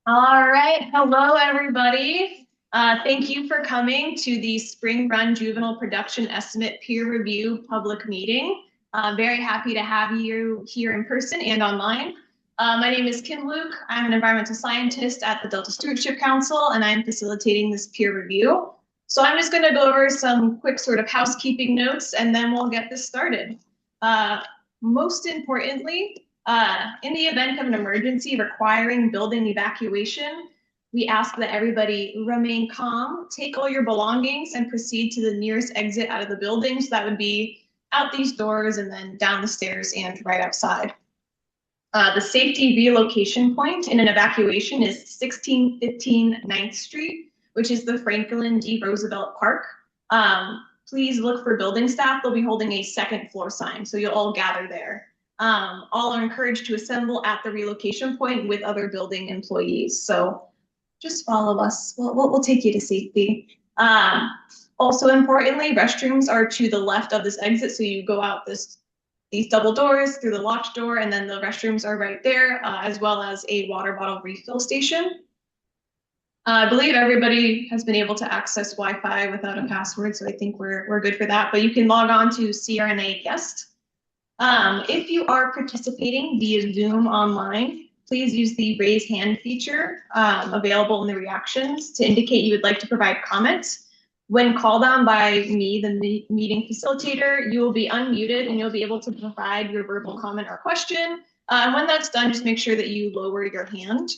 All right, hello everybody. Thank you for coming to the Spring Run Juvenile Production Estimate Peer Review public meeting. Very happy to have you here in person and online. My name is Kim Luke. I'm an environmental scientist at the Delta Stewardship Council, and I'm facilitating this peer review. So I'm just going to go over some quick sort of housekeeping notes, and then we'll get this started. Most importantly, in the event of an emergency requiring building evacuation, we ask that everybody remain calm, take all your belongings, and proceed to the nearest exit out of the building. So that would be out these doors and then down the stairs and right outside. The safety relocation point in an evacuation is 1615 9th Street, which is the Franklin D. Roosevelt Park. Please look for building staff. They'll be holding a second floor sign, so you'll all gather there. All are encouraged to assemble at the relocation point with other building employees. So just follow us. We'll take you to safety. Also importantly, restrooms are to the left of this exit. So you go out these double doors through the locked door, and then the restrooms are right there, as well as a water bottle refill station. I believe everybody has been able to access Wi-Fi without a password, so I think we're good for that. But you can log on to CRNA Guest. If you are participating via Zoom online, please use the raise hand feature available in the reactions to indicate you would like to provide comments. When called on by me, the meeting facilitator, you will be unmuted and you'll be able to provide your verbal comment or question. And when that's done, just make sure that you lower your hand.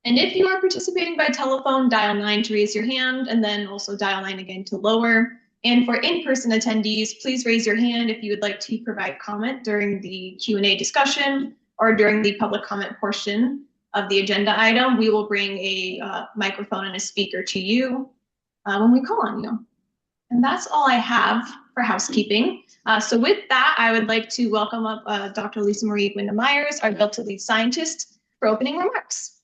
And if you are participating by telephone, dial 9 to raise your hand, and then also dial 9 again to lower. And for in-person attendees, please raise your hand if you would like to provide comment during the Q&A discussion or during the public comment portion of the agenda item. We will bring a microphone and a speaker to you when we call on you. And that's all I have for housekeeping. So with that, I would like to welcome up Dr. Lisamarie Windham-Myers, our Delta lead scientist, for opening remarks.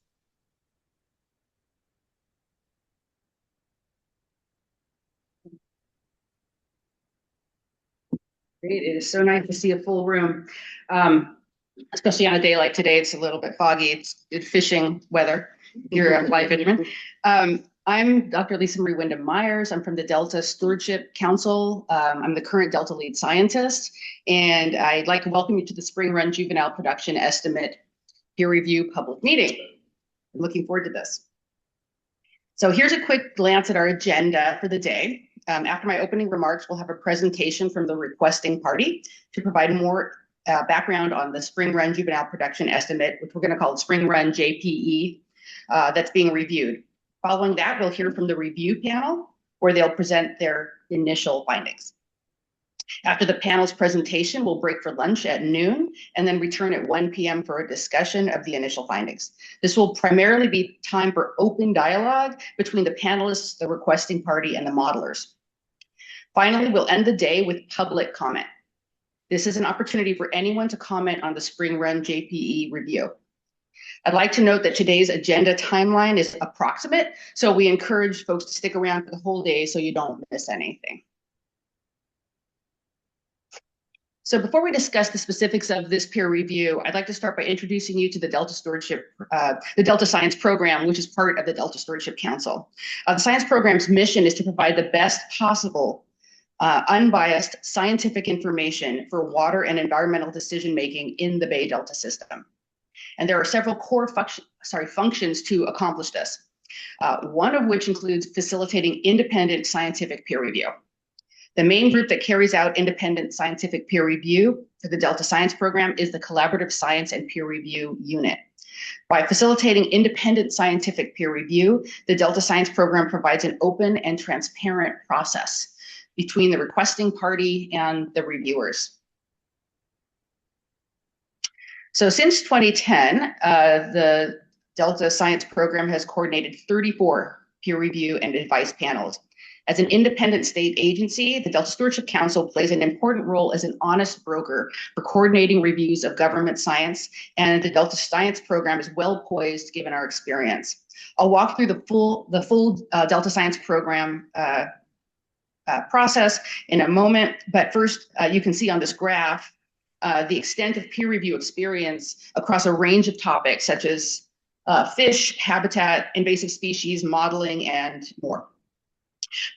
It is so nice to see a full room, especially on a day like today. It's a little bit foggy. It's fishing weather here at Fly Fisherman. I'm Dr. Lisamarie Windham-Myers. I'm from the Delta Stewardship Council. I'm the current Delta lead scientist, and I'd like to welcome you to the Spring Run Juvenile Production Estimate Peer Review public meeting. I'm looking forward to this. So here's a quick glance at our agenda for the day. After my opening remarks, we'll have a presentation from the requesting party to provide more background on the Spring Run Juvenile Production Estimate, which we're going to call Spring Run JPE, that's being reviewed. Following that, we'll hear from the review panel, where they'll present their initial findings. After the panel's presentation, we'll break for lunch at noon and then return at 1 p.m. for a discussion of the initial findings. This will primarily be time for open dialogue between the panelists, the requesting party, and the modelers. Finally, we'll end the day with public comment. This is an opportunity for anyone to comment on the Spring Run JPE review. I'd like to note that today's agenda timeline is approximate, so we encourage folks to stick around for the whole day so you don't miss anything. So before we discuss the specifics of this peer review, I'd like to start by introducing you to the Delta Stewardship, the Delta Science Program, which is part of the Delta Stewardship Council. The science program's mission is to provide the best possible unbiased scientific information for water and environmental decision-making in the Bay Delta system. And there are several core functions to accomplish this, one of which includes facilitating independent scientific peer review. The main group that carries out independent scientific peer review for the Delta Science Program is the Collaborative Science and Peer Review Unit. By facilitating independent scientific peer review, the Delta Science Program provides an open and transparent process between the requesting party and the reviewers. So since 2010, the Delta Science Program has coordinated 34 peer review and advice panels. As an independent state agency, the Delta Stewardship Council plays an important role as an honest broker for coordinating reviews of government science, and the Delta Science Program is well poised given our experience. I'll walk through the full Delta Science Program process in a moment, but first you can see on this graph the extent of peer review experience across a range of topics such as fish, habitat, invasive species, modeling, and more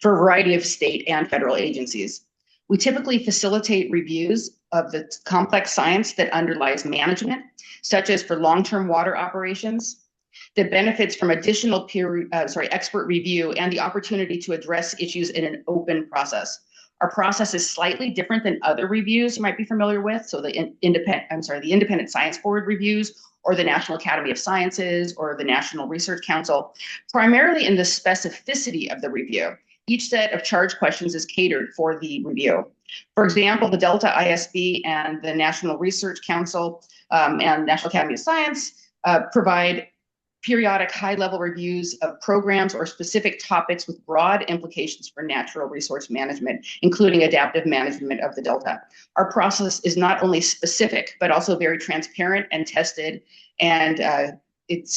for a variety of state and federal agencies. We typically facilitate reviews of the complex science that underlies management, such as for long-term water operations, that benefits from additional expert review and the opportunity to address issues in an open process. Our process is slightly different than other reviews you might be familiar with. So the Independent Science Board reviews, or the National Academy of Sciences, or the National Research Council, primarily in the specificity of the review. Each set of charge questions is catered for the review. For example, the Delta ISB and the National Research Council and National Academy of Science provide periodic high-level reviews of programs or specific topics with broad implications for natural resource management, including adaptive management of the Delta. Our process is not only specific, but also very transparent and tested, and it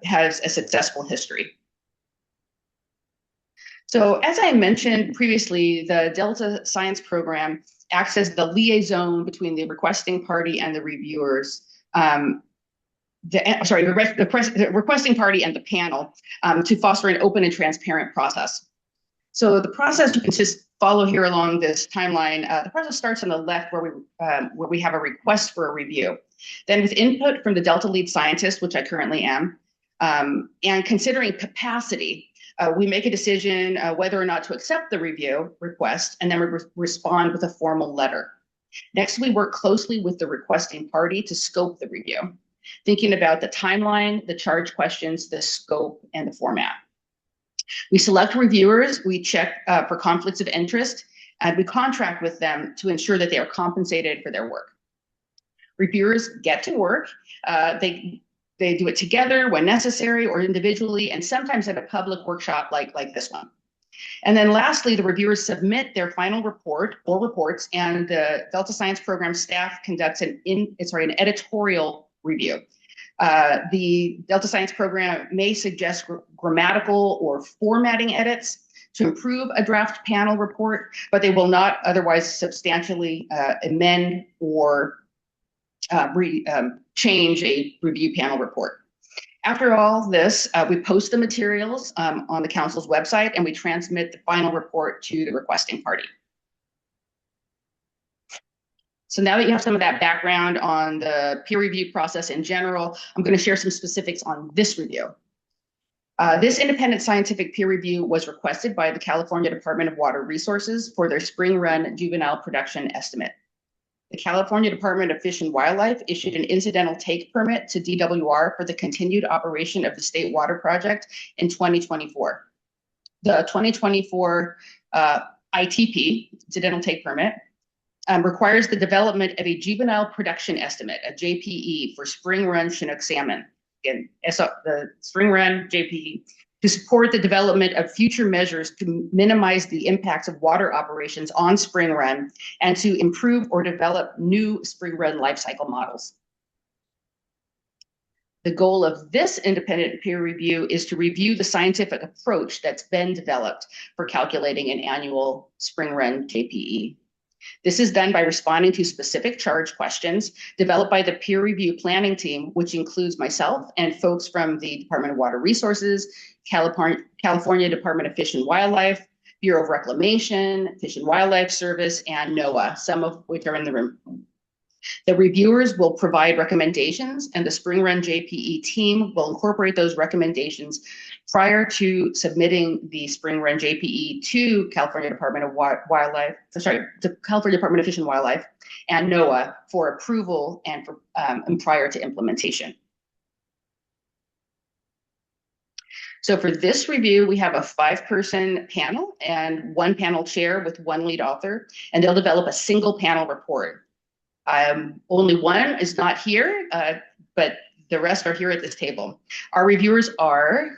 has a successful history. So as I mentioned previously, the Delta Science Program acts as the liaison between the requesting party and the reviewers. The requesting party and the panel to foster an open and transparent process. So the process, you can just follow here along this timeline. The process starts on the left where we have a request for a review. Then with input from the Delta lead scientist, which I currently am, and considering capacity, we make a decision whether or not to accept the review request, and then we respond with a formal letter. Next, we work closely with the requesting party to scope the review, thinking about the timeline, the charge questions, the scope, and the format. We select reviewers, we check for conflicts of interest, and we contract with them to ensure that they are compensated for their work. Reviewers get to work. They do it together when necessary or individually, and sometimes at a public workshop like this one. And then lastly, the reviewers submit their final report or reports, and the Delta Science Program staff conducts an editorial review. The Delta Science Program may suggest grammatical or formatting edits to improve a draft panel report, but they will not otherwise substantially amend or change a review panel report. After all this, we post the materials on the council's website, and we transmit the final report to the requesting party. So now that you have some of that background on the peer review process in general, I'm going to share some specifics on this review. This independent scientific peer review was requested by the California Department of Water Resources for their spring run juvenile production estimate. The California Department of Fish and Wildlife issued an incidental take permit to DWR for the continued operation of the State Water Project in 2024. The 2024 ITP, incidental take permit, requires the development of a juvenile production estimate, a JPE, for spring run Chinook salmon. Again, the spring run JPE, to support the development of future measures to minimize the impacts of water operations on spring run and to improve or develop new spring run life cycle models. The goal of this independent peer review is to review the scientific approach that's been developed for calculating an annual spring run JPE. This is done by responding to specific charge questions developed by the peer review planning team, which includes myself and folks from the Department of Water Resources, California Department of Fish and Wildlife, Bureau of Reclamation, Fish and Wildlife Service, and NOAA, some of which are in the room. The reviewers will provide recommendations, and the Spring Run JPE team will incorporate those recommendations prior to submitting the Spring Run JPE to California Department of to California Department of Fish and Wildlife and NOAA for approval and prior to implementation. So for this review, we have a 5-person panel and 1 panel chair with 1 lead author, and they'll develop a single panel report. Only one is not here, but the rest are here at this table. Our reviewers are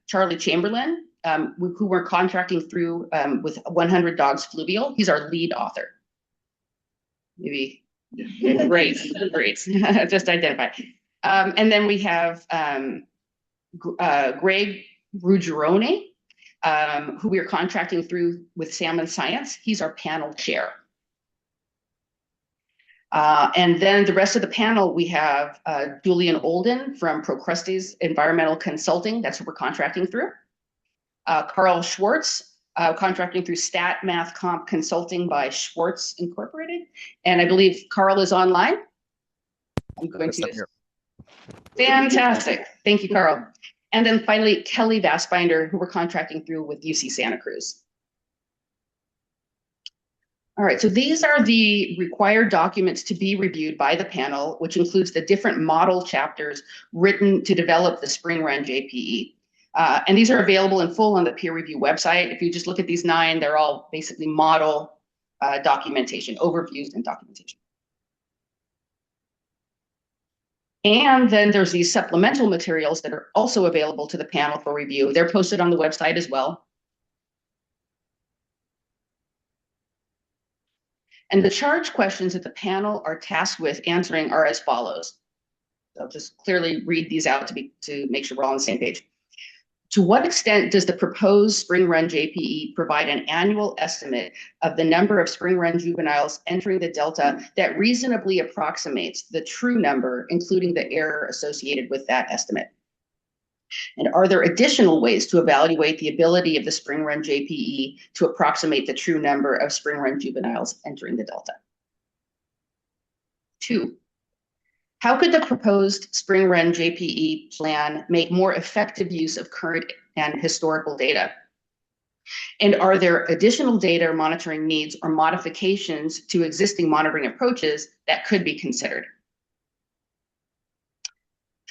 Charlie Chamberlain, who we're contracting through with 100 Dogs Fluvial. He's our lead author. Maybe, great, just identify. And then we have Greg Ruggerone, who we are contracting through with Salmon Science. He's our panel chair. And then the rest of the panel, we have Julian Olden from Procrustes Environmental Consulting. That's who we're contracting through. Carl Schwarz, contracting through StatMathComp Consulting by Schwarz Incorporated. And I believe Carl is online. I'm going to. Fantastic. Thank you, Carl. And then finally, Kelly Vasbinder, who we're contracting through with UC Santa Cruz. All right, so these are the required documents to be reviewed by the panel, which includes the different model chapters written to develop the Spring Run JPE. And these are available in full on the peer review website. If you just look at these 9, they're all basically model documentation, overviews and documentation. And then there's these supplemental materials that are also available to the panel for review. They're posted on the website as well. And the charge questions that the panel are tasked with answering are as follows. So I'll just clearly read these out to make sure we're all on the same page. To what extent does the proposed Spring Run JPE provide an annual estimate of the number of Spring Run juveniles entering the Delta that reasonably approximates the true number, including the error associated with that estimate? And are there additional ways to evaluate the ability of the Spring Run JPE to approximate the true number of Spring Run juveniles entering the Delta? 2, how could the proposed Spring Run JPE plan make more effective use of current and historical data? And are there additional data or monitoring needs or modifications to existing monitoring approaches that could be considered?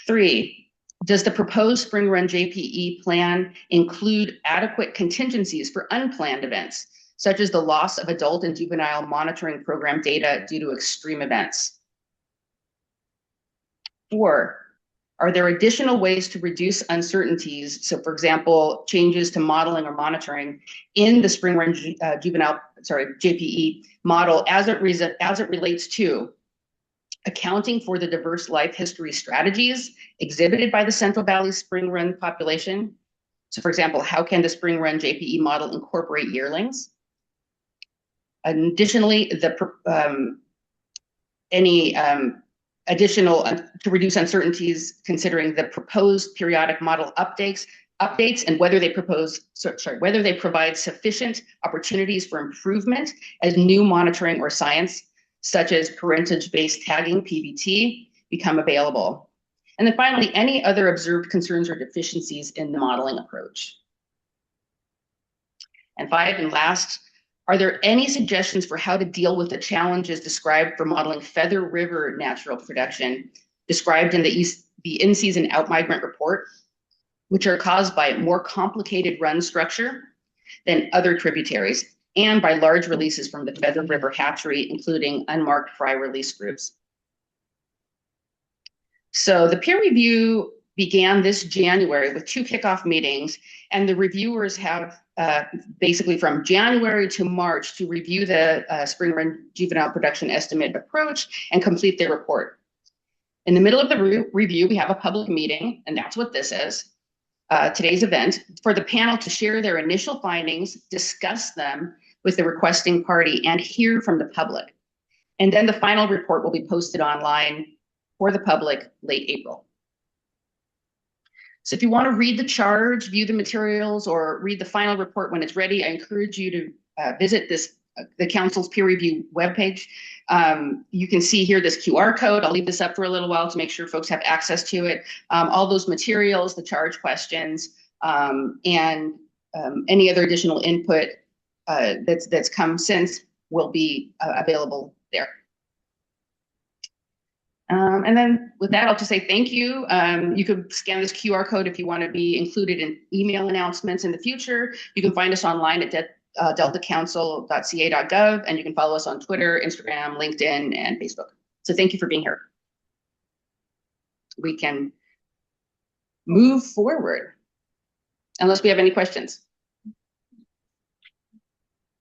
3, does the proposed Spring Run JPE plan include adequate contingencies for unplanned events, such as the loss of adult and juvenile monitoring program data due to extreme events? 4, are there additional ways to reduce uncertainties? So for example, changes to modeling or monitoring in the Spring Run JPE model as it relates to accounting for the diverse life history strategies exhibited by the Central Valley Spring Run population. So for example, how can the Spring Run JPE model incorporate yearlings? Additionally, additional to reduce uncertainties considering the proposed periodic model updates and whether they provide sufficient opportunities for improvement as new monitoring or science, such as parentage-based tagging, PBT, become available. And then finally, any other observed concerns or deficiencies in the modeling approach. And 5, and last, are there any suggestions for how to deal with the challenges described for modeling Feather River natural production, described in the in-season out-migrant report, which are caused by more complicated run structure than other tributaries, and by large releases from the Feather River hatchery, including unmarked fry release groups? So the peer review began this January with 2 kickoff meetings, and the reviewers have basically from January to March to review the Spring Run juvenile production estimate approach and complete their report. In the middle of the review, we have a public meeting, and that's what this is. Today's event, for the panel to share their initial findings, discuss them with the requesting party, and hear from the public. And then the final report will be posted online for the public late April. So if you want to read the charge, view the materials, or read the final report when it's ready, I encourage you to visit the council's peer review webpage. You can see here this QR code. I'll leave this up for a little while to make sure folks have access to it. All those materials, the charge questions, and any other additional input that's come since will be available there. And then with that, I'll just say thank you. You can scan this QR code if you want to be included in email announcements in the future. You can find us online at deltacouncil.ca.gov, and you can follow us on Twitter, Instagram, LinkedIn, and Facebook. So thank you for being here. We can move forward unless we have any questions.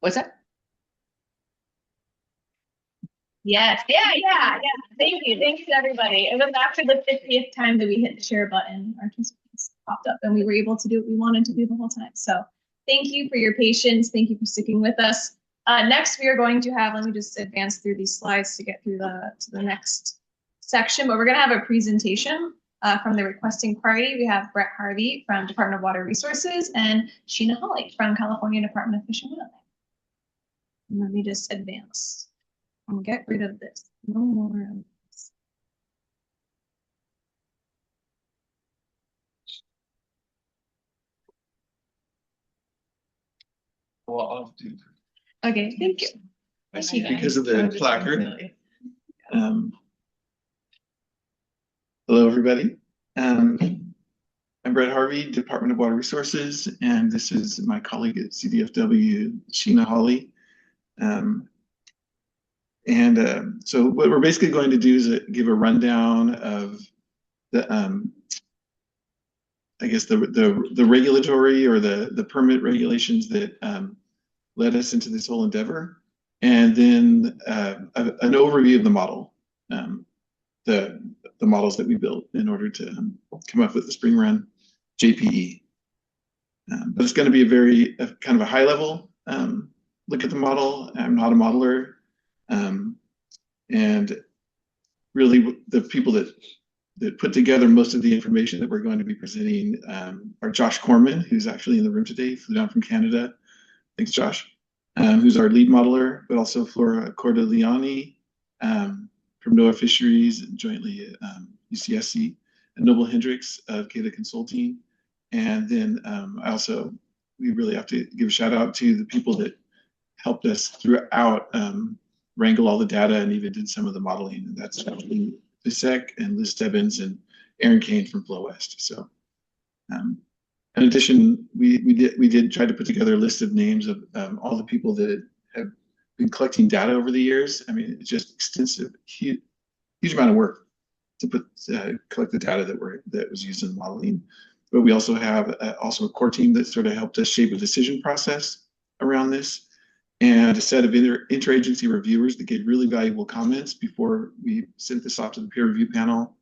What's that? Yes, yeah. Thank you. Thanks to everybody. It was after the 50th time that we hit the share button, our participants popped up and we were able to do what we wanted to do the whole time. So thank you for your patience. Thank you for sticking with us. Next, we are going to have, let me just advance through these slides to get through to the next section, but we're going to have a presentation from the requesting party. We have Brett Harvey from Department of Water Resources and Sheena Holley from California Department of Fish and Wildlife. Let me just advance and get rid of this. No more of this. Well, I'll do. Okay, thank you. I see because of the placard. Hello, everybody. I'm Brett Harvey, Department of Water Resources, and this is my colleague at CDFW, Sheena Holley. So what we're basically going to do is give a rundown of the, I guess the regulatory or the permit regulations that led us into this whole endeavor, and then an overview of the model, the models that we built in order to come up with the Spring Run JPE. But it's going to be a kind of a high level look at the model. I'm not a modeler, and really the people that put together most of the information that we're going to be presenting are Josh Corman, who's actually in the room today, flew down from Canada. Thanks, Josh. Who's our lead modeler, but also Flora Cordeliani from NOAA Fisheries, and jointly at UCSC, and Noble Hendricks of Kata Consulting. And then we really have to give a shout out to the people that helped us throughout wrangle all the data and even did some of the modeling. And that's actually Visek and Liz Stebbins and Aaron Kane from Flow West. So in addition, we did try to put together a list of names of all the people that have been collecting data over the years. I mean, it's just extensive, huge amount of work to collect the data that was used in the modeling. But we also have also a core team that sort of helped us shape a decision process around this, and a set of interagency reviewers that gave really valuable comments before we sent this off to the peer review panel.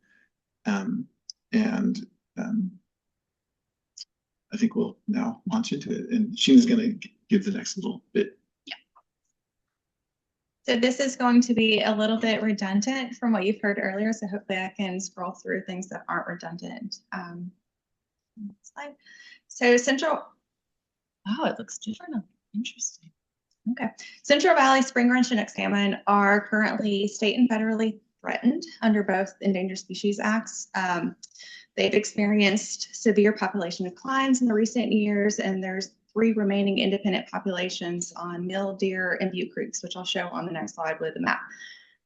I think we'll now launch into it, and Sheena's going to give the next little bit. Yeah. So this is going to be a little bit redundant from what you've heard earlier, so hopefully I can scroll through things that aren't redundant. Slide. So it looks different. Interesting. Okay. Central Valley Spring Run Chinook salmon are currently state and federally threatened under both Endangered Species Acts. They've experienced severe population declines in the recent years, and there's 3 remaining independent populations on Mill, Deer, and Butte Creeks, which I'll show on the next slide with the map.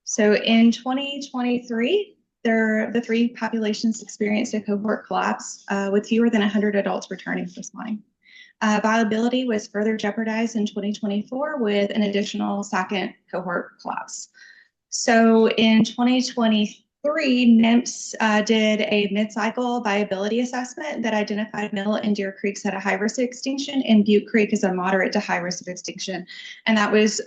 So in 2023, the 3 populations experienced a cohort collapse with fewer than 100 adults returning for spawning. Viability was further jeopardized in 2024 with an additional second cohort collapse. So in 2023, NIMS did a mid-cycle viability assessment that identified Mill and Deer Creeks at a high risk of extinction, and Butte Creek is a moderate to high risk of extinction. And that was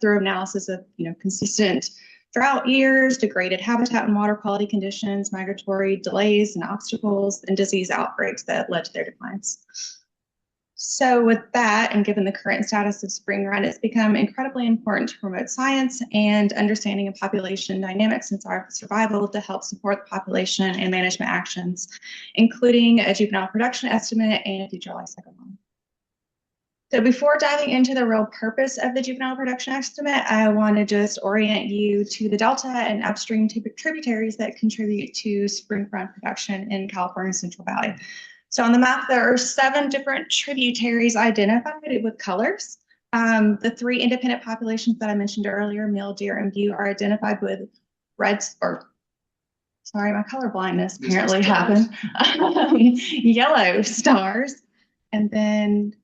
through analysis of consistent drought years, degraded habitat and water quality conditions, migratory delays and obstacles, and disease outbreaks that led to their declines. So with that, and given the current status of Spring Run, it's become incredibly important to promote science and understanding of population dynamics and survival to help support the population and management actions, including a juvenile production estimate and a future life cycle model. So before diving into the real purpose of the juvenile production estimate, I want to just orient you to the delta and upstream tributaries that contribute to spring run production in California Central Valley. So on the map, there are 7 different tributaries identified with colors. The 3 independent populations that I mentioned earlier, Mill, Deer, and Butte, are identified with my color blindness apparently happened. Yellow stars. And then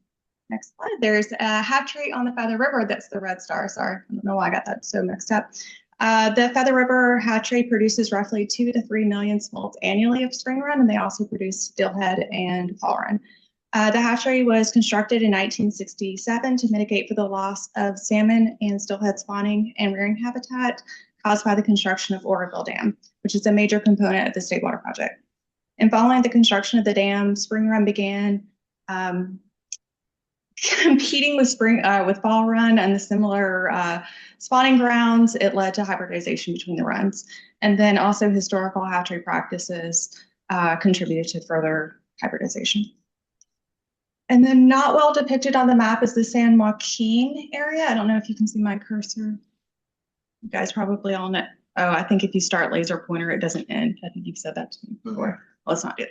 next slide, there's a hatchery on the Feather River that's the red star. Sorry, I don't know why I got that so mixed up. The Feather River hatchery produces roughly 2 to 3 million smolts annually of spring run, and they also produce steelhead and fall run. The hatchery was constructed in 1967 to mitigate for the loss of salmon and steelhead spawning and rearing habitat caused by the construction of Oroville Dam, which is a major component of the State Water Project. And following the construction of the dam, spring run began Competing with Fall Run and the similar spawning grounds, it led to hybridization between the runs. And then also historical hatchery practices contributed to further hybridization. And then not well depicted on the map is the San Joaquin area. I don't know if you can see my cursor. You guys probably all know. Oh, I think if you start laser pointer, it doesn't end. I think you've said that to me before. Well, it's not good.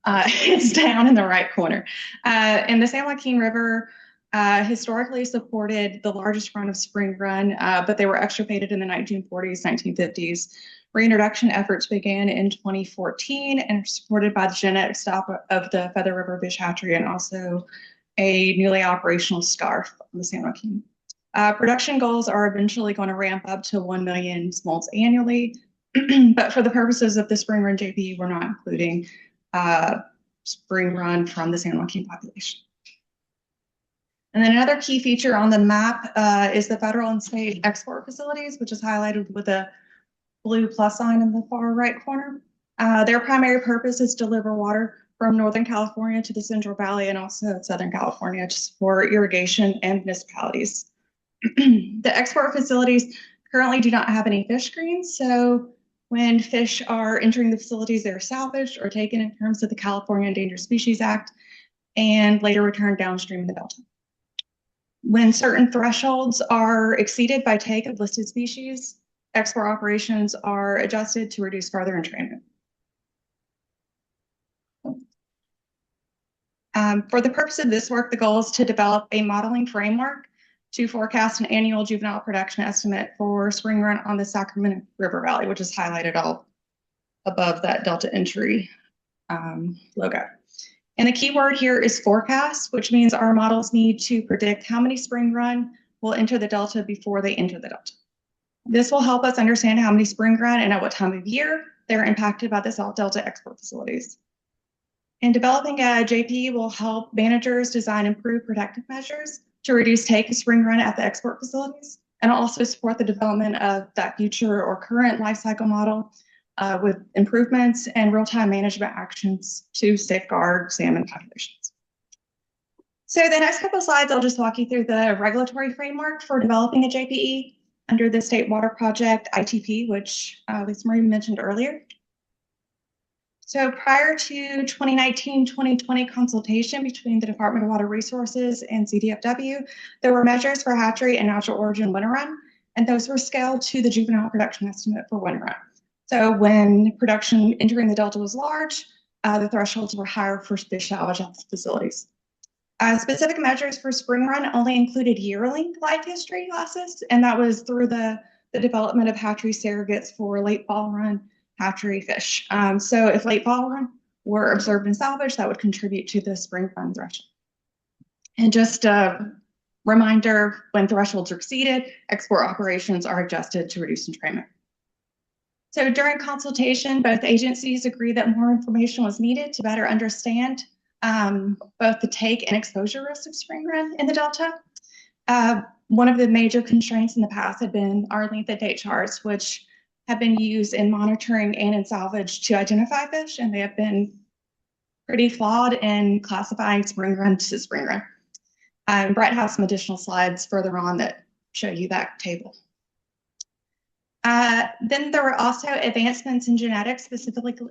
It's down in the right corner. And the San Joaquin River historically supported the largest run of spring run, but they were extirpated in the 1940s, 1950s. Reintroduction efforts began in 2014 and are supported by the genetic stop of the Feather River Fish Hatchery and also a newly operational scarf on the San Joaquin. Production goals are eventually going to ramp up to 1 million smolts annually, but for the purposes of the spring run JP, we're not including spring run from the San Joaquin population. And then another key feature on the map is the federal and state export facilities, which is highlighted with a blue plus sign in the far right corner. Their primary purpose is to deliver water from Northern California to the Central Valley and also Southern California to support irrigation and municipalities. The export facilities currently do not have any fish screens, so when fish are entering the facilities, they're salvaged or taken in terms of the California Endangered Species Act and later returned downstream in the Delta. When certain thresholds are exceeded by take of listed species, export operations are adjusted to reduce further entrainment. For the purpose of this work, the goal is to develop a modeling framework to forecast an annual juvenile production estimate for spring run on the Sacramento River Valley, which is highlighted all above that Delta entry logo. And the key word here is forecast, which means our models need to predict how many spring run will enter the Delta before they enter the Delta. This will help us understand how many spring run and at what time of year they're impacted by the South Delta export facilities. And developing a JP will help managers design improved protective measures to reduce take of spring run at the export facilities, and also support the development of that future or current life cycle model with improvements and real-time management actions to safeguard salmon populations. So the next couple of slides, I'll just walk you through the regulatory framework for developing a JPE under the State Water Project ITP, which Lisamarie mentioned earlier. So prior to 2019-2020 consultation between the Department of Water Resources and CDFW, there were measures for hatchery and natural origin winter run, and those were scaled to the juvenile production estimate for winter run. So when production entering the Delta was large, the thresholds were higher for fish salvage at the facilities. Specific measures for spring run only included yearling life history losses, and that was through the development of hatchery surrogates for late fall run hatchery fish. So if late fall run were observed and salvaged, that would contribute to the spring run threshold. And just a reminder, when thresholds are exceeded, export operations are adjusted to reduce entrainment. So during consultation, both agencies agreed that more information was needed to better understand both the take and exposure risks of spring run in the Delta. One of the major constraints in the past had been our length of date charts, which have been used in monitoring and in salvage to identify fish, and they have been pretty flawed in classifying spring run to spring run. Brett has some additional slides further on that show you that table. Then there were also advancements in genetics,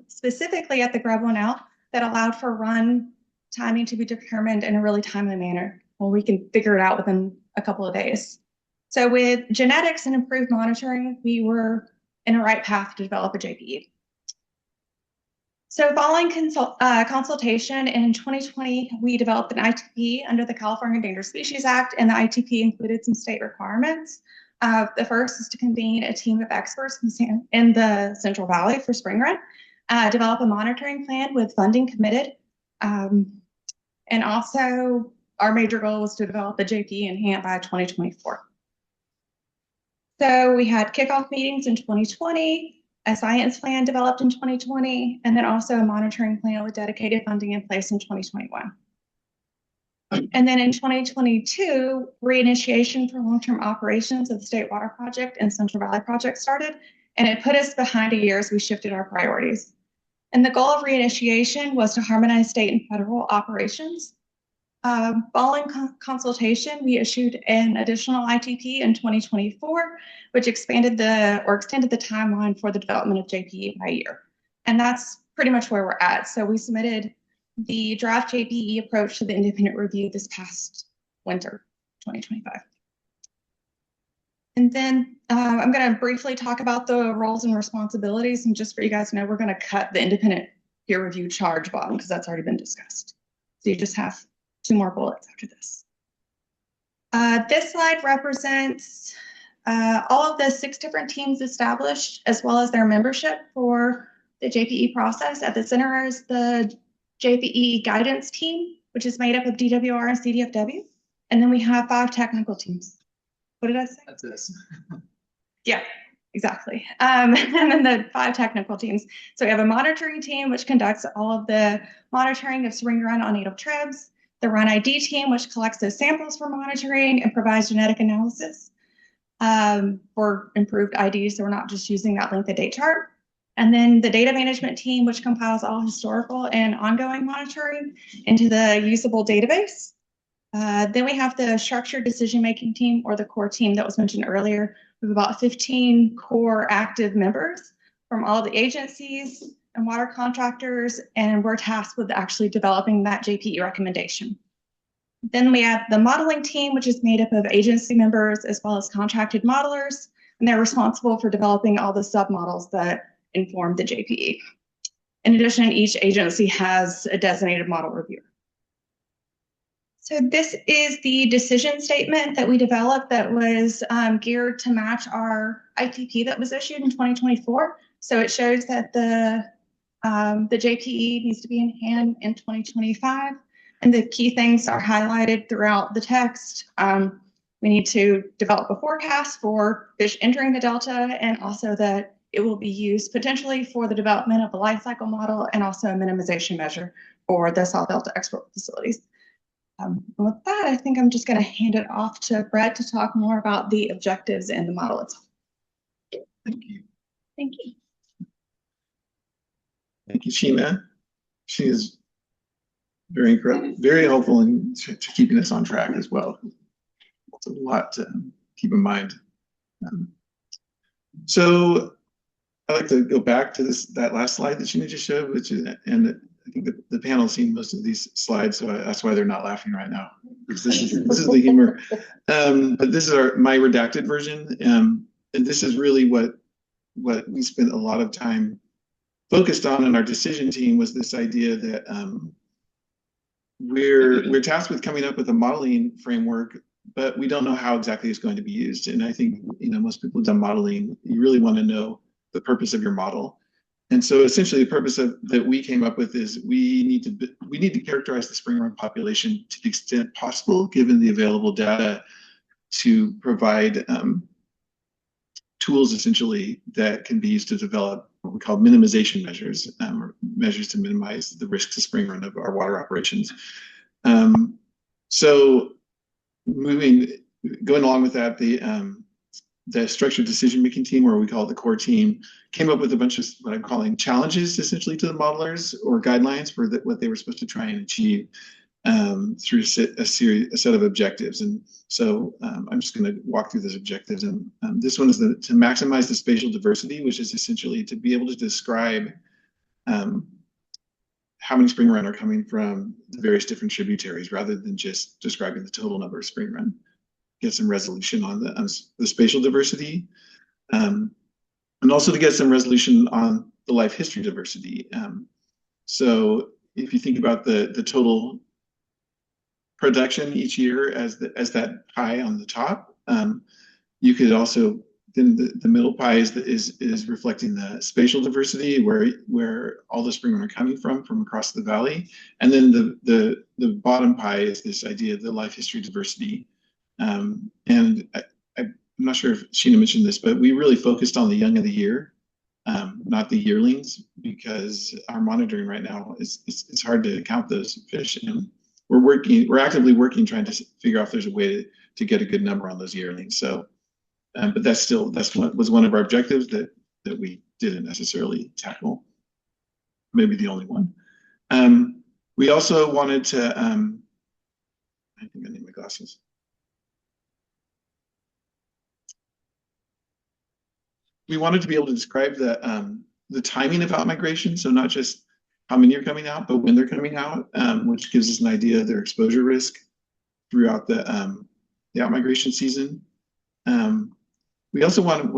specifically at the Grub 1L, that allowed for run timing to be determined in a really timely manner. Well, we can figure it out within a couple of days. So with genetics and improved monitoring, we were in a right path to develop a JPE. So following consultation in 2020, we developed an ITP under the California Endangered Species Act, and the ITP included some state requirements. The first is to convene a team of experts in the Central Valley for spring run, develop a monitoring plan with funding committed, and also our major goal was to develop a JP in hand by 2024. So we had kickoff meetings in 2020, a science plan developed in 2020, and then also a monitoring plan with dedicated funding in place in 2021. And then in 2022, reinitiation for long-term operations of the State Water Project and Central Valley Project started, and it put us behind a year as we shifted our priorities. And the goal of reinitiation was to harmonize state and federal operations Following consultation, we issued an additional ITP in 2024, which extended the timeline for the development of JPE by a year. And that's pretty much where we're at. So we submitted the draft JPE approach to the independent review this past winter, 2025. And then I'm going to briefly talk about the roles and responsibilities. And just for you guys to know, we're going to cut the independent peer review charge bottom because that's already been discussed. So you just have 2 more bullets after this. This slide represents all of the 6 different teams established, as well as their membership for the JPE process. At the center is the JPE guidance team, which is made up of DWR and CDFW. And then we have 5 technical teams. What did I say? That's this. Yeah, exactly. And then the 5 technical teams. So we have a monitoring team, which conducts all of the monitoring of spring run on native tribs. The Run ID team, which collects those samples for monitoring and provides genetic analysis for improved ID. So we're not just using that length of date chart. And then the data management team, which compiles all historical and ongoing monitoring into the usable database. Then we have the structured decision-making team, or the core team that was mentioned earlier. We have about 15 core active members from all the agencies and water contractors, and we're tasked with actually developing that JPE recommendation. Then we have the modeling team, which is made up of agency members as well as contracted modelers, and they're responsible for developing all the submodels that inform the JPE. In addition, each agency has a designated model reviewer. So this is the decision statement that we developed that was geared to match our ITP that was issued in 2024. So it shows that the JPE needs to be in hand in 2025, and the key things are highlighted throughout the text. We need to develop a forecast for fish entering the delta, and also that it will be used potentially for the development of a life cycle model and also a minimization measure for the South Delta export facilities. With that, I think I'm just going to hand it off to Brett to talk more about the objectives and the model itself. Thank you. Thank you. Thank you, Sheena. She is very helpful in to keeping us on track as well. It's a lot to keep in mind. So I'd like to go back to that last slide that Sheena just showed, which is, and I think the panel has seen most of these slides, so that's why they're not laughing right now, because this is the humor. But this is my redacted version, and this is really what we spent a lot of time focused on in our decision team, was this idea that we're tasked with coming up with a modeling framework, but we don't know how exactly it's going to be used. And I think most people who've done modeling, you really want to know the purpose of your model. And so essentially the purpose that we came up with is we need to characterize the spring run population to the extent possible, given the available data, to provide tools essentially that can be used to develop what we call minimization measures, or measures to minimize the risk to spring run of our water operations. So going along with that, the structured decision-making team, or we call it the core team, came up with a bunch of what I'm calling challenges, essentially, to the modelers, or guidelines for what they were supposed to try and achieve through a set of objectives. And so I'm just going to walk through those objectives. And this one is to maximize the spatial diversity, which is essentially to be able to describe how many spring run are coming from the various different tributaries, rather than just describing the total number of spring run. Get some resolution on the spatial diversity, and also to get some resolution on the life history diversity. So if you think about the total production each year as that pie on the top, you could also, then the middle pie is reflecting the spatial diversity, where all the spring run are coming from across the valley, and then the bottom pie is this idea of the life history diversity. And I'm not sure if Sheena mentioned this, but we really focused on the young of the year, not the yearlings, because our monitoring right now it's hard to count those fish, and we're actively working trying to figure out if there's a way to get a good number on those yearlings. So, but that's what was one of our objectives that we didn't necessarily tackle. Maybe the only one. We also wanted to I think I need my glasses. We wanted to be able to describe the timing of outmigration, so not just how many are coming out, but when they're coming out, which gives us an idea of their exposure risk throughout the outmigration season. We also wanted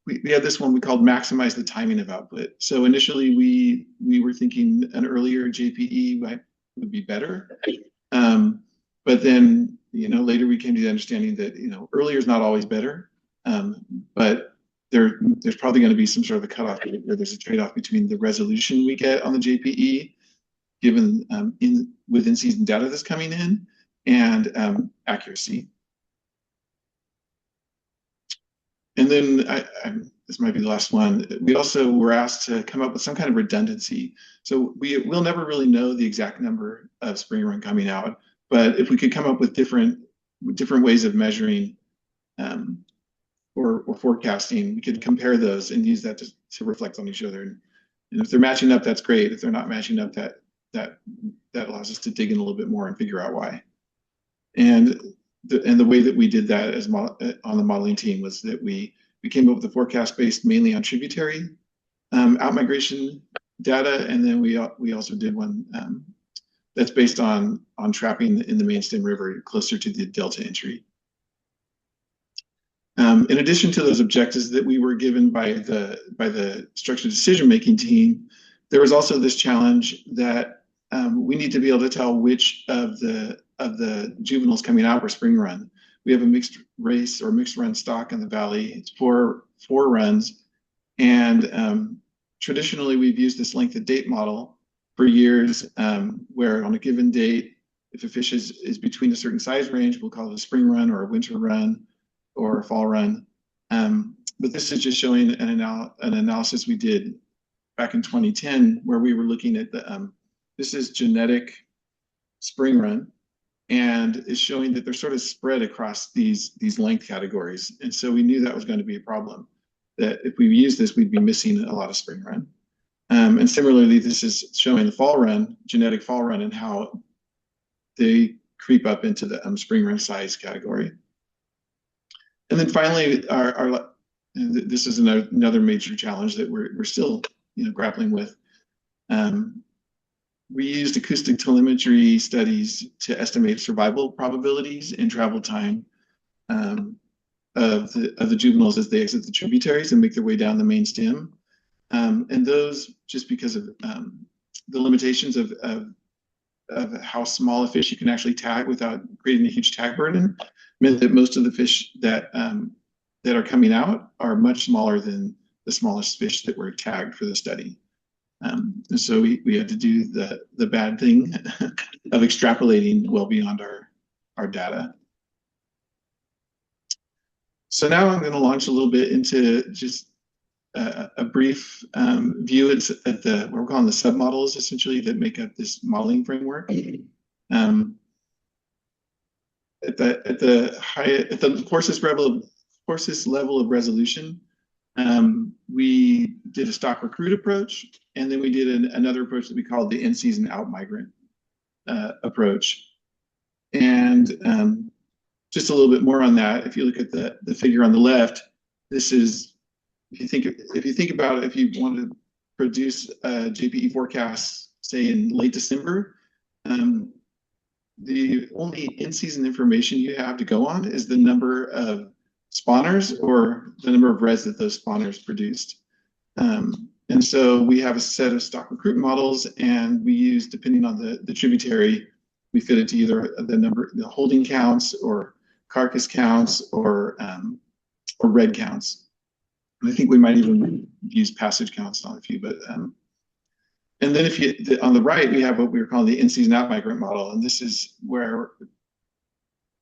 we had this one we called maximize the timing of output. So initially we were thinking an earlier JPE would be better. But then, later we came to the understanding that, earlier is not always better. But there's probably going to be some sort of a cutoff where there's a trade-off between the resolution we get on the JPE, given with in-season data that's coming in, and accuracy. And then this might be the last one. We also were asked to come up with some kind of redundancy. So we'll never really know the exact number of spring run coming out, but if we could come up with different ways of measuring or forecasting, we could compare those and use that to reflect on each other. And if they're matching up, that's great. If they're not matching up, that allows us to dig in a little bit more and figure out why. And the way that we did that on the modeling team was that we came up with a forecast based mainly on tributary outmigration data, and then we also did one that's based on trapping in the main stem river closer to the delta entry. In addition to those objectives that we were given by the structured decision-making team, there was also this challenge that we need to be able to tell which of the juveniles coming out were spring run. We have a mixed race or mixed run stock in the valley. It's four runs, and traditionally we've used this length of date model for years, where on a given date, if a fish is between a certain size range, we'll call it a spring run or a winter run or a fall run. But this is just showing an analysis we did back in 2010, where we were looking at this is genetic spring run, and is showing that they're sort of spread across these length categories. And so we knew that was going to be a problem, that if we use this, we'd be missing a lot of spring run. And similarly, this is showing the fall run, genetic fall run, and how they creep up into the spring run size category. And then finally, this is another major challenge that we're still grappling with. We used acoustic telemetry studies to estimate survival probabilities and travel time of the juveniles as they exit the tributaries and make their way down the main stem. And those, just because of the limitations of how small a fish you can actually tag without creating a huge tag burden, meant that most of the fish that are coming out are much smaller than the smallest fish that were tagged for the study. And so we had to do the bad thing of extrapolating well beyond our data. So now I'm going to launch a little bit into just a brief view at what we're calling the submodels, essentially, that make up this modeling framework. At the coarsest level of resolution, we did a stock recruit approach, and then we did another approach that we called the in-season out-migrant approach. And just a little bit more on that, if you look at the figure on the left, this is, if you think about it, if you want to produce a JPE forecast, say in late December, the only in-season information you have to go on is the number of spawners or the number of reds that those spawners produced. And so we have a set of stock recruit models, and we use, depending on the tributary, we fit it to either the holding counts or carcass counts or red counts. And I think we might even use passage counts on a few, but and then on the right, we have what we were calling the in-season out-migrant model. And this is where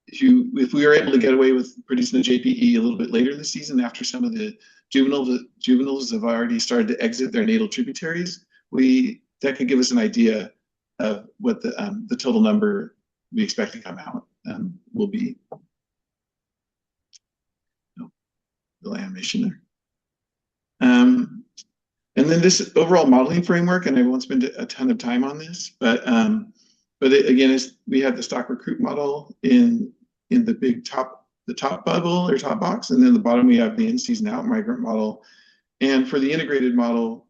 if we were able to get away with producing a JPE a little bit later in the season, after some of the juveniles have already started to exit their natal tributaries, that could give us an idea of what the total number we expect to come out will be. The animation there. And then this overall modeling framework, and I won't spend a ton of time on this, but again, we have the stock recruit model in the big the top bubble or top box, and then the bottom we have the in-season out migrant model. And for the integrated model,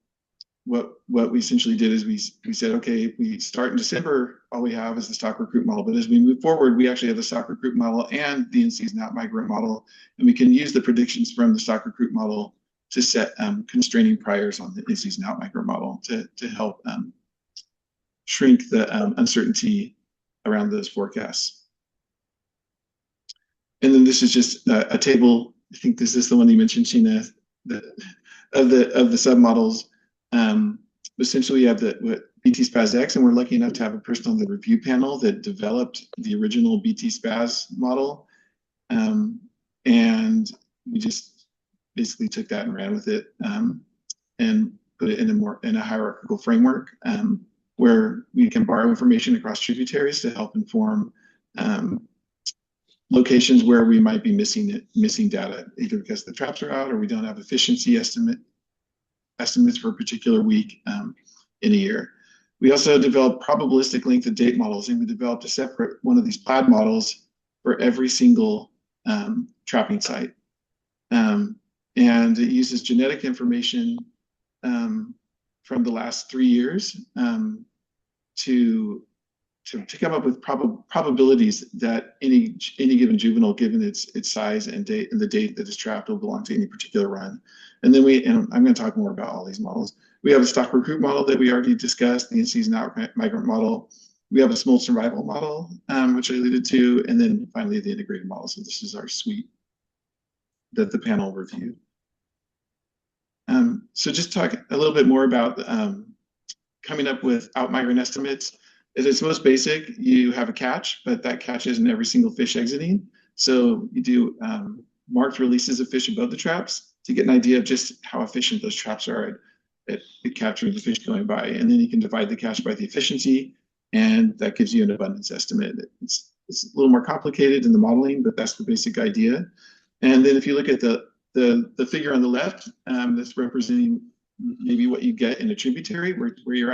what we essentially did is we said, okay, if we start in December, all we have is the stock recruit model. But as we move forward, we actually have the stock recruit model and the in-season out migrant model, and we can use the predictions from the stock recruit model to set constraining priors on the in-season out migrant model to help shrink the uncertainty around those forecasts. And then this is just a table. I think this is the one you mentioned, Sheena, of the submodels. Essentially, we have what BT SPAS X, and we're lucky enough to have a person on the review panel that developed the original BT SPAS model, and we just basically took that and ran with it, and put it in a hierarchical framework where we can borrow information across tributaries to help inform locations where we might be missing data, either because the traps are out or we don't have efficiency estimates for a particular week in a year. We also developed probabilistic length of date models, and we developed a separate one of these plaid models for every single trapping site. And it uses genetic information from the last 3 years to come up with probabilities that any given juvenile, given its size and date and the date that is trapped, will belong to any particular run. And then I'm going to talk more about all these models. We have a stock recruit model that we already discussed, the in-season out migrant model. We have a smolt survival model, which I alluded to, and then finally the integrated model. So this is our suite that the panel reviewed. So just talk a little bit more about coming up with out migrant estimates. At its most basic, you have a catch, but that catch isn't every single fish exiting. So you do marked releases of fish above the traps to get an idea of just how efficient those traps are at capturing the fish going by. And then you can divide the catch by the efficiency, and that gives you an abundance estimate. It's a little more complicated in the modeling, but that's the basic idea. And then if you look at the figure on the left, that's representing maybe what you get in a tributary where your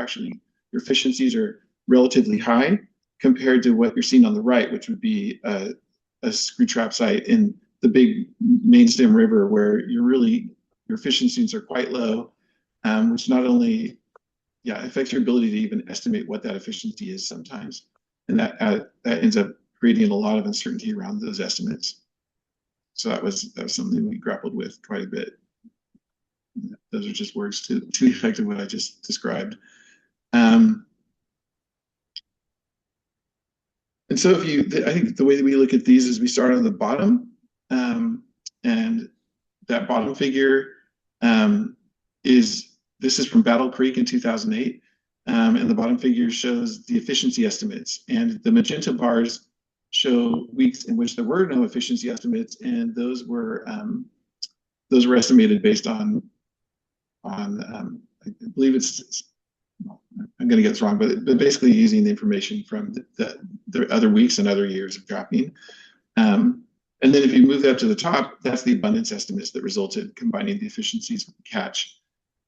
efficiencies are relatively high compared to what you're seeing on the right, which would be a screw trap site in the big main stem river where your efficiencies are quite low, which not only affects your ability to even estimate what that efficiency is sometimes, and that ends up creating a lot of uncertainty around those estimates. So that was something we grappled with quite a bit. Those are just words to the effect of what I just described. And so I think the way that we look at these is we start on the bottom, and that bottom figure this is from Battle Creek in 2008, and the bottom figure shows the efficiency estimates, and the magenta bars show weeks in which there were no efficiency estimates, and those were estimated based on I believe I'm going to get this wrong, but basically using the information from the other weeks and other years of trapping. And then if you move that to the top, that's the abundance estimates that resulted combining the efficiencies with the catch.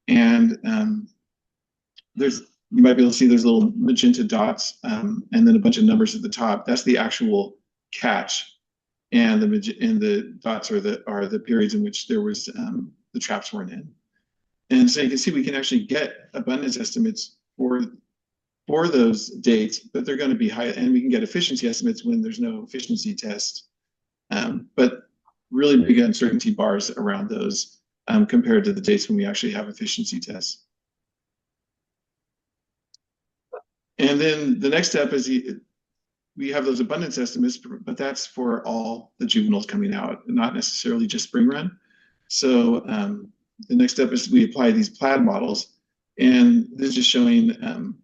And you might be able to see there's little magenta dots and then a bunch of numbers at the top. That's the actual catch, and the dots are the periods in which there was the traps weren't in. And so you can see we can actually get abundance estimates for those dates, but they're going to be high, and we can get efficiency estimates when there's no efficiency test. But really big uncertainty bars around those compared to the dates when we actually have efficiency tests. And then the next step is we have those abundance estimates, but that's for all the juveniles coming out, not necessarily just spring run. So the next step is we apply these plaid models, and this is just showing, I'm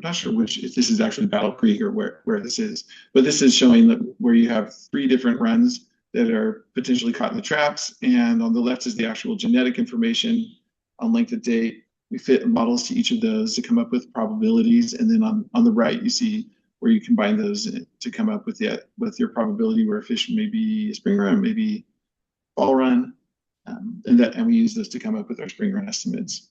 not sure if this is actually Battle Creek or where this is, but this is showing where you have 3 different runs that are potentially caught in the traps, and on the left is the actual genetic information on length of date. We fit models to each of those to come up with probabilities, and then on the right you see where you combine those to come up with your probability where a fish may be a spring run, maybe fall run, and we use those to come up with our spring run estimates.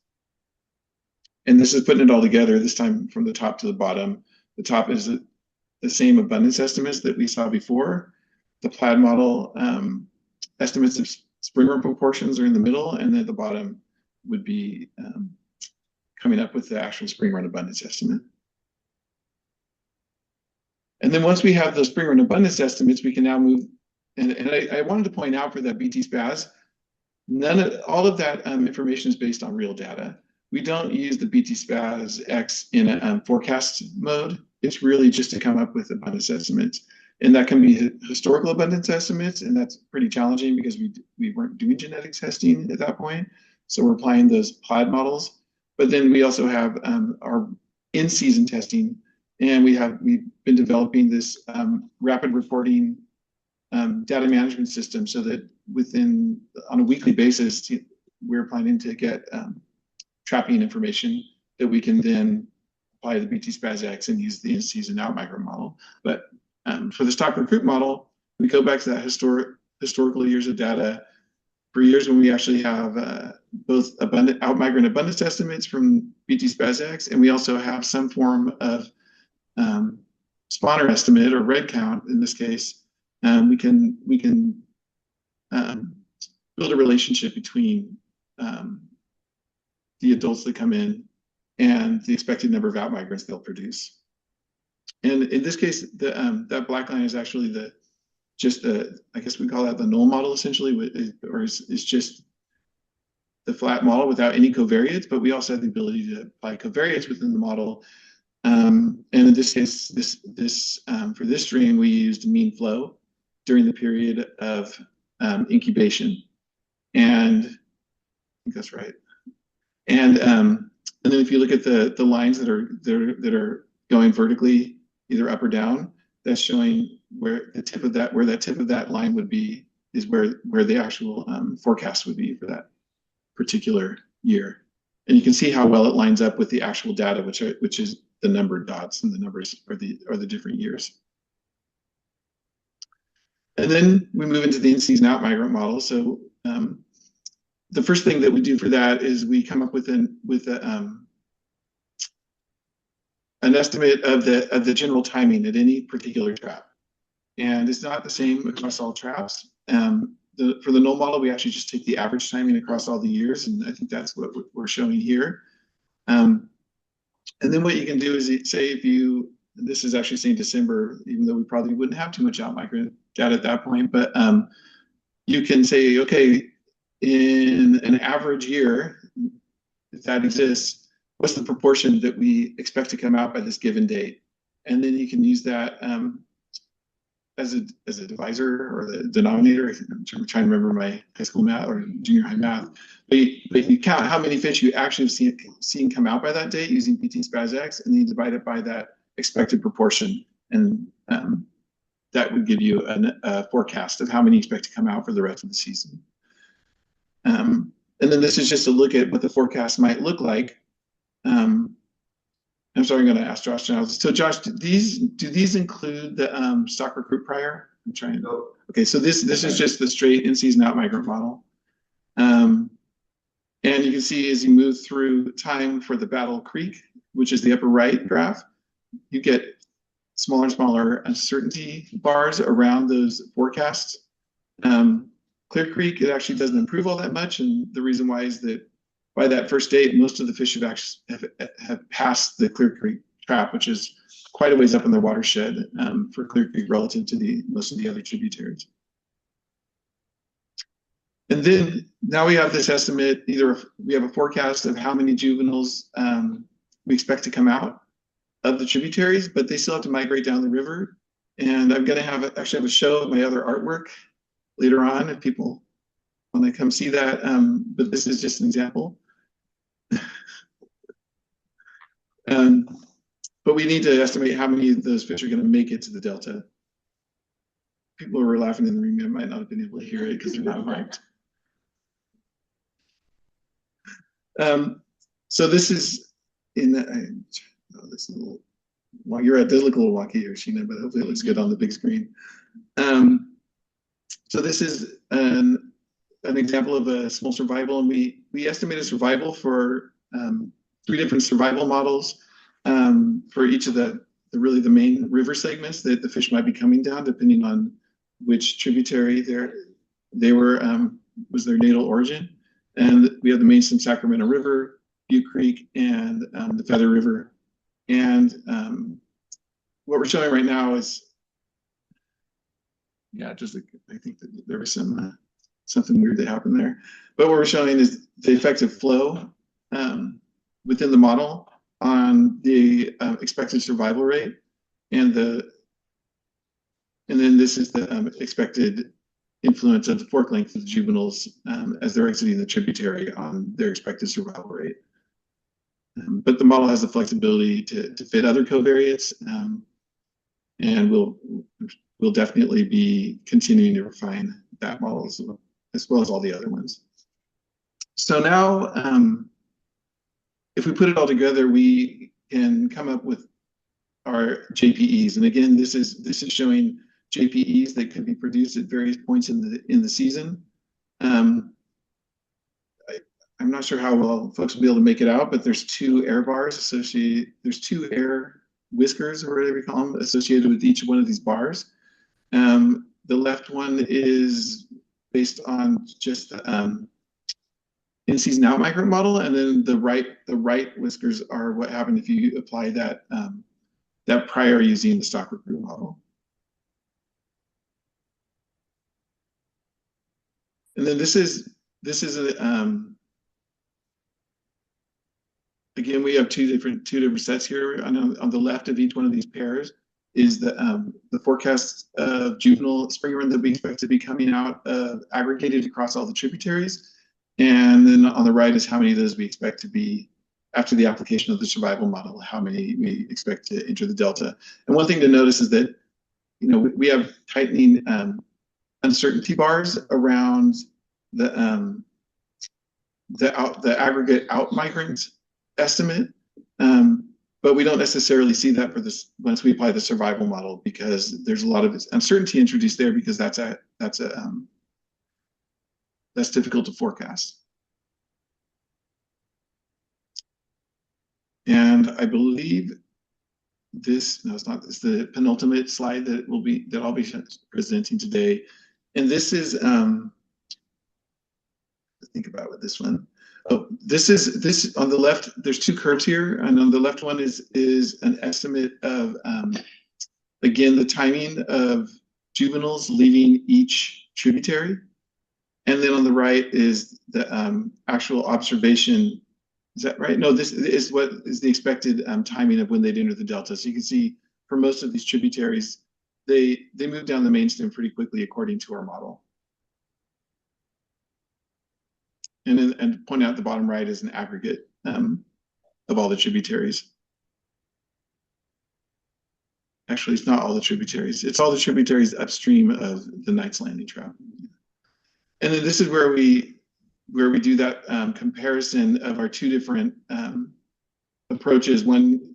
And this is putting it all together, this time from the top to the bottom. The top is the same abundance estimates that we saw before. The plaid model estimates of spring run proportions are in the middle, and then at the bottom would be coming up with the actual spring run abundance estimate. And then once we have those spring run abundance estimates, we can now move, and I wanted to point out for that BT SPAS, all of that information is based on real data. We don't use the BT SPAS X in a forecast mode. It's really just to come up with abundance estimates. And that can be historical abundance estimates, and that's pretty challenging because we weren't doing genetic testing at that point. So we're applying those plaid models. But then we also have our in-season testing, and we've been developing this rapid reporting data management system so that on a weekly basis, we're planning to get trapping information that we can then apply the BT SPAS X and use the in-season outmigrant model. But for the stock recruit model, we go back to that historical years of data for years when we actually have both outmigrant abundance estimates from BT SPAS X, and we also have some form of spawner estimate or red count in this case. We can build a relationship between the adults that come in and the expected number of outmigrants they'll produce. And in this case, that black line is actually I guess we call that the null model essentially, or is just the flat model without any covariates, but we also have the ability to apply covariates within the model. And in this case, for this stream, we used mean flow during the period of incubation. And I think that's right. And then if you look at the lines that are going vertically, either up or down, that's showing where that tip of that line would be, is where the actual forecast would be for that particular year. And you can see how well it lines up with the actual data, which is the numbered dots, and the numbers are the different years. And then we move into the in-season outmigrant model. So the first thing that we do for that is we come up with an estimate of the general timing at any particular trap. And it's not the same across all traps. For the null model, we actually just take the average timing across all the years, and I think that's what we're showing here. And then what you can do is say this is actually saying December, even though we probably wouldn't have too much outmigrant data at that point, but you can say, okay, in an average year, if that exists, what's the proportion that we expect to come out by this given date? And then you can use that as a divisor or the denominator. I'm trying to remember my high school math or junior high math. But you count how many fish you actually have seen come out by that date using BT SPAS X, and then you divide it by that expected proportion. And that would give you a forecast of how many you expect to come out for the rest of the season. And then this is just a look at what the forecast might look like. I'm sorry, I'm going to ask Josh now. So Josh, do these include the stock recruit prior? I'm trying to. Okay, so this is just the straight in-season outmigrant model. And you can see as you move through time for the Battle Creek, which is the upper right graph, you get smaller and smaller uncertainty bars around those forecasts. Clear Creek, it actually doesn't improve all that much, and the reason why is that by that first date, most of the fish have passed the Clear Creek trap, which is quite a ways up in their watershed for Clear Creek relative to most of the other tributaries. And then now we have this estimate, we have a forecast of how many juveniles we expect to come out of the tributaries, but they still have to migrate down the river. And I'm going to actually have a show of my other artwork later on if people want to come see that. But this is just an example. But we need to estimate how many of those fish are going to make it to the delta. People who were laughing in the room might not have been able to hear it because they're not mic'd. So this is in the, this little, well, you're at, does look a little wonky here, Sheena, but hopefully it looks good on the big screen. So this is an example of a small survival, and we estimate a survival for three different survival models for each of the main river segments that the fish might be coming down, depending on which tributary they were was their natal origin. And we have the main stem Sacramento River, Butte Creek, and the Feather River. And what we're showing right now is, I think that there was something weird that happened there. But what we're showing is the effective flow within the model on the expected survival rate, and then this is the expected influence of the fork length of the juveniles as they're exiting the tributary on their expected survival rate. But the model has the flexibility to fit other covariates, and we'll definitely be continuing to refine that model as well as all the other ones. So now, if we put it all together, we can come up with our JPEs. And again, this is showing JPEs that could be produced at various points in the season. I'm not sure how well folks will be able to make it out, but there's two air bars associated. There's two air whiskers, or whatever you call them, associated with each one of these bars. The left one is based on just the in-season out migrant model, and then the right whiskers are what happened if you apply that prior using the stock recruit model. And then this is again, we have two different sets here. On the left of each one of these pairs is the forecast of juvenile spring run that we expect to be coming out aggregated across all the tributaries. And then on the right is how many of those we expect to be, after the application of the survival model, how many we expect to enter the delta. And one thing to notice is that, we have tightening uncertainty bars around the aggregate out migrant estimate, but we don't necessarily see that for this once we apply the survival model, because there's a lot of uncertainty introduced there, because that's difficult to forecast. And I believe it's the penultimate slide that I'll be presenting today. And this is think about with this one. Oh, this on the left, there's two curves here, and on the left one is an estimate of again the timing of juveniles leaving each tributary. And then on the right is the actual observation. Is that right? No, this is what is the expected timing of when they'd enter the delta. So you can see for most of these tributaries, they move down the main stem pretty quickly according to our model. And point out the bottom right is an aggregate of all the tributaries. Actually, it's not all the tributaries. It's all the tributaries upstream of the Knight's Landing trout. And then this is where we do that comparison of our two different approaches. One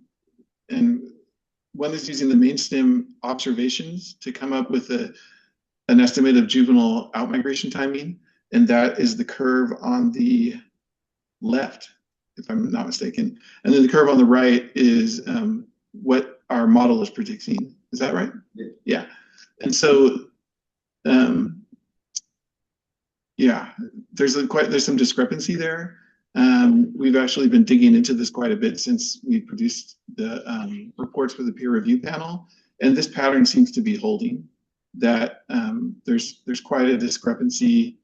is using the main stem observations to come up with an estimate of juvenile outmigration timing, and that is the curve on the left, if I'm not mistaken. And then the curve on the right is what our model is predicting. Is that right? Yeah. And so yeah, there's some discrepancy there. We've actually been digging into this quite a bit since we produced the reports for the peer review panel, and this pattern seems to be holding. That there's quite a discrepancy,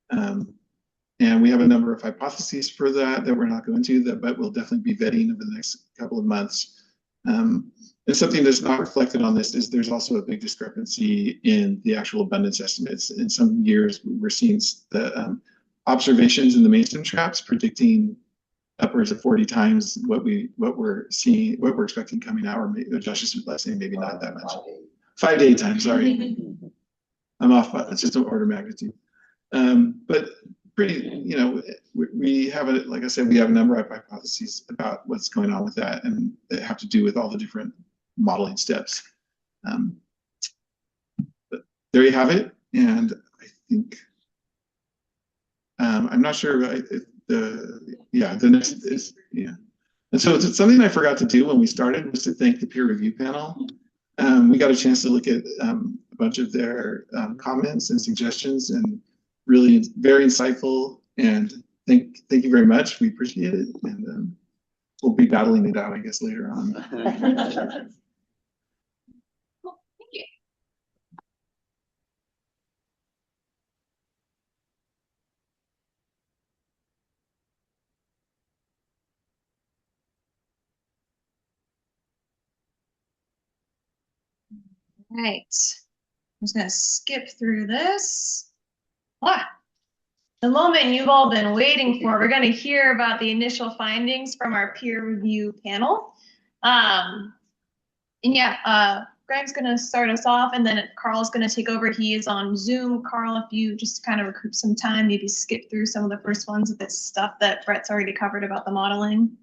and we have a number of hypotheses for that we're not going to, but we'll definitely be vetting over the next couple of months. And something that's not reflected on this is there's also a big discrepancy in the actual abundance estimates. In some years, we're seeing the observations in the mainstem traps predicting upwards of 40 times what we're expecting coming out, or maybe Josh's saying maybe not that much. 5 to 8 times, sorry. I'm off, but it's just an order of magnitude. But pretty, we have like I said, we have a number of hypotheses about what's going on with that, and they have to do with all the different modeling steps. But there you have it. And I think, I'm not sure, the next And so it's something I forgot to do when we started was to thank the peer review panel. We got a chance to look at a bunch of their comments and suggestions, and really very insightful. And thank you very much. We appreciate it, and we'll be battling it out, I guess, later on. Cool. Thank you. Right. I'm just gonna skip through this. The moment you've all been waiting for. We're gonna hear about the initial findings from our peer review panel. And yeah, Greg's gonna start us off, and then Carl's gonna take over. He is on Zoom. Carl, if you just kind of recoup some time, maybe skip through some of the first ones of this stuff that Brett's already covered about the modeling.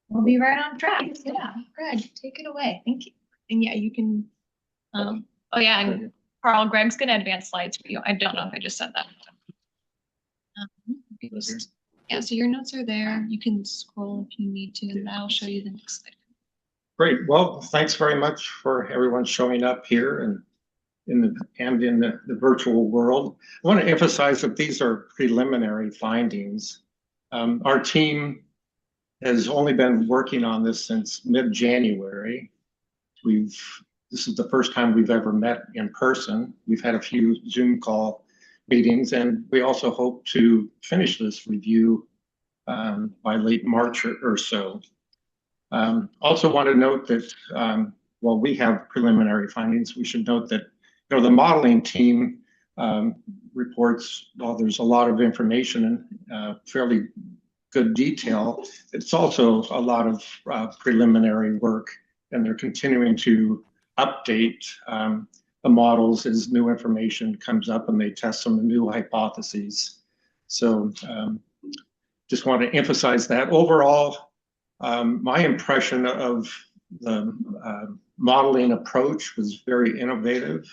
We'll be right on track. Yeah, Greg, take it away. Thank you. And yeah, you can, oh yeah, and Carl, Greg's gonna advance slides for you. I don't know if I just said that. Yeah, so your notes are there. You can scroll if you need to, and that'll show you the next slide. Great. Well, thanks very much for everyone showing up here and in the virtual world. I want to emphasize that these are preliminary findings. Our team has only been working on this since mid-January. This is the first time we've ever met in person. We've had a few Zoom call meetings, and we also hope to finish this review by late March or so. Also want to note that while we have preliminary findings, we should note that the modeling team reports, while there's a lot of information and fairly good detail, it's also a lot of preliminary work, and they're continuing to update the models as new information comes up and they test some new hypotheses. So just want to emphasize that. Overall, my impression of the modeling approach was very innovative,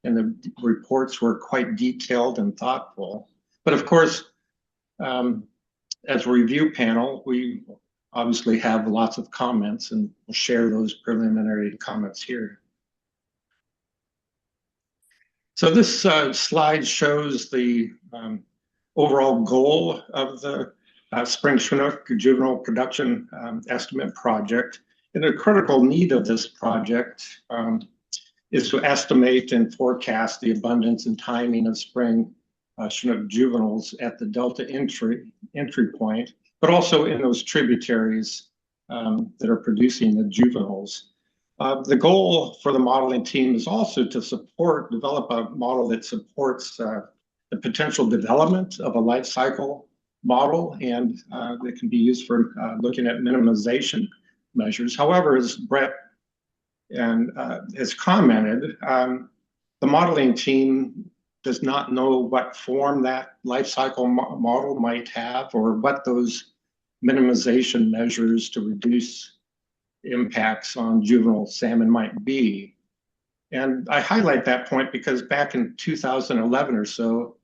and the reports were quite detailed and thoughtful. But of course, as a review panel, we obviously have lots of comments, and we'll share those preliminary comments here. So this slide shows the overall goal of the Spring Chinook Juvenile Production Estimate Project. And the critical need of this project is to estimate and forecast the abundance and timing of spring Chinook juveniles at the Delta entry point, but also in those tributaries that are producing the juveniles. The goal for the modeling team is also to develop a model that supports the potential development of a life cycle model, and that can be used for looking at minimization measures. However, as Brett has commented, the modeling team does not know what form that life cycle model might have, or what those minimization measures to reduce impacts on juvenile salmon might be. And I highlight that point because back in 2011 or so,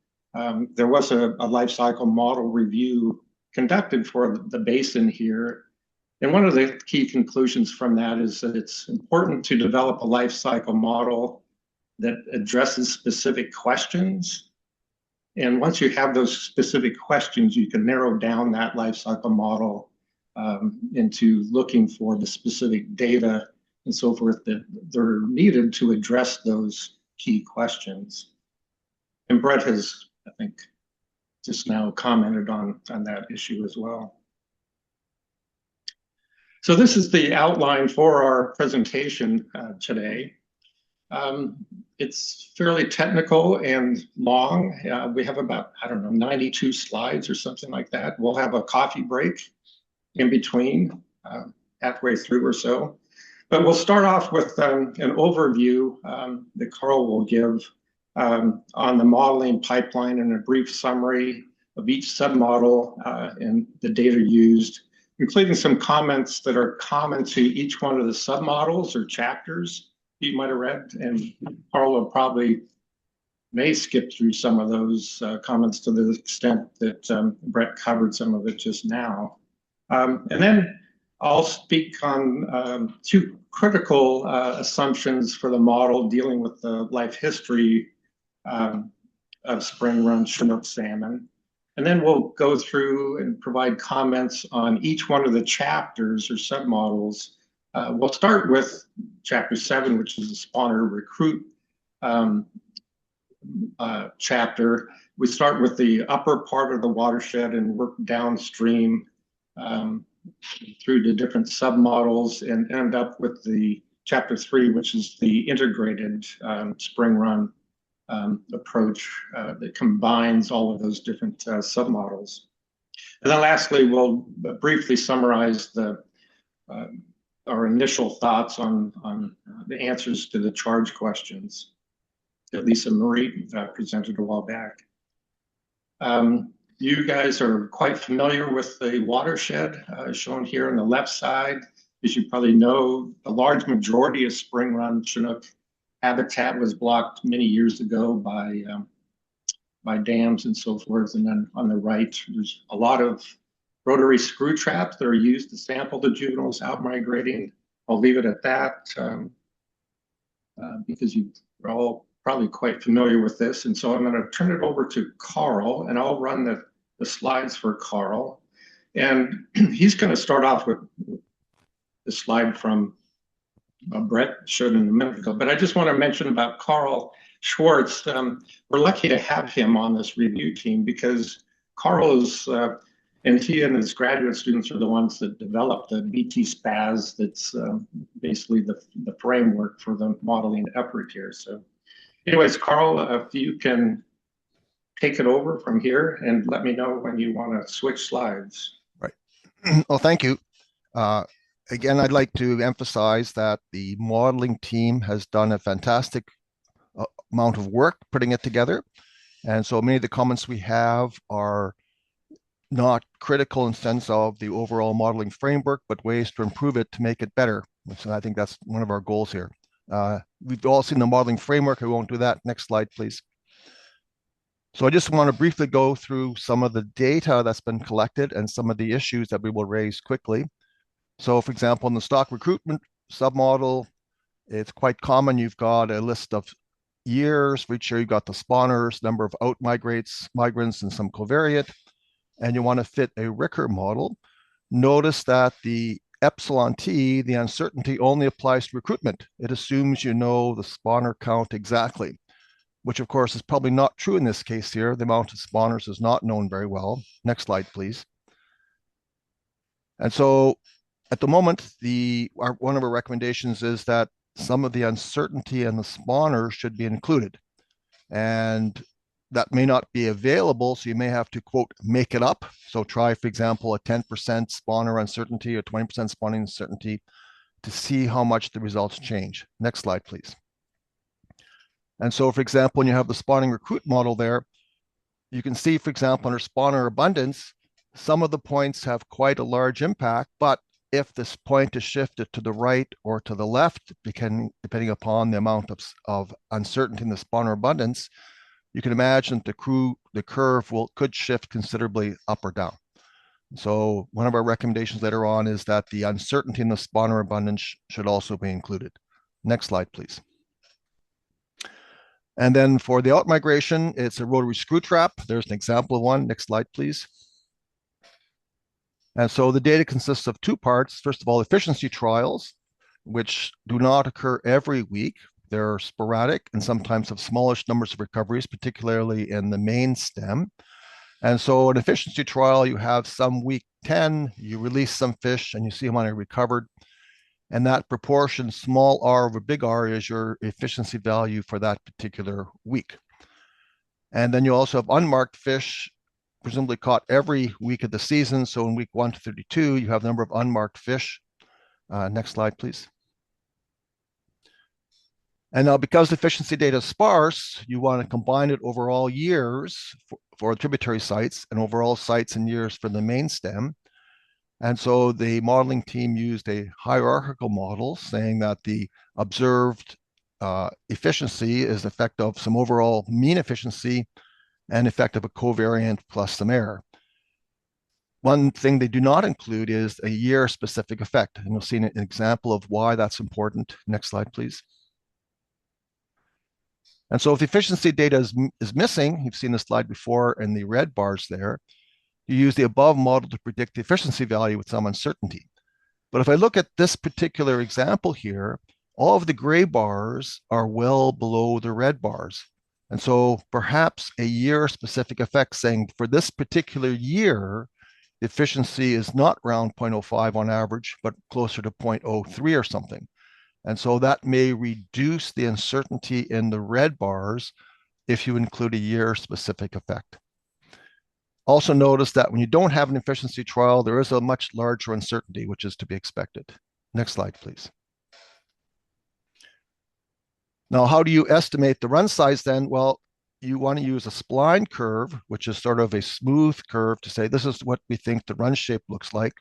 there was a life cycle model review conducted for the basin here. And one of the key conclusions from that is that it's important to develop a life cycle model that addresses specific questions. And once you have those specific questions, you can narrow down that life cycle model into looking for the specific data and so forth that are needed to address those key questions. And Brett has, I think, just now commented on that issue as well. So this is the outline for our presentation today. It's fairly technical and long. We have about, 92 slides or something like that. We'll have a coffee break in between, halfway through or so. But we'll start off with an overview that Carl will give on the modeling pipeline and a brief summary of each submodel and the data used, including some comments that are common to each one of the submodels or chapters you might have read. And Carl will may skip through some of those comments to the extent that Brett covered some of it just now. And then I'll speak on two critical assumptions for the model dealing with the life history of spring run Chinook salmon. And then we'll go through and provide comments on each one of the chapters or submodels. We'll start with chapter 7, which is the spawner recruit chapter. We start with the upper part of the watershed and work downstream through the different submodels and end up with the chapter 3, which is the integrated spring run approach that combines all of those different submodels. And then lastly, we'll briefly summarize our initial thoughts on the answers to the charge questions that Lisamarie presented a while back. You guys are quite familiar with the watershed shown here on the left side. As you probably know, a large majority of spring run Chinook habitat was blocked many years ago by dams and so forth. And then on the right, there's a lot of rotary screw traps that are used to sample the juveniles out migrating. I'll leave it at that because you're all probably quite familiar with this. And so I'm going to turn it over to Carl, and I'll run the slides for Carl. And he's going to start off with the slide from Brett showed in a minute ago. But I just want to mention about Carl Schwarz. We're lucky to have him on this review team because Carl is, and he and his graduate students are the ones that developed the BT SPAS that's basically the framework for the modeling effort here. So anyways, Carl, if you can take it over from here and let me know when you want to switch slides. Right. Well, thank you. Again, I'd like to emphasize that the modeling team has done a fantastic amount of work putting it together. And so many of the comments we have are not critical in sense of the overall modeling framework, but ways to improve it to make it better. So I think that's one of our goals here. We've all seen the modeling framework. I won't do that. Next slide, please. So I just want to briefly go through some of the data that's been collected and some of the issues that we will raise quickly. So for example, in the stock recruitment submodel, it's quite common. You've got a list of years for each year. You've got the spawners, number of out migrants, and some covariate, and you want to fit a Ricker model. Notice that the epsilon t, the uncertainty, only applies to recruitment. It assumes you know the spawner count exactly, which of course is probably not true in this case here. The amount of spawners is not known very well. Next slide, please. And so at the moment, one of our recommendations is that some of the uncertainty in the spawner should be included. And that may not be available, so you may have to, quote, make it up. So try, for example, a 10% spawner uncertainty or 20% spawning uncertainty to see how much the results change. Next slide, please. And so, for example, when you have the spawning recruit model there, you can see, for example, under spawner abundance, some of the points have quite a large impact, but if this point is shifted to the right or to the left, depending upon the amount of uncertainty in the spawner abundance, you can imagine the curve could shift considerably up or down. So one of our recommendations later on is that the uncertainty in the spawner abundance should also be included. Next slide, please. And then for the outmigration, it's a rotary screw trap. There's an example of one. Next slide, please. And so the data consists of two parts. First of all, efficiency trials, which do not occur every week. They're sporadic and sometimes have smallish numbers of recoveries, particularly in the main stem. And so an efficiency trial, you have some week 10, you release some fish and you see how many recovered. And that proportion, small r over big R, is your efficiency value for that particular week. And then you also have unmarked fish, presumably caught every week of the season. So in week 1 to 32, you have the number of unmarked fish. Next slide, please. And now because efficiency data is sparse, you want to combine it over all years for tributary sites and overall sites and years for the main stem. And so the modeling team used a hierarchical model saying that the observed efficiency is the effect of some overall mean efficiency and effect of a covariant plus some error. one thing they do not include is a year-specific effect. And you'll see an example of why that's important. Next slide, please. And so if the efficiency data is missing, you've seen the slide before in the red bars there, you use the above model to predict the efficiency value with some uncertainty. But if I look at this particular example here, all of the gray bars are well below the red bars. And so perhaps a year-specific effect saying for this particular year, the efficiency is not around 0.05 on average, but closer to 0.03 or something. And so that may reduce the uncertainty in the red bars if you include a year-specific effect. Also notice that when you don't have an efficiency trial, there is a much larger uncertainty, which is to be expected. Next slide, please. Now, how do you estimate the run size then? Well, you want to use a spline curve, which is sort of a smooth curve to say this is what we think the run shape looks like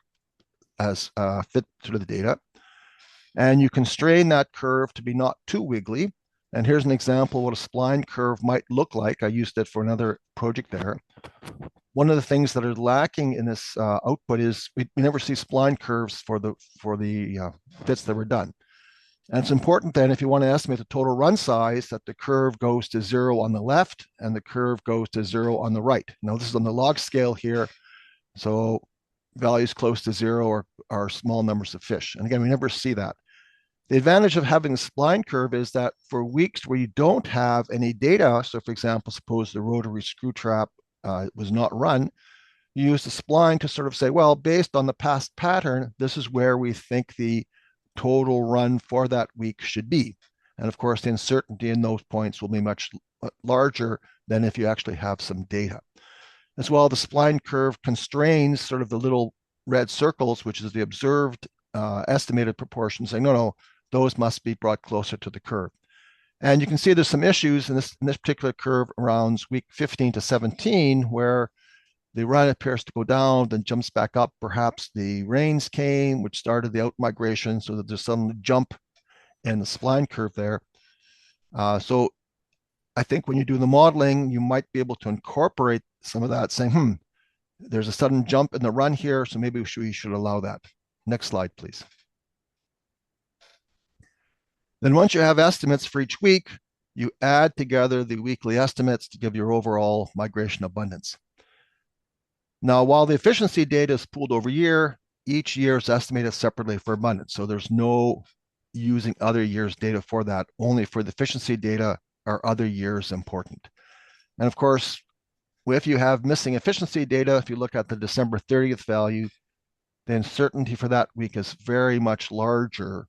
as fit to the data. And you constrain that curve to be not too wiggly. And here's an example of what a spline curve might look like. I used it for another project there. One of the things that are lacking in this output is we never see spline curves for the fits that were done. And it's important then, if you want to estimate the total run size, that the curve goes to 0 on the left and the curve goes to 0 on the right. Now, this is on the log scale here. So values close to 0 are small numbers of fish. And again, we never see that. The advantage of having a spline curve is that for weeks where you don't have any data, so for example, suppose the rotary screw trap was not run, you use the spline to sort of say, well, based on the past pattern, this is where we think the total run for that week should be. And of course, the uncertainty in those points will be much larger than if you actually have some data. As well, the spline curve constrains sort of the little red circles, which is the observed estimated proportion, saying, no, those must be brought closer to the curve. And you can see there's some issues in this particular curve around week 15 to 17, where the run appears to go down, then jumps back up. Perhaps the rains came, which started the out migration, so that there's some jump in the spline curve there. So I think when you do the modeling, you might be able to incorporate some of that, saying, there's a sudden jump in the run here, so maybe we should allow that. Next slide, please. Then once you have estimates for each week, you add together the weekly estimates to give your overall migration abundance. Now, while the efficiency data is pooled over year, each year is estimated separately for abundance. So there's no using other years' data for that. Only for the efficiency data are other years important. And of course, if you have missing efficiency data, if you look at the December 30th value, the uncertainty for that week is very much larger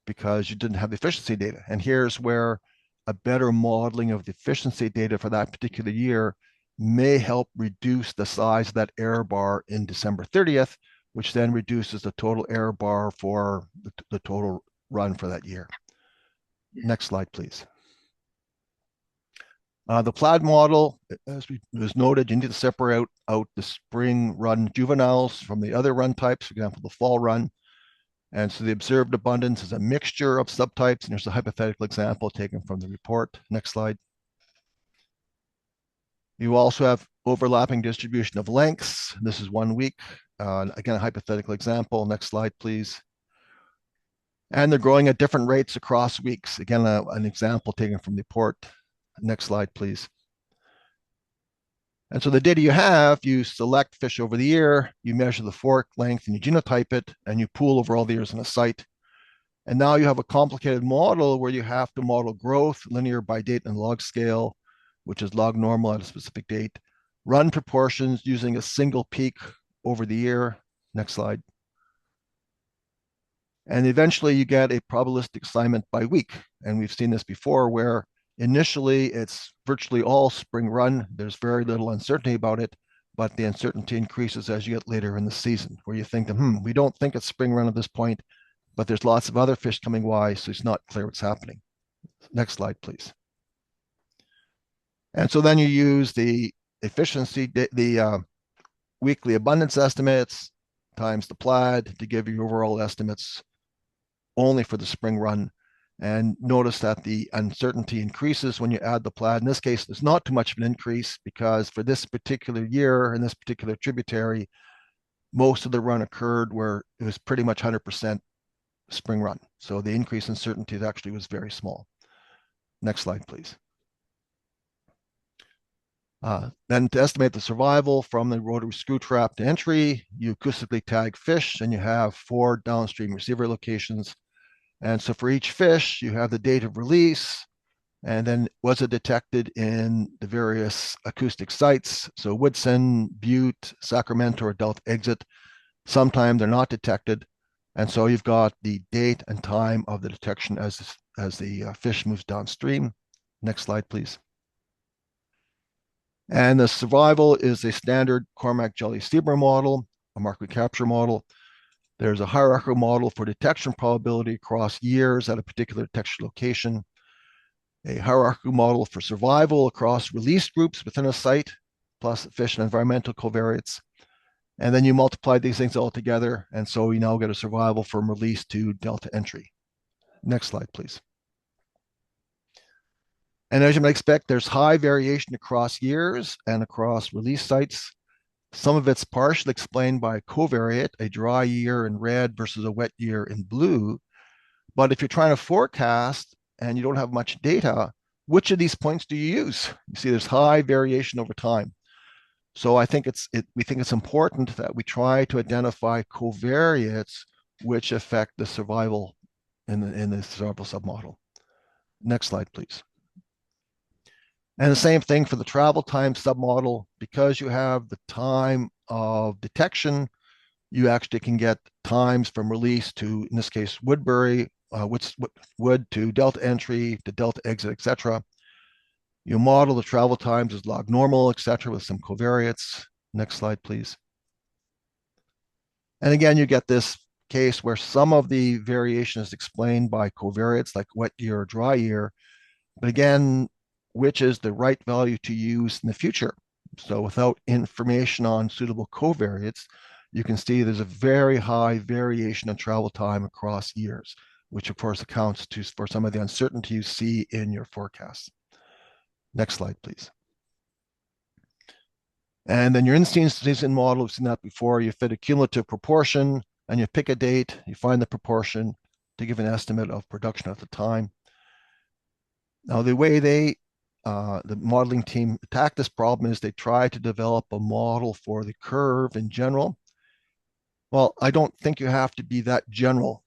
because you didn't have the efficiency data. And here's where a better modeling of the efficiency data for that particular year may help reduce the size of that error bar in December 30th, which then reduces the total error bar for the total run for that year. Next slide, please. The plaid model, as was noted, you need to separate out the spring run juveniles from the other run types, for example, the fall run. And so the observed abundance is a mixture of subtypes, and there's a hypothetical example taken from the report. Next slide. You also have overlapping distribution of lengths. This is 1 week. Again, a hypothetical example. Next slide, please. And they're growing at different rates across weeks. Again, an example taken from the report. Next slide, please. And so the data you have, you select fish over the year, you measure the fork length, and you genotype it, and you pool over all the years in a site. And now you have a complicated model where you have to model growth, linear by date and log scale, which is log normal at a specific date, run proportions using a single peak over the year. Next slide. And eventually you get a probabilistic assignment by week. And we've seen this before where initially it's virtually all spring run. There's very little uncertainty about it, but the uncertainty increases as you get later in the season, where you think, we don't think it's spring run at this point, but there's lots of other fish coming by, so it's not clear what's happening. Next slide, please. And so then you use the efficiency, the weekly abundance estimates times the plaid to give you overall estimates only for the spring run. And notice that the uncertainty increases when you add the plaid. In this case, there's not too much of an increase because for this particular year in this particular tributary, most of the run occurred where it was pretty much 100% spring run. So the increase in certainty actually was very small. Next slide, please. Then to estimate the survival from the rotary screw trap to entry, you acoustically tag fish and you have 4 downstream receiver locations. And so for each fish, you have the date of release, and then was it detected in the various acoustic sites? So Woodson, Butte, Sacramento, or Delta exit. Sometimes they're not detected. And so you've got the date and time of the detection as the fish moves downstream. Next slide, please. And the survival is a standard Cormack-Jolly-Stieber model, a mark recapture model. There's a hierarchical model for detection probability across years at a particular detection location, a hierarchical model for survival across release groups within a site, plus fish and environmental covariates. And then you multiply these things all together, and so you now get a survival from release to delta entry. Next slide, please. And as you might expect, there's high variation across years and across release sites. Some of it's partially explained by covariate, a dry year in red versus a wet year in blue. But if you're trying to forecast and you don't have much data, which of these points do you use? You see there's high variation over time. So I think we think it's important that we try to identify covariates which affect the survival in the survival submodel. Next slide, please. And the same thing for the travel time submodel. Because you have the time of detection, you actually can get times from release to, in this case, Woodbury, Wood to delta entry to delta exit, etc. You model the travel times as log normal, etc., with some covariates. Next slide, please. And again, you get this case where some of the variation is explained by covariates like wet year or dry year. But again, which is the right value to use in the future? So without information on suitable covariates, you can see there's a very high variation in travel time across years, which of course accounts for some of the uncertainty you see in your forecasts. Next slide, please. And then your in-season model, we've seen that before. You fit a cumulative proportion and you pick a date, you find the proportion to give an estimate of production at the time. Now, the way the modeling team attacked this problem is they tried to develop a model for the curve in general. Well, I don't think you have to be that general.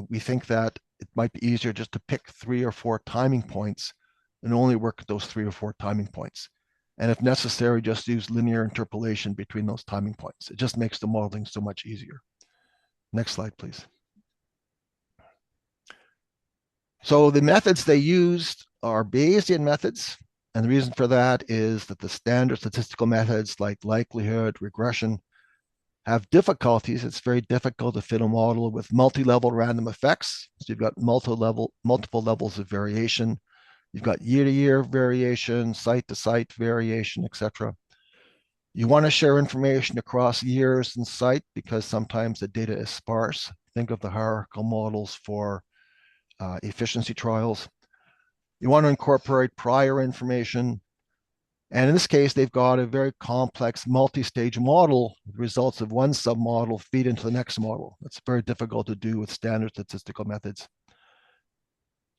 We think that it might be easier just to pick 3 or 4 timing points and only work at those 3 or 4 timing points. And if necessary, just use linear interpolation between those timing points. It just makes the modeling so much easier. Next slide, please. So the methods they used are Bayesian methods. And the reason for that is that the standard statistical methods like likelihood, regression, have difficulties. It's very difficult to fit a model with multi-level random effects. So you've got multiple levels of variation. You've got year-to-year variation, site-to-site variation, etc. You want to share information across years and site because sometimes the data is sparse. Think of the hierarchical models for efficiency trials. You want to incorporate prior information. And in this case, they've got a very complex multi-stage model. The results of one submodel feed into the next model. That's very difficult to do with standard statistical methods.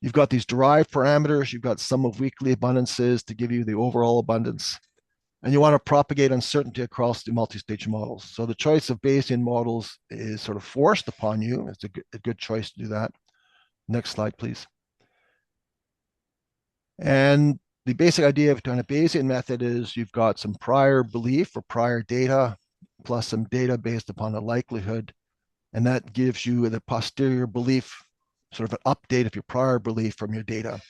You've got these derived parameters. You've got sum of weekly abundances to give you the overall abundance. And you want to propagate uncertainty across the multi-stage models. So the choice of Bayesian models is sort of forced upon you. It's a good choice to do that. Next slide, please. And the basic idea of doing a Bayesian method is you've got some prior belief or prior data plus some data based upon a likelihood. And that gives you the posterior belief, sort of an update of your prior belief from your data.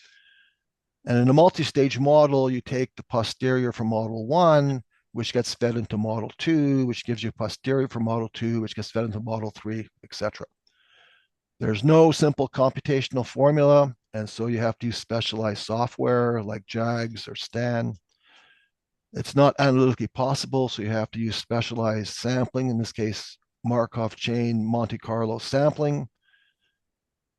And in a multi-stage model, you take the posterior from model 1, which gets fed into model 2, which gives you posterior from model 2, which gets fed into model 3, etc. There's no simple computational formula, and so you have to use specialized software like JAGS or STAN. It's not analytically possible, so you have to use specialized sampling, in this case, Markov chain Monte Carlo sampling.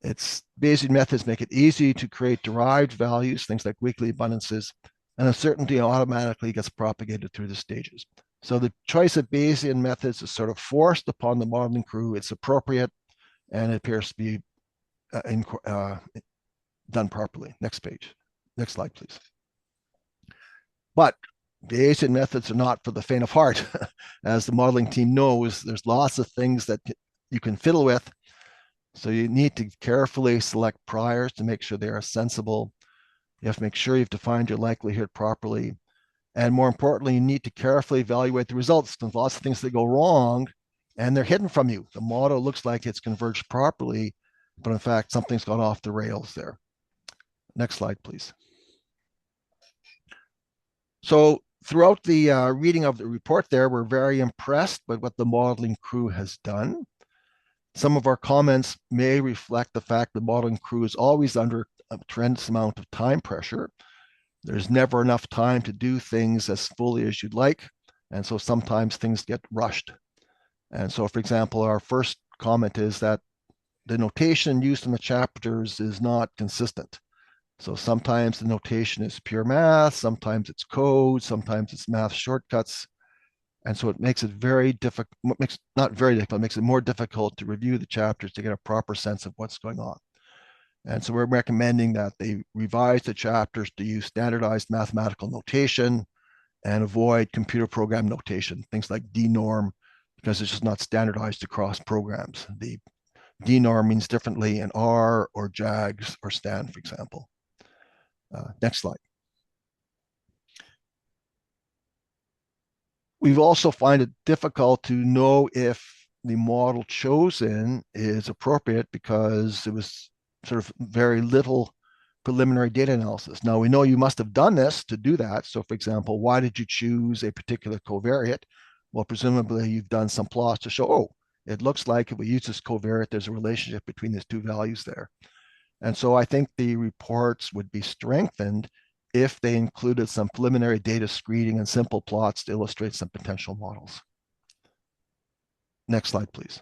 Bayesian methods make it easy to create derived values, things like weekly abundances, and uncertainty automatically gets propagated through the stages. So the choice of Bayesian methods is sort of forced upon the modeling crew. It's appropriate, and it appears to be done properly. Next page. Next slide, please. But Bayesian methods are not for the faint of heart. As the modeling team knows, there's lots of things that you can fiddle with. So you need to carefully select priors to make sure they are sensible. You have to make sure you've defined your likelihood properly. And more importantly, you need to carefully evaluate the results. There's lots of things that go wrong and they're hidden from you. The model looks like it's converged properly, but in fact, something's got off the rails there. Next slide, please. So throughout the reading of the report there, we're very impressed by what the modeling crew has done. Some of our comments may reflect the fact the modeling crew is always under a tremendous amount of time pressure. There's never enough time to do things as fully as you'd like. And so sometimes things get rushed. And so, for example, our first comment is that the notation used in the chapters is not consistent. So sometimes the notation is pure math, sometimes it's code, sometimes it's math shortcuts. And so it makes it very difficult, not very difficult, it makes it more difficult to review the chapters to get a proper sense of what's going on. And so we're recommending that they revise the chapters to use standardized mathematical notation and avoid computer program notation, things like denorm, because it's just not standardized across programs. The denorm means differently in R or JAGS or STAN, for example. Next slide. We've also find it difficult to know if the model chosen is appropriate because it was sort of very little preliminary data analysis. Now, we know you must have done this to do that. So, for example, why did you choose a particular covariate? Well, presumably you've done some plots to show, oh, it looks like if we use this covariate, there's a relationship between these two values there. And so I think the reports would be strengthened if they included some preliminary data screening and simple plots to illustrate some potential models. Next slide, please.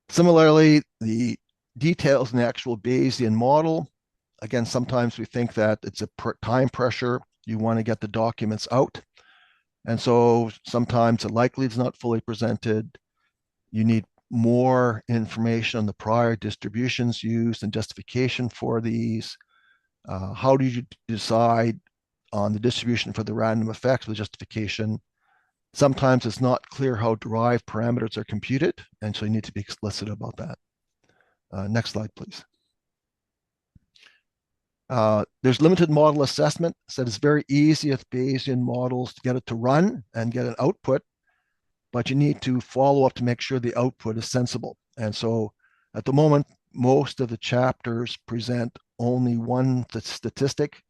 Similarly, the details in the actual Bayesian model, again, sometimes we think that it's a time pressure. You want to get the documents out. And so sometimes the likelihood is not fully presented. You need more information on the prior distributions used and justification for these. How do you decide on the distribution for the random effects with justification? Sometimes it's not clear how derived parameters are computed, and so you need to be explicit about that. Next slide, please. There's limited model assessment, so it's very easy with Bayesian models to get it to run and get an output, but you need to follow up to make sure the output is sensible. And so at the moment, most of the chapters present only one statistic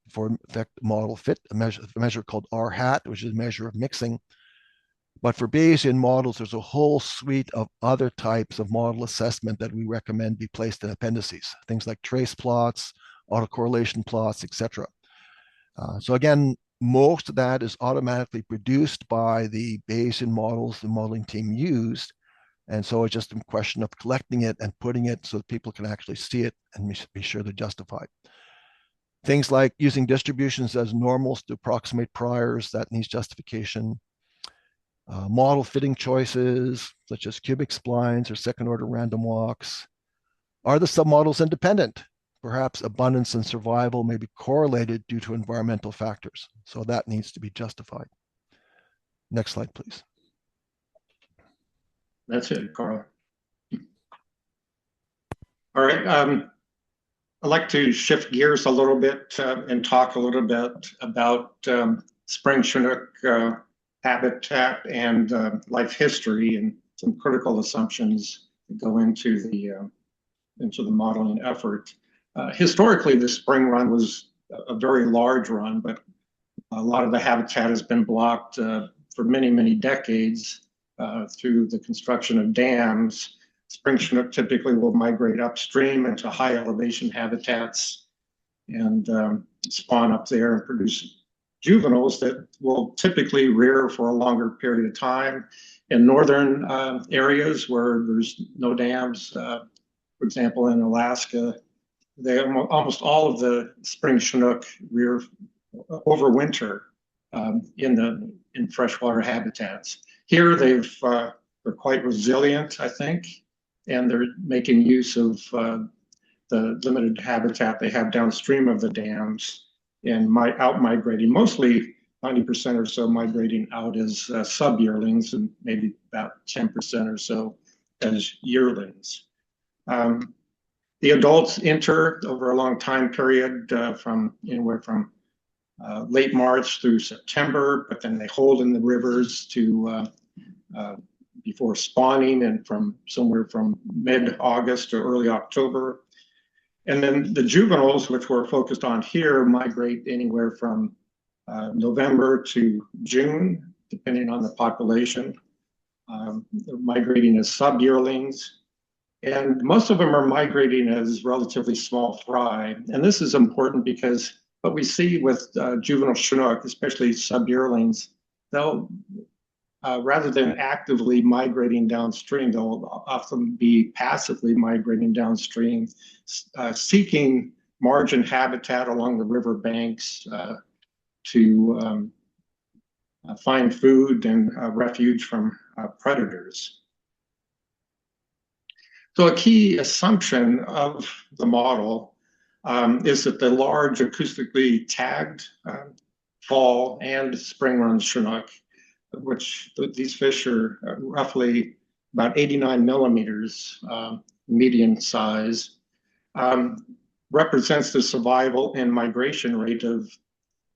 for effect model fit, a measure called R hat, which is a measure of mixing. But for Bayesian models, there's a whole suite of other types of model assessment that we recommend be placed in appendices, things like trace plots, autocorrelation plots, etc. So again, most of that is automatically produced by the Bayesian models the modeling team used. And so it's just a question of collecting it and putting it so that people can actually see it and be sure they're justified. Things like using distributions as normals to approximate priors, that needs justification. Model fitting choices, such as cubic splines or second order random walks. Are the submodels independent? Perhaps abundance and survival may be correlated due to environmental factors. So that needs to be justified. Next slide, please. That's it, Carl. All right. I'd like to shift gears a little bit and talk a little bit about spring Chinook habitat and life history and some critical assumptions that go into the modeling effort. Historically, the spring run was a very large run, but a lot of the habitat has been blocked for many, many decades through the construction of dams. Spring Chinook typically will migrate upstream into high elevation habitats and spawn up there and produce juveniles that will typically rear for a longer period of time. In northern areas where there's no dams, for example, in Alaska, almost all of the spring Chinook rear over winter in freshwater habitats. Here they're quite resilient, I think, and they're making use of the limited habitat they have downstream of the dams and out migrating, mostly 90% or so migrating out as sub-yearlings and maybe about 10% or so as yearlings. The adults enter over a long time period from anywhere from late March through September, but then they hold in the rivers to before spawning, and from somewhere from mid-August to early October. And then the juveniles, which we're focused on here, migrate anywhere from November to June, depending on the population. They're migrating as sub-yearlings. And most of them are migrating as relatively small fry. And this is important because what we see with juvenile Chinook, especially sub-yearlings, they'll, rather than actively migrating downstream, they'll often be passively migrating downstream, seeking margin habitat along the river banks to find food and refuge from predators. So a key assumption of the model is that the large acoustically tagged fall and spring run Chinook, which these fish are roughly about 89 millimeters median size, represents the survival and migration rate of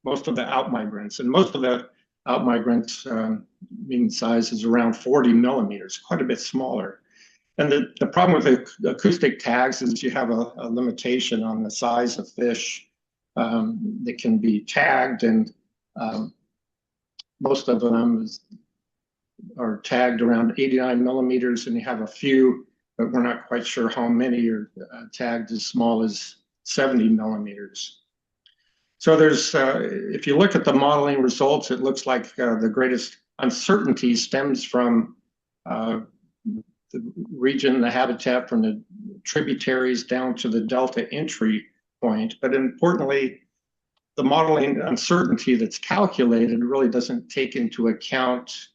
most of the outmigrants. And most of the outmigrants' mean size is around 40 millimeters, quite a bit smaller. And the problem with the acoustic tags is you have a limitation on the size of fish that can be tagged, and most of them are tagged around 89 millimeters, and you have a few, but we're not quite sure how many are tagged as small as 70 millimeters. So there's, if you look at the modeling results, it looks like the greatest uncertainty stems from the region, the habitat from the tributaries down to the delta entry point. But importantly, the modeling uncertainty that's calculated really doesn't take into account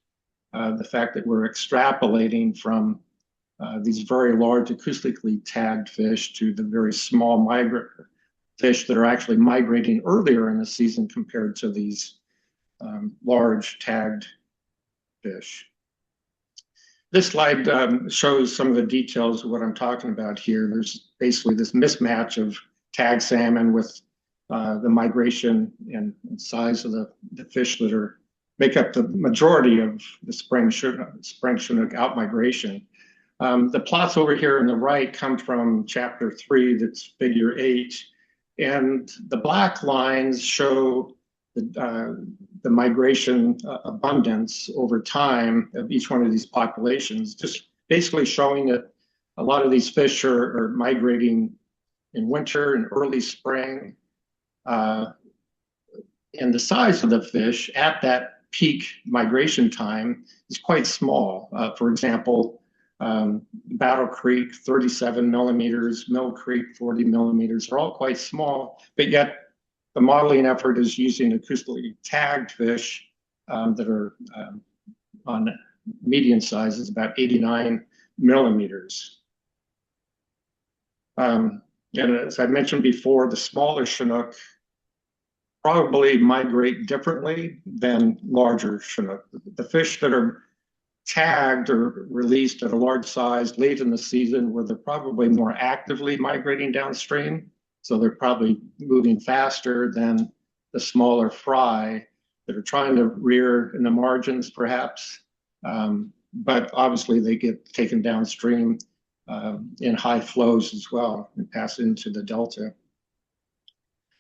the fact that we're extrapolating from these very large acoustically tagged fish to the very small migrant fish that are actually migrating earlier in the season compared to these large tagged fish. This slide shows some of the details of what I'm talking about here. There's basically this mismatch of tag salmon with the migration and size of the fish that make up the majority of the spring Chinook outmigration. The plots over here on the right come from chapter 3, that's figure 8, and the black lines show the migration abundance over time of each one of these populations, just basically showing that a lot of these fish are migrating in winter and early spring. And the size of the fish at that peak migration time is quite small. For example, Battle Creek, 37 millimeters, Mill Creek, 40 millimeters, are all quite small, but yet the modeling effort is using acoustically tagged fish that are on median sizes, about 89 millimeters. And as I mentioned before, the smaller Chinook probably migrate differently than larger Chinook. The fish that are tagged or released at a large size late in the season, where they're probably more actively migrating downstream. So they're probably moving faster than the smaller fry that are trying to rear in the margins, perhaps. But obviously they get taken downstream in high flows as well and pass into the delta.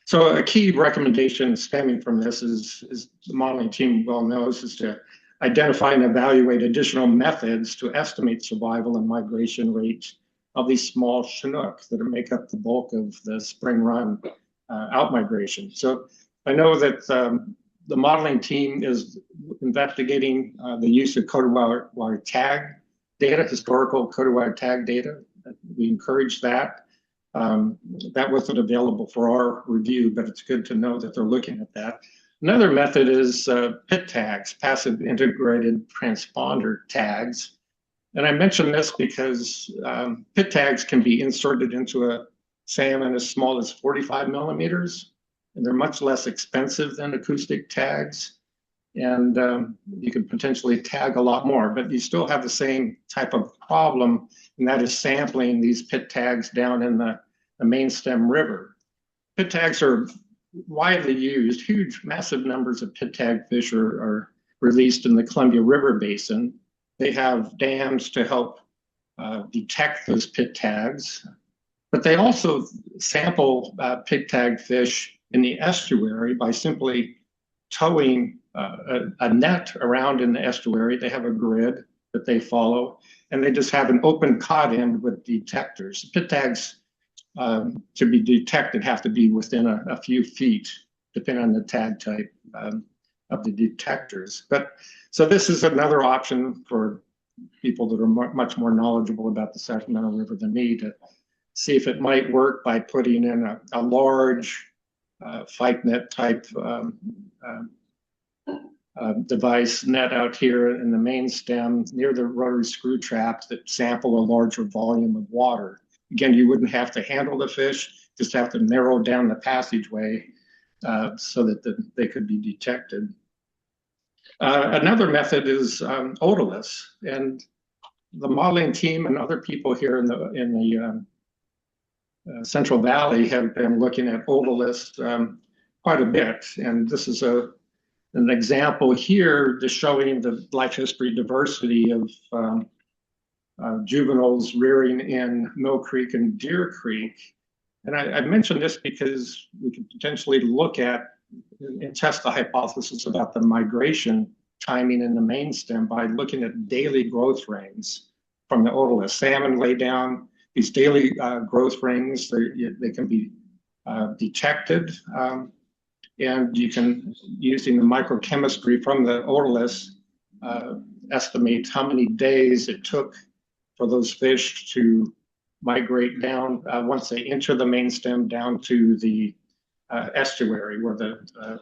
So a key recommendation stemming from this is the modeling team well knows, is to identify and evaluate additional methods to estimate survival and migration rates of these small Chinook that make up the bulk of the spring run outmigration. So I know that the modeling team is investigating the use of coded wire tag data, historical coded wire tag data. We encourage that. That wasn't available for our review, but it's good to know that they're looking at that. Another method is PIT tags, passive integrated transponder tags. And I mention this because PIT tags can be inserted into a salmon as small as 45 millimeters, and they're much less expensive than acoustic tags. And you can potentially tag a lot more, but you still have the same type of problem, and that is sampling these PIT tags down in the main stem river. PIT tags are widely used. Huge, massive numbers of pit tag fish are released in the Columbia River Basin. They have dams to help detect those pit tags, but they also sample pit tag fish in the estuary by simply towing a net around in the estuary. They have a grid that they follow, and they just have an open cod end with detectors. Pit tags to be detected have to be within a few feet, depending on the tag type of the detectors. But so this is another option for people that are much more knowledgeable about the Sacramento River than me to see if it might work by putting in a large fight net type device net out here in the main stem near the rotary screw traps that sample a larger volume of water. Again, you wouldn't have to handle the fish, just have to narrow down the passageway so that they could be detected. Another method is odorless, and the modeling team and other people here in the Central Valley have been looking at odorless quite a bit, and this is an example here just showing the life history diversity of juveniles rearing in Mill Creek and Deer Creek. And I mentioned this because we could potentially look at and test the hypothesis about the migration timing in the main stem by looking at daily growth rings from the odorless. Salmon lay down these daily growth rings. They can be detected, and you can, using the microchemistry from the odorless, estimate how many days it took for those fish to migrate down once they enter the main stem down to the estuary where the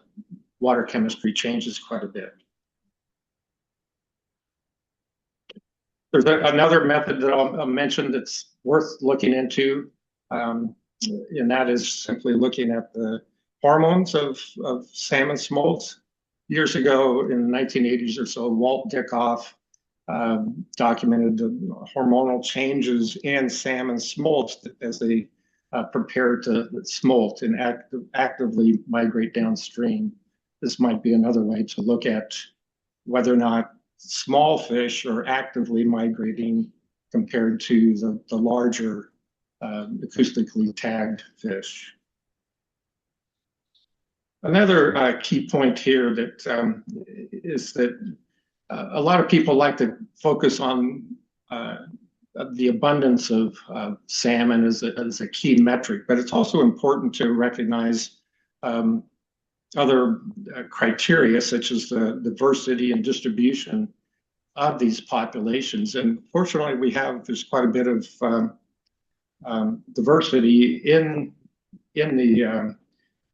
water chemistry changes quite a bit. There's another method that I'll mention that's worth looking into, and that is simply looking at the hormones of salmon smolts. Years ago in the 1980s or so, Walt Dickoff documented the hormonal changes in salmon smolts as they prepare to smolt and actively migrate downstream. This might be another way to look at whether or not small fish are actively migrating compared to the larger acoustically tagged fish. Another key point here that is that a lot of people like to focus on the abundance of salmon as a key metric, but it's also important to recognize other criteria such as the diversity and distribution of these populations. And fortunately, there's quite a bit of diversity in the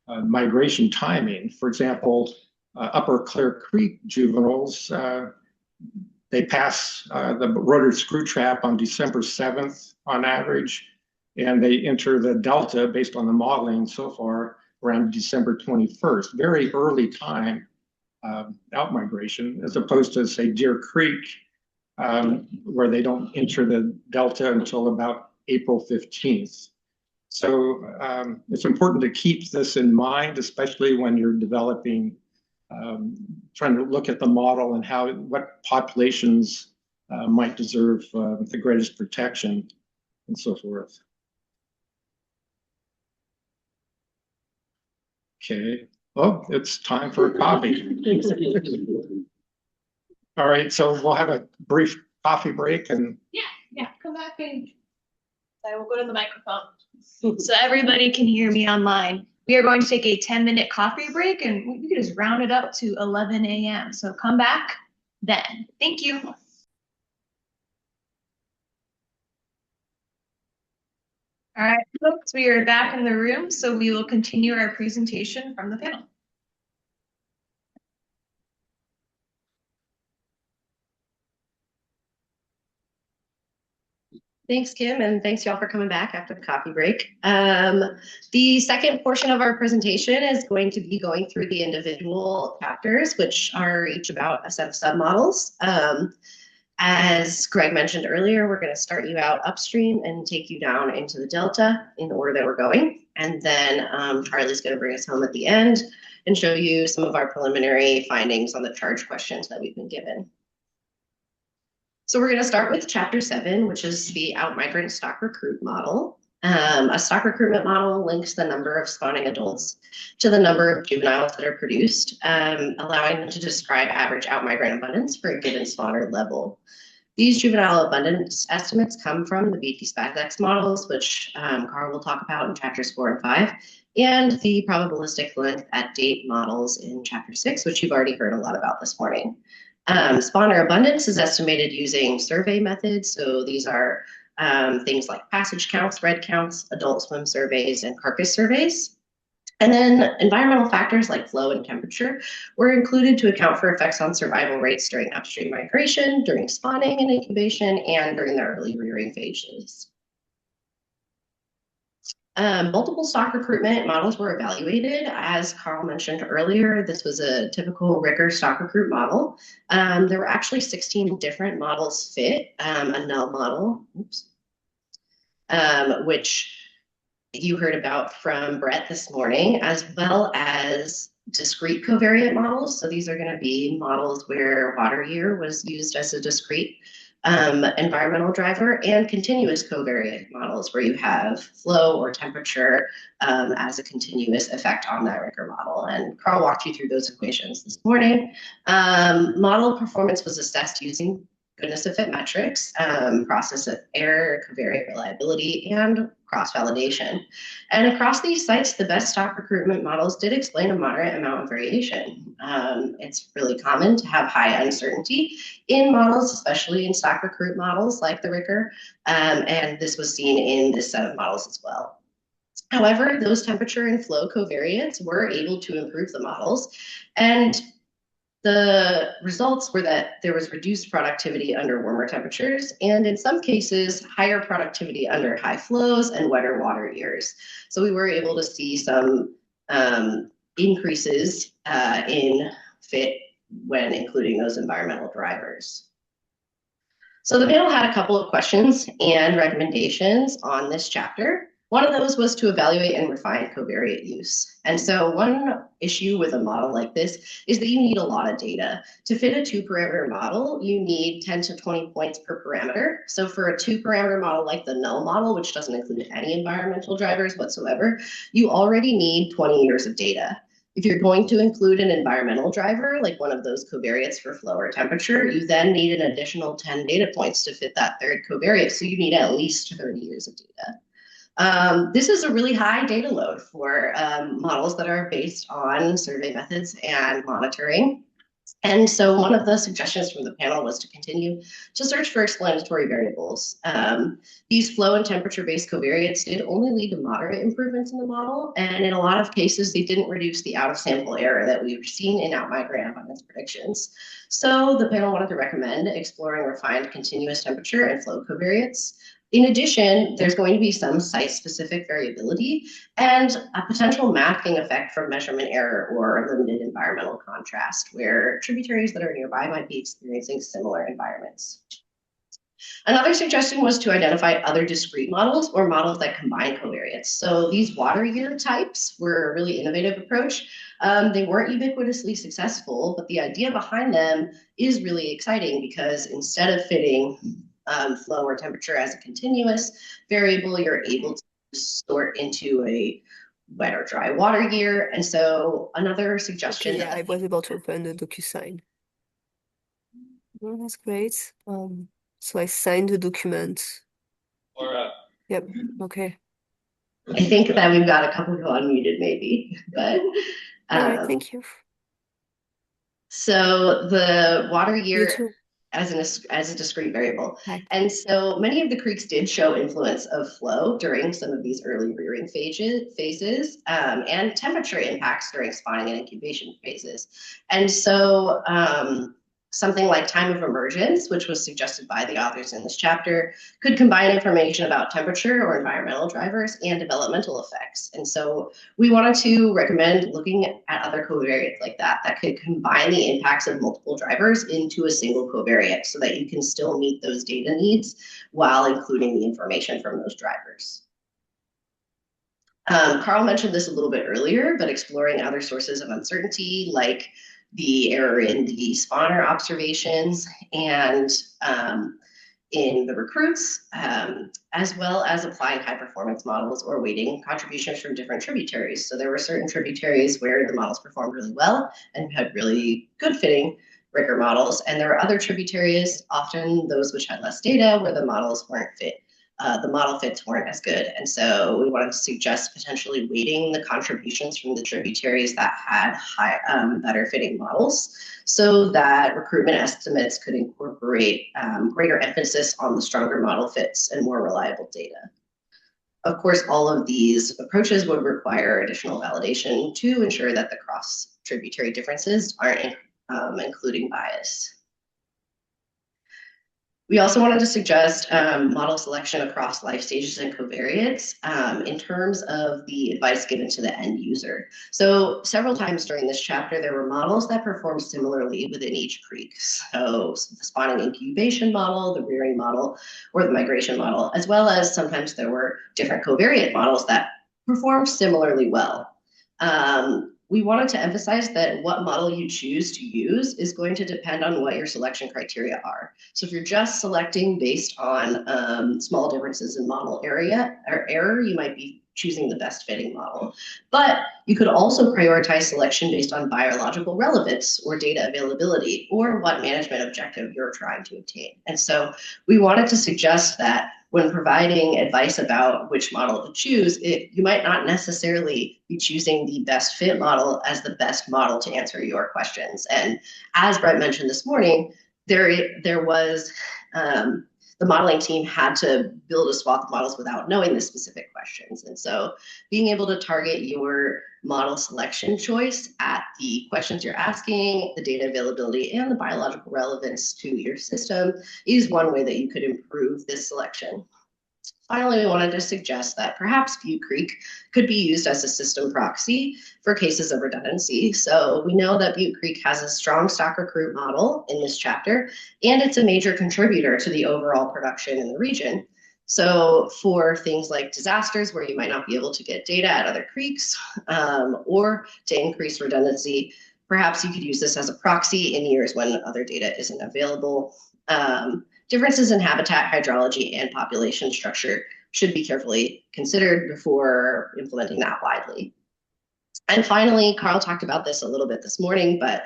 migration timing. For example, Upper Clear Creek juveniles, they pass the rotary screw trap on December 7th on average, and they enter the delta based on the modeling so far around December 21st. Very early time out migration, as opposed to, say, Deer Creek, where they don't enter the delta until about April 15th. So it's important to keep this in mind, especially when you're developing, trying to look at the model and what populations might deserve the greatest protection and so forth. Okay, well, it's time for a coffee. All right, so we'll have a brief coffee break and Yeah, come back and I will go to the microphone so everybody can hear me online. We are going to take a 10-minute coffee break and we can just round it up to 11 a.m. So come back then. Thank you. All right, folks, we are back in the room, so we will continue our presentation from the panel. Thanks, Kim, and thanks y'all for coming back after the coffee break. The second portion of our presentation is going to be going through the individual chapters, which are each about a set of submodels. As Greg mentioned earlier, we're going to start you out upstream and take you down into the delta in the order that we're going. And then Charlie's going to bring us home at the end and show you some of our preliminary findings on the charge questions that we've been given. So we're going to start with chapter 7, which is the outmigrant stock recruit model. A stock recruitment model links the number of spawning adults to the number of juveniles that are produced, allowing them to describe average outmigrant abundance for a given spawner level. These juvenile abundance estimates come from the BT-SPACX models, which Carl will talk about in chapters 4 and 5, and the probabilistic length at date models in chapter 6, which you've already heard a lot about this morning. Spawner abundance is estimated using survey methods. So these are things like passage counts, red counts, adult swim surveys, and carcass surveys. And then environmental factors like flow and temperature were included to account for effects on survival rates during upstream migration, during spawning and incubation, and during the early rearing phases. Multiple stock recruitment models were evaluated. As Carl mentioned earlier, this was a typical rigor stock recruit model. There were actually 16 different models fit, a null model, which you heard about from Brett this morning, as well as discrete covariate models. So these are going to be models where water year was used as a discrete environmental driver, and continuous covariate models where you have flow or temperature as a continuous effect on that rigor model. And Carl walked you through those equations this morning. Model performance was assessed using goodness of fit metrics, process of error, covariate reliability, and cross-validation. And across these sites, the best stock recruitment models did explain a moderate amount of variation. It's really common to have high uncertainty in models, especially in stock recruit models like the rigor, and this was seen in this set of models as well. However, those temperature and flow covariates were able to improve the models, and the results were that there was reduced productivity under warmer temperatures, and in some cases, higher productivity under high flows and wetter water years. So we were able to see some increases in fit when including those environmental drivers. So the panel had a couple of questions and recommendations on this chapter. One of those was to evaluate and refine covariate use. And so one issue with a model like this is that you need a lot of data. To fit a 2-parameter model, you need 10 to 20 points per parameter. So for a 2-parameter model like the null model, which doesn't include any environmental drivers whatsoever, you already need 20 years of data. If you're going to include an environmental driver, like one of those covariates for flow or temperature, you then need an additional 10 data points to fit that third covariate. So you need at least 30 years of data. This is a really high data load for models that are based on survey methods and monitoring. And so one of the suggestions from the panel was to continue to search for explanatory variables. These flow and temperature-based covariates did only lead to moderate improvements in the model, and in a lot of cases, they didn't reduce the out-of-sample error that we've seen in outmigrant abundance predictions. So the panel wanted to recommend exploring refined continuous temperature and flow covariates. In addition, there's going to be some site-specific variability and a potential masking effect from measurement error or limited environmental contrast, where tributaries that are nearby might be experiencing similar environments. Another suggestion was to identify other discrete models or models that combine covariates. So these water year types were a really innovative approach. They weren't ubiquitously successful, but the idea behind them is really exciting because instead of fitting flow or temperature as a continuous variable, you're able to sort into a wet or dry water year. And so another suggestion. Okay, yeah, I was able to open the DocuSign. Oh, that's great. So I signed the document. Yep, okay. I think that we've got a couple people unmuted maybe, but All right, thank you. So the water year You too. as a discrete variable. Hi. And so many of the creeks did show influence of flow during some of these early rearing phases and temperature impacts during spawning and incubation phases. And so Something like time of emergence, which was suggested by the authors in this chapter, could combine information about temperature or environmental drivers and developmental effects. And so we wanted to recommend looking at other covariates like that could combine the impacts of multiple drivers into a single covariate so that you can still meet those data needs while including the information from those drivers. Carl mentioned this a little bit earlier, but exploring other sources of uncertainty like the error in the spawner observations and in the recruits, as well as applying high performance models or weighting contributions from different tributaries. So there were certain tributaries where the models performed really well and had really good fitting rigor models. And there were other tributaries, often those which had less data, where the models weren't fit. The model fits weren't as good. And so we wanted to suggest potentially weighting the contributions from the tributaries that had better fitting models so that recruitment estimates could incorporate greater emphasis on the stronger model fits and more reliable data. Of course, all of these approaches would require additional validation to ensure that the cross-tributary differences aren't including bias. We also wanted to suggest model selection across life stages and covariates in terms of the advice given to the end user. So several times during this chapter, there were models that performed similarly within each creek. So the spawning incubation model, the rearing model, or the migration model, as well as sometimes there were different covariate models that performed similarly well. We wanted to emphasize that what model you choose to use is going to depend on what your selection criteria are. So if you're just selecting based on small differences in model area or error, you might be choosing the best fitting model. But you could also prioritize selection based on biological relevance or data availability or what management objective you're trying to obtain. And so we wanted to suggest that when providing advice about which model to choose, you might not necessarily be choosing the best fit model as the best model to answer your questions. And as Brett mentioned this morning, there was the modeling team had to build a swath of models without knowing the specific questions. And so being able to target your model selection choice at the questions you're asking, the data availability, and the biological relevance to your system is one way that you could improve this selection. Finally, we wanted to suggest that perhaps Butte Creek could be used as a system proxy for cases of redundancy. So we know that Butte Creek has a strong stock recruit model in this chapter, and it's a major contributor to the overall production in the region. So for things like disasters where you might not be able to get data at other creeks or to increase redundancy, perhaps you could use this as a proxy in years when other data isn't available. Differences in habitat, hydrology, and population structure should be carefully considered before implementing that widely. And finally, Carl talked about this a little bit this morning, but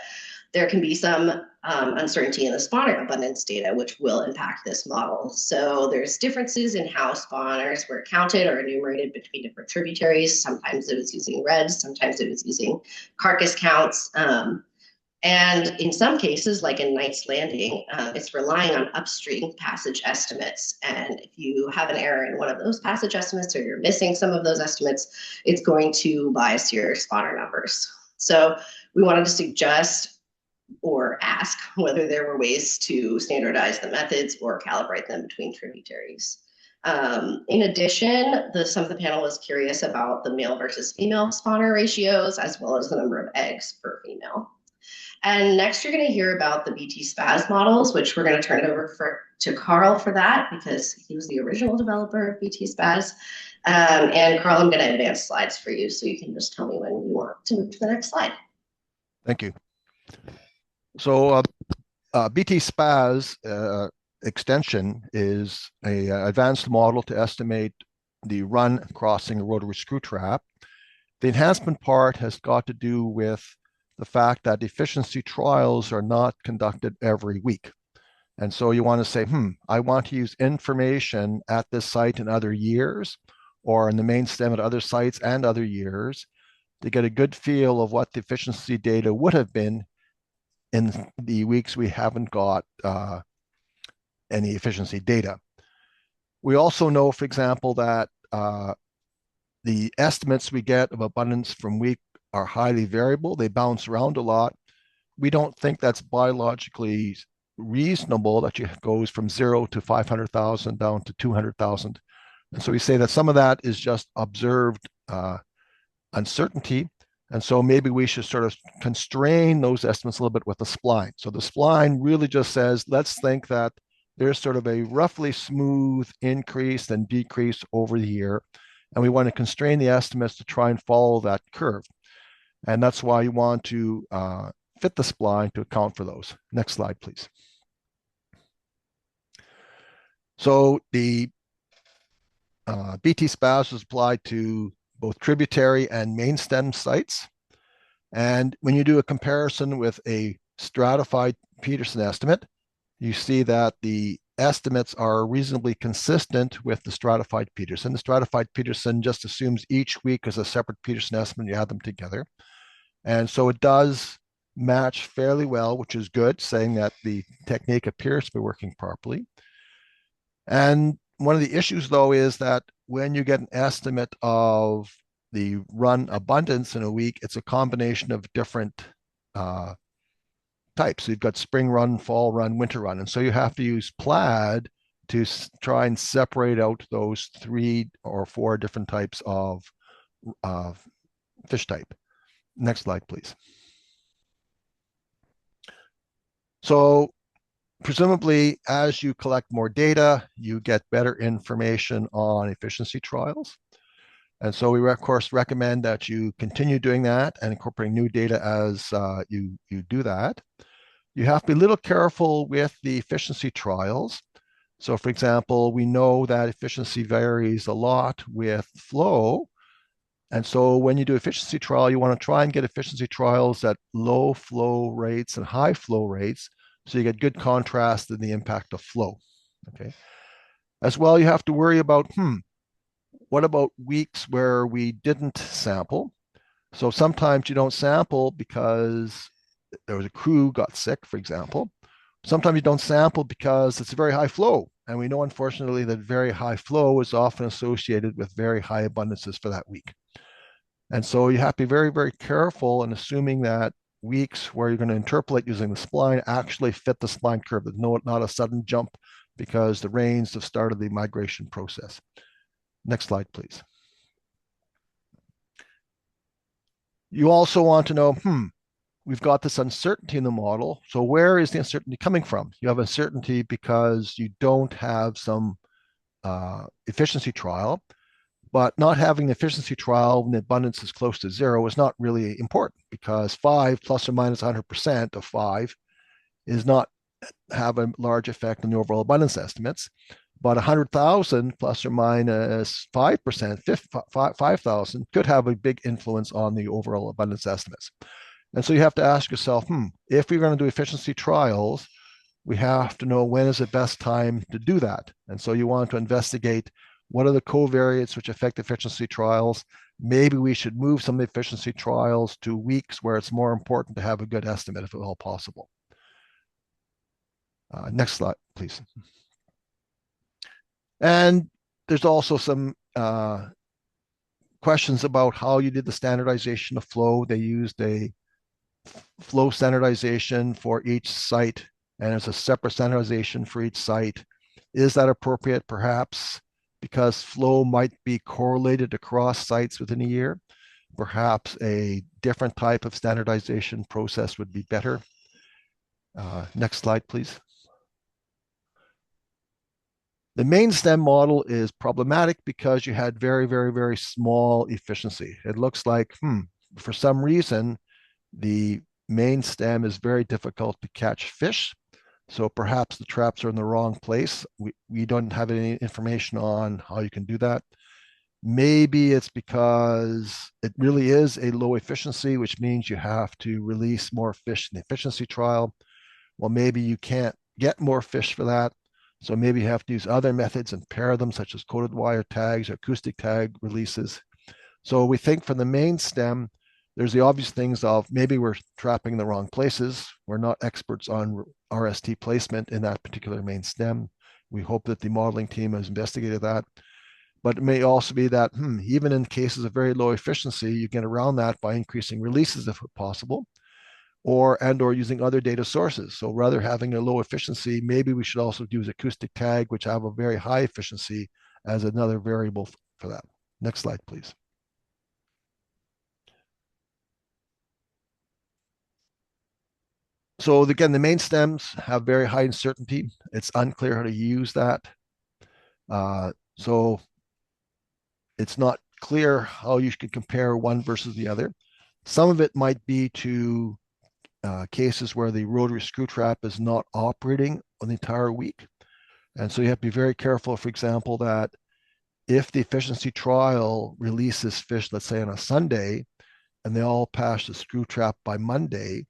there can be some uncertainty in the spawner abundance data, which will impact this model. So there's differences in how spawners were counted or enumerated between different tributaries. Sometimes it was using reds, sometimes it was using carcass counts. And in some cases, like in Knight's Landing, it's relying on upstream passage estimates. And if you have an error in one of those passage estimates or you're missing some of those estimates, it's going to bias your spawner numbers. So we wanted to suggest or ask whether there were ways to standardize the methods or calibrate them between tributaries. In addition, some of the panel was curious about the male versus female spawner ratios, as well as the number of eggs per female. And next, you're going to hear about the BT SPAS models, which we're going to turn it over to Carl for that, because he was the original developer of BT SPAS. And Carl, I'm going to advance slides for you, so you can just tell me when you want to move to the next slide. Thank you. So BT SPAS extension is an advanced model to estimate the run crossing a rotary screw trap. The enhancement part has got to do with the fact that efficiency trials are not conducted every week. And so you want to say, I want to use information at this site in other years, or in the main stem at other sites and other years, to get a good feel of what the efficiency data would have been in the weeks we haven't got any efficiency data. We also know, for example, that the estimates we get of abundance from week are highly variable. They bounce around a lot. we don't think that's biologically reasonable that you goes from 0 to 500,000 down to 200,000. And so we say that some of that is just observed uncertainty. And so maybe we should sort of constrain those estimates a little bit with the spline. So the spline really just says, let's think that there's sort of a roughly smooth increase and decrease over the year. And we want to constrain the estimates to try and follow that curve. And that's why you want to fit the spline to account for those. Next slide, please. So the BT SPAS was applied to both tributary and main stem sites. And when you do a comparison with a stratified Peterson estimate, you see that the estimates are reasonably consistent with the stratified Peterson. The stratified Peterson just assumes each week is a separate Peterson estimate, you add them together. And so it does match fairly well, which is good, saying that the technique appears to be working properly. And one of the issues, though, is that when you get an estimate of the run abundance in a week, it's a combination of different types. So you've got spring run, fall run, winter run. And so you have to use PLAD to try and separate out those 3 or 4 different types of fish type. Next slide, please. So presumably, as you collect more data, you get better information on efficiency trials. And so we, of course, recommend that you continue doing that and incorporating new data as you do that. You have to be a little careful with the efficiency trials. So, for example, we know that efficiency varies a lot with flow. And so when you do efficiency trial, you want to try and get efficiency trials at low flow rates and high flow rates, so you get good contrast in the impact of flow. Okay. As well, you have to worry about, what about weeks where we didn't sample? So sometimes you don't sample because there was a crew got sick, for example. Sometimes you don't sample because it's a very high flow. And we know, unfortunately, that very high flow is often associated with very high abundances for that week. And so you have to be very, very careful in assuming that weeks where you're going to interpolate using the spline actually fit the spline curve. There's not a sudden jump because the rains have started the migration process. Next slide, please. You also want to know, we've got this uncertainty in the model. So where is the uncertainty coming from? You have uncertainty because you don't have some efficiency trial. But not having the efficiency trial when the abundance is close to 0 is not really important, because 5 plus or minus 100% of 5 is not have a large effect on the overall abundance estimates. But 100,000 plus or minus 5%, 5,000 could have a big influence on the overall abundance estimates. And so you have to ask yourself, if we're going to do efficiency trials, we have to know when is the best time to do that. And so you want to investigate what are the covariates which affect efficiency trials. Maybe we should move some of the efficiency trials to weeks where it's more important to have a good estimate if at all possible. Next slide, please. And there's also some questions about how you did the standardization of flow. They used a flow standardization for each site, and there's a separate standardization for each site. Is that appropriate? Perhaps, because flow might be correlated across sites within a year. Perhaps a different type of standardization process would be better. Next slide, please. The main stem model is problematic because you had very, very, very small efficiency. It looks like, for some reason, the main stem is very difficult to catch fish. So perhaps the traps are in the wrong place. We don't have any information on how you can do that. Maybe it's because it really is a low efficiency, which means you have to release more fish in the efficiency trial. Well, maybe you can't get more fish for that. So maybe you have to use other methods and pair them, such as coated wire tags or acoustic tag releases. So we think for the main stem, there's the obvious things of maybe we're trapping in the wrong places. We're not experts on RST placement in that particular main stem. We hope that the modeling team has investigated that. But it may also be that even in cases of very low efficiency, you get around that by increasing releases if possible. or using other data sources. So rather having a low efficiency, maybe we should also use acoustic tag, which have a very high efficiency as another variable for that. Next slide, please. So again, the main stems have very high uncertainty. It's unclear how to use that. So it's not clear how you can compare one versus the other. Some of it might be to cases where the rotary screw trap is not operating on the entire week. And so you have to be very careful, for example, that if the efficiency trial releases fish, let's say on a Sunday, and they all pass the screw trap by Monday,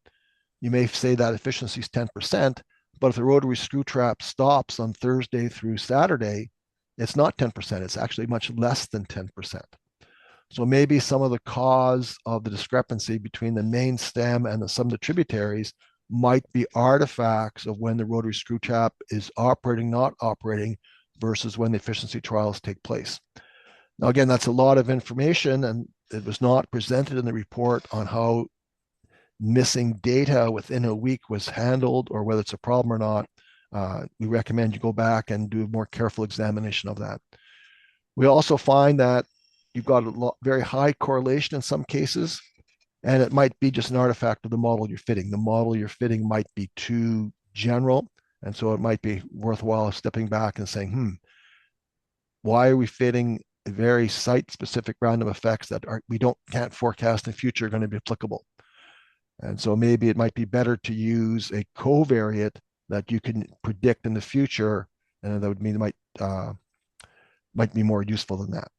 you may say that efficiency is 10%, but if the rotary screw trap stops on Thursday through Saturday, it's not 10%, it's actually much less than 10%. So maybe some of the cause of the discrepancy between the main stem and some of the tributaries might be artifacts of when the rotary screw trap is operating, not operating, versus when the efficiency trials take place. Now, again, that's a lot of information, and it was not presented in the report on how missing data within a week was handled or whether it's a problem or not. We recommend you go back and do a more careful examination of that. We also find that you've got very high correlation in some cases, and it might be just an artifact of the model you're fitting. The model you're fitting might be too general, and so it might be worthwhile stepping back and saying, why are we fitting very site-specific random effects that can't forecast in the future are going to be applicable? And so maybe it might be better to use a covariate that you can predict in the future, and that would mean it might be more useful than that.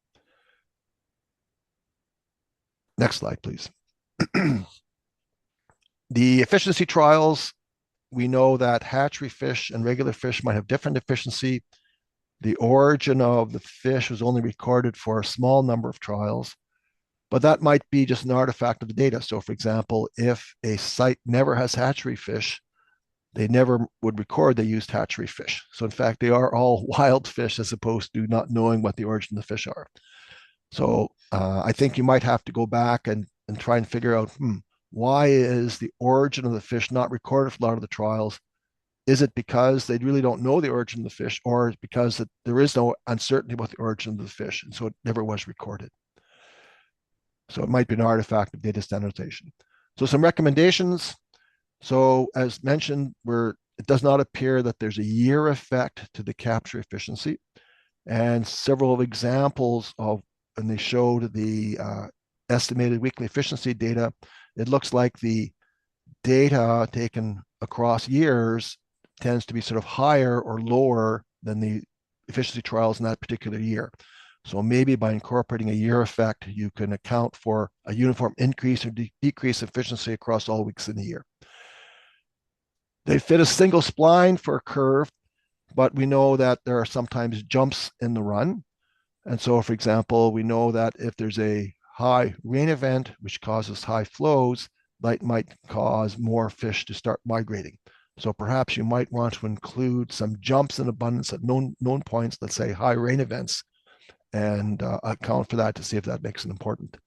Next slide, please. The efficiency trials, we know that hatchery fish and regular fish might have different efficiency. The origin of the fish was only recorded for a small number of trials, but that might be just an artifact of the data. So for example, if a site never has hatchery fish, they never would record they used hatchery fish. So in fact, they are all wild fish as opposed to not knowing what the origin of the fish are. So I think you might have to go back and try and figure out, why is the origin of the fish not recorded for a lot of the trials? Is it because they really don't know the origin of the fish, or because there is no uncertainty about the origin of the fish, and so it never was recorded? So it might be an artifact of data standardization. So some recommendations. So as mentioned, it does not appear that there's a year effect to the capture efficiency. And several examples of, and they showed the estimated weekly efficiency data, it looks like the data taken across years tends to be sort of higher or lower than the efficiency trials in that particular year. So maybe by incorporating a year effect, you can account for a uniform increase or decrease efficiency across all weeks in the year. They fit a single spline for a curve, but we know that there are sometimes jumps in the run. And so, for example, we know that if there's a high rain event, which causes high flows, that might cause more fish to start migrating. So perhaps you might want to include some jumps in abundance at known points, let's say high rain events, and account for that to see if that makes it important.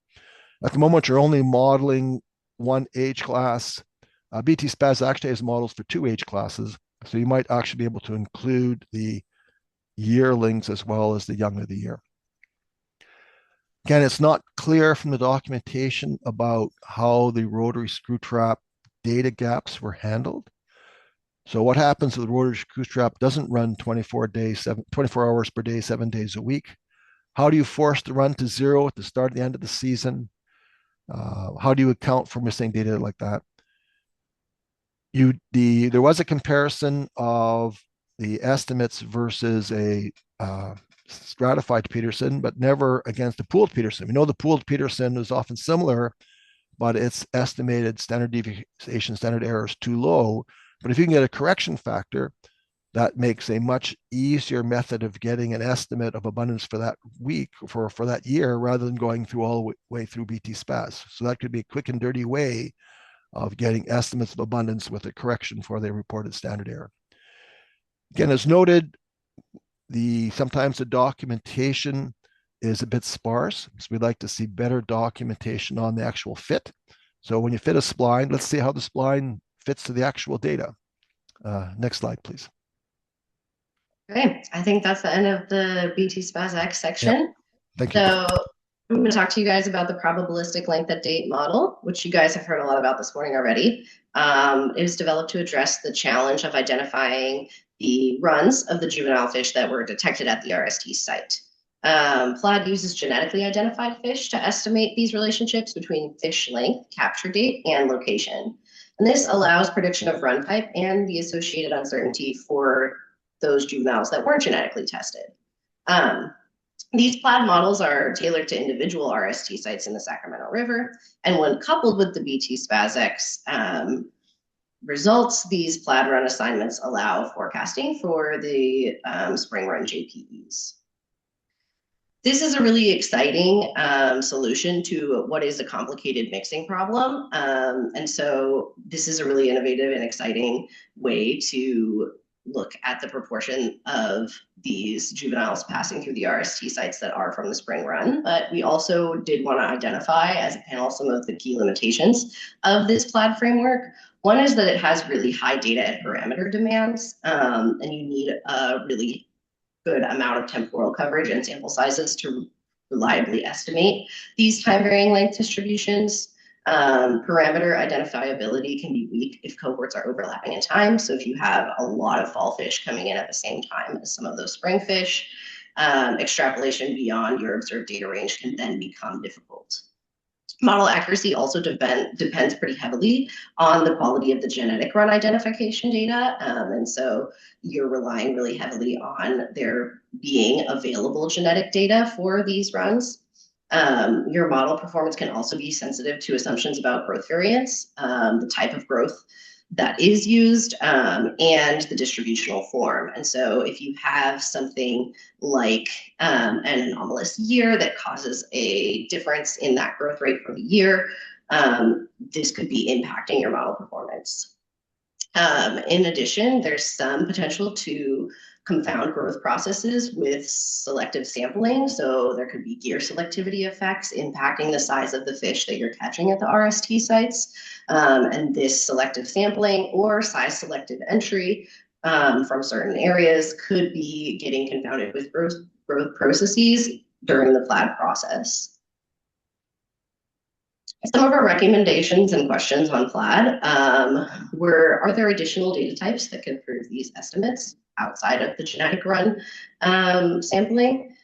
At the moment, you're only modeling one age class. BT-SPAS actually has models for 2 age classes, so you might actually be able to include the yearlings as well as the young of the year. Again, it's not clear from the documentation about how the rotary screw trap data gaps were handled. So what happens if the rotary screw trap doesn't run 24 hours per day, 7 days a week? How do you force the run to zero at the start and the end of the season? How do you account for missing data like that? There was a comparison of the estimates versus a stratified Peterson, but never against the pooled Peterson. We know the pooled Peterson is often similar, but its estimated standard deviation, standard error is too low. But if you can get a correction factor, that makes a much easier method of getting an estimate of abundance for that week, for that year, rather than going through all the way through BT-SPAS. So that could be a quick and dirty way of getting estimates of abundance with a correction for the reported standard error. Again, as noted, sometimes the documentation is a bit sparse, so we'd like to see better documentation on the actual fit. So when you fit a spline, let's see how the spline fits to the actual data. Next slide, please. Okay, I think that's the end of the BT SPAS-X section. Yep. Thank you. So I'm going to talk to you guys about the probabilistic length at date model, which you guys have heard a lot about this morning already. It was developed to address the challenge of identifying the runs of the juvenile fish that were detected at the RST site. PLAD uses genetically identified fish to estimate these relationships between fish length, capture date, and location. And this allows prediction of run type and the associated uncertainty for those juveniles that weren't genetically tested. These PLAD models are tailored to individual RST sites in the Sacramento River, and when coupled with the BT SPAS-X results, these PLAD run assignments allow forecasting for the spring run JPEs. This is a really exciting solution to what is a complicated mixing problem. And so this is a really innovative and exciting way to look at the proportion of these juveniles passing through the RST sites that are from the spring run. But we also did want to identify as a panel some of the key limitations of this PLAD framework. One is that it has really high data and parameter demands, and you need a really good amount of temporal coverage and sample sizes to reliably estimate these time varying length distributions. Parameter identifiability can be weak if cohorts are overlapping in time. So if you have a lot of fall fish coming in at the same time as some of those spring fish, extrapolation beyond your observed data range can then become difficult. Model accuracy also depends pretty heavily on the quality of the genetic run identification data. And so you're relying really heavily on there being available genetic data for these runs. Your model performance can also be sensitive to assumptions about growth variance, the type of growth that is used, and the distributional form. And so if you have something like an anomalous year that causes a difference in that growth rate for the year, this could be impacting your model performance. In addition, there's some potential to confound growth processes with selective sampling. So there could be gear selectivity effects impacting the size of the fish that you're catching at the RST sites. And this selective sampling or size selective entry from certain areas could be getting confounded with growth processes during the PLAD process. Some of our recommendations and questions on PLAD were, are there additional data types that could prove these estimates outside of the genetic run sampling?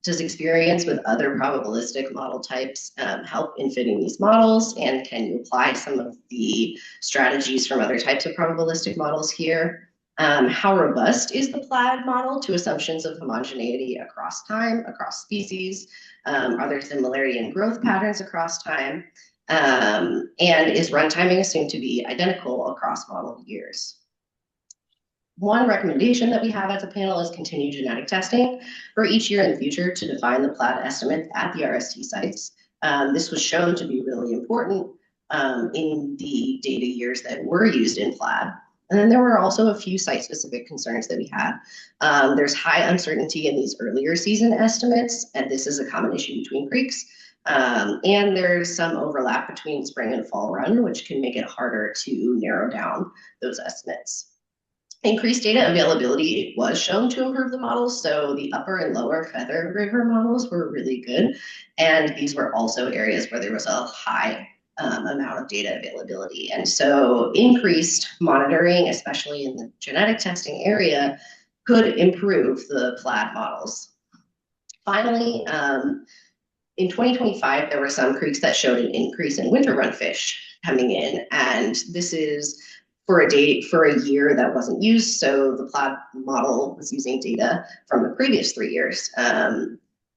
Does experience with other probabilistic model types help in fitting these models? And can you apply some of the strategies from other types of probabilistic models here? How robust is the PLAD model to assumptions of homogeneity across time, across species? Are there similarity in growth patterns across time? And is run timing assumed to be identical across model years? One recommendation that we have as a panel is continue genetic testing for each year in the future to define the PLAD estimates at the RST sites. This was shown to be really important in the data years that were used in PLAD. And then there were also a few site-specific concerns that we had. There's high uncertainty in these earlier season estimates, and this is a common issue between creeks. And there's some overlap between spring and fall run, which can make it harder to narrow down those estimates. Increased data availability was shown to improve the models, so the upper and lower Feather River models were really good, and these were also areas where there was a high amount of data availability. And so increased monitoring, especially in the genetic testing area, could improve the PLAD models. Finally, in 2025, there were some creeks that showed an increase in winter run fish coming in, and this is for a year that wasn't used. So the PLAD model was using data from the previous 3 years.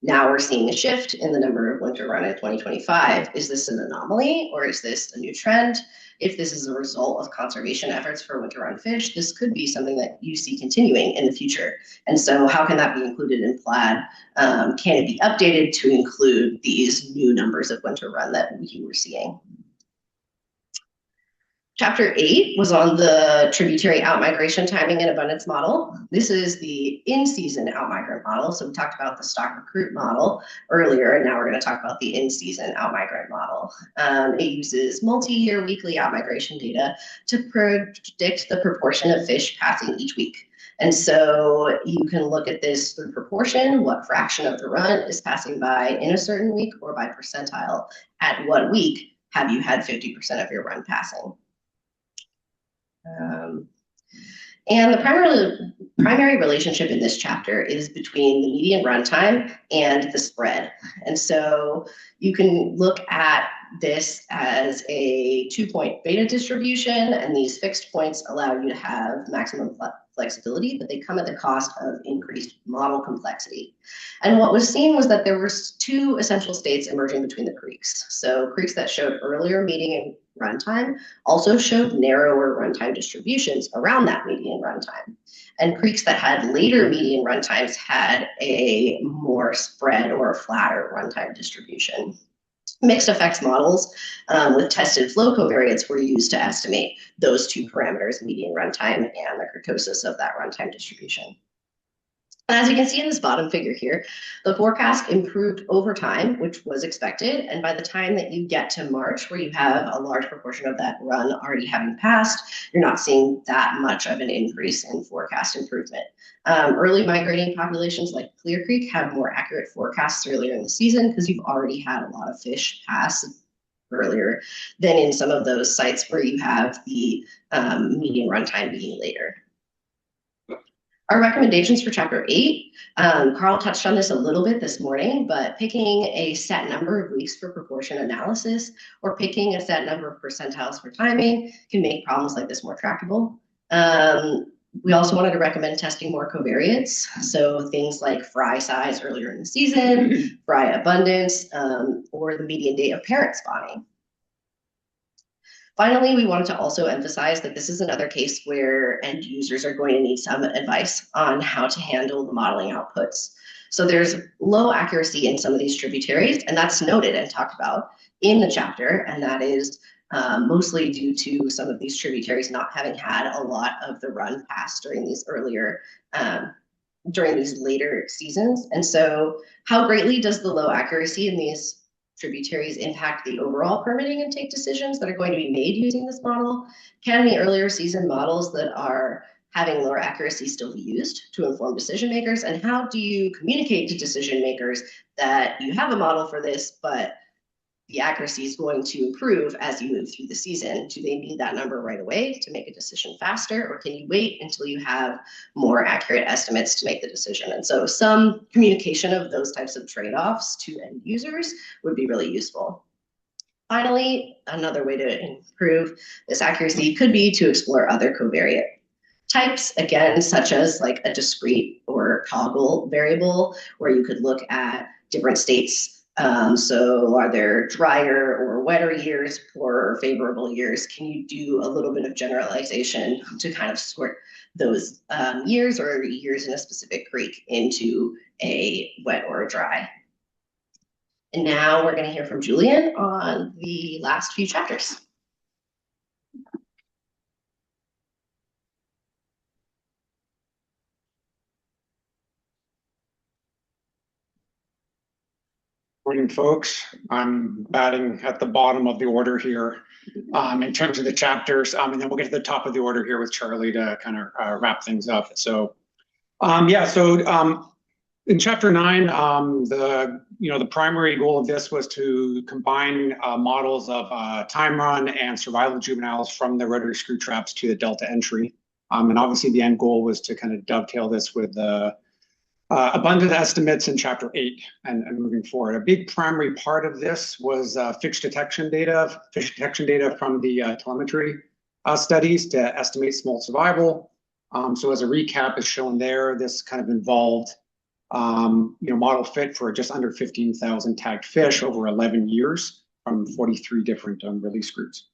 Now we're seeing a shift in the number of winter run in 2025. Is this an anomaly or is this a new trend? If this is a result of conservation efforts for winter run fish, this could be something that you see continuing in the future. And so how can that be included in PLAD? Can it be updated to include these new numbers of winter run that you were seeing? Chapter 8 was on the tributary outmigration timing and abundance model. This is the in-season outmigrant model. So we talked about the stock recruit model earlier, and now we're going to talk about the in-season outmigrant model. It uses multi-year weekly outmigration data to predict the proportion of fish passing each week. And so you can look at this through proportion, what fraction of the run is passing by in a certain week, or by percentile, at what week have you had 50% of your run passing. And the primary relationship in this chapter is between the median runtime and the spread. And so you can look at this as a 2-point beta distribution, and these fixed points allow you to have maximum flexibility, but they come at the cost of increased model complexity. And what was seen was that there were 2 essential states emerging between the creeks. So creeks that showed earlier median runtime also showed narrower runtime distributions around that median runtime. And creeks that had later median runtimes had a more spread or flatter runtime distribution. Mixed effects models with tested flow covariates were used to estimate those 2 parameters, median runtime and the kurtosis of that runtime distribution. And as you can see in this bottom figure here, the forecast improved over time, which was expected. And by the time that you get to March, where you have a large proportion of that run already having passed, you're not seeing that much of an increase in forecast improvement. Early migrating populations like Clear Creek have more accurate forecasts earlier in the season because you've already had a lot of fish pass earlier than in some of those sites where you have the median runtime being later. Our recommendations for chapter 8, Carl touched on this a little bit this morning, but picking a set number of weeks for proportion analysis or picking a set number of percentiles for timing can make problems like this more tractable. We also wanted to recommend testing more covariates. So things like fry size earlier in the season, fry abundance, or the median date of parent spawning. Finally, we wanted to also emphasize that this is another case where end users are going to need some advice on how to handle the modeling outputs. So there's low accuracy in some of these tributaries, and that's noted and talked about in the chapter, and that is mostly due to some of these tributaries not having had a lot of the run pass during these earlier, during these later seasons. And so how greatly does the low accuracy in these tributaries impact the overall permitting intake decisions that are going to be made using this model? Can the earlier season models that are having lower accuracy still be used to inform decision makers? And how do you communicate to decision makers that you have a model for this, but the accuracy is going to improve as you move through the season? Do they need that number right away to make a decision faster, or can you wait until you have more accurate estimates to make the decision? And so some communication of those types of trade-offs to end users would be really useful. Finally, another way to improve this accuracy could be to explore other covariate types, again, such as like a discrete or toggle variable, where you could look at different states. So are there drier or wetter years or favorable years? Can you do a little bit of generalization to kind of sort those years or years in a specific creek into a wet or a dry? And now we're going to hear from Julian on the last few chapters. Morning, folks. I'm batting at the bottom of the order here in terms of the chapters, and then we'll get to the top of the order here with Charlie to kind of wrap things up. So, in chapter 9, the primary goal of this was to combine models of time run and survival juveniles from the rotary screw traps to the delta entry, and obviously the end goal was to kind of dovetail this with the abundant estimates in chapter 8 and moving forward. A big primary part of this was fish detection data from the telemetry studies to estimate smolt survival. So as a recap is shown there, this kind of involved model fit for just under 15,000 tagged fish over 11 years from 43 different release groups.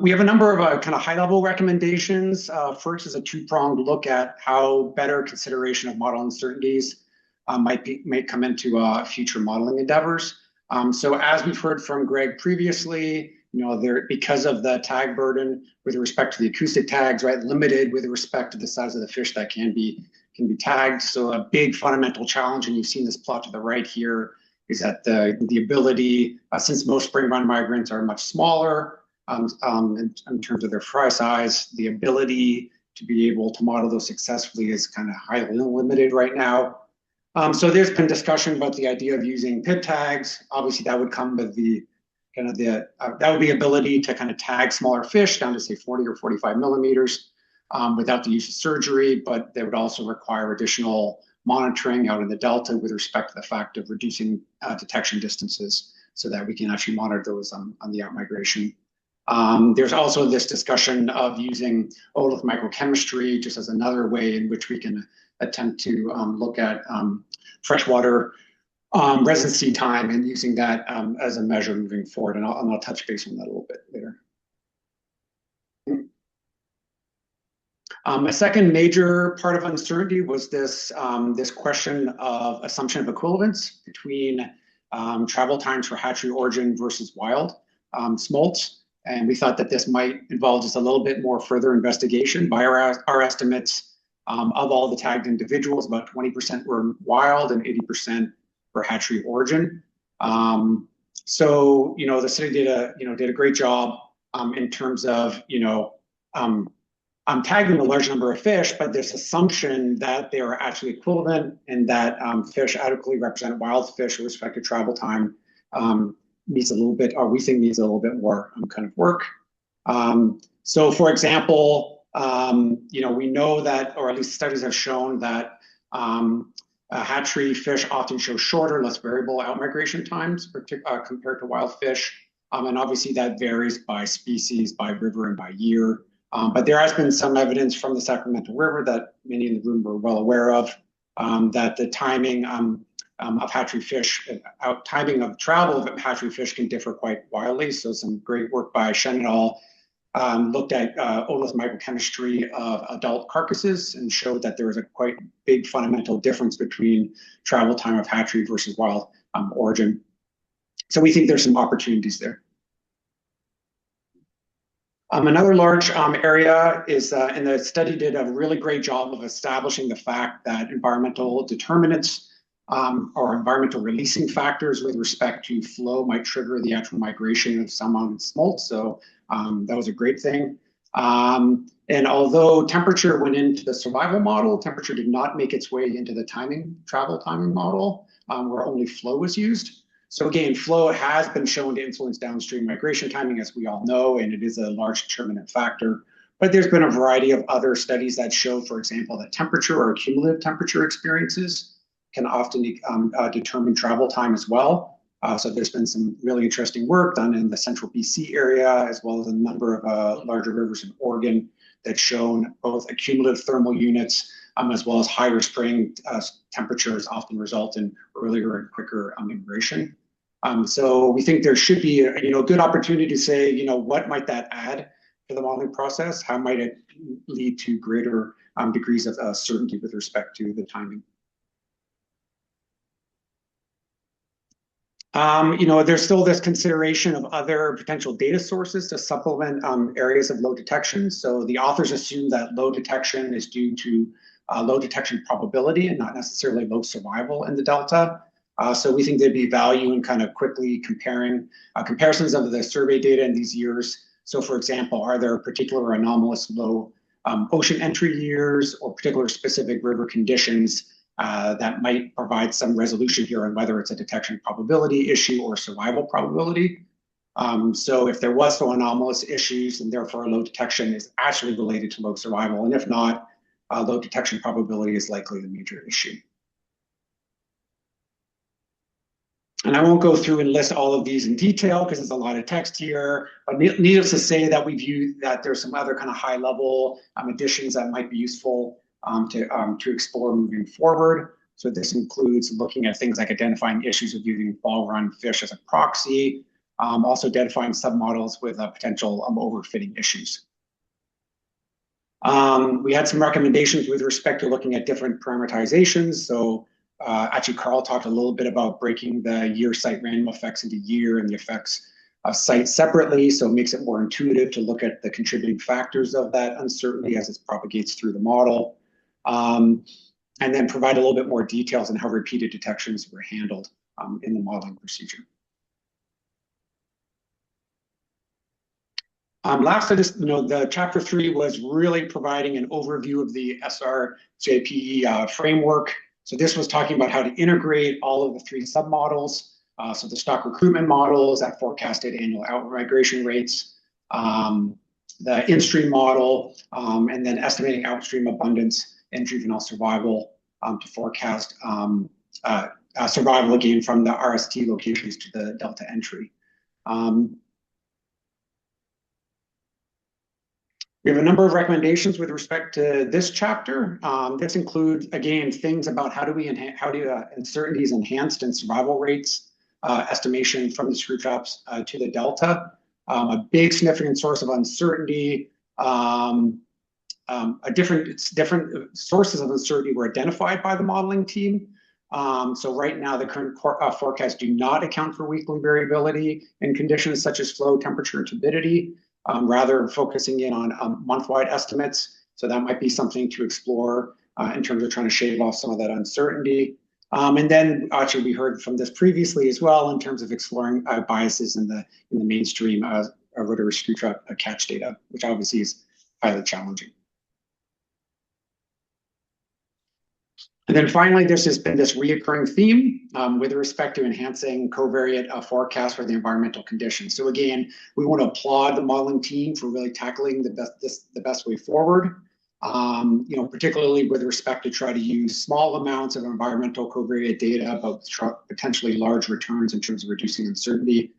We have a number of kind of high-level recommendations. First is a two-pronged look at how better consideration of model uncertainties might come into future modeling endeavors. So as we've heard from Greg previously, they're, because of the tag burden with respect to the acoustic tags, right, limited with respect to the size of the fish that can be tagged. So a big fundamental challenge, and you've seen this plot to the right here, is that the ability, since most spring run migrants are much smaller in terms of their fry size, the ability to be able to model those successfully is kind of highly limited right now. So there's been discussion about the idea of using PID tags. Obviously, that would come with the that would be ability to kind of tag smaller fish down to say 40 or 45 millimeters without the use of surgery, but they would also require additional monitoring out in the delta with respect to the fact of reducing detection distances so that we can actually monitor those on the outmigration. There's also this discussion of using otolith microchemistry just as another way in which we can attempt to look at freshwater residency time and using that as a measure moving forward. And I'll touch base on that a little bit later. A second major part of uncertainty was this question of assumption of equivalence between travel times for hatchery origin versus wild smolts. And we thought that this might involve just a little bit more further investigation. By our estimates, of all the tagged individuals, about 20% were wild and 80% for hatchery origin. So, the study did a great job in terms of, tagging a large number of fish, but this assumption that they are actually equivalent and that fish adequately represent wild fish with respect to travel time needs a little bit, or we think needs a little bit more kind of work. So, for example, we know that, or at least studies have shown that hatchery fish often show shorter, less variable outmigration times compared to wild fish. And obviously that varies by species, by river, and by year. But there has been some evidence from the Sacramento River that many in the room were well aware of, that the timing of hatchery fish, timing of travel of hatchery fish can differ quite wildly. So some great work by Sheena et al. Looked at otolith microchemistry of adult carcasses and showed that there was a quite big fundamental difference between travel time of hatchery versus wild origin. So we think there's some opportunities there. Another large area is, and the study did a really great job of establishing the fact that environmental determinants or environmental releasing factors with respect to flow might trigger the actual migration of salmon and smolt. So that was a great thing. And although temperature went into the survival model, temperature did not make its way into the travel timing model, where only flow was used. So again, flow has been shown to influence downstream migration timing, as we all know, and it is a large determinant factor. But there's been a variety of other studies that show, for example, that temperature or cumulative temperature experiences can often determine travel time as well. So there's been some really interesting work done in the central BC area, as well as a number of larger rivers in Oregon that's shown both accumulative thermal units as well as higher spring temperatures often result in earlier and quicker immigration. So we think there should be a good opportunity to say, what might that add to the modeling process? How might it lead to greater degrees of certainty with respect to the timing? There's still this consideration of other potential data sources to supplement areas of low detection. So the authors assume that low detection is due to low detection probability and not necessarily low survival in the delta. So we think there'd be value in kind of quickly comparisons of the survey data in these years. So for example, are there particular anomalous low ocean entry years or particular specific river conditions that might provide some resolution here on whether it's a detection probability issue or survival probability. So if there was no anomalous issues, and therefore low detection is actually related to low survival, and if not, low detection probability is likely the major issue. And I won't go through and list all of these in detail because there's a lot of text here, but needless to say that we view that there's some other kind of high level additions that might be useful to explore moving forward. So this includes looking at things like identifying issues with using fall run fish as a proxy, also identifying submodels with potential overfitting issues. We had some recommendations with respect to looking at different parameterizations. So actually, Carl talked a little bit about breaking the year site random effects into year and the effects sites separately, so it makes it more intuitive to look at the contributing factors of that uncertainty as it propagates through the model. And then provide a little bit more details on how repeated detections were handled in the modeling procedure. Last, the chapter 3 was really providing an overview of the SRJPE framework. So this was talking about how to integrate all of the 3 submodels. So the stock recruitment models that forecasted annual out-migration rates, the in-stream model, and then estimating outstream abundance and juvenile survival to forecast survival again from the RST locations to the delta entry. We have a number of recommendations with respect to this chapter. This includes, again, things about how do uncertainties enhanced and survival rates estimation from the screw traps to the delta. A big significant source of uncertainty. Different sources of uncertainty were identified by the modeling team. So right now, the current forecasts do not account for weekly variability in conditions such as flow, temperature, and turbidity. Rather focusing in on month-wide estimates. So that might be something to explore in terms of trying to shave off some of that uncertainty. And then actually we heard from this previously as well in terms of exploring biases in the mainstream rotary screw trap catch data, which obviously is highly challenging. And then finally, there's just been this reoccurring theme with respect to enhancing covariate forecasts for the environmental conditions. So again, we want to applaud the modeling team for really tackling the best way forward. Particularly with respect to try to use small amounts of environmental covariate data, but potentially large returns in terms of reducing uncertainty.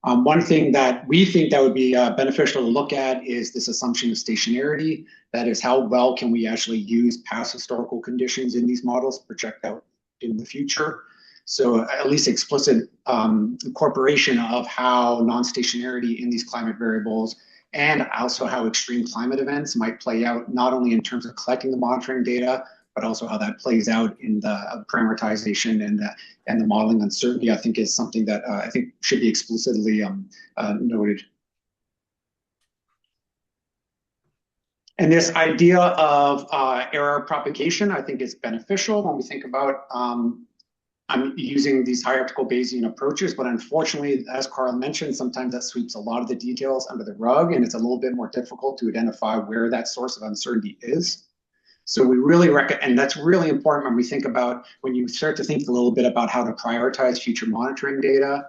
One thing that we think that would be beneficial to look at is this assumption of stationarity. That is, how well can we actually use past historical conditions in these models to project out in the future? So at least explicit incorporation of how non-stationarity in these climate variables and also how extreme climate events might play out, not only in terms of collecting the monitoring data, but also how that plays out in the parameterization and the modeling uncertainty, I think is something that I think should be explicitly noted. And this idea of error propagation, I think is beneficial when we think about I'm using these hierarchical Bayesian approaches, but unfortunately, as Carl mentioned, sometimes that sweeps a lot of the details under the rug, and it's a little bit more difficult to identify where that source of uncertainty is. So we really and that's really important when we think about, when you start to think a little bit about how to prioritize future monitoring data,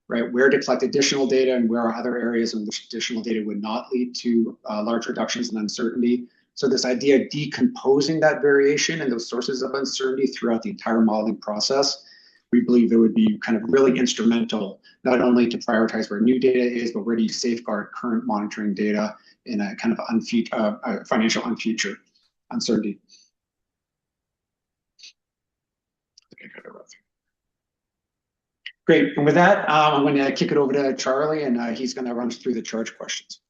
right? Where to collect additional data and where are other areas in which additional data would not lead to large reductions in uncertainty. So this idea of decomposing that variation and those sources of uncertainty throughout the entire modeling process, we believe it would be kind of really instrumental, not only to prioritize where new data is, but where do you safeguard current monitoring data in a kind of financial unfuture uncertainty. Great, and with that, I'm going to kick it over to Charlie, and he's going to run us through the charge questions.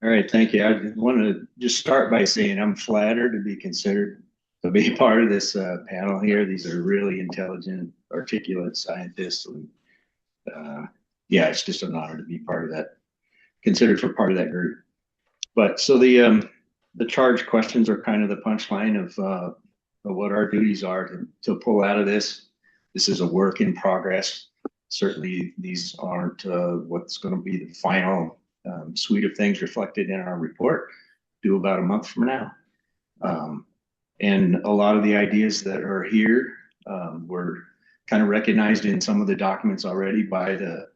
All right, thank you. I want to just start by saying I'm flattered to be considered to be part of this panel here. These are really intelligent, articulate scientists. And, yeah, it's just an honor to be part of that, considered for part of that group. But so the charge questions are kind of the punchline of what our duties are to pull out of this. This is a work in progress. Certainly, these aren't what's going to be the final suite of things reflected in our report, due about a month from now. And a lot of the ideas that are here were kind of recognized in some of the documents already by the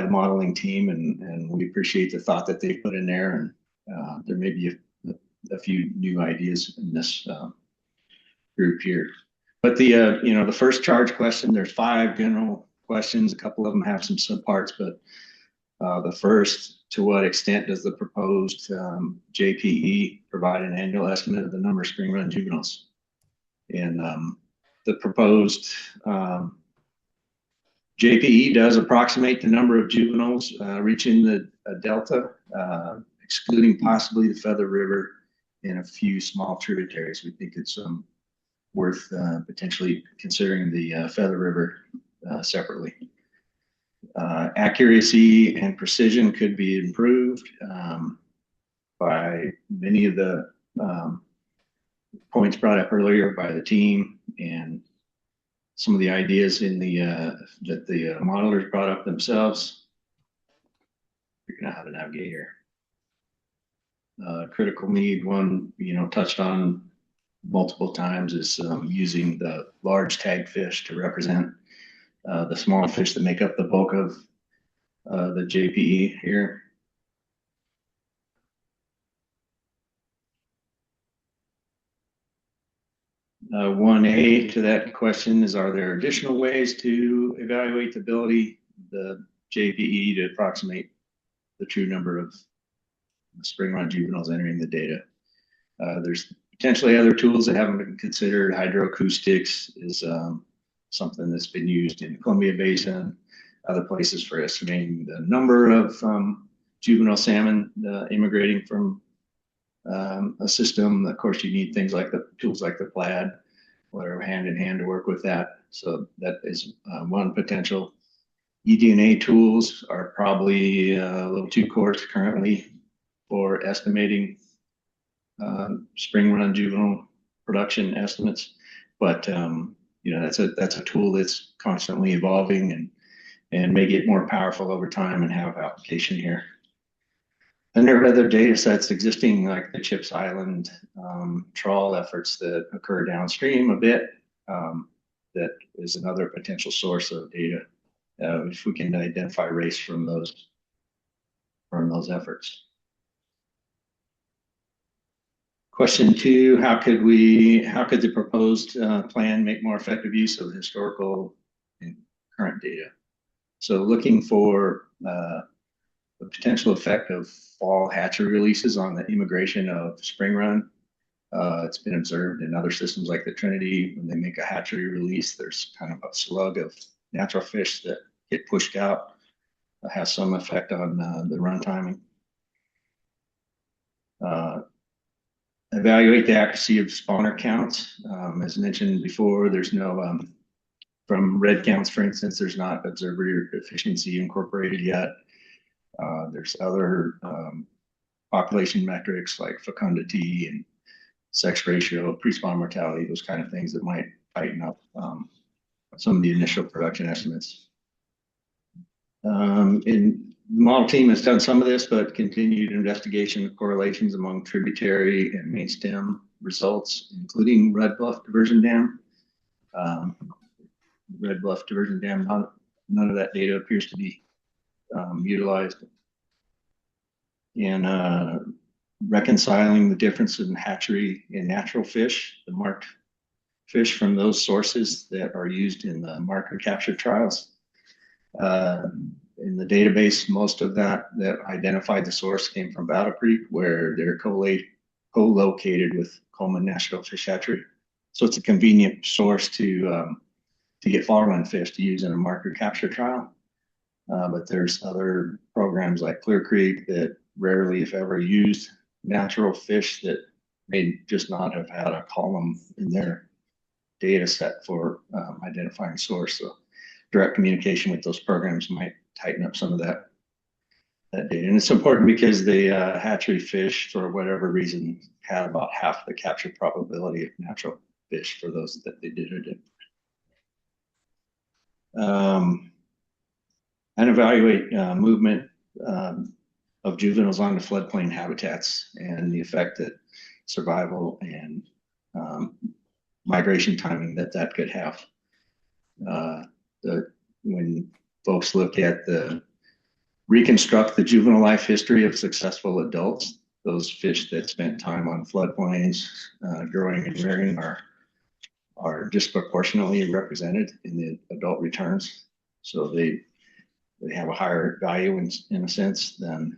modeling team, and we appreciate the thought that they put in there. And there may be a few new ideas in this group here. But the first charge question, there's 5 general questions. A couple of them have some subparts, but the first, to what extent does the proposed JPE provide an annual estimate of the number of spring run juveniles? And the proposed JPE does approximate the number of juveniles reaching the delta, excluding possibly the Feather River in a few small tributaries. We think it's worth potentially considering the Feather River separately. Accuracy and precision could be improved by many of the points brought up earlier by the team, and some of the ideas in the that the modelers brought up themselves. Figuring out how to navigate here. Critical need, one touched on multiple times, is using the large tag fish to represent the small fish that make up the bulk of the JPE here. One A to that question is, are there additional ways to evaluate the ability of the JPE to approximate the true number of spring run juveniles entering the data? There's potentially other tools that haven't been considered. Hydroacoustics is something that's been used in the Columbia Basin, other places for estimating the number of juvenile salmon immigrating from a system. Of course, you need things like the tools like the plaid, whatever, hand in hand to work with that. So that is one potential. eDNA tools are probably a little too coarse currently for estimating spring run juvenile production estimates, but that's a tool that's constantly evolving and may get more powerful over time and have application here. And there are other data sets existing, like the Chips Island trawl efforts that occur downstream a bit. That is another potential source of data if we can identify race from those efforts. Question 2, how could the proposed plan make more effective use of historical and current data? So looking for the potential effect of fall hatchery releases on the immigration of spring run. It's been observed in other systems like the Trinity. When they make a hatchery release, there's kind of a slug of natural fish that get pushed out. That has some effect on the run timing. Evaluate the accuracy of spawner counts. As mentioned before, there's no, from red counts, for instance, there's not observer efficiency incorporated yet. There's other population metrics like fecundity and sex ratio, pre-spawn mortality, those kind of things that might tighten up some of the initial production estimates. The model team has done some of this, but continued investigation of correlations among tributary and main stem results, including Red Bluff Diversion Dam. Red Bluff Diversion Dam, none of that data appears to be utilized. And reconciling the difference in hatchery in natural fish, the marked fish from those sources that are used in the marker capture trials. In the database, most of that identified the source came from Battle Creek, where they're co-located with Coleman National Fish Hatchery. So it's a convenient source to get fall run fish to use in a marker capture trial. But there's other programs like Clear Creek that rarely, if ever, used natural fish that may just not have had a column in their data set for identifying source. So direct communication with those programs might tighten up some of that data. And it's important because the hatchery fish, for whatever reason, had about half the capture probability of natural fish for those that they did or didn't. And evaluate movement of juveniles onto floodplain habitats and the effect that survival and migration timing that could have. When folks look at reconstruct the juvenile life history of successful adults, those fish that spent time on floodplains growing and rearing are disproportionately represented in the adult returns. So they have a higher value in a sense than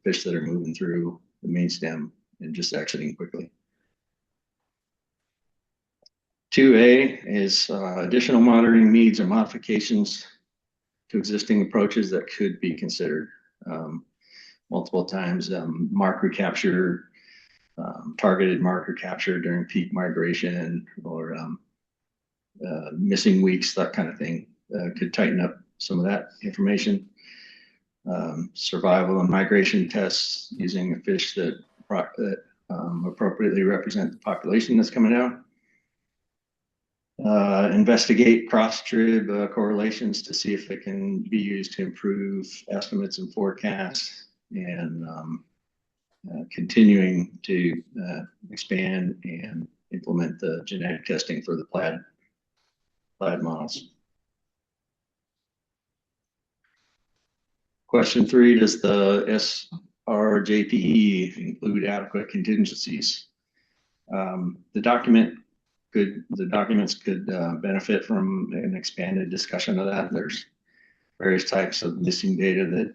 fish that are moving through the main stem and just exiting quickly. 2A is additional monitoring needs or modifications to existing approaches that could be considered multiple times. Mark recapture targeted marker capture during peak migration or missing weeks, that kind of thing, could tighten up some of that information. Survival and migration tests using a fish that appropriately represent the population that's coming out. Investigate cross-trib correlations to see if it can be used to improve estimates and forecasts, and continuing to expand and implement the genetic testing for the plaid models. Question 3, does the SRJPE include adequate contingencies? The documents could benefit from an expanded discussion of that. There's various types of missing data that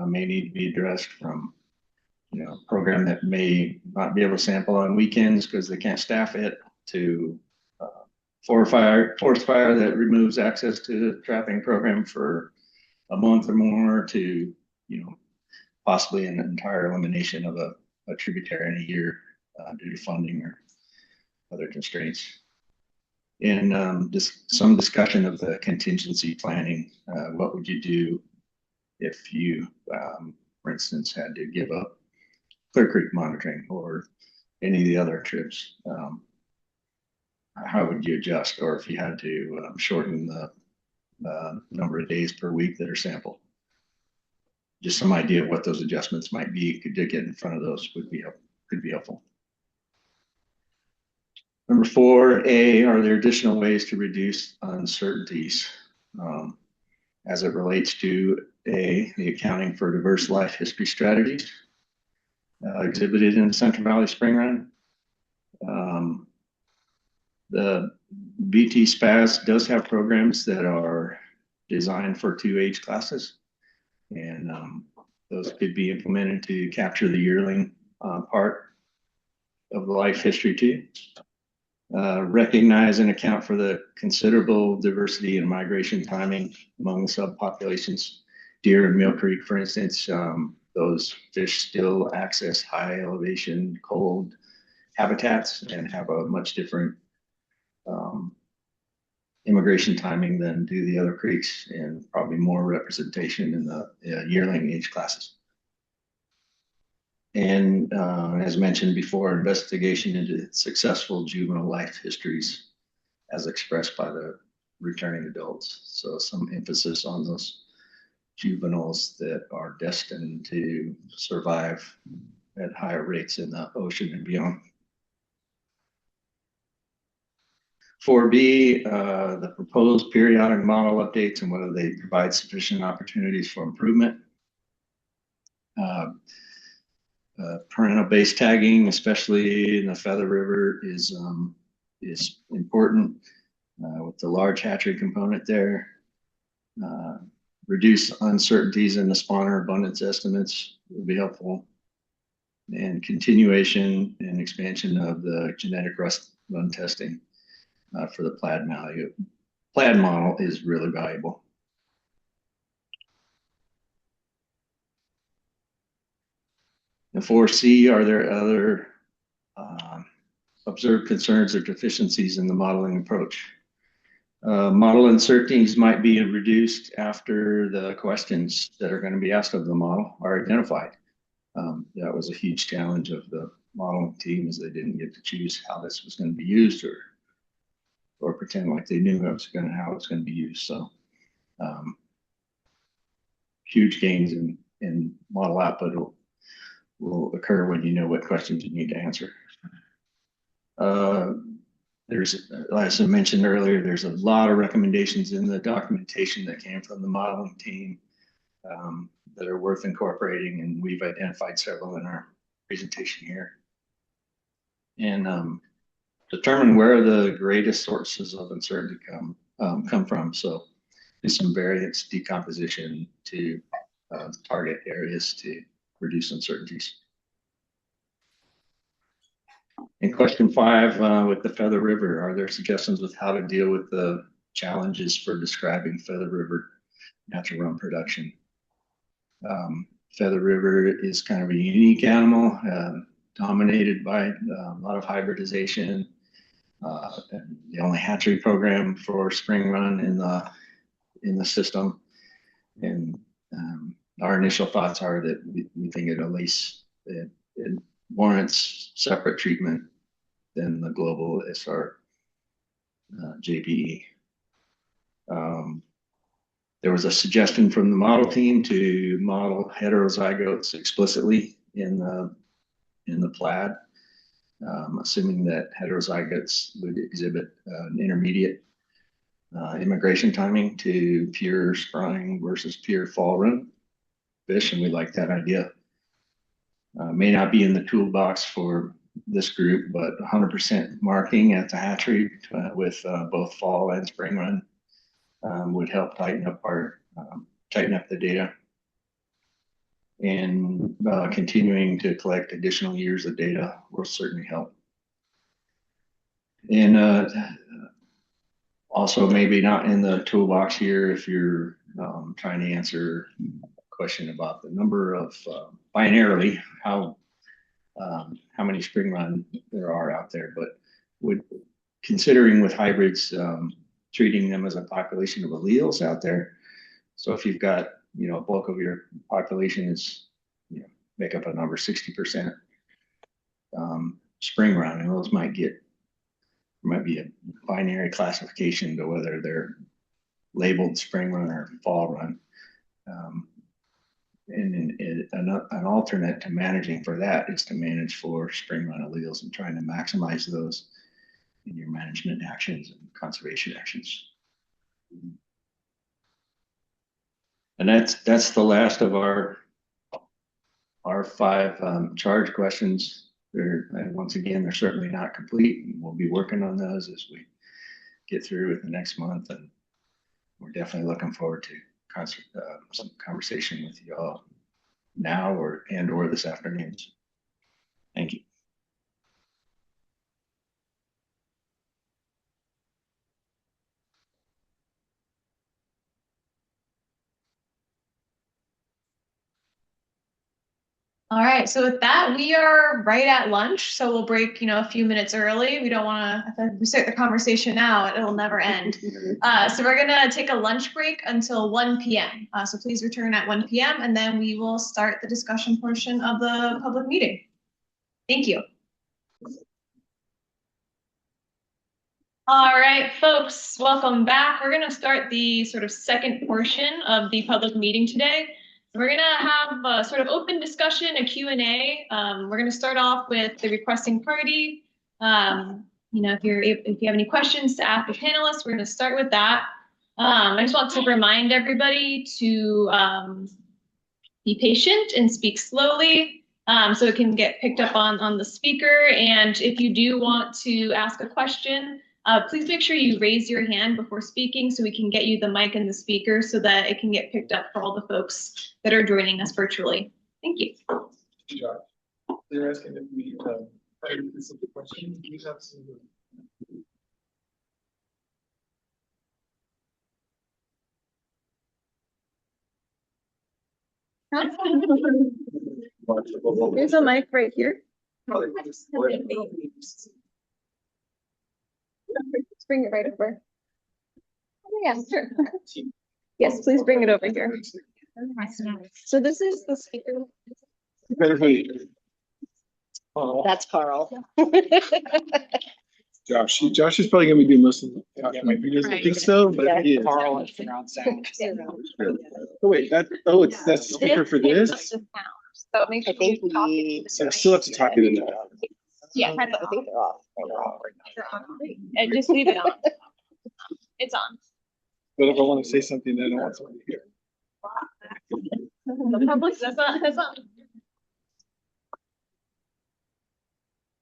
may need to be addressed, from a program that may not be able to sample on weekends because they can't staff it, to forest fire that removes access to the trapping program for a month or more, to possibly an entire elimination of a tributary in a year due to funding or other constraints. And some discussion of the contingency planning. What would you do if you, for instance, had to give up Clear Creek monitoring or any of the other trips? How would you adjust? Or if you had to shorten the number of days per week that are sampled? Just some idea of what those adjustments might be. Could you get in front of those could be helpful. Number 4A, are there additional ways to reduce uncertainties as it relates to the accounting for diverse life history strategies exhibited in the Central Valley Spring Run? The BT SPAS does have programs that are designed for 2 age classes, and those could be implemented to capture the yearling part of the life history too. Recognize and account for the considerable diversity and migration timing among the subpopulations. Deer in Mill Creek, for instance, those fish still access high elevation, cold habitats and have a much different immigration timing than do the other creeks, and probably more representation in the yearling age classes. And as mentioned before, investigation into successful juvenile life histories as expressed by the returning adults. So some emphasis on those juveniles that are destined to survive at higher rates in the ocean and beyond. 4B, the proposed periodic model updates and whether they provide sufficient opportunities for improvement. Parental-based tagging, especially in the Feather River, is important with the large hatchery component there. Reduce uncertainties in the spawner abundance estimates would be helpful. And continuation and expansion of the genetic run testing for the plaid model is really valuable. And 4C, are there other observed concerns or deficiencies in the modeling approach? Model uncertainties might be reduced after the questions that are going to be asked of the model are identified. That was a huge challenge of the modeling team, is they didn't get to choose how this was going to be used, or pretend like they knew how it's going to be used. So huge gains in model output will occur when you know what questions you need to answer. There's, as I mentioned earlier, there's a lot of recommendations in the documentation that came from the modeling team that are worth incorporating, and we've identified several in our presentation here. And determine where the greatest sources of uncertainty come from. So do some variance decomposition to target areas to reduce uncertainties. In question 5, with the Feather River, are there suggestions with how to deal with the challenges for describing Feather River natural run production? Feather River is kind of a unique animal. dominated by a lot of hybridization. And the only hatchery program for spring run in the system. And our initial thoughts are that we think it at least it warrants separate treatment than the global SR JPE. There was a suggestion from the model team to model heterozygotes explicitly in the plaid, assuming that heterozygotes would exhibit an intermediate immigration timing to pure spring versus pure fall run fish, and we like that idea. May not be in the toolbox for this group, but 100% marking at the hatchery with both fall and spring run would help tighten up the data. And continuing to collect additional years of data will certainly help. And also maybe not in the toolbox here if you're trying to answer a question about the number of binarily how many spring run there are out there, but considering with hybrids treating them as a population of alleles out there. So if you've got a bulk of your population is make up a number 60% spring run, and those might be a binary classification to whether they're labeled spring run or fall run. And an alternate to managing for that is to manage for spring run alleles and trying to maximize those in your management actions and conservation actions. And that's the last of our 5 charge questions. And once again, they're certainly not complete. And we'll be working on those as we get through with the next month. And we're definitely looking forward to some conversation with you all now or this afternoon. Thank you. All right, so with that, we are right at lunch, so we'll break, a few minutes early. We don't want to, if we start the conversation now, it'll never end. So we're gonna take a lunch break until 1 p.m. So please return at 1 p.m. and then we will start the discussion portion of the public meeting. Thank you. All right, folks, welcome back. We're gonna start the sort of second portion of the public meeting today. We're gonna have a sort of open discussion, a Q&A. We're gonna start off with the requesting party. If you have any questions to ask the panelists, we're gonna start with that. I just want to remind everybody to be patient and speak slowly so it can get picked up on the speaker. And if you do want to ask a question, please make sure you raise your hand before speaking so we can get you the mic and the speaker so that it can get picked up for all the folks that are joining us virtually. Thank you. They're asking if we this is the question. You have some. There's a mic right here. Bring it right over. Oh, yeah, sure. Yes, please bring it over here. So this is the speaker. That's Carl. Josh is probably going to be doing most of the talking. He doesn't think so, but he is. Carl is around sound. Oh wait, that's the speaker for this. So make sure we So I still have to talk to them. Yeah, I think they're off. they're on. And just leave it on. It's on. But if I want to say something, then I don't want someone to hear. The public, that's not.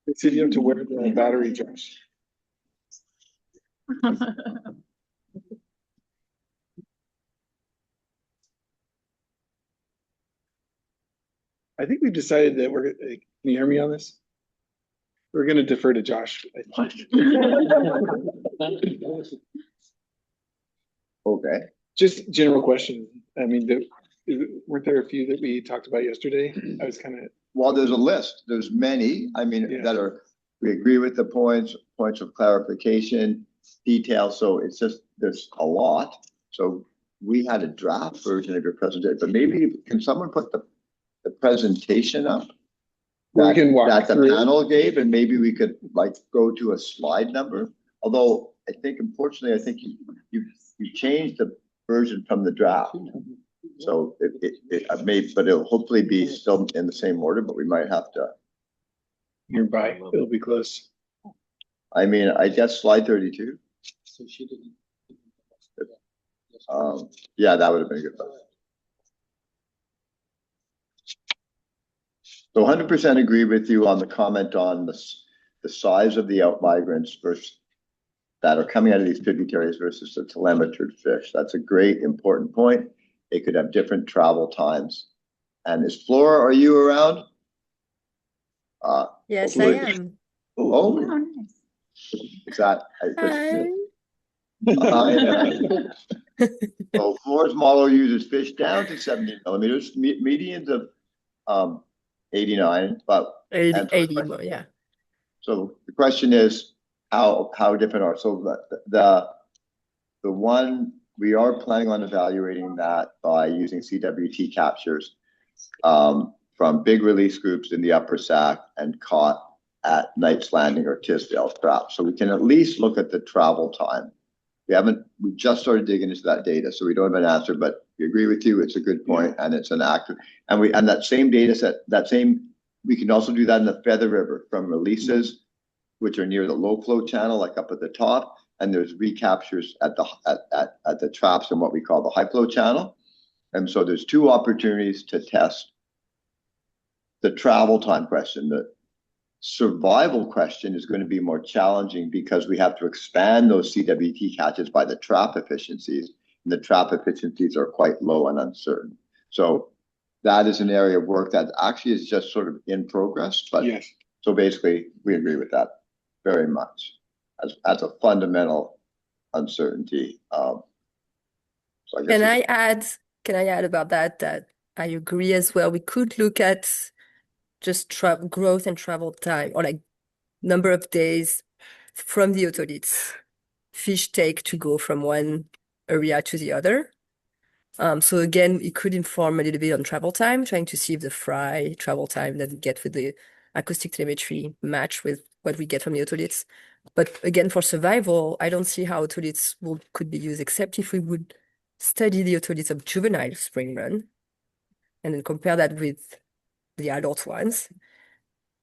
They said you have to wear the battery, Josh. I think we've decided that can you hear me on this? We're going to defer to Josh. Okay. Just general question. I mean, weren't there a few that we talked about yesterday? I was kind of. Well, there's a list. There's many, I mean, Yeah. that are, we agree with the points of clarification, detail. So it's just, there's a lot. So we had a draft version of your presentation, but maybe can someone put the presentation up? We can walk that the through. panel gave, and maybe we could like go to a slide number. Although I think, unfortunately, I think you changed the version from the draft. So it may, but it'll hopefully be still in the same order, but we might have to. Nearby, it'll be close. I mean, I guess slide 32. Yeah, that would have been a good one. So 100% agree with you on the comment on the size of the outmigrants versus that are coming out of these tributaries versus the telemetered fish. That's a great important point. They could have different travel times. And is Flora, are you around? Yes, I am. Oh, is that? So Flora's model uses fish down to 70 millimeters, medians of 89, but 80 more, yeah. so the question is how different are so the one we are planning on evaluating that by using CWT captures from big release groups in the upper Sac and caught at Knight's Landing or Tisdale Trap. So we can at least look at the travel time. We just started digging into that data, so we don't have an answer, but we agree with you. It's a good point, and it's an active, and that same data set, we can also do that in the Feather River from releases, which are near the low flow channel, like up at the top, and there's recaptures at the traps in what we call the high flow channel. And so there's two opportunities to test the travel time question. The survival question is going to be more challenging because we have to expand those CWT catches by the trap efficiencies, and the trap efficiencies are quite low and uncertain. So that is an area of work that actually is just sort of in progress. But yes. So basically, we agree with that very much as a fundamental uncertainty. So I guess Can I add about that I agree as well. We could look at just growth and travel time, or like number of days from the otoliths fish take to go from one area to the other. So again, it could inform a little bit on travel time, trying to see if the fry travel time that we get with the acoustic telemetry match with what we get from the otoliths. But again, for survival, I don't see how otoliths could be used, except if we would study the otoliths of juvenile spring run and then compare that with the adult ones.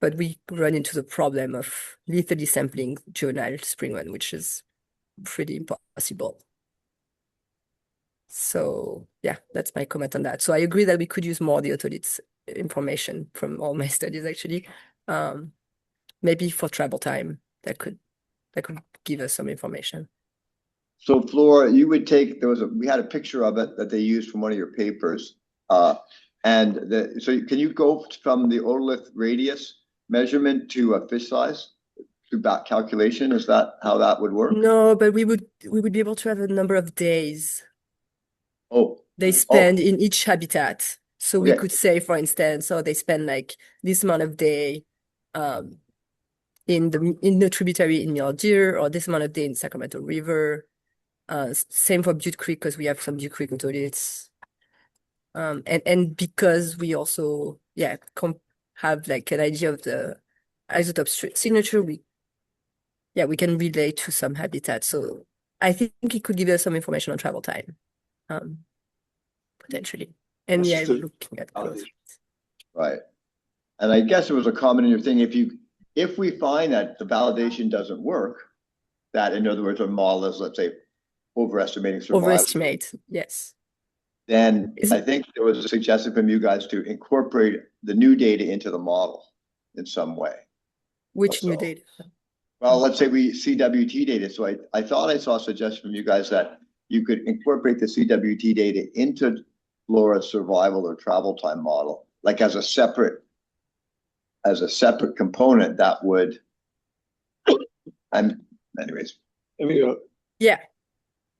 But we run into the problem of lethally sampling juvenile spring run, which is pretty impossible. So yeah, that's my comment on that. So I agree that we could use more of the otoliths information from all my studies, actually. Maybe for travel time, that could give us some information. So Flora, you would take, we had a picture of it that they used from one of your papers. So can you go from the otolith radius measurement to a fish size through back calculation? Is that how that would work? No, but we would be able to have a number of days they spend in each habitat. So we could say, for instance, they spend like this amount of day in the tributary in Mule Deer, or this amount of day in Sacramento River. Same for Butte Creek, because we have some Butte Creek otoliths. And because we also have like an idea of the isotope signature, we can relate to some habitats. So I think it could give us some information on travel time, potentially. And looking at growth. Right. And I guess it was a comment in your thing. If we find that the validation doesn't work, that in other words, our model is, let's say, overestimating survival. Overestimate, yes. Then I think there was a suggestion from you guys to incorporate the new data into the model in some way. Which new data? Well, let's say CWT data. So I thought I saw a suggestion from you guys that you could incorporate the CWT data into Flora's survival or travel time model, like as a separate component that would. Anyways. Yeah.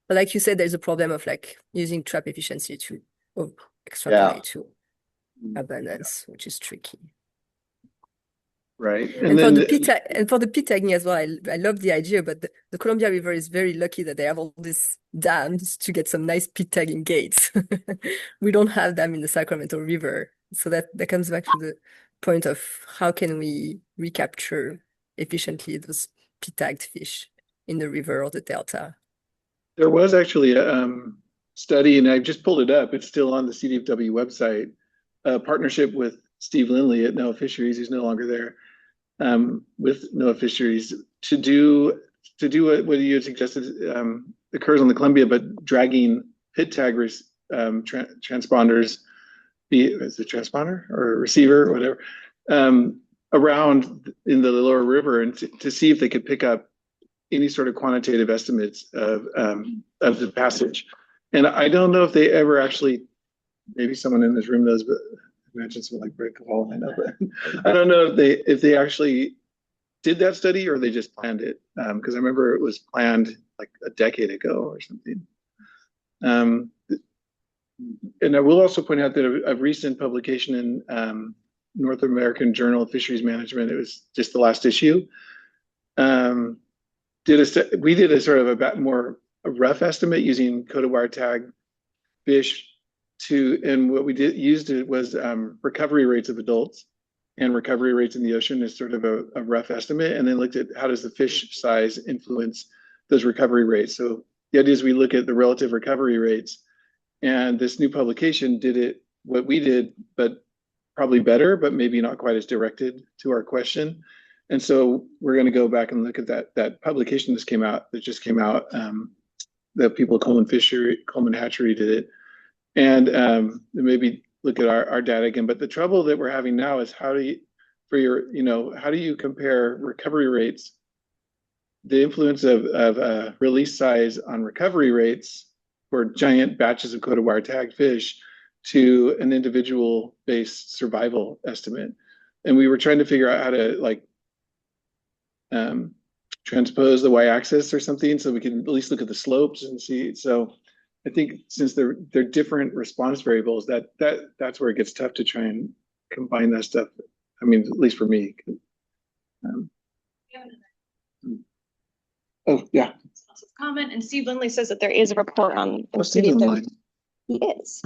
But like you said, there's a problem of like using trap efficiency to extrapolate to abundance, which is tricky. Right. And for the pit tagging as well, I love the idea, but the Columbia River is very lucky that they have all these dams to get some nice pit tagging gates. We don't have them in the Sacramento River. So that comes back to the point of how can we recapture efficiently those pit tagged fish in the river or the delta. There was actually a study, and I just pulled it up. It's still on the CDFW website, a partnership with Steve Lindley at NOAA Fisheries, who's no longer there, with NOAA Fisheries to do what you had suggested occurs on the Columbia, but dragging pit tag transponders, is it transponder or receiver or whatever, around in the lower river, and to see if they could pick up any sort of quantitative estimates of the passage. And I don't know if they ever actually, maybe someone in this room knows, but imagine someone like Rick Hall, I know, but I don't know if they actually did that study or they just planned it. Because I remember it was planned like a decade ago or something. And I will also point out that a recent publication in North American Journal of Fisheries Management, it was just the last issue, we did a sort of a rough estimate using coded wire tag fish and what we used it was recovery rates of adults and recovery rates in the ocean is sort of a rough estimate, and then looked at how does the fish size influence those recovery rates. So the idea is we look at the relative recovery rates, and this new publication did it what we did, but probably better, but maybe not quite as directed to our question. And so we're going to go back and look at that publication that just came out. The people at Coleman Hatchery did it, and maybe look at our data again. But the trouble that we're having now is how do you compare recovery rates, the influence of release size on recovery rates for giant batches of coded wire tagged fish to an individual based survival estimate. And we were trying to figure out how to transpose the y-axis or something so we can at least look at the slopes and see. So I think since they're different response variables, that's where it gets tough to try and combine that stuff. I mean, at least for me. Oh yeah. Comment, and Steve Lindley says that there is a report on the Steve online. He is.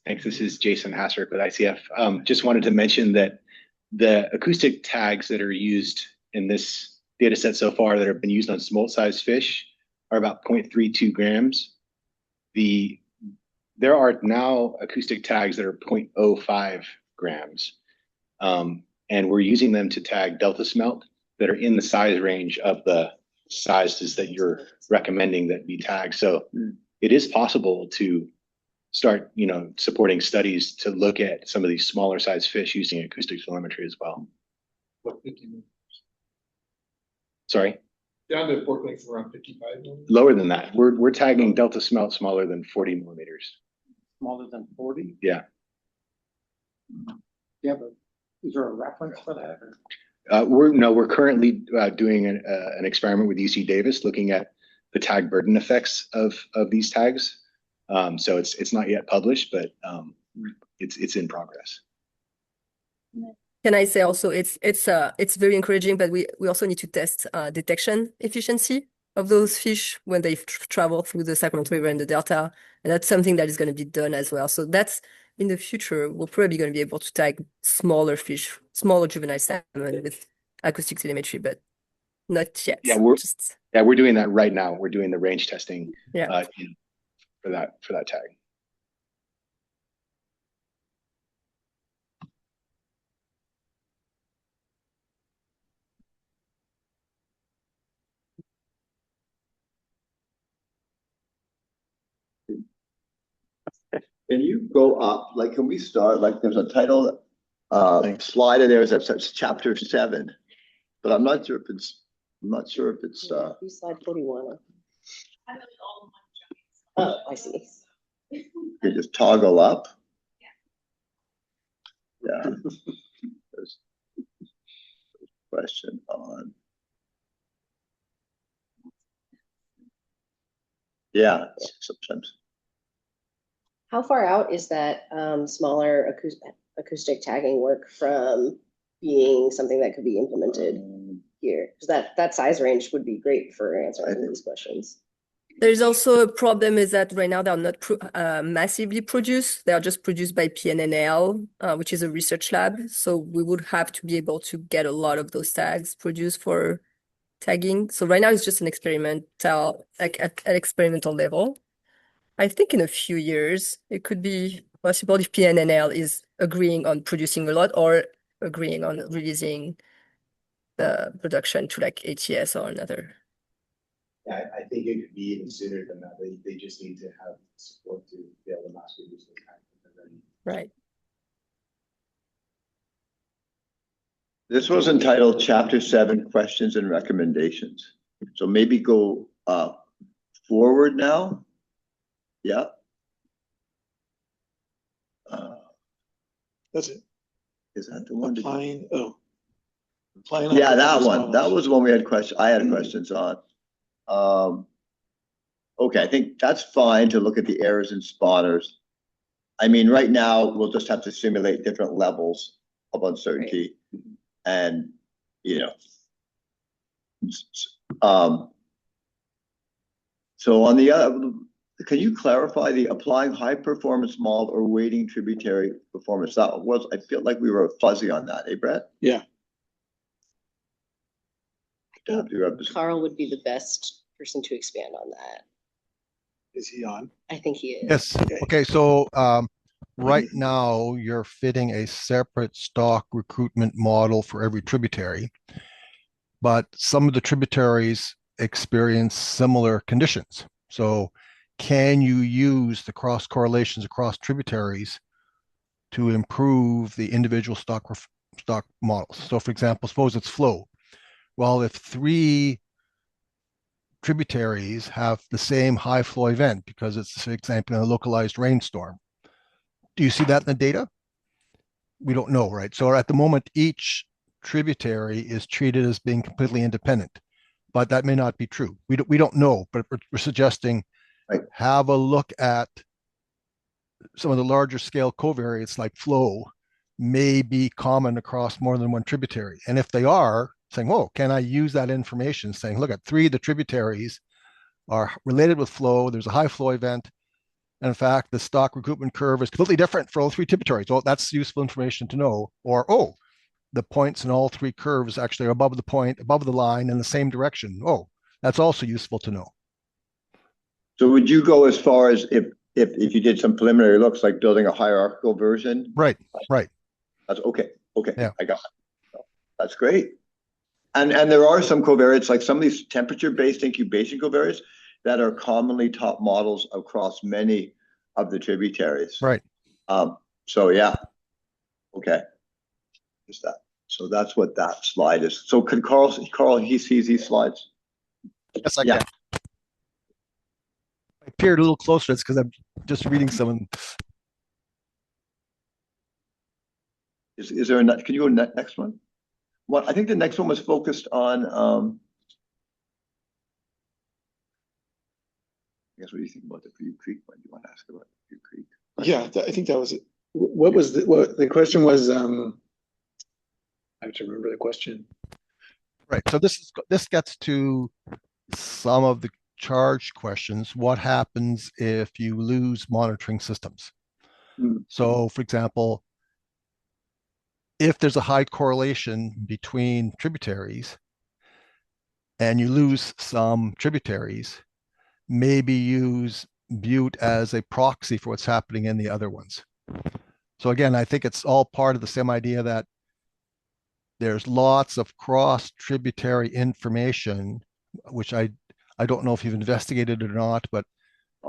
Thanks. This is Jason Hassert with ICF. Just wanted to mention that the acoustic tags that are used in this data set so far that have been used on smolt sized fish are about 0.32 grams. There are now acoustic tags that are 0.05 grams. And we're using them to tag delta smelt that are in the size range of the sizes that you're recommending that be tagged. So it is possible to start, supporting studies to look at some of these smaller size fish using acoustic telemetry as well. What, 50 millimeters? Sorry? Down to port length around 55 millimeters? Lower than that. We're tagging delta smelt smaller than 40 millimeters. Smaller than 40? Yeah. Yeah, but is there a reference for that? We're currently doing an experiment with UC Davis looking at the tag burden effects of these tags. So it's not yet published, but it's in progress. Can I say also it's very encouraging, but we also need to test detection efficiency of those fish when they travel through the Sacramento River and the Delta, and that's something that is going to be done as well. So that's in the future, we're probably going to be able to tag smaller fish, smaller juvenile salmon with acoustic telemetry, but not yet. Yeah, we're doing that right now. We're doing the range testing for that tag. Can you go up, can we start, there's a title slide in there that's chapter 7, but I'm not sure if it's Slide 41. Oh, I see. you just toggle up. Yeah. There's question on. Yeah, sometimes. How far out is that smaller acoustic tagging work from being something that could be implemented here? Because that size range would be great for answering these questions. There's also a problem is that right now they are not massively produced. They are just produced by PNNL, which is a research lab. So we would have to be able to get a lot of those tags produced for tagging. So right now it's just an experimental, like at an experimental level. I think in a few years it could be possible if PNNL is agreeing on producing a lot or agreeing on releasing the production to like ATS or another. Yeah, I think it could be even sooner than that. They just need to have support to be able to mass produce those kinds of things. Right. This was entitled Chapter 7 Questions and Recommendations. So maybe go forward now. Yeah. That's it. Is that the one? Applying, Yeah, that one. That was the one we had questions. I had questions on. Okay, I think that's fine to look at the errors and spawners. I mean, right now we'll just have to simulate different levels of uncertainty, and so on the other, can you clarify the applying high performance mold or weighting tributary performance? That was, I feel like we were fuzzy on that, Brett? Yeah. Carl would be the best person to expand on that. Is he on? I think he is. Yes. Okay. So right now you're fitting a separate stock recruitment model for every tributary, but some of the tributaries experience similar conditions. So can you use the cross correlations across tributaries to improve the individual stock models? So for example, suppose it's flow. Well, if 3 tributaries have the same high flow event because it's, for example, in a localized rainstorm, do you see that in the data? We don't know, right? So at the moment, each tributary is treated as being completely independent, but that may not be true. We don't know, but we're suggesting have a look at some of the larger scale covariates like flow may be common across more than one tributary. And if they are, saying, whoa, can I use that information? Saying, look at 3 of the tributaries are related with flow. There's a high flow event. And in fact, the stock recruitment curve is completely different for all 3 tributaries. Well, that's useful information to know. Or, oh, the points in all 3 curves actually are above the point, above the line in the same direction. Oh, that's also useful to know. So would you go as far as if you did some preliminary looks like building a hierarchical version? Right. That's okay. Yeah. I got it. That's great. And there are some covariates, like some of these temperature-based incubation covariates that are commonly top models across many of the tributaries. Right. So yeah. Okay. Just that. So that's what that slide is. So could Carl, he sees these slides? Yes, I can. I peered a little closer. It's because I'm just reading some of them. Is there can you go next one? Well, I think the next one was focused on, I guess, what do you think about the View Creek one? Do you want to ask about View Creek? Yeah, I think that was it. What was the question was, I have to remember the question. Right. So this gets to some of the charge questions. What happens if you lose monitoring systems? So for example, if there's a high correlation between tributaries and you lose some tributaries, maybe use Butte as a proxy for what's happening in the other ones. So again, I think it's all part of the same idea that there's lots of cross tributary information, which I don't know if you've investigated it or not, but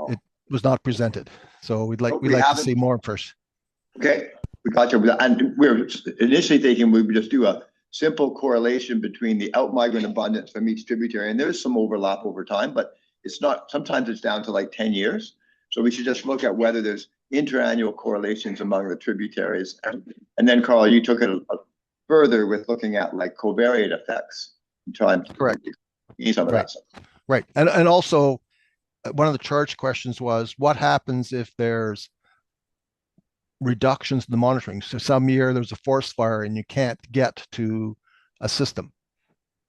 it was not presented. So we'd like to see more first. Okay, we got you. And we're initially thinking we would just do a simple correlation between the out migrant abundance from each tributary. And there's some overlap over time, but it's not, sometimes it's down to like 10 years. So we should just look at whether there's interannual correlations among the tributaries. And then Carl, you took it further with looking at like covariate effects and trying to correct some of that stuff. Right. And also one of the charge questions was, what happens if there's reductions in the monitoring? So some year there's a forest fire and you can't get to a system.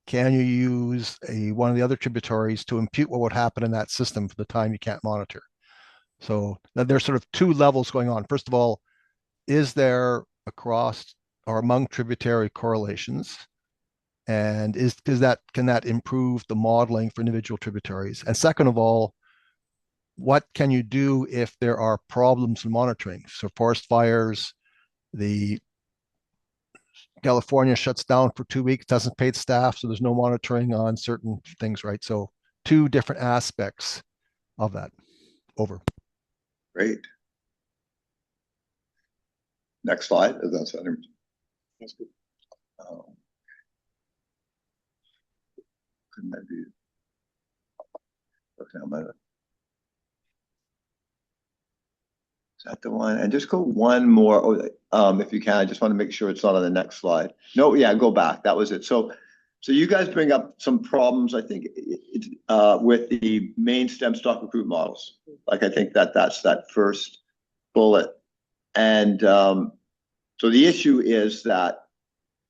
Can you use one of the other tributaries to impute what would happen in that system for the time you can't monitor? So there's sort of two levels going on. First of all, is there across or among tributary correlations? And can that improve the modeling for individual tributaries? And second of all, what can you do if there are problems in monitoring? So forest fires, the California shuts down for 2 weeks, doesn't pay staff, so there's no monitoring on certain things, right? So two different aspects of that. Over. Great. Next slide. That's good. Couldn't that be? Okay, is that the one? And just go one more, if you can. I just want to make sure it's not on the next slide. No, yeah, go back. That was it. So you guys bring up some problems, I think, with the main stem stock recruit models. Like, I think that's that first bullet. And so the issue is that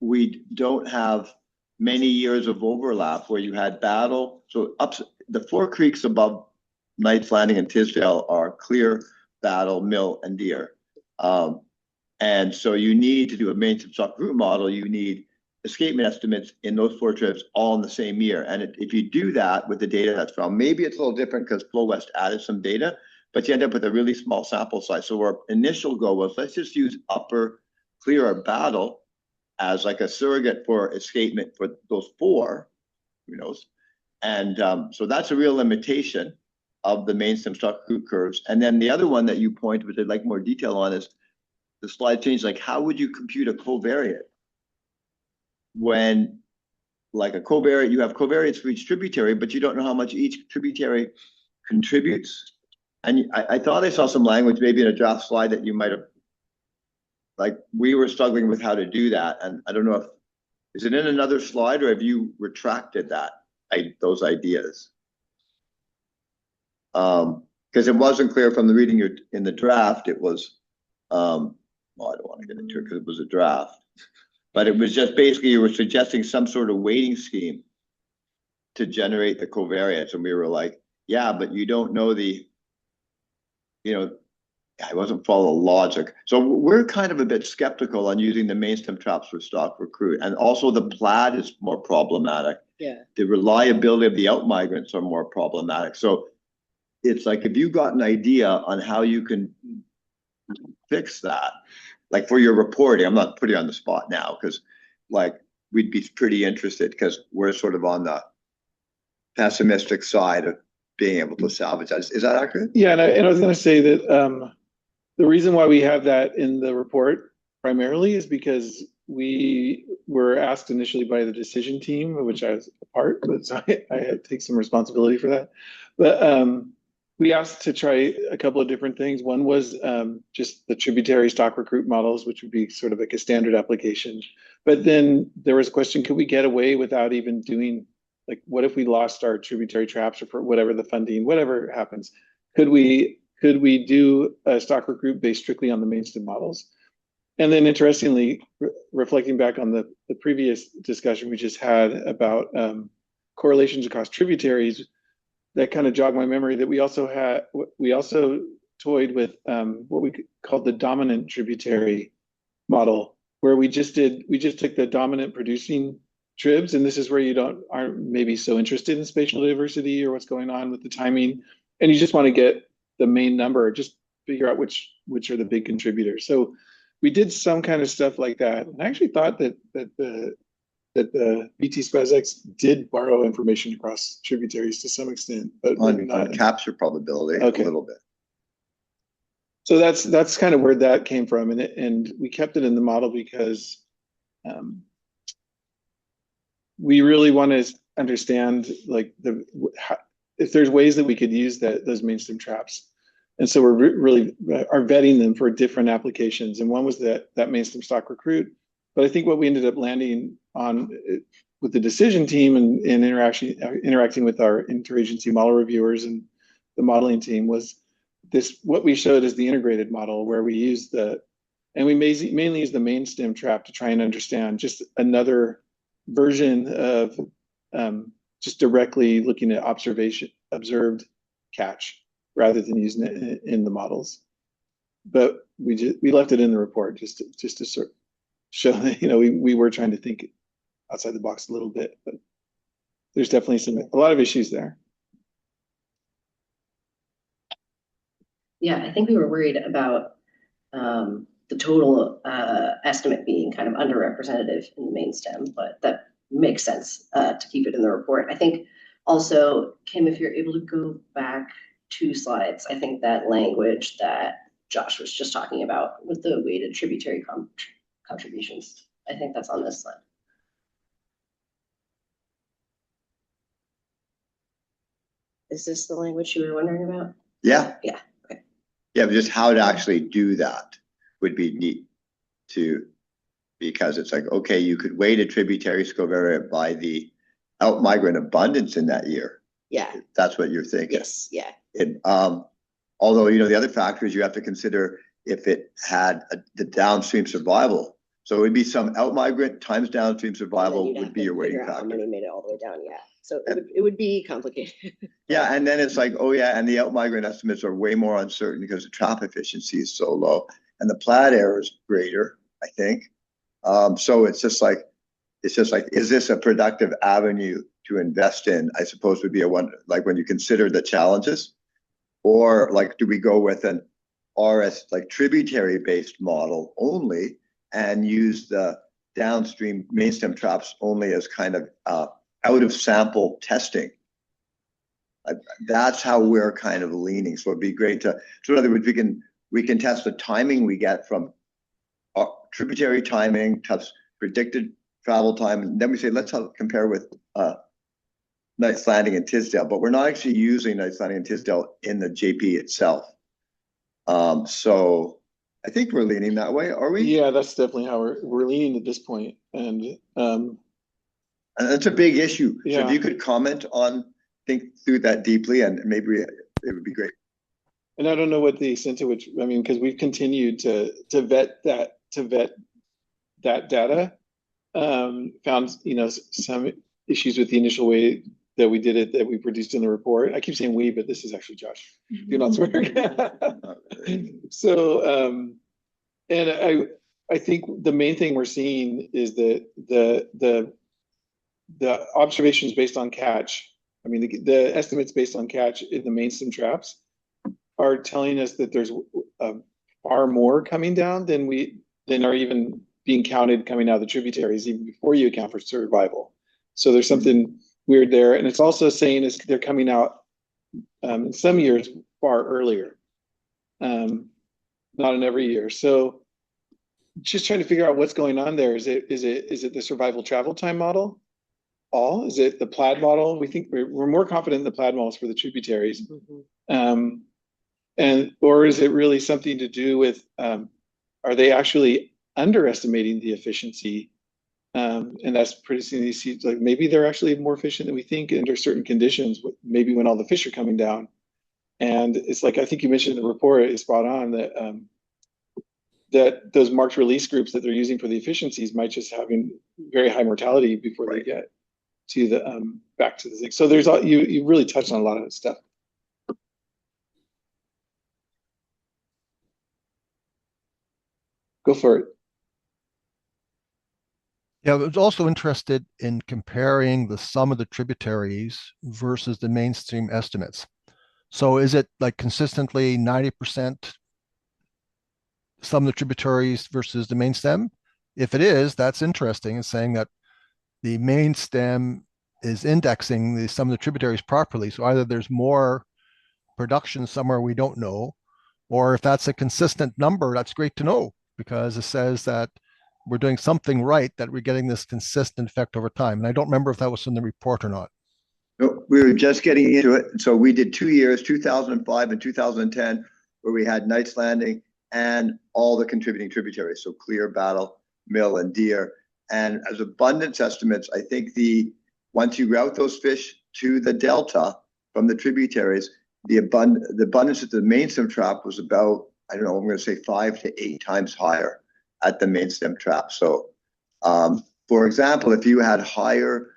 we don't have many years of overlap where you had battle. So the 4 creeks above Knight's Landing and Tisdale are clear, battle, mill, and deer. And so you need to do a main stem stock recruit model. You need escapement estimates in those 4 trips all in the same year. And if you do that with the data that's from, maybe it's a little different because Flow West added some data, but you end up with a really small sample size. So our initial goal was, let's just use upper, clear, or battle as like a surrogate for escapement for those 4, who knows? And so that's a real limitation of the main stem stock recruit curves. And then the other one that you point, which I'd like more detail on, is the slide change. Like, how would you compute a covariate when, like, a covariate, you have covariates for each tributary, but you don't know how much each tributary contributes? And I thought I saw some language maybe in a draft slide that you might have, like, we were struggling with how to do that. And I don't know if, is it in another slide or have you retracted that, those ideas? Because it wasn't clear from the reading in the draft. It was, well, I don't want to get into it because it was a draft, but it was just basically you were suggesting some sort of weighting scheme to generate the covariance. And we were like, yeah, but you don't know I wasn't following logic. So we're kind of a bit skeptical on using the main stem traps for stock recruit. And also the plaid is more problematic. Yeah. The reliability of the outmigrants are more problematic. So it's like, if you got an idea on how you can fix that, like for your reporting, I'm not putting you on the spot now because, like, we'd be pretty interested because we're sort of on the pessimistic side of being able to salvage that. Is that accurate? Yeah, and I was going to say that the reason why we have that in the report primarily is because we were asked initially by the decision team, of which I was a part, but so I had to take some responsibility for that. But we asked to try a couple of different things. One was just the tributary stock recruit models, which would be sort of like a standard application. But then there was a question, could we get away without even doing, like, what if we lost our tributary traps or for whatever the funding, whatever happens, could we do a stock recruit based strictly on the main stem models? And then interestingly, reflecting back on the previous discussion we just had about correlations across tributaries, that kind of jogged my memory that we also toyed with what we called the dominant tributary model, where we just took the dominant producing tribs, and this is where you aren't maybe so interested in spatial diversity or what's going on with the timing, and you just want to get the main number, just figure out which are the big contributors. So we did some kind of stuff like that, and I actually thought that the BT SpazX did borrow information across tributaries to some extent, but maybe not on capture probability. Okay. A little bit. So that's kind of where that came from, and we kept it in the model because we really want to understand, like, if there's ways that we could use those main stem traps. And so we're really are vetting them for different applications. And one was that main stem stock recruit. But I think what we ended up landing on with the decision team and interacting with our interagency model reviewers and the modeling team, was this, what we showed is the integrated model where we use we mainly use the main stem trap to try and understand just another version of just directly looking at observed catch rather than using it in the models. But we left it in the report just to sort of show that, you know, we were trying to think outside the box a little bit, but there's definitely a lot of issues there. Yeah, I think we were worried about the total estimate being kind of underrepresentative in the main stem, but that makes sense to keep it in the report. I think also, Kim, if you're able to go back 2 slides, I think that language that Josh was just talking about with the weighted tributary contributions, I think that's on this slide. Is this the language you were wondering about? Yeah. Yeah. Okay. Yeah, but just how to actually do that would be neat to, because it's like, okay, you could weight a tributary covariate by the outmigrant abundance in that year. Yeah. That's what you're thinking. Yes. Yeah. Although, you know, the other factor is you have to consider if it had the downstream survival. So it would be some outmigrant times downstream survival would be your weighting factor. How many made it all the way down? Yeah. So it would be complicated. Yeah, and then it's like, oh yeah, and the outmigrant estimates are way more uncertain because the trap efficiency is so low, and the plat error is greater, I think. So it's just like, is this a productive avenue to invest in? I suppose would be a one, like when you consider the challenges, or like, do we go with an RS like tributary based model only and use the downstream main stem traps only as kind of out of sample testing? That's how we're kind of leaning. So it'd be great to, so in other words, we can test the timing we get from tributary timing, test predicted travel time, and then we say, let's compare with Knights Landing and Tisdale, but we're not actually using Knights Landing and Tisdale in the JP itself. So I think we're leaning that way, are we? Yeah, that's definitely how we're leaning at this point. And that's a big issue. Yeah. So if you could comment on, think through that deeply, and maybe it would be great. And I don't know what the extent to which, I mean, because we've continued to vet that data, found, you know, some issues with the initial way that we did it, that we produced in the report. I keep saying we, but this is actually Josh. Do not swear. So, and I think the main thing we're seeing is that the observations based on catch, I mean, the estimates based on catch in the main stem traps are telling us that there's far more coming down than are even being counted coming out of the tributaries, even before you account for survival. So there's something weird there. And it's also saying is they're coming out in some years far earlier, not in every year. So just trying to figure out what's going on there. Is it the survival travel time model? Is it the plaid model? We think we're more confident in the plaid models for the tributaries. Or is it really something to do with, are they actually underestimating the efficiency? And that's pretty soon you see, like, maybe they're actually more efficient than we think under certain conditions, maybe when all the fish are coming down. And it's like, I think you mentioned in the report is spot on that, that those marked release groups that they're using for the efficiencies might just having very high mortality before they get to the, back to the thing. So there's all, you really touched on a lot of stuff. Go for it. Yeah, I was also interested in comparing the sum of the tributaries versus the mainstream estimates. So is it like consistently 90% sum of the tributaries versus the main stem? If it is, that's interesting. It's saying that the main stem is indexing the sum of the tributaries properly. So either there's more production somewhere we don't know, or if that's a consistent number, that's great to know, because it says that we're doing something right, that we're getting this consistent effect over time. And I don't remember if that was in the report or not. No, we were just getting into it. So we did 2 years, 2005 and 2010, where we had Knights Landing and all the contributing tributaries. So Clear, Battle, Mill, and Deer. And as abundance estimates, I think once you route those fish to the delta from the tributaries, the abundance at the main stem trap was about, I don't know, I'm going to say 5 to 8 times higher at the main stem trap. So, for example, if you had higher,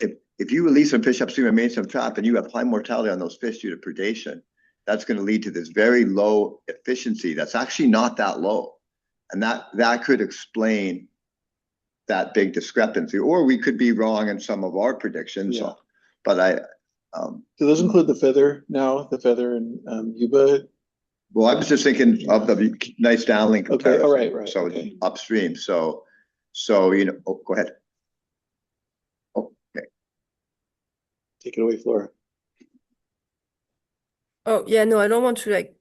if you release some fish upstream of main stem trap and you have high mortality on those fish due to predation, that's going to lead to this very low efficiency. That's actually not that low, and that could explain that big discrepancy. Or we could be wrong in some of our predictions. Yeah. But do those include the feather now? The feather and Yuba? Well, I was just thinking of the nice downlink comparison. Okay, right. So okay. upstream. So go ahead. Okay. Take it away, Flora. Oh, yeah, no, I don't want to like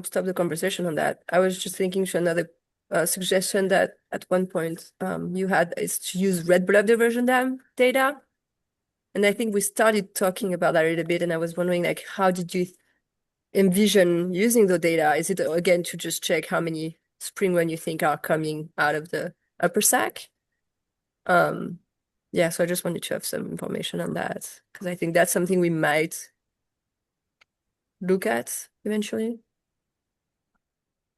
stop the conversation on that. I was just thinking to another suggestion that at one point you had is to use red blood diversion dam data. And I think we started talking about that a little bit, and I was wondering, like, how did you envision using the data? Is it again to just check how many spring run you think are coming out of the upper sac? Yeah, so I just wanted to have some information on that because I think that's something we might look at eventually.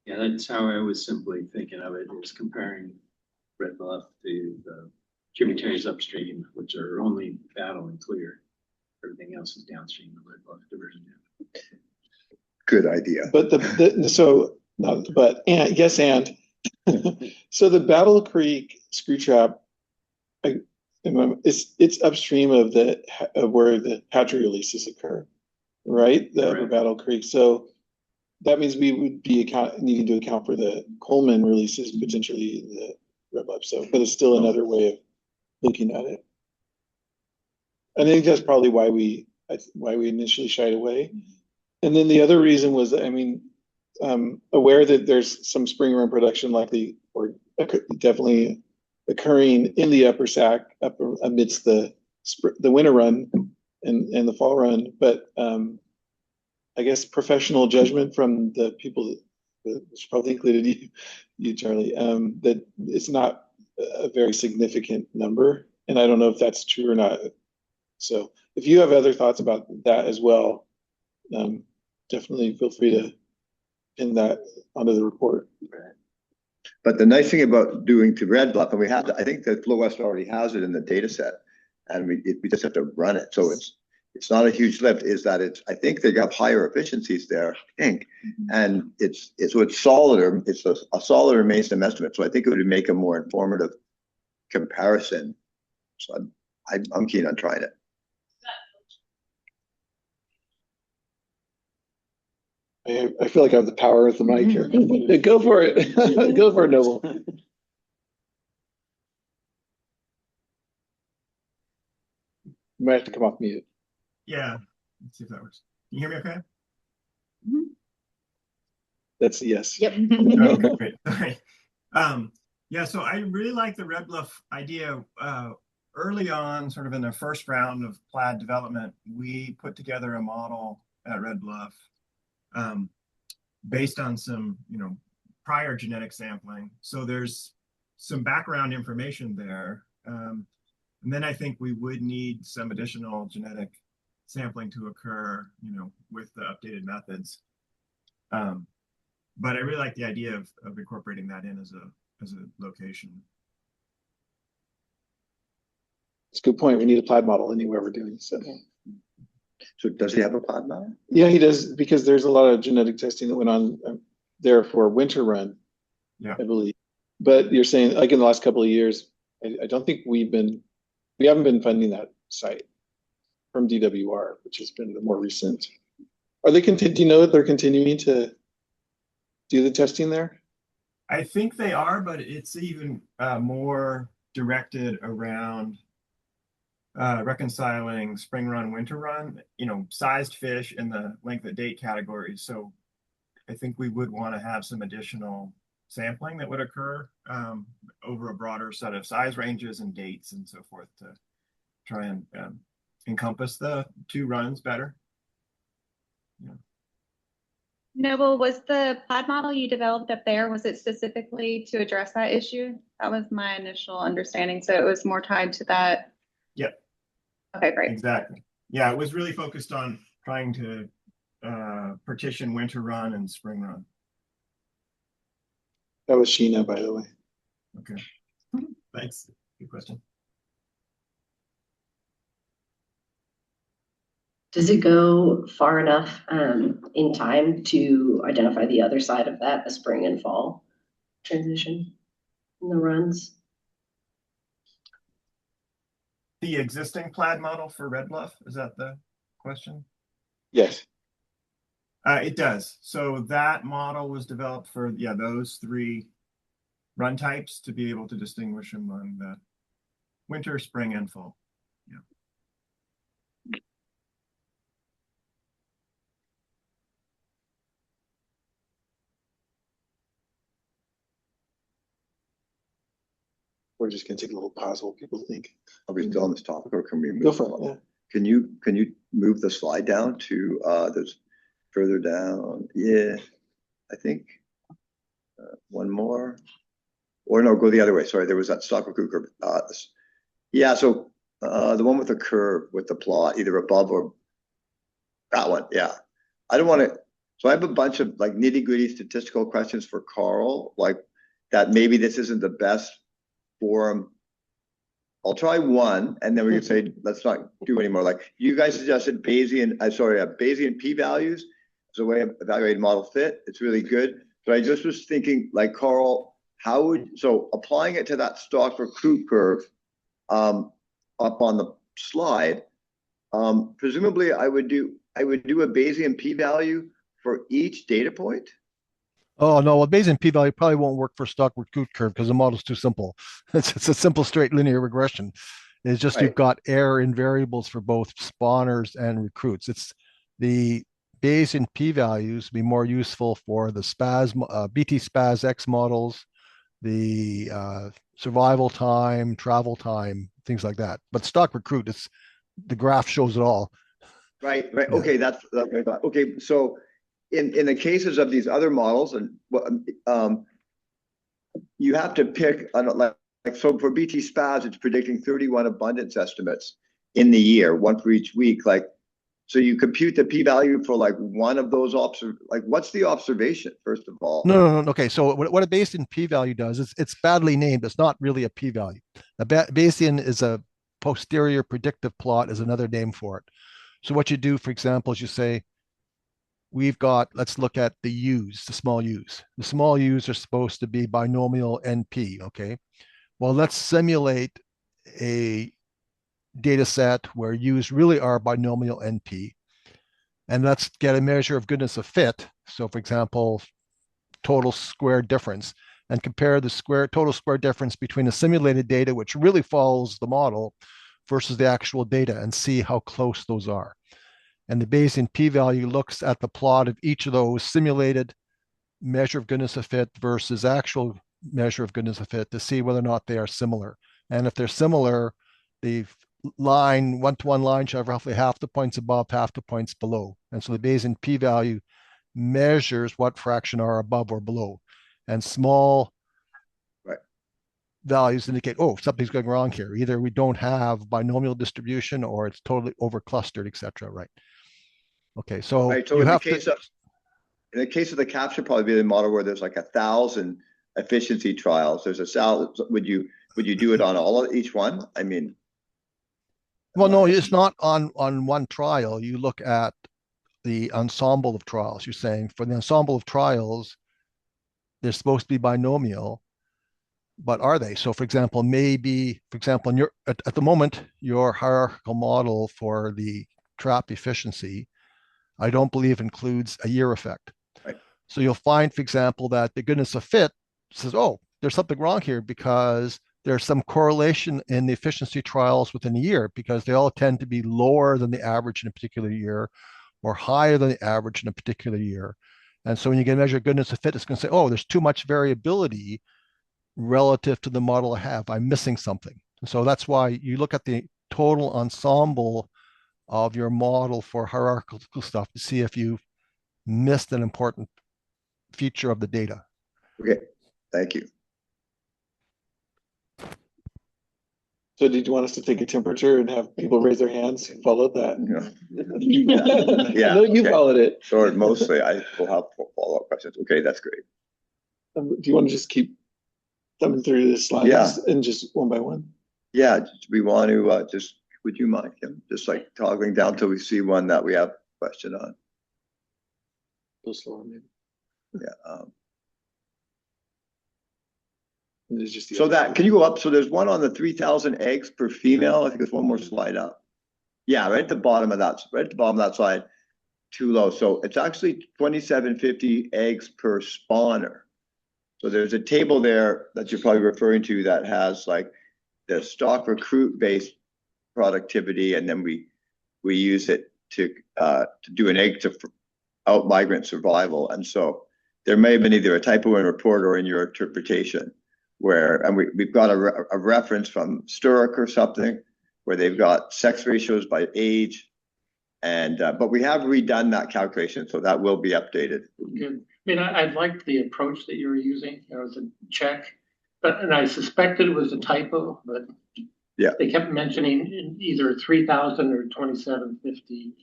Yeah, that's how I was simply thinking of it, is comparing Red Bluff to the tributaries upstream, which are only Battle and Clear. Everything else is downstream of Red Bluff diversion dam. Good idea. But so the Battle Creek screw trap, it's upstream of where the hatchery releases occur, right? The upper Battle Creek. So that means we would be needing to account for the Coleman releases potentially in the Red Bluff. So, but it's still another way of looking at it. I think that's probably why we initially shied away. And then the other reason was, I mean, aware that there's some spring run production likely or definitely occurring in the upper sac amidst the winter run and the fall run, but I guess professional judgment from the people which probably included you Charlie, that it's not a very significant number, and I don't know if that's true or not. So if you have other thoughts about that as well, definitely feel free to pin that onto the report. But the nice thing about doing to Red Bluff, and I think that Flow West already has it in the data set, and we just have to run it. So it's not a huge lift, is that I think they got higher efficiencies there, I think. And it's solider, it's a solider main stem estimate. So I think it would make a more informative comparison. So I'm keen on trying it. I feel like I have the power of the mic here. Go for it. Go for it, Noble. You might have to come off mute. Yeah, let's see if that works. Can you hear me okay? That's a yes. Yep. Okay, great. All right. Yeah, so I really like the Red Bluff idea. Early on, sort of in the first round of plaid development, we put together a model at Red Bluff based on some, prior genetic sampling. So there's some background information there. And then I think we would need some additional genetic sampling to occur, with the updated methods. But I really like the idea of incorporating that in as a location. It's a good point. We need a plaid model anywhere we're doing so. So does he have a plaid model? Yeah, he does, because there's a lot of genetic testing that went on there for winter run, yeah, I believe. But you're saying, like in the last couple of years, I don't think we haven't been funding that site from DWR, which has been the more recent. Are they do you know that they're continuing to do the testing there? I think they are, but it's even more directed around reconciling spring run, winter run, sized fish in the length of date categories. So I think we would want to have some additional sampling that would occur over a broader set of size ranges and dates and so forth to try and encompass the two runs better. Yeah. Noble, was the plaid model you developed up there, was it specifically to address that issue? That was my initial understanding. So it was more tied to that. Yep. Okay, great. Exactly. Yeah, it was really focused on trying to partition winter run and spring run. That was Sheena, by the way. Okay. Thanks. Good question. Does it go far enough in time to identify the other side of that, the spring and fall transition in the runs? The existing plaid model for Red Bluff, is that the question? Yes. It does. So that model was developed for, yeah, those three run types to be able to distinguish among the winter, spring, and fall. Yeah. We're just gonna take a little pause while people think. Are we still on this topic or can we move? Go for it, yeah. Can you move the slide down to there's further down? Yeah, I think one more. Or no, go the other way. Sorry, there was that stock recruit curve. Yeah, so the one with the curve with the plot, either above or that one. Yeah, I don't want to. So I have a bunch of like nitty gritty statistical questions for Carl, like that. Maybe this isn't the best forum. I'll try one, and then we can say let's not do any more. Like you guys suggested Bayesian, Bayesian p-values as a way of evaluating model fit. It's really good. But I just was thinking, like Carl, how would applying it to that stock recruit curve up on the slide? Presumably, I would do a Bayesian p-value for each data point. Oh no, well, Bayesian p-value probably won't work for stock recruit curve because the model's too simple. It's a simple straight linear regression. It's just You've got error in variables for both spawners and recruits. It's the Bayesian p-values be more useful for the BT SPAS X models, the survival time, travel time, things like that. But stock recruit, the graph shows it all. Right. Yeah. Okay, that's what I thought. Okay, so in the cases of these other models, and you have to pick like so for BT SPAS, it's predicting 31 abundance estimates in the year, one for each week. Like, so you compute the p-value for like one of those what's the observation first of all? No. Okay, so what a Bayesian p-value does is it's badly named. It's not really a p-value. A Bayesian is a posterior predictive plot, is another name for it. So what you do, for example, is you say, let's look at the U's, the small U's. The small U's are supposed to be binomial NP, okay? Well, let's simulate a data set where U's really are binomial NP. And let's get a measure of goodness of fit. So for example, total square difference, and compare the total square difference between the simulated data, which really follows the model, versus the actual data, and see how close those are. And the Bayesian p-value looks at the plot of each of those simulated measure of goodness of fit versus actual measure of goodness of fit to see whether or not they are similar. And if they're similar, the one-to-one line should have roughly half the points above, half the points below. And so the Bayesian p-value measures what fraction are above or below. And small values indicate, oh, something's going wrong here. Either we don't have binomial distribution or it's totally over-clustered, etc. Right? Okay, so you in have in the case of the capture, probably be the model where there's like 1,000 efficiency trials. There's would you do it on each one? I mean, well, no, it's not on one trial. You look at the ensemble of trials. You're saying for the ensemble of trials, they're supposed to be binomial, but are they? So for example, at the moment, your hierarchical model for the trap efficiency, I don't believe includes a year effect. Right. So you'll find, for example, that the goodness of fit says, oh, there's something wrong here because there's some correlation in the efficiency trials within a year because they all tend to be lower than the average in a particular year or higher than the average in a particular year. And so when you get a measure of goodness of fit, it's going to say, oh, there's too much variability relative to the model I have. I'm missing something. And so that's why you look at the total ensemble of your model for hierarchical stuff to see if you missed an important feature of the data. Okay, thank you. So did you want us to take a temperature and have people raise their hands who followed that? Yeah. I know you okay. followed it. Or mostly, I will have follow-up questions. Okay, that's great. Do you want to just keep thumbing through the slides? Yeah. And just one by one? Yeah, we want to just, would you mind, Kim? Just like toggling down till we see one that we have a question on. Go slower, maybe. Yeah. And there's just the So other that, side. can you go up? So there's one on the 3,000 eggs per female. I think there's one more slide up. Yeah, right at the bottom of that, slide, too low. So it's actually 2,750 eggs per spawner. So there's a table there that you're probably referring to that has like the stock recruit based productivity, and then we use it to do an egg to out migrant survival. And so there may have been either a typo in report or in your interpretation where, and we've got a reference from Sturrock or something where they've got sex ratios by age, and but we have redone that calculation, so that will be updated. Good. I mean, I liked the approach that you were using, as a check, and I suspected it was a typo, but yeah, they kept mentioning either 3,000 or 2,750,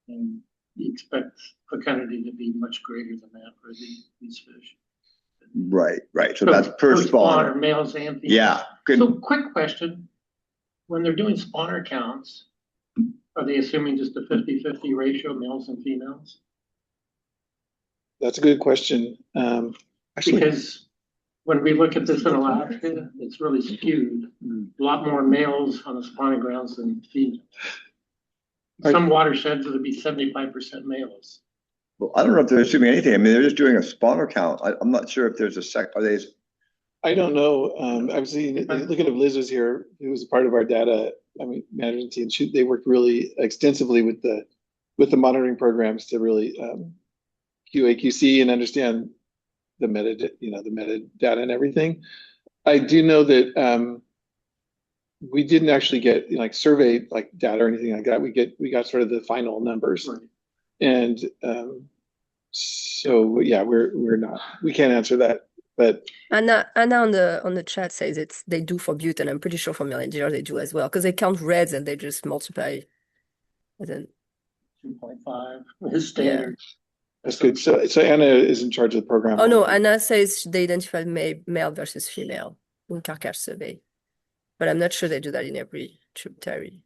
and you expect fecundity to be much greater than that for these fish. Right. So that's per spawner. Males and females. Yeah. Good. So quick question. When they're doing spawner counts, are they assuming just a 50-50 ratio, males and females? That's a good question. Actually, Because when we look at this in Alaska, it's really skewed. A lot more males on the spawning grounds than females. Some watersheds, it'll be 75% males. Well, I don't know if they're assuming anything. I mean, they're just doing a spawner count. I'm not sure if there's are they? I don't know. I've seen, looking at Liz was here, who was a part of our data, management team. They worked really extensively with the monitoring programs to really QA/QC and understand the metadata and everything. I do know that we didn't actually get survey data or anything like that. We got sort of the final numbers, right. And so yeah, we can't answer that. But Anna on the chat says they do for bute, and I'm pretty sure for melangier they do as well, because they count reds and they just multiply. And then 2.5 is standard. Yeah. That's good. So Anna is in charge of the program. Oh no, Anna says they identify male versus female in carcass survey, but I'm not sure they do that in every tributary.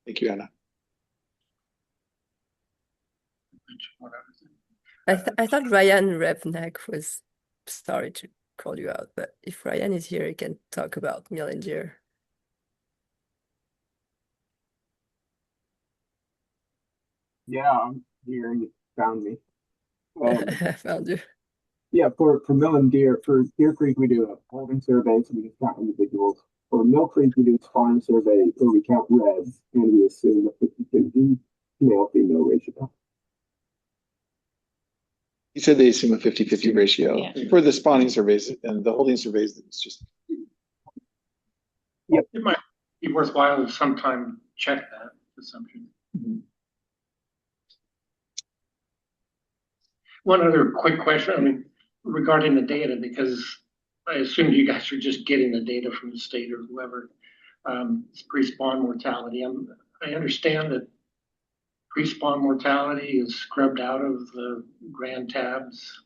Thank you, Anna. I thought Ryan Repnack was, sorry to call you out, but if Ryan is here, he can talk about melangier. Yeah, I'm here. You found me. I found you. Yeah, for mill and deer, for Deer Creek, we do a holding survey, so we can count individuals. For Mill Creek, we do a spawning survey where we count reds, and we assume a 50-50 male-female ratio. You said they assume a 50-50 ratio. Yeah. For the spawning surveys and the holding surveys. It's just. Yep. It might be worthwhile to sometime check that assumption. Mm-hmm. One other quick question, regarding the data, because I assume you guys are just getting the data from the state or whoever. It's pre-spawn mortality. I understand that pre-spawn mortality is scrubbed out of the Grand Tabs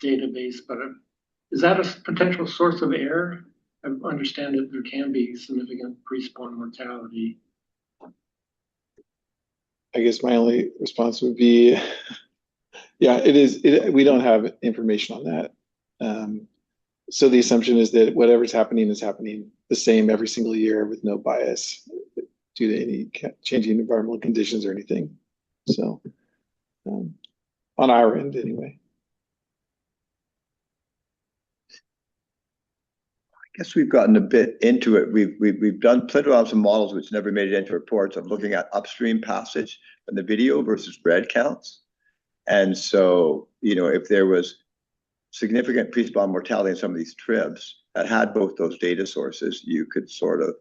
database, but is that a potential source of error? I understand that there can be significant pre-spawn mortality. I guess my only response would be, yeah, it is. We don't have information on that. So the assumption is that whatever's happening is happening the same every single year with no bias due to any changing environmental conditions or anything. So on our end anyway. I guess we've gotten a bit into it. We've done plenty of some models which never made it into reports of looking at upstream passage in the video versus red counts. And so, if there was significant pre-spawn mortality in some of these tribs that had both those data sources, you could sort of,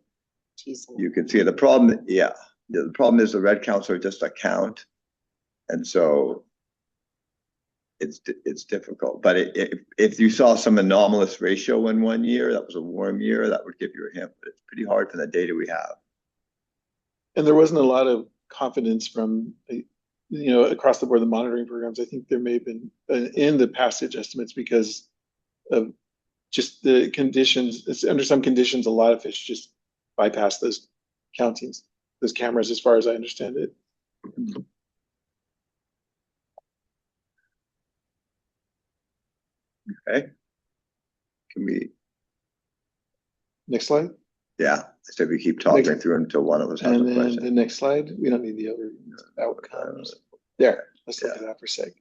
you could see the problem. Yeah, the problem is the red counts are just a count. And so it's difficult. But if you saw some anomalous ratio in one year, that was a warm year, that would give you a hint. But it's pretty hard from the data we have. And there wasn't a lot of confidence from, across the board, the monitoring programs. I think there may have been in the passage estimates because of just the conditions. Under some conditions, a lot of fish just bypass those countings, those cameras, as far as I understand it. Okay. Can we? Next slide. Yeah, so we keep talking through until one of us has a And then question. the next slide, we don't need the other outcomes. There, let's look at that for a sec.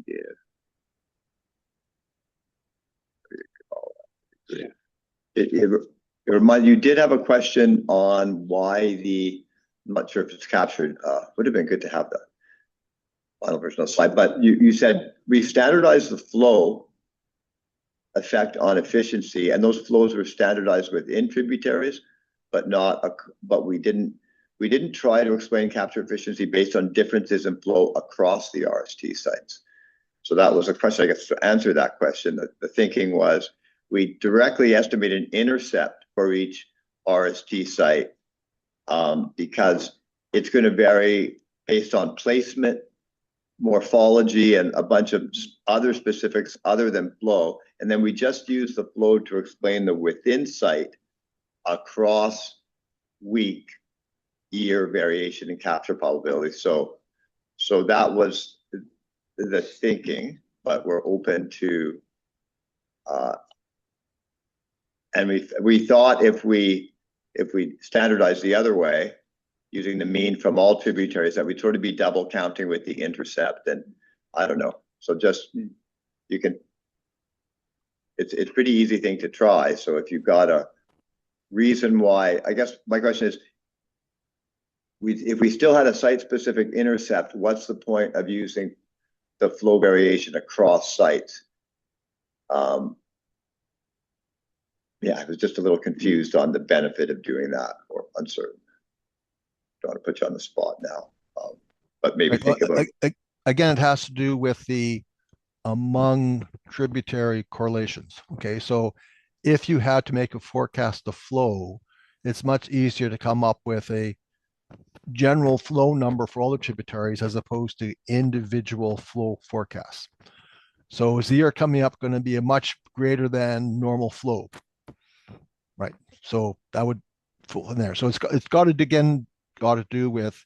Yeah. You did have a question on why I'm not sure if it's captured. Would have been good to have that final version of the slide, but you said we standardized the flow effect on efficiency, and those flows were standardized within tributaries, but we didn't try to explain capture efficiency based on differences in flow across the RST sites. So that was a question, I guess, to answer that question. The thinking was we directly estimate an intercept for each RST site because it's going to vary based on placement, morphology, and a bunch of other specifics other than flow. And then we just use the flow to explain the within site across week, year variation in capture probability. So that was the thinking, but we're open to, and we thought if we standardize the other way, using the mean from all tributaries, that we'd sort of be double counting with the intercept, and I don't know. So just you can. It's pretty easy thing to try. So if you've got a reason why, I guess my question is, if we still had a site-specific intercept, what's the point of using the flow variation across sites? Yeah, I was just a little confused on the benefit of doing that, or uncertain. Don't want to put you on the spot now, but maybe think about it. Again, it has to do with the among tributary correlations. Okay, so if you had to make a forecast of flow, it's much easier to come up with a general flow number for all the tributaries as opposed to individual flow forecasts. So is the year coming up going to be a much greater than normal flow? Right. So that would fall in there. So it's got to do with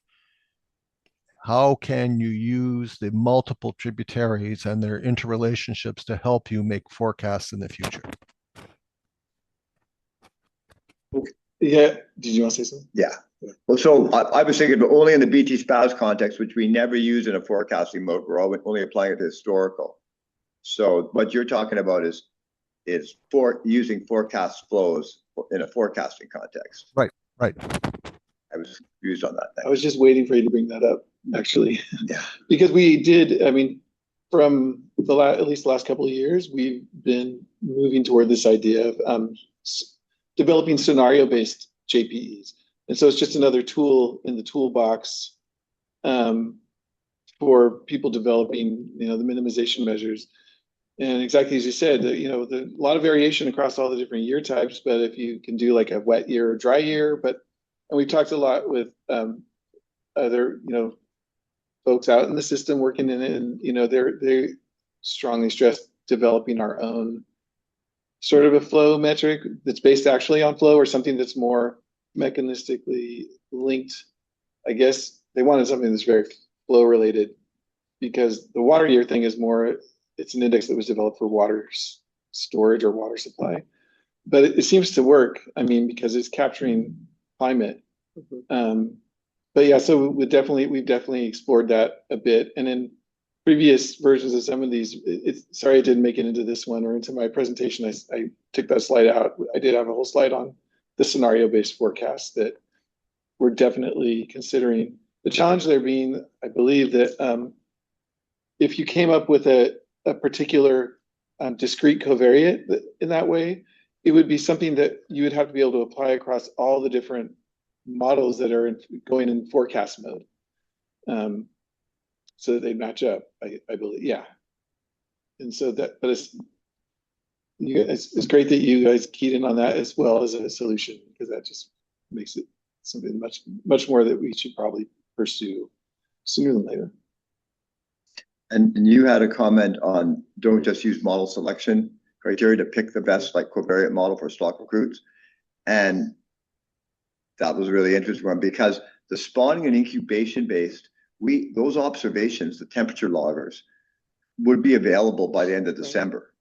how can you use the multiple tributaries and their interrelationships to help you make forecasts in the future. Okay. Yeah. Did you want to say something? Yeah. Well, so I was thinking, but only in the BT spouse context, which we never use in a forecasting mode. We're only applying it to historical. So what you're talking about is using forecast flows in a forecasting context. Right. I was confused on that. I was just waiting for you to bring that up, actually. Yeah. Because we did, I mean, from at least the last couple of years, we've been moving toward this idea of developing scenario-based JPEs. And so it's just another tool in the toolbox for people developing, the minimization measures. And exactly as you said, a lot of variation across all the different year types, but if you can do like a wet year or dry year, and we've talked a lot with other, folks out in the system working in it, and, they strongly stress developing our own sort of a flow metric that's based actually on flow, or something that's more mechanistically linked. I guess they wanted something that's very flow related, because the water year thing is more, it's an index that was developed for water storage or water supply, but it seems to work. I mean, because it's capturing climate. But yeah, so we've definitely explored that a bit. And in previous versions of some of these, sorry I didn't make it into this one or into my presentation. I took that slide out. I did have a whole slide on the scenario-based forecast that we're definitely considering. The challenge there being, I believe, that if you came up with a particular discrete covariate in that way, it would be something that you would have to be able to apply across all the different models that are going in forecast mode, so that they match up. I believe, yeah. And so that, but it's great that you guys keyed in on that as well as a solution, because that just makes it something much more that we should probably pursue sooner than later. And you had a comment on don't just use model selection criteria to pick the best like covariate model for stock recruits. And that was a really interesting one, because the spawning and incubation based, those observations, the temperature loggers, would be available by the end of December.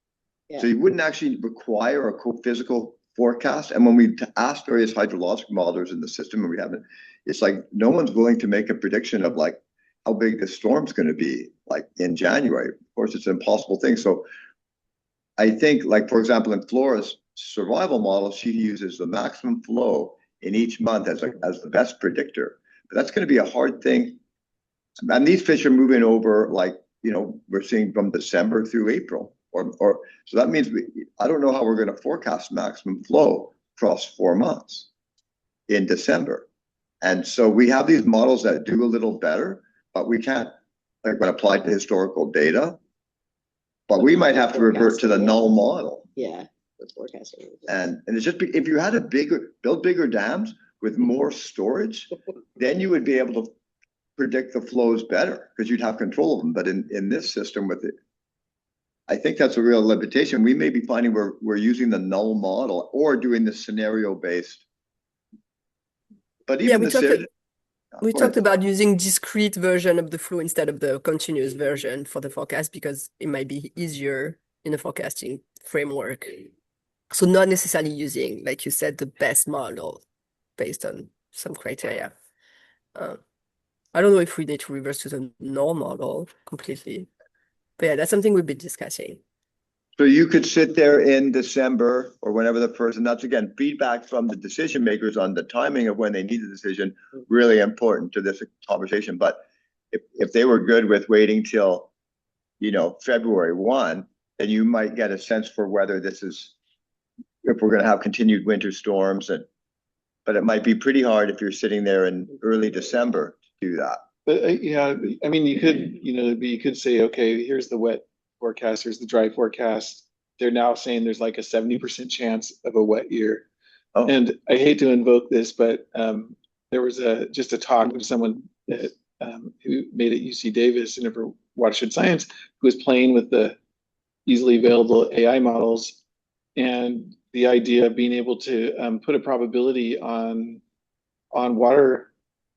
Yeah. So you wouldn't actually require a physical forecast. And when we asked various hydrologic modelers in the system, and we haven't, it's like no one's willing to make a prediction of like how big the storm's going to be like in January. Of course, it's an impossible thing. So I think, like, for example, in Flora's survival model, she uses the maximum flow in each month as the best predictor. But that's going to be a hard thing. And these fish are moving over, like, you know, we're seeing from December through April. Or so that means I don't know how we're going to forecast maximum flow across 4 months in December. And so we have these models that do a little better, but we can't, like, when applied to historical data. But we might have to revert to the null model. Yeah, that's forecasting. And it's just, if you had build bigger dams with more storage, then you would be able to predict the flows better because you'd have control of them. But in this system with it, I think that's a real limitation. We may be finding we're using the null model or doing the scenario based. But even we talked about using discrete version of the flow instead of the continuous version for the forecast, because it might be easier in a forecasting framework. So not necessarily using, like you said, the best model based on some criteria. I don't know if we need to reverse to the null model completely. But yeah, that's something we've been discussing. So you could sit there in December or whenever the first, and that's again, feedback from the decision makers on the timing of when they need the decision, really important to this conversation. But if they were good with waiting till, you know, February 1, then you might get a sense for whether this is, if we're going to have continued winter storms. But it might be pretty hard if you're sitting there in early December to do that. But yeah, I mean, you could say, okay, here's the wet forecast, here's the dry forecast. They're now saying there's like a 70% chance of a wet year. Oh. And I hate to invoke this, but there was just a talk with someone that, who made at UC Davis and for watershed science, who was playing with the easily available AI models and the idea of being able to put a probability on water,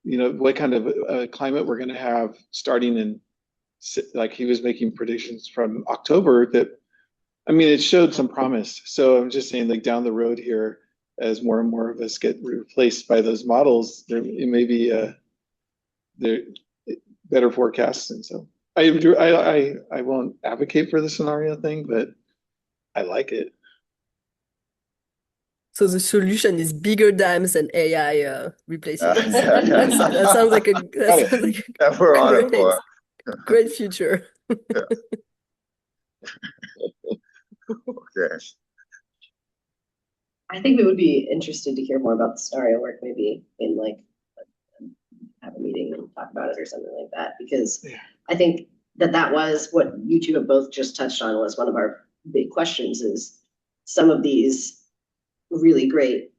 you know, what kind of climate we're going to have starting in, like, he was making predictions from October that, I mean, it showed some promise. So I'm just saying, like, down the road here, as more and more of us get replaced by those models, it may be there better forecasts. And so I won't advocate for the scenario thing, but I like it. So the solution is bigger dams and AI replacing us. That sounds like a we're on it for. Great future. Yeah. Okay. I think we would be interested to hear more about the scenario work, maybe in like have a meeting and talk about it or something like that, because I think that was what you two have both just touched on, was one of our big questions, is some of these really great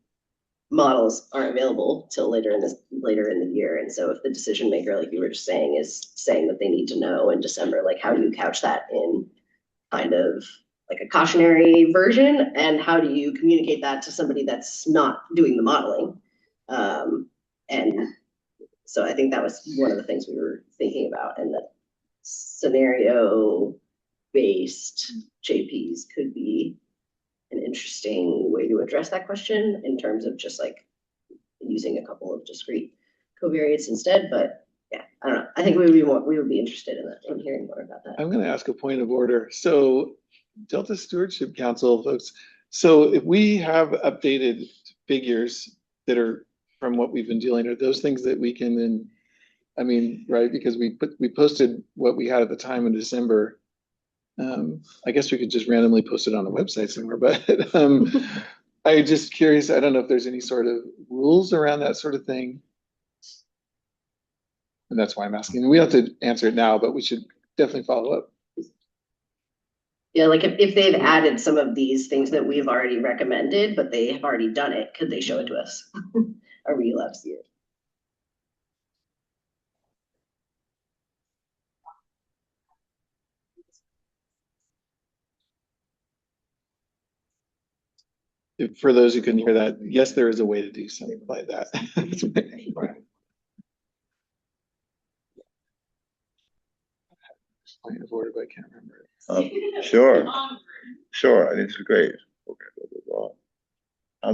models aren't available till later in the year. And so if the decision maker, like you were just saying, is saying that they need to know in December, like, how do you couch that in kind of like a cautionary version, and how do you communicate that to somebody that's not doing the modeling? And so I think that was one of the things we were thinking about, and that scenario based JPs could be an interesting way to address that question, in terms of just like using a couple of discrete covariates instead. But yeah, I don't know. I think we would be interested in that, in hearing more about that. I'm going to ask a point of order. So Delta Stewardship Council folks, so if we have updated figures that are from what we've been dealing, are those things that we can then, I mean, right, because we posted what we had at the time in December. I guess we could just randomly post it on a website somewhere, but I'm just curious, I don't know if there's any sort of rules around that sort of thing. And that's why I'm asking. We don't have to answer it now, but we should definitely follow up. Yeah, like if they've added some of these things that we've already recommended, but they have already done it, could they show it to us? Or we love to see it. For those who couldn't hear that, yes, there is a way to do something like that. Point of order, but I can't remember it. Sure. I think it's great. Okay, blah, blah, blah. How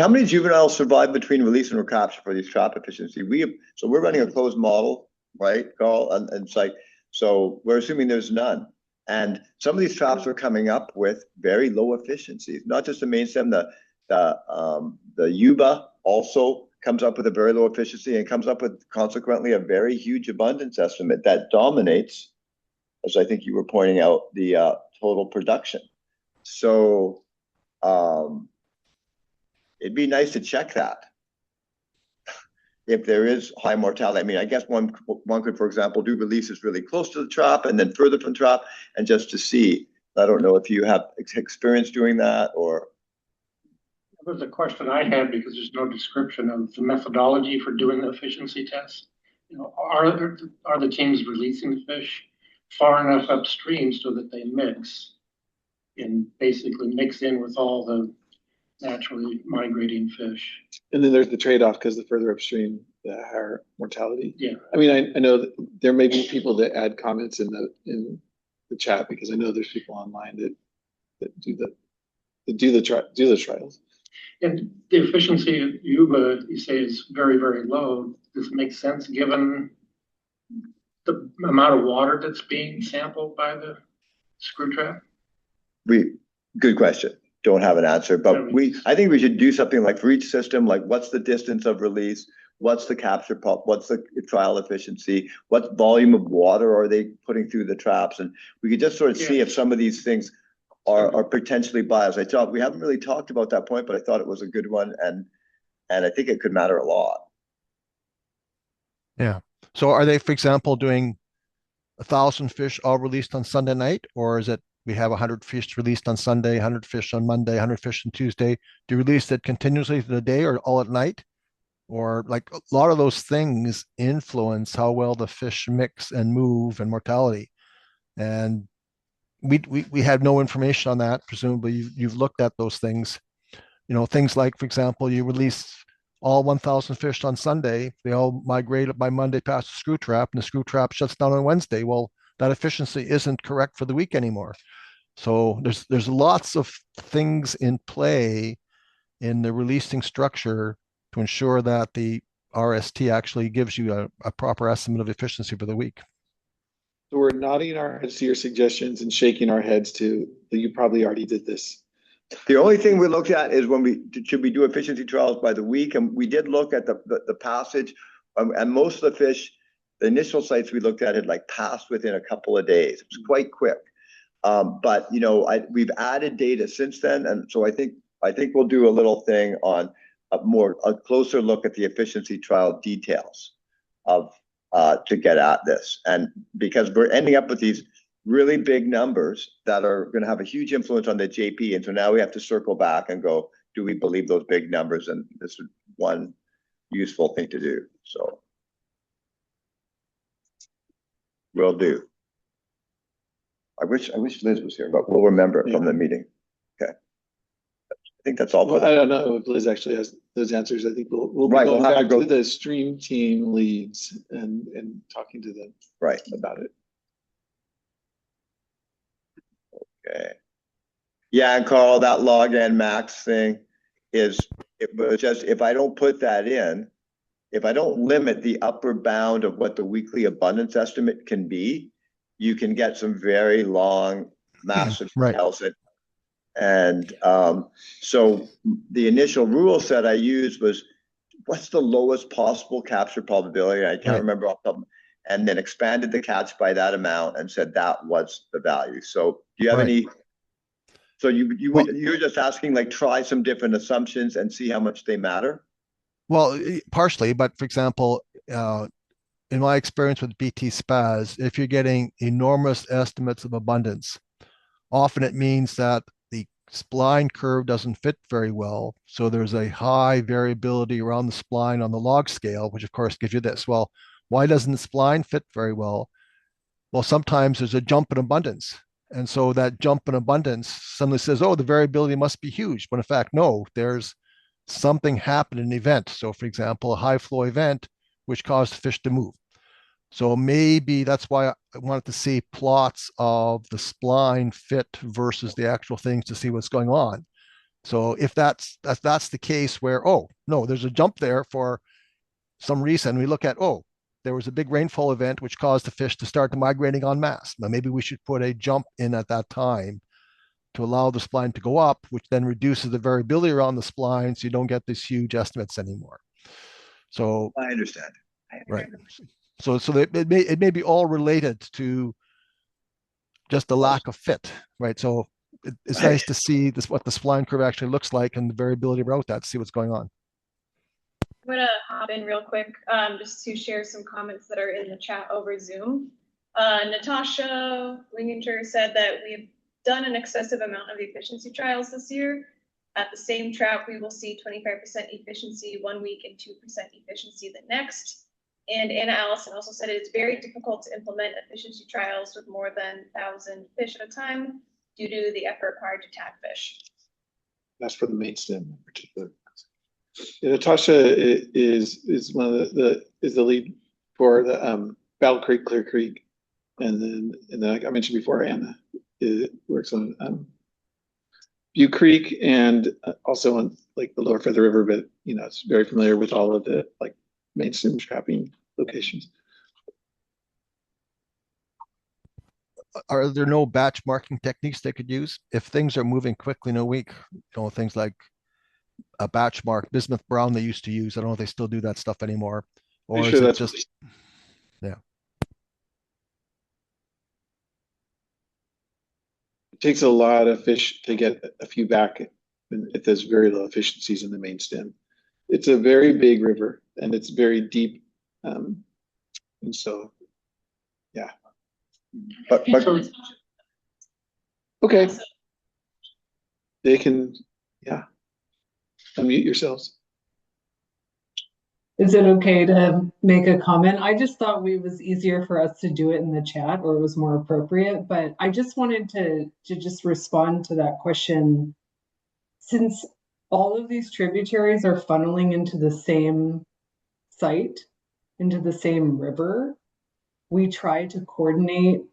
many juveniles survive between release and recapture for these trap efficiency? We're running a closed model, right, Carl? And it's like, so we're assuming there's none. And some of these traps are coming up with very low efficiencies, not just the main stem, the Yuba also comes up with a very low efficiency and comes up with consequently a very huge abundance estimate that dominates, as I think you were pointing out, the total production. So it'd be nice to check that. If there is high mortality, I mean, I guess one could, for example, do releases really close to the trap and then further from trap, and just to see. I don't know if you have experience doing that or. That was a question I had because there's no description of the methodology for doing the efficiency tests. You know, are the teams releasing the fish far enough upstream so that they mix and basically mix in with all the naturally migrating fish? And then there's the trade-off, because the further upstream, the higher mortality. Yeah. I mean, I know that there may be people that add comments in the chat, because I know there's people online that do the trials. And the efficiency of Yuba, you say, is very, very low. Does it make sense given the amount of water that's being sampled by the screw trap? Good question. Don't have an answer, but I think we should do something like for each system, like what's the distance of release, what's the capture pulp, what's the trial efficiency, what volume of water are they putting through the traps, and we could just sort of see if some of these things are potentially biased. I thought we haven't really talked about that point, but I thought it was a good one, and I think it could matter a lot. Yeah. So are they, for example, doing 1,000 fish all released on Sunday night, or is it we have 100 fish released on Sunday, 100 fish on Monday, 100 fish on Tuesday? Do you release it continuously through the day or all at night? Or like a lot of those things influence how well the fish mix and move and mortality. And we have no information on that. Presumably you've looked at those things. You know, things like, for example, you release all 1,000 fish on Sunday, they all migrate by Monday past the screw trap, and the screw trap shuts down on Wednesday. Well, that efficiency isn't correct for the week anymore. So there's lots of things in play in the releasing structure to ensure that the RST actually gives you a proper estimate of efficiency for the week. So we're nodding our heads to your suggestions and shaking our heads to that you probably already did this. The only thing we looked at is should we do efficiency trials by the week, and we did look at the passage, and most of the fish, the initial sites we looked at had like passed within a couple of days. It was quite quick, but you know, we've added data since then, and so I think we'll do a little thing on a closer look at the efficiency trial details of to get at this, and because we're ending up with these really big numbers that are going to have a huge influence on the JP. And so now we have to circle back and go, do we believe those big numbers? And this is one useful thing to do. So we'll do. I wish Liz was here, but we'll remember it from the meeting. Okay. I think that's all. Well, I don't know if Liz actually has those answers. I think we'll be going back to the stream team leads and talking to them about it. Okay. Yeah, and Carl, that log n max thing is just if I don't put that in, if I don't limit the upper bound of what the weekly abundance estimate can be, you can get some very long, massive tails. And so the initial rule set I used was what's the lowest possible capture probability? I can't remember off the top, and then expanded the catch by that amount and said that was the value. So do you have any So you're just asking, like, try some different assumptions and see how much they matter? Well, partially, but for example, in my experience with BT SPAS, if you're getting enormous estimates of abundance, often it means that the spline curve doesn't fit very well. So there's a high variability around the spline on the log scale, which of course gives you this. Well, why doesn't the spline fit very well? Well, sometimes there's a jump in abundance. And so that jump in abundance suddenly says, oh, the variability must be huge. But in fact, no, there's something happened in an event. So for example, a high flow event, which caused fish to move. So maybe that's why I wanted to see plots of the spline fit versus the actual things to see what's going on. So if that's the case where, oh, no, there's a jump there for some reason, we look at, oh, there was a big rainfall event which caused the fish to start migrating en masse. Now maybe we should put a jump in at that time to allow the spline to go up, which then reduces the variability around the spline so you don't get these huge estimates anymore. So I understand. Right. So it may be all related to just the lack of fit, right? So it's nice to see what the spline curve actually looks like and the variability about that to see what's going on. I'm gonna hop in real quick just to share some comments that are in the chat over Zoom. Natasha Linginger said that we've done an excessive amount of efficiency trials this year. At the same trap, we will see 25% efficiency 1 week and 2% efficiency the next. And Anna Allison also said it's very difficult to implement efficiency trials with more than 1,000 fish at a time due to the effort required to tag fish. That's for the main stem in particular. Yeah, Natasha is one of the lead for the Battle Creek, Clear Creek, and then like I mentioned before, Anna works on Butte Creek and also on like the Lower Feather River, but it's very familiar with all of the like mainstream trapping locations. Are there no batch marking techniques they could use if things are moving quickly in a week? Things like a batch mark, bismuth brown they used to use. I don't know if they still do that stuff anymore, or is it just yeah? It takes a lot of fish to get a few back if there's very low efficiencies in the main stem. It's a very big river and it's very deep, and so yeah. But okay, they can unmute yourselves. Is it okay to make a comment? I just thought it was easier for us to do it in the chat, or it was more appropriate, but I just wanted to just respond to that question. Since all of these tributaries are funneling into the same site, into the same river, we try to coordinate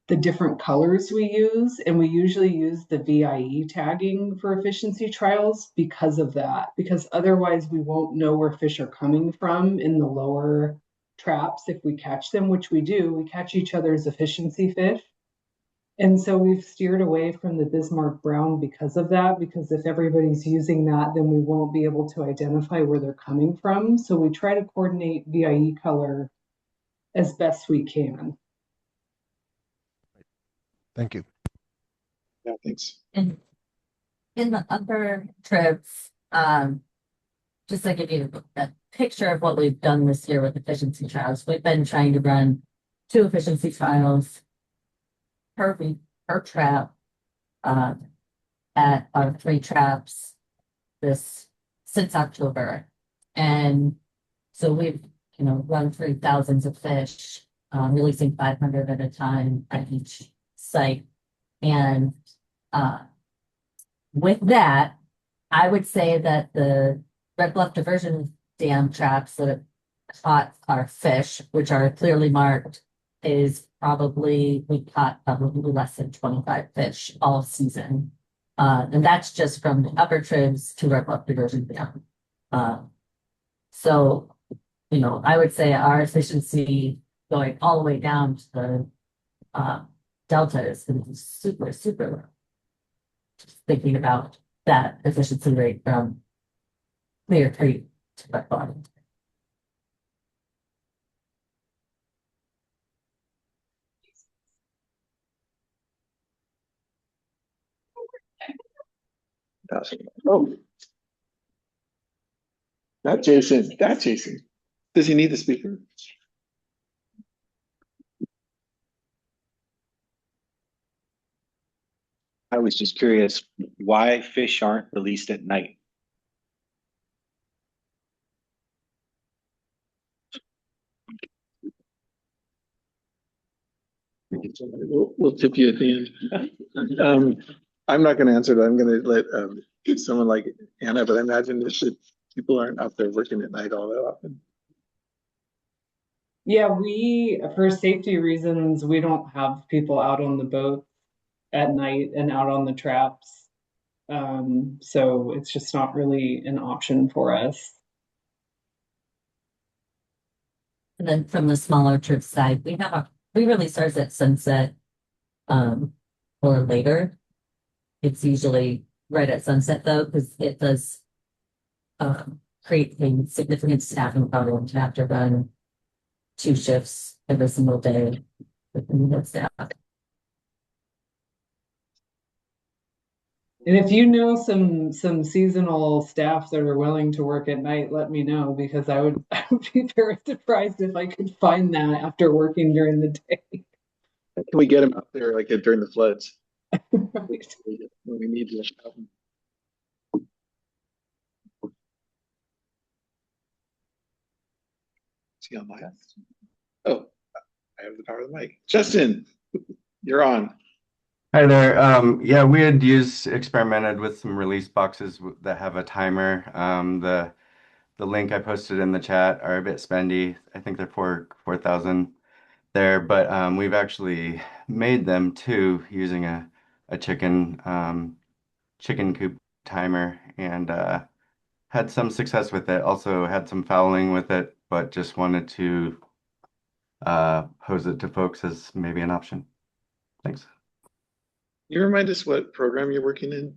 the different colors we use, and we usually use the VIE tagging for efficiency trials because of that, because otherwise we won't know where fish are coming from in the lower traps if we catch them, which we do. We catch each other's efficiency fish. And so we've steered away from the Bismarck brown because of that, because if everybody's using that, then we won't be able to identify where they're coming from. So we try to coordinate VIE color as best we can. Thank you. Yeah, thanks. In the upper trips, just to give you a picture of what we've done this year with efficiency trials, we've been trying to run 2 efficiency trials per week, per trap, at our 3 traps since October. And so we've, run through thousands of fish, releasing 500 at a time at each site. And with that, I would say that the Red Bluff Diversion Dam traps that caught our fish, which are clearly marked, we caught probably less than 25 fish all season. And that's just from the upper tribs to Red Bluff Diversion Dam. So, I would say our efficiency going all the way down to the delta is going to be super, super low. Just thinking about that efficiency rate from Clear Creek to Red Bluff. Oh. Not Jason, that Jason. Does he need the speaker? I was just curious why fish aren't released at night. We'll tip you at the end. I'm not going to answer that. I'm going to let someone like Anna, but I imagine that people aren't out there working at night all that often. Yeah, for safety reasons, we don't have people out on the boat at night and out on the traps. So it's just not really an option for us. And then from the smaller trip side, we release ours at sunset, or later. It's usually right at sunset though, because it does create a significant staffing problem to have to run 2 shifts every single day with the staff. And if you know some seasonal staff that are willing to work at night, let me know, because I would be very surprised if I could find that after working during the day. Can we get them out there like during the floods? When we need to help them. Is he on mic? Oh, I have the power of the mic. Justin, you're on. Hi there. Yeah, we had experimented with some release boxes that have a timer. The link I posted in the chat are a bit spendy. I think they're 4,000 there, but we've actually made them too using a chicken coop timer and had some success with it. Also had some fouling with it, but just wanted to pose it to folks as maybe an option. Thanks. You remind us what program you're working in?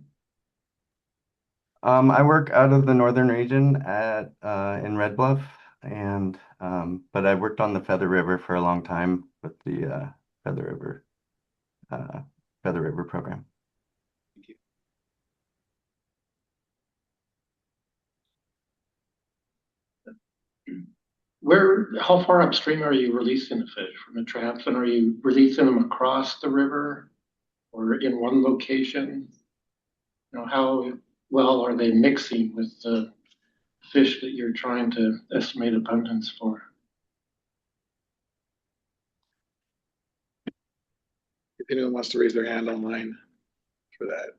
I work out of the northern region in Red Bluff, and but I worked on the Feather River for a long time with the Feather River program. Thank you. How far upstream are you releasing the fish from the traps, and are you releasing them across the river or in one location? How well are they mixing with the fish that you're trying to estimate abundance for? If anyone wants to raise their hand online for that.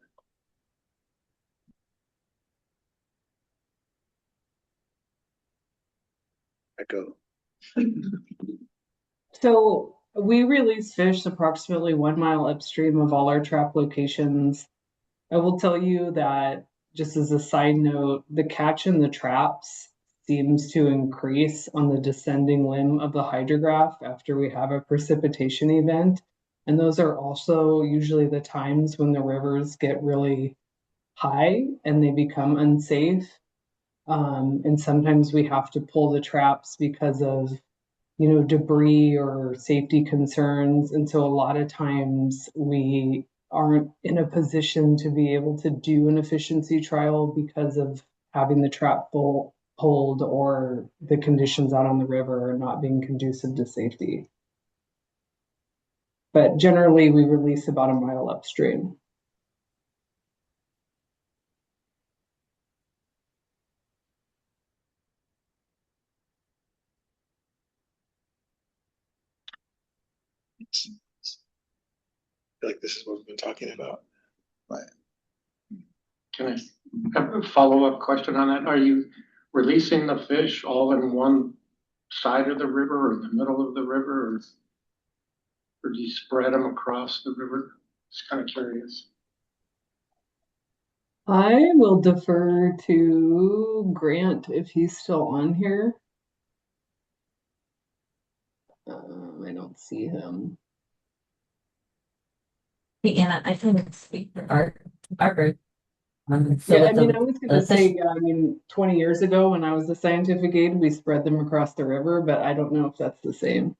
Echo. So we release fish approximately 1 mile upstream of all our trap locations. I will tell you that, just as a side note, the catch in the traps seems to increase on the descending limb of the hydrograph after we have a precipitation event. And those are also usually the times when the rivers get really high and they become unsafe. And sometimes we have to pull the traps because of debris or safety concerns. And so a lot of times we aren't in a position to be able to do an efficiency trial because of having the trap full hold or the conditions out on the river not being conducive to safety. But generally we release about 1 mile upstream. I feel like this is what we've been talking about. Right. Can I have a follow-up question on that? Are you releasing the fish all in one side of the river or in the middle of the river, or do you spread them across the river? Just kind of curious. I will defer to Grant if he's still on here. I don't see him. Hey, Anna, I can speak for our group. Yeah, I mean, I was going to say, 20 years ago when I was the scientific aide, we spread them across the river, but I don't know if that's the same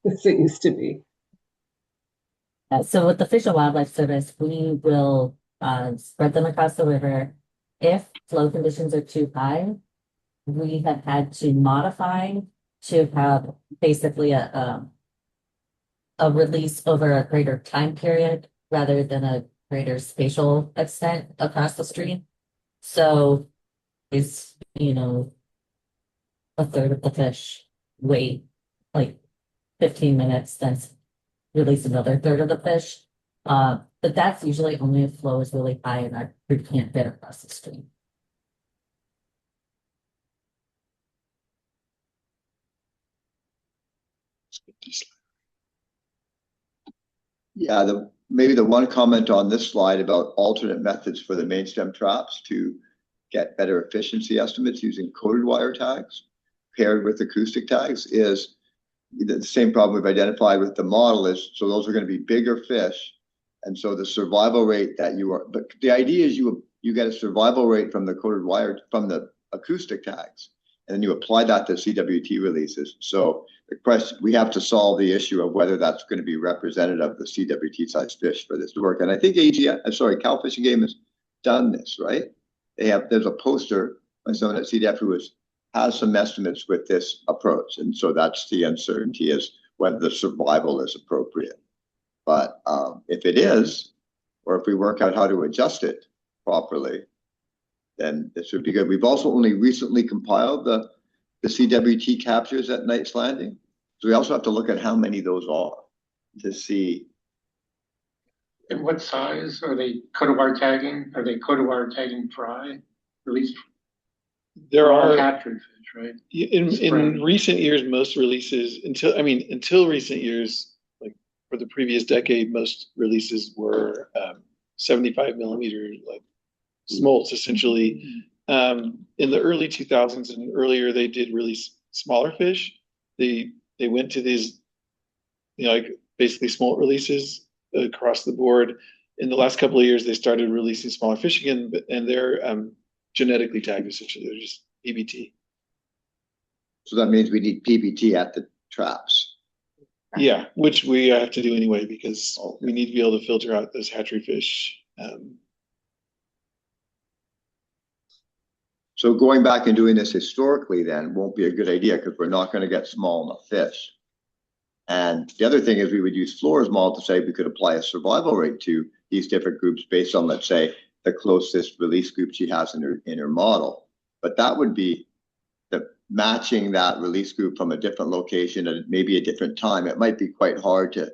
as it used to be. So with the Fish and Wildlife Service, we will spread them across the river. If flow conditions are too high, we have had to modify to have basically a release over a greater time period rather than a greater spatial extent across the stream. So it's, a third of the fish wait like 15 minutes, then release another third of the fish. But that's usually only if flow is really high and our group can't fit across the stream. Yeah, maybe the one comment on this slide about alternate methods for the main stem traps to get better efficiency estimates using coded wire tags paired with acoustic tags is the same problem we've identified with the model is, so those are going to be bigger fish. And so the survival rate that but the idea is you get a survival rate from the coded wire, from the acoustic tags, and then you apply that to CWT releases. So the question, we have to solve the issue of whether that's going to be representative of the CWT size fish for this to work. And I think Cal Fishing Game has done this, right? There's a poster by someone at CDF who has some estimates with this approach. And so that's the uncertainty, is whether the survival is appropriate. But if it is, or if we work out how to adjust it properly, then this would be good. We've also only recently compiled the CWT captures at Knight's Landing. So we also have to look at how many those are to see. And what size are they coded wire tagging? Are they coded wire tagging fry? At least there are captured fish, right? In recent years, most releases until recent years, like for the previous decade, most releases were 75 millimeter, like smolts essentially. In the early 2000s and earlier, they did release smaller fish. They went to these, like basically smolt releases across the board. In the last couple of years, they started releasing smaller fish again, and they're genetically tagged essentially. They're just PBT. So that means we need PBT at the traps. Yeah, which we have to do anyway because we need to be able to filter out those hatchery fish. So going back and doing this historically then won't be a good idea because we're not going to get small enough fish. And the other thing is we would use Flora's model to say we could apply a survival rate to these different groups based on, let's say, the closest release group she has in her model. But that would be matching that release group from a different location at maybe a different time. It might be quite hard to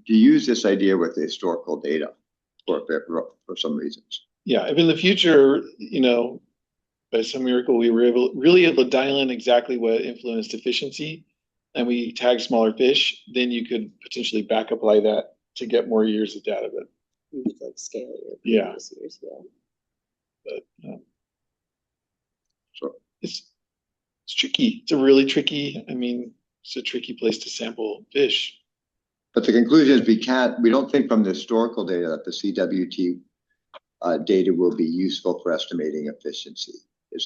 use this idea with the historical data for some reasons. Yeah, if in the future, by some miracle, we were really able to dial in exactly what influenced efficiency, and we tag smaller fish, then you could potentially back apply that to get more years of data. But like scale your years, But so it's tricky. It's a really tricky. It's a tricky place to sample fish. But the conclusion is we don't think from the historical data that the CWT data will be useful for estimating efficiency.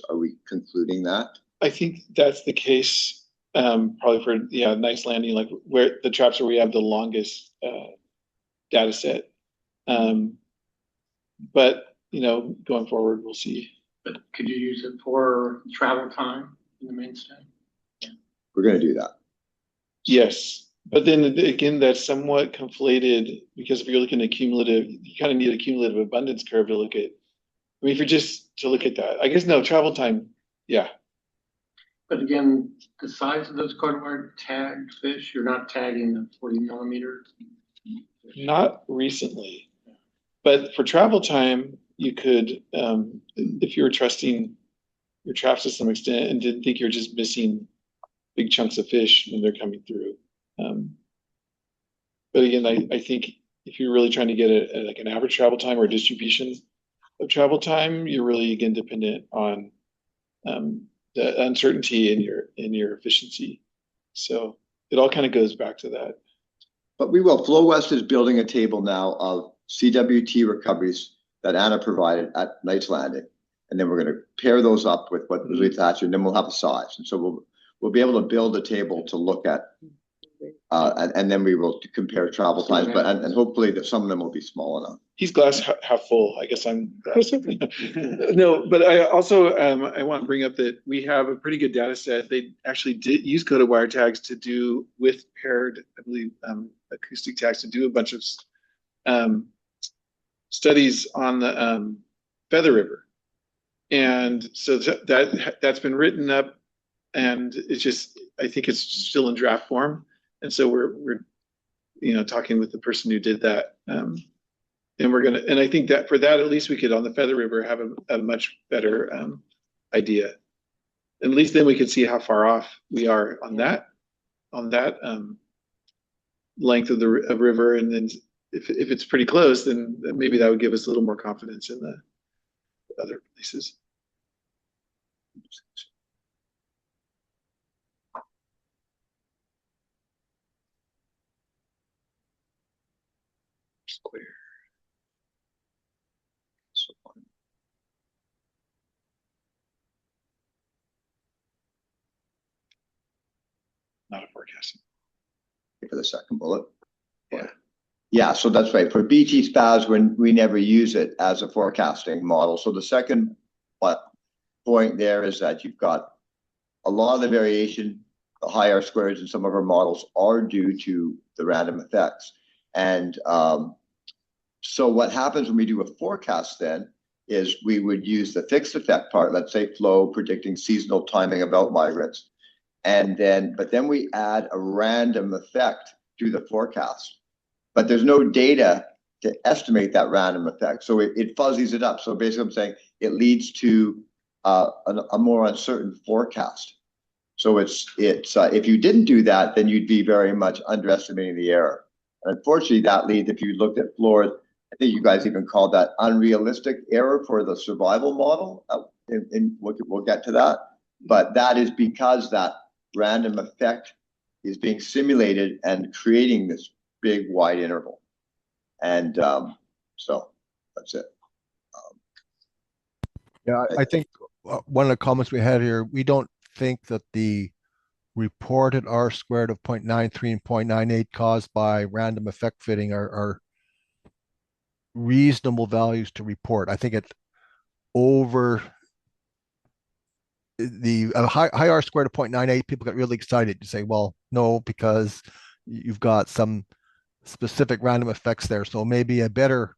Are we concluding that? I think that's the case. Probably for Knight's Landing, like where the traps where we have the longest data set. But going forward, we'll see. But could you use it for travel time in the main stem? Yeah. We're going to do that. Yes, but then again, that's somewhat conflated because if you're looking at cumulative, you kind of need a cumulative abundance curve to look at. If you're just to look at that, I guess no travel time. Yeah. But again, the size of those coded wire tagged fish, you're not tagging the 40 millimeter. Not recently, but for travel time, you could, if you were trusting your traps to some extent and didn't think you're just missing big chunks of fish when they're coming through. But again, I think if you're really trying to get like an average travel time or a distribution of travel time, you're really again dependent on the uncertainty in your efficiency. So it all kind of goes back to that. But we will. Flow West is building a table now of CWT recoveries that Anna provided at Knight's Landing, and then we're going to pair those up with what was attached, and then we'll have a size. And so we'll be able to build a table to look at And then we will compare travel times, but and hopefully that some of them will be small enough. He's glass half full. I guess I'm glass. No, but I also I want to bring up that we have a pretty good data set. They actually did use coded wire tags to do with paired, I believe, acoustic tags to do a bunch of studies on the Feather River, and so that's been written up, and it's just I think it's still in draft form, and so we're talking with the person who did that. And I think that for that, at least we could on the Feather River have a much better idea. At least then we could see how far off we are on that length of the river. And then if it's pretty close, then maybe that would give us a little more confidence in the other places. Square. Not a forecasting. For the second bullet. Yeah, so that's right. For BT SPAS, when we never use it as a forecasting model. So the second point there is that you've got a lot of the variation, the high R squares in some of our models are due to the random effects. And so what happens when we do a forecast then is we would use the fixed effect part, let's say flow, predicting seasonal timing of out migrants. But then we add a random effect to the forecast. But there's no data to estimate that random effect. So it fuzzies it up. So basically I'm saying it leads to a more uncertain forecast. So it's if you didn't do that, then you'd be very much underestimating the error. And unfortunately, that leads, if you looked at floors, I think you guys even called that unrealistic error for the survival model. We'll get to that. But that is because that random effect is being simulated and creating this big wide interval. And so that's it. Yeah, I think one of the comments we had here, we don't think that the reported R squared of 0.93 and 0.98 caused by random effect fitting are reasonable values to report. I think it's over the high R squared of 0.98. People got really excited to say, well, no, because you've got some specific random effects there. So maybe a better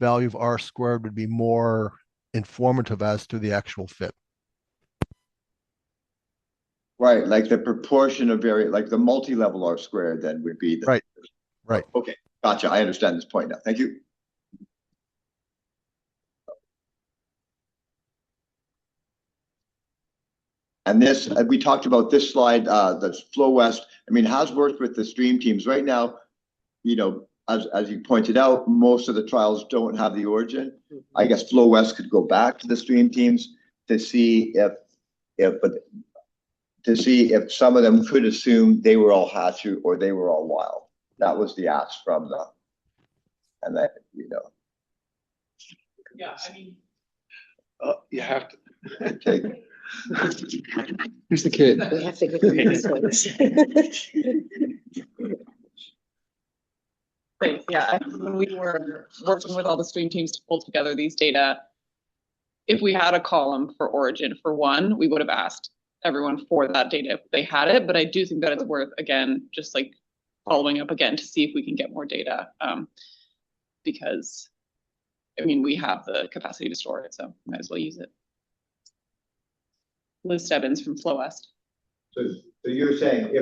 value of R squared would be more informative as to the actual fit. Right, like the proportion of like the multi-level R squared then would be the right. Okay, gotcha. I understand this point now. Thank you. And this, we talked about this slide, the Flow West. I mean, has worked with the stream teams right now. As you pointed out, most of the trials don't have the origin. I guess Flow West could go back to the stream teams to see if some of them could assume they were all hatchery or they were all wild. That was the ask from them. And that, Yeah, I mean, you have to take. Who's the kid? We have to go through this one. Great. Yeah, when we were working with all the stream teams to pull together these data, if we had a column for origin for one, we would have asked everyone for that data if they had it. But I do think that it's worth, again, just like following up again to see if we can get more data, because I mean, we have the capacity to store it, so might as well use it. Liz Stebbins from Flow West. So you're saying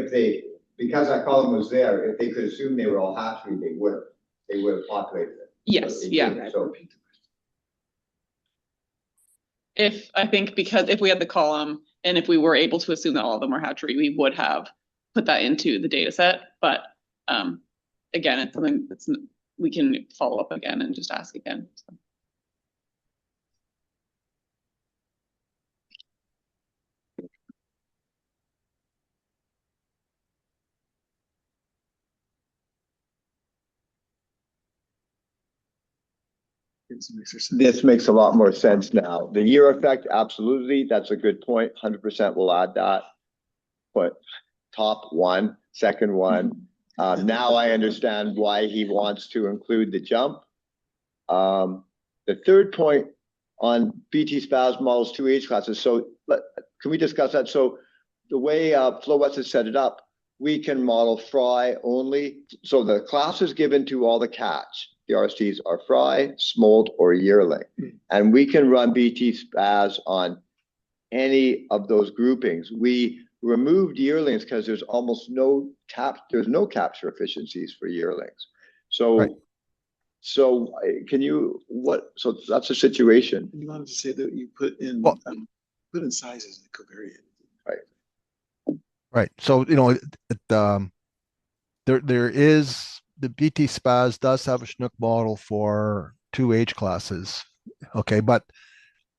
because that column was there, if they could assume they were all hatchery, they would have populated it. Yes, yeah. So Because if we had the column and if we were able to assume that all of them were hatchery, we would have put that into the data set. But again, it's something that's we can follow up again and just ask again. So. This makes a lot more sense now. The year effect, absolutely. That's a good point. 100% will add that. But top one. second one. Now I understand why he wants to include the jump. The third point on BT SPAS models 2 age classes. So can we discuss that? So the way FlowWest has set it up, we can model fry only. So the classes given to all the catch, the RSTs, are fry, smolt, or yearling. And we can run BT SPAS on any of those groupings. We removed yearlings because there's almost no capture efficiencies for yearlings. So Right. So can you, so that's the situation. You wanted to say that you put in sizes in the covariate. Right. Right. So, there is, the BT SPAS does have a Chinook model for 2 age classes. Okay. But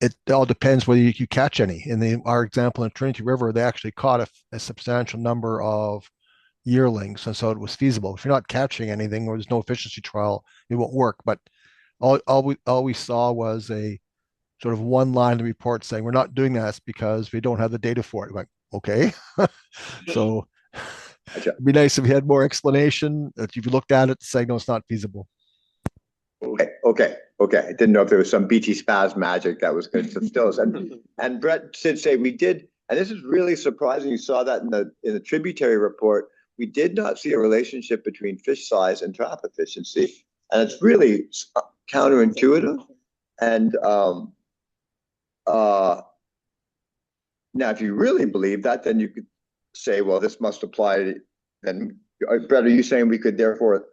it all depends whether you catch any. In our example in Trinity River, they actually caught a substantial number of yearlings, and so it was feasible. If you're not catching anything or there's no efficiency trial, it won't work. But all we saw was a sort of one line in the report saying we're not doing this because we don't have the data for it. Like, okay. So it'd be nice if you had more explanation, that if you looked at it saying no, it's not feasible. Okay. I didn't know if there was some BT SPAS magic that was going to still. And Brett did say we did, and this is really surprising. You saw that in the tributary report. We did not see a relationship between fish size and trap efficiency, and it's really counterintuitive. And now, if you really believe that, then you could say, well, this must apply. Then, Brett, are you saying we could therefore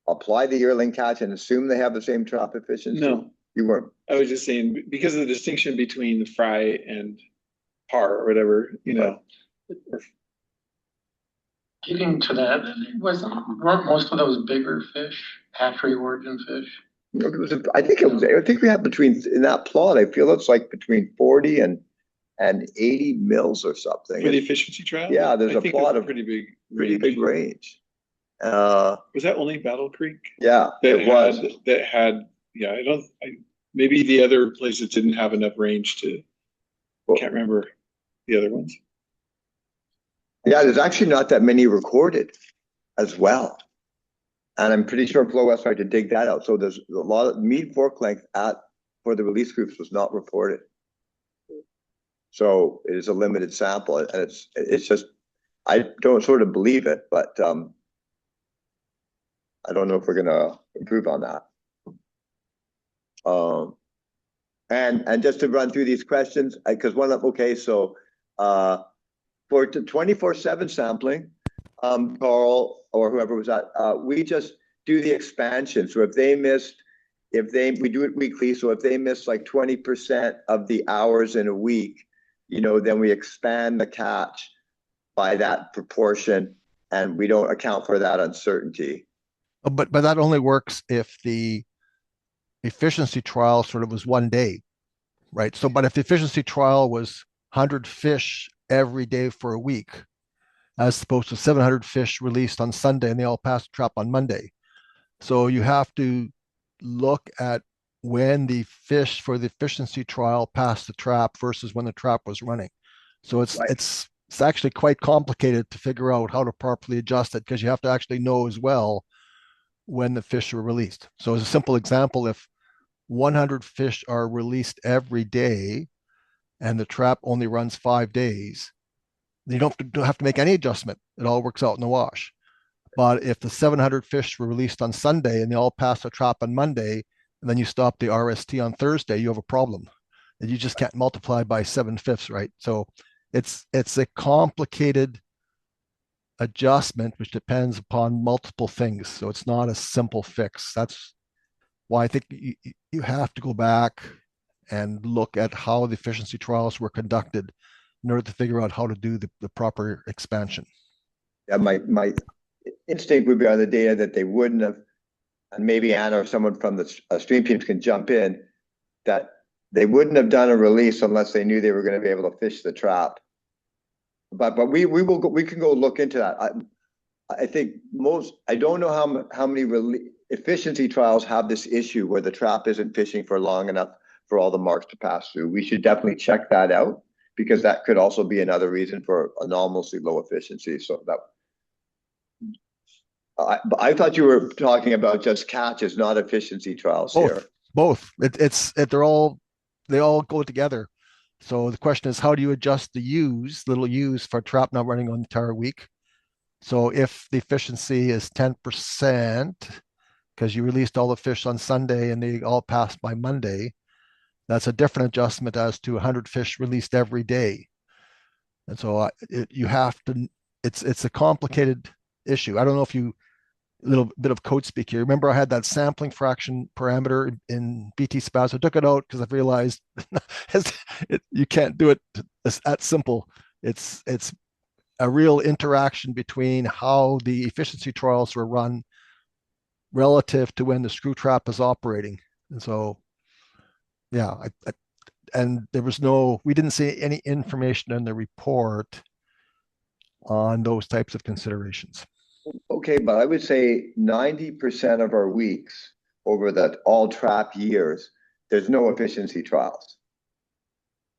apply the yearling catch and assume they have the same trap efficiency? No, you weren't. I was just saying because of the distinction between the fry and par or whatever, Getting to that, weren't most of those bigger fish hatchery origin fish? I think we have in that plot, I feel it's like between 40 and 80 mils or something. For the efficiency trial? Yeah, there's a plot of pretty big range. Was that only Battle Creek? Yeah, it was. Maybe the other places didn't have enough range to, can't remember the other ones. Yeah, there's actually not that many recorded as well. And I'm pretty sure FlowWest tried to dig that out. So there's a lot of mean fork length for the release groups was not reported. So it is a limited sample, and it's just, I don't sort of believe it, but I don't know if we're gonna improve on that. And just to run through these questions, because one of them, okay, so for 24/7 sampling, Carl or whoever was at, we just do the expansion. So if they missed, we do it weekly. So if they miss like 20% of the hours in a week, then we expand the catch by that proportion, and we don't account for that uncertainty. But that only works if the efficiency trial sort of was one day, right? So, but if the efficiency trial was 100 fish every day for a week, as opposed to 700 fish released on Sunday and they all pass the trap on Monday. So you have to look at when the fish for the efficiency trial passed the trap versus when the trap was running. So it's actually quite complicated to figure out how to properly adjust it, because you have to actually know as well when the fish are released. So as a simple example, if 100 fish are released every day and the trap only runs 5 days, you don't have to make any adjustment. It all works out in the wash. But if the 700 fish were released on Sunday and they all pass the trap on Monday, and then you stop the RST on Thursday, you have a problem. And you just can't multiply by 7/5, right? So it's a complicated adjustment which depends upon multiple things. So it's not a simple fix. That's why I think you have to go back and look at how the efficiency trials were conducted in order to figure out how to do the proper expansion. Yeah, my instinct would be on the data that they wouldn't have, and maybe Anna or someone from the stream teams can jump in, that they wouldn't have done a release unless they knew they were going to be able to fish the trap. But we can go look into that. I think I don't know how many efficiency trials have this issue where the trap isn't fishing for long enough for all the marks to pass through. We should definitely check that out, because that could also be another reason for anomalously low efficiency. So I thought you were talking about just catches, not efficiency trials here. Both. They all go together. So the question is, how do you adjust the little use for trap not running on the entire week? So if the efficiency is 10%, because you released all the fish on Sunday and they all passed by Monday, that's a different adjustment as to 100 fish released every day. And so you have to, it's a complicated issue. I don't know if you, a little bit of code speak here. Remember I had that sampling fraction parameter in BT SPAS. I took it out because I've realized you can't do it that simple. It's a real interaction between how the efficiency trials were run relative to when the screw trap is operating. And so, yeah, and we didn't see any information in the report on those types of considerations. Okay, but I would say 90% of our weeks over the all trap years, there's no efficiency trials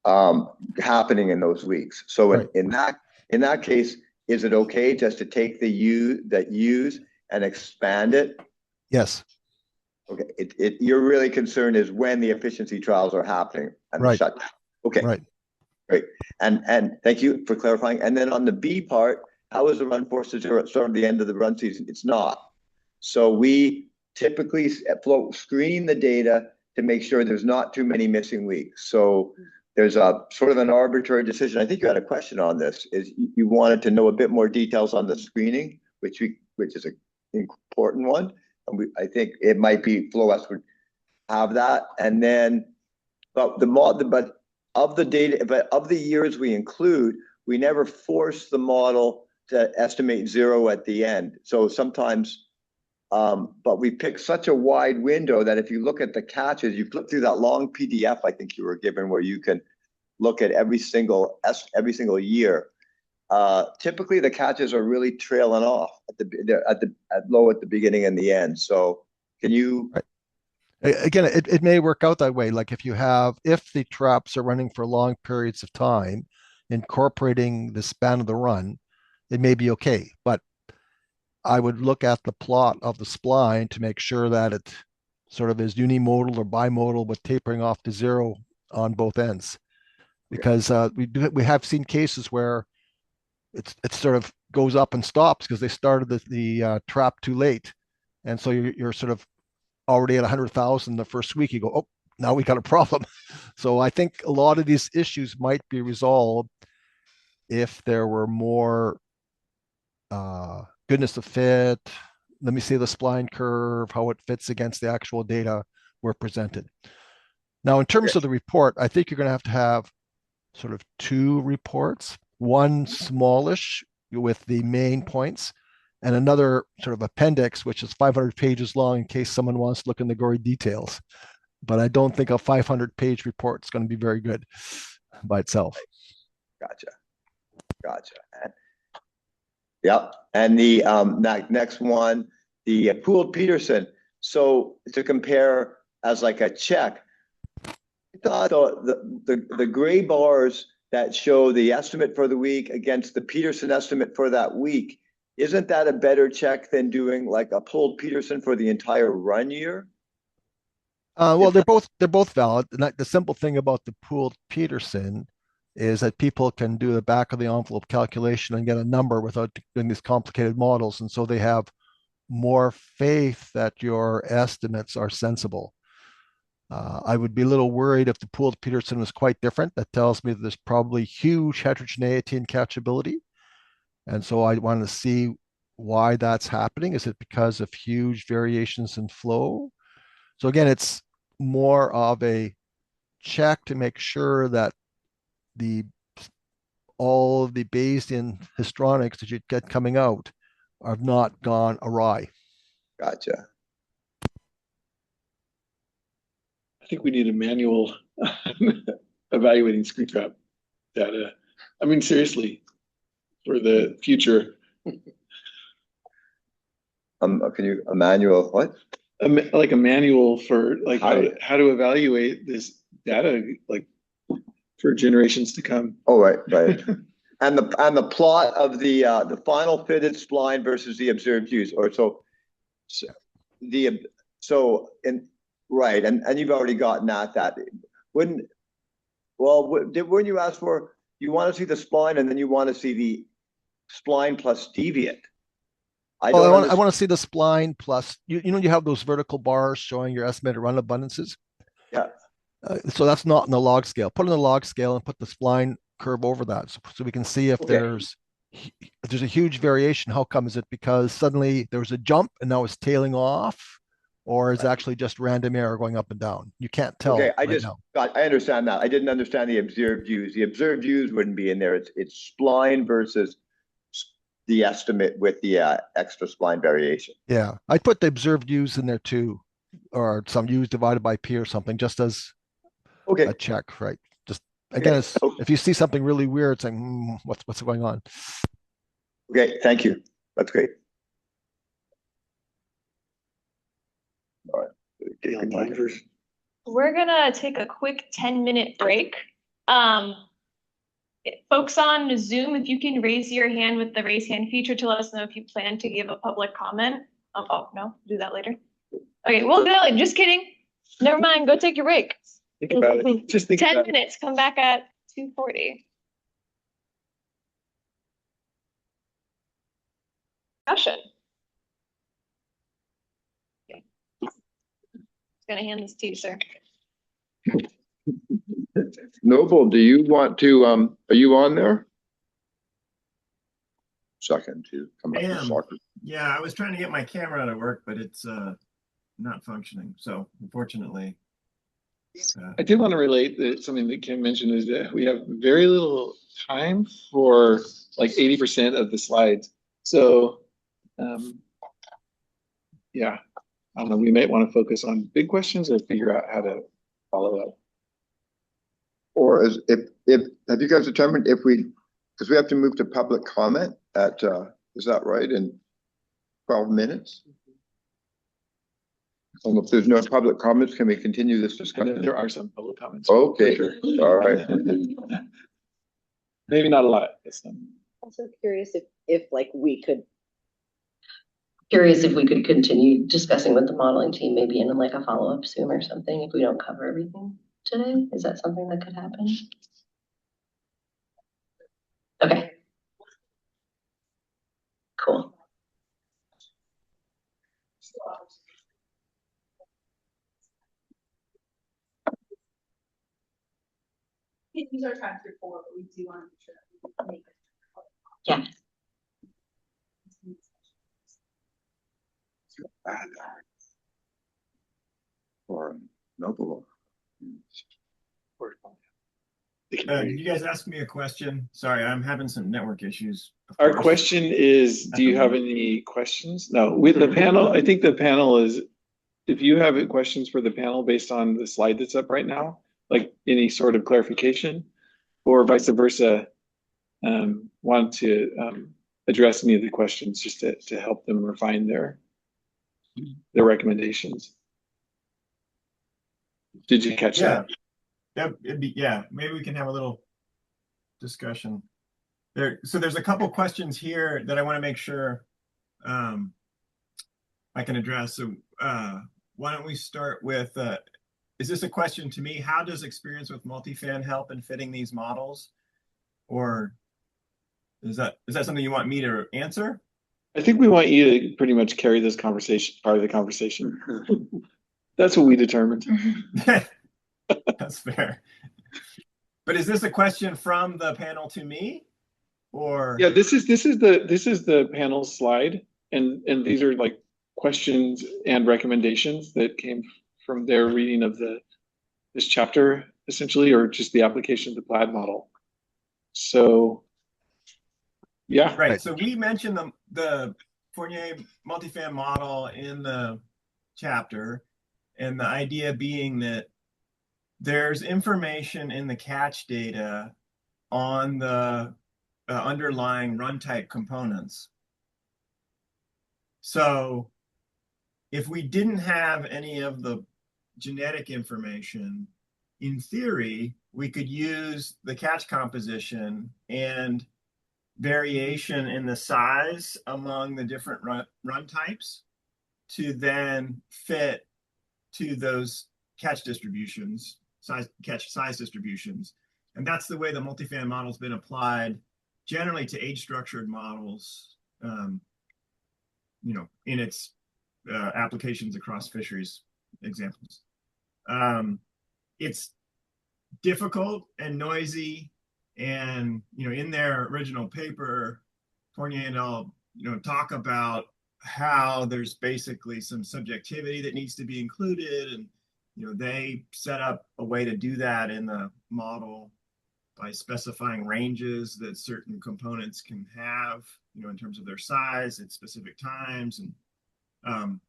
happening in those weeks. So right. in that case, is it okay just to take the use and expand it? Yes. Okay. You're really concerned is when the efficiency trials are happening and right. shut down. Okay. Right. Great. And thank you for clarifying. And then on the B part, how is the run forced to zero at sort of the end of the run season? It's not. So we typically screen the data to make sure there's not too many missing weeks. So there's a sort of an arbitrary decision. I think you had a question on this. Is you wanted to know a bit more details on the screening, which is an important one. And I think it might be FlowS would have that. And then, but of the data, but of the years we include, we never force the model to estimate zero at the end. So sometimes, but we pick such a wide window that if you look at the catches, you flip through that long PDF I think you were given where you can look at every single year. Typically the catches are really trailing off at the beginning and the end. So can you? Right. Again, it may work out that way. Like if the traps are running for long periods of time, incorporating the span of the run, it may be okay. But I would look at the plot of the spline to make sure that it sort of is unimodal or bimodal with tapering off to zero on both ends. Because we have seen cases where it sort of goes up and stops because they started the trap too late. And so you're sort of already at 100,000 the first week. You go, oh, now we got a problem. So I think a lot of these issues might be resolved if there were more goodness of fit. Let me see the spline curve, how it fits against the actual data were presented. Now, in terms of the report, I think you're going to have sort of two reports, one smallish with the main points, and another sort of appendix, which is 500 pages long in case someone wants to look in the gory details. But I don't think a 500-page report is going to be very good by itself. Gotcha. Yep. And the next one, the pooled Peterson. So to compare as like a check, I thought the gray bars that show the estimate for the week against the Peterson estimate for that week, isn't that a better check than doing like a pooled Peterson for the entire run year? Well, they're both valid. And the simple thing about the pooled Peterson is that people can do the back of the envelope calculation and get a number without doing these complicated models. And so they have more faith that your estimates are sensible. I would be a little worried if the pooled Peterson was quite different. That tells me that there's probably huge heterogeneity in catchability. And so I want to see why that's happening. Is it because of huge variations in flow? So again, it's more of a check to make sure that all of the Bayesian histrionics that you get coming out have not gone awry. Gotcha. I think we need a manual evaluating screw trap data. I mean, seriously, for the future. A manual what? Like a manual for like how to evaluate this data like for generations to come. Oh, right. and the plot of the final fitted spline versus the observed views, or right, and you've already gotten at that. Wouldn't you ask for, you want to see the spline and then you want to see the spline plus deviate? I want to see the spline plus, you know, you have those vertical bars showing your estimated run abundances. Yeah. So that's not in the log scale. Put in the log scale and put the spline curve over that, so we can see if there's a huge variation. How come? Is it because suddenly there was a jump and now it's tailing off, or is it actually just random error going up and down? You can't tell. Okay, I understand that. I didn't understand the observed views. The observed views wouldn't be in there. It's spline versus the estimate with the extra spline variation. Yeah, I put the observed views in there too, or some u's divided by p or something, just as a check, right? Just again, if you see something really weird, saying what's going on. Okay, thank you. That's great. All right. We're gonna take a quick 10-minute break. Folks on Zoom, if you can raise your hand with the raise hand feature to let us know if you plan to give a public comment. Oh, no, do that later. Okay, we'll do that later. Just kidding. Never mind, go take your break. Think about it. Just think 10 about it. minutes, come back at 2:40. Discussion. Okay. Just gonna hand this to you, sir. Noble, do you want to, are you on there? Second to come up with soccer. Yeah, I was trying to get my camera to work, but it's not functioning. So unfortunately. I did want to relate that something that Kim mentioned is that we have very little time for like 80% of the slides. So yeah, I don't know, we might want to focus on big questions or figure out how to follow up. Or if have you guys determined because we have to move to public comment at is that right, in 12 minutes? If there's no public comments, can we continue this discussion? There are some public comments. Okay, sure. All right. Maybe not a lot. Also curious if we could continue discussing with the modeling team, maybe in like a follow-up Zoom or something, if we don't cover everything today. Is that something that could happen? Okay. Cool. These are times before, but we do want to make sure that we make it. Yeah. Or Noble. You guys asked me a question. Sorry, I'm having some network issues. Our question is, do you have any questions? No, with the panel, I think the panel is, if you have questions for the panel based on the slide that's up right now, like any sort of clarification, or vice versa, want to address any of the questions just to help them refine their recommendations. Did you catch that? Yeah, maybe we can have a little discussion there. So there's a couple questions here that I want to make sure I can address. So why don't we start with, is this a question to me? How does experience with multifan help in fitting these models? Or is that something you want me to answer? I think we want you to pretty much carry this conversation, part of the conversation. That's what we determined. That's fair. But is this a question from the panel to me, or? Yeah, this is the panel slide, and these are like questions and recommendations that came from their reading of this chapter, essentially, or just the application of the Plaid model. So, yeah. Right. So we mentioned the Fournier multifan model in the chapter, and the idea being that there's information in the catch data on the underlying run type components. So if we didn't have any of the genetic information, in theory, we could use the catch composition and variation in the size among the different run types to then fit to those catch distributions, catch size distributions. And that's the way the multifan model's been applied generally to age-structured models, in its applications across fisheries examples. It's difficult and noisy, and in their original paper, Fournier and al. Talk about how there's basically some subjectivity that needs to be included, and they set up a way to do that in the model by specifying ranges that certain components can have, in terms of their size at specific times. And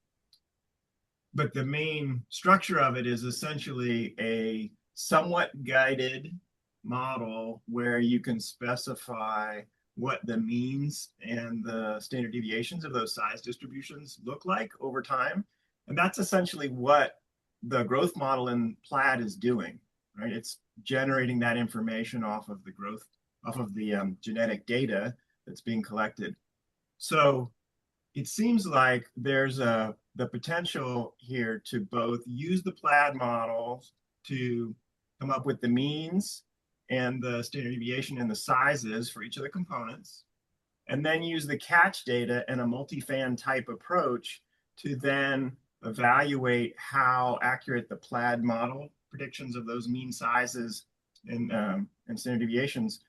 but the main structure of it is essentially a somewhat guided model where you can specify what the means and the standard deviations of those size distributions look like over time. And that's essentially what the growth model in Plaid is doing, right? It's generating that information off of the genetic data that's being collected. So it seems like there's the potential here to both use the Plaid models to come up with the means and the standard deviation and the sizes for each of the components, and then use the catch data and a multi-fan type approach to then evaluate how accurate the Plaid model predictions of those mean sizes and standard deviations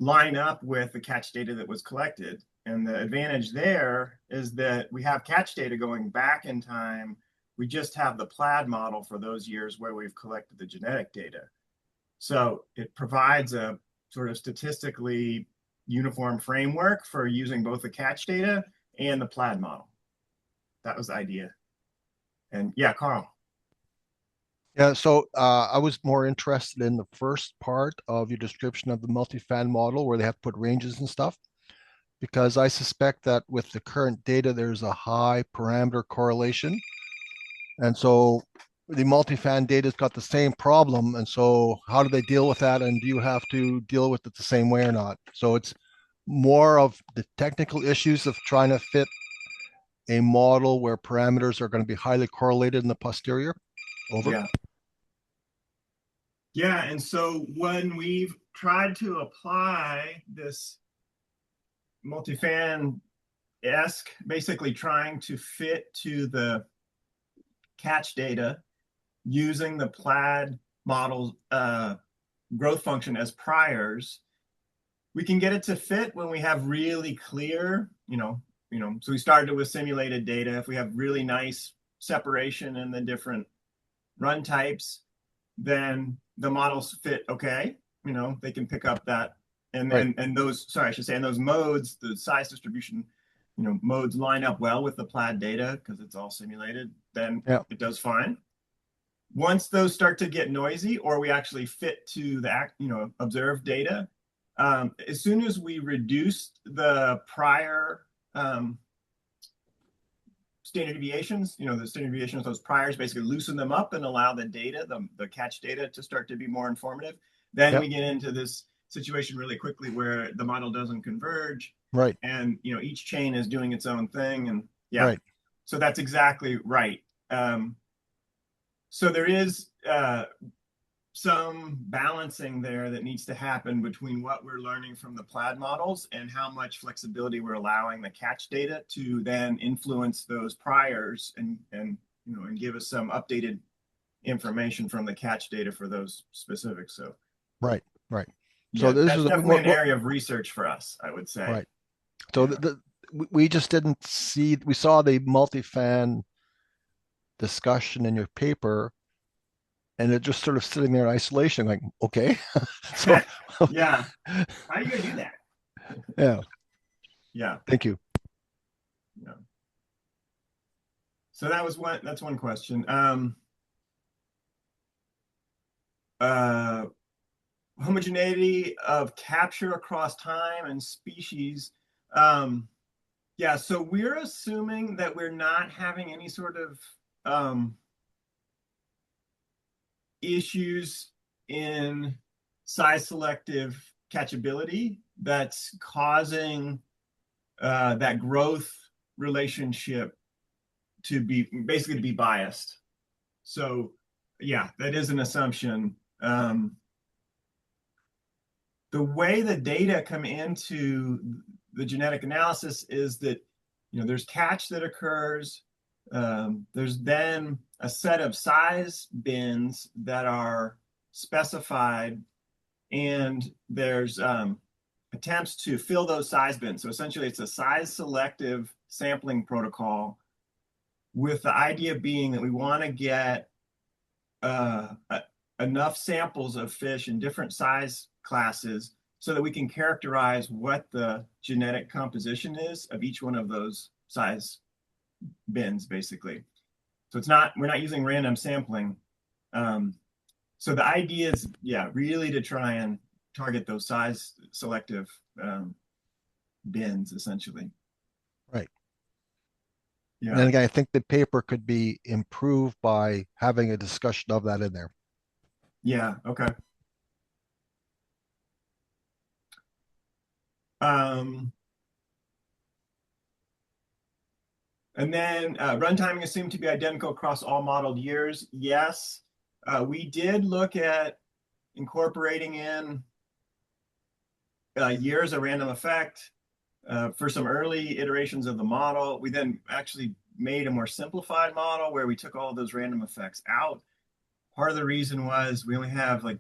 line up with the catch data that was collected. And the advantage there is that we have catch data going back in time. We just have the Plaid model for those years where we've collected the genetic data. So it provides a sort of statistically uniform framework for using both the catch data and the Plaid model. That was the idea. And yeah, Carl. Yeah, so I was more interested in the first part of your description of the multi-fan model where they have to put ranges and stuff, because I suspect that with the current data, there's a high parameter correlation. And so the multi-fan data's got the same problem. And so how do they deal with that? And do you have to deal with it the same way or not? So it's more of the technical issues of trying to fit a model where parameters are going to be highly correlated in the posterior. Over. Yeah. Yeah, and so when we've tried to apply this multi-fan-esque, basically trying to fit to the catch data using the Plaid model growth function as priors, we can get it to fit when we have really clear, so we started with simulated data. If we have really nice separation in the different run types, then the models fit okay. They can pick up that. And then, and those, sorry, I should say, and those modes, the size distribution, modes line up well with the Plaid data because it's all simulated, then it does fine. Once those start to get noisy, or we actually fit to the observed data, as soon as we reduce the prior standard deviations, the standard deviations of those priors, basically loosen them up and allow the data, the catch data, to start to be more informative, then we get into this situation really quickly where the model doesn't converge. Right. And each chain is doing its own thing. And so that's exactly right. So there is some balancing there that needs to happen between what we're learning from the Plaid models and how much flexibility we're allowing the catch data to then influence those priors and give us some updated information from the catch data for those specifics. So right. So this that's is definitely an area of research for us, I would say. Right. So we just didn't see. We saw the multi-fan discussion in your paper, and it just sort of sitting there in isolation, like, okay. So yeah. How are you gonna do that? Yeah. Yeah. Thank you. Yeah. So that's one question. Homogeneity of capture across time and species. Yeah, so we're assuming that we're not having any sort of issues in size selective catchability that's causing that growth relationship to be basically to be biased. So yeah, that is an assumption. The way the data come into the genetic analysis is that, you know, there's catch that occurs. There's then a set of size bins that are specified, and there's attempts to fill those size bins. So essentially it's a size selective sampling protocol, with the idea being that we want to get enough samples of fish in different size classes so that we can characterize what the genetic composition is of each one of those size bins, basically. So it's not, we're not using random sampling. So the idea is, yeah, really to try and target those size selective bins, essentially. Right. Yeah. And again, I think the paper could be improved by having a discussion of that in there. Yeah, okay. And then run timing assumed to be identical across all modeled years. Yes, we did look at incorporating in years of random effect for some early iterations of the model. We then actually made a more simplified model where we took all of those random effects out. Part of the reason was we only have like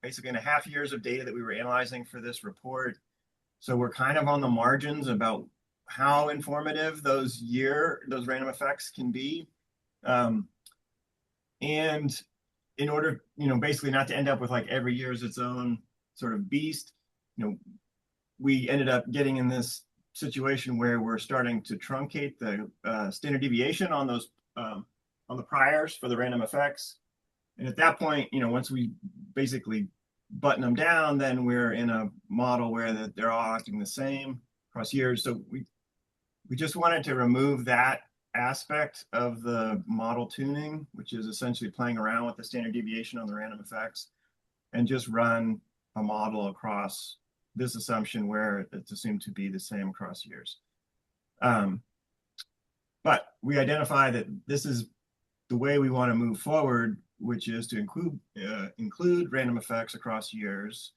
basically 2.5 years of data that we were analyzing for this report. So we're kind of on the margins about how informative those random effects can be. And in order, you know, basically not to end up with like every year is its own sort of beast, you know, we ended up getting in this situation where we're starting to truncate the standard deviation on those on the priors for the random effects. And at that point, you know, once we basically button them down, then we're in a model where they're all acting the same across years. So we just wanted to remove that aspect of the model tuning, which is essentially playing around with the standard deviation on the random effects, and just run a model across this assumption where it's assumed to be the same across years. But we identify that this is the way we want to move forward, which is to include random effects across years,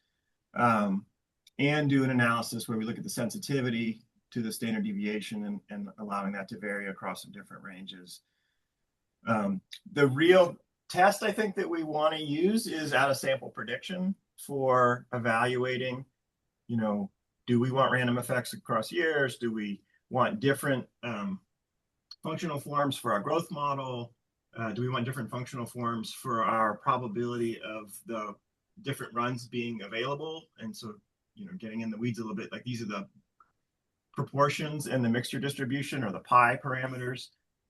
and do an analysis where we look at the sensitivity to the standard deviation and allowing that to vary across some different ranges. The real test I think that we want to use is out of sample prediction for evaluating, you know, do we want random effects across years? Do we want different functional forms for our growth model? Do we want different functional forms for our probability of the different runs being available? And so, you know, getting in the weeds a little bit, like these are the proportions and the mixture distribution, or the pi parameters.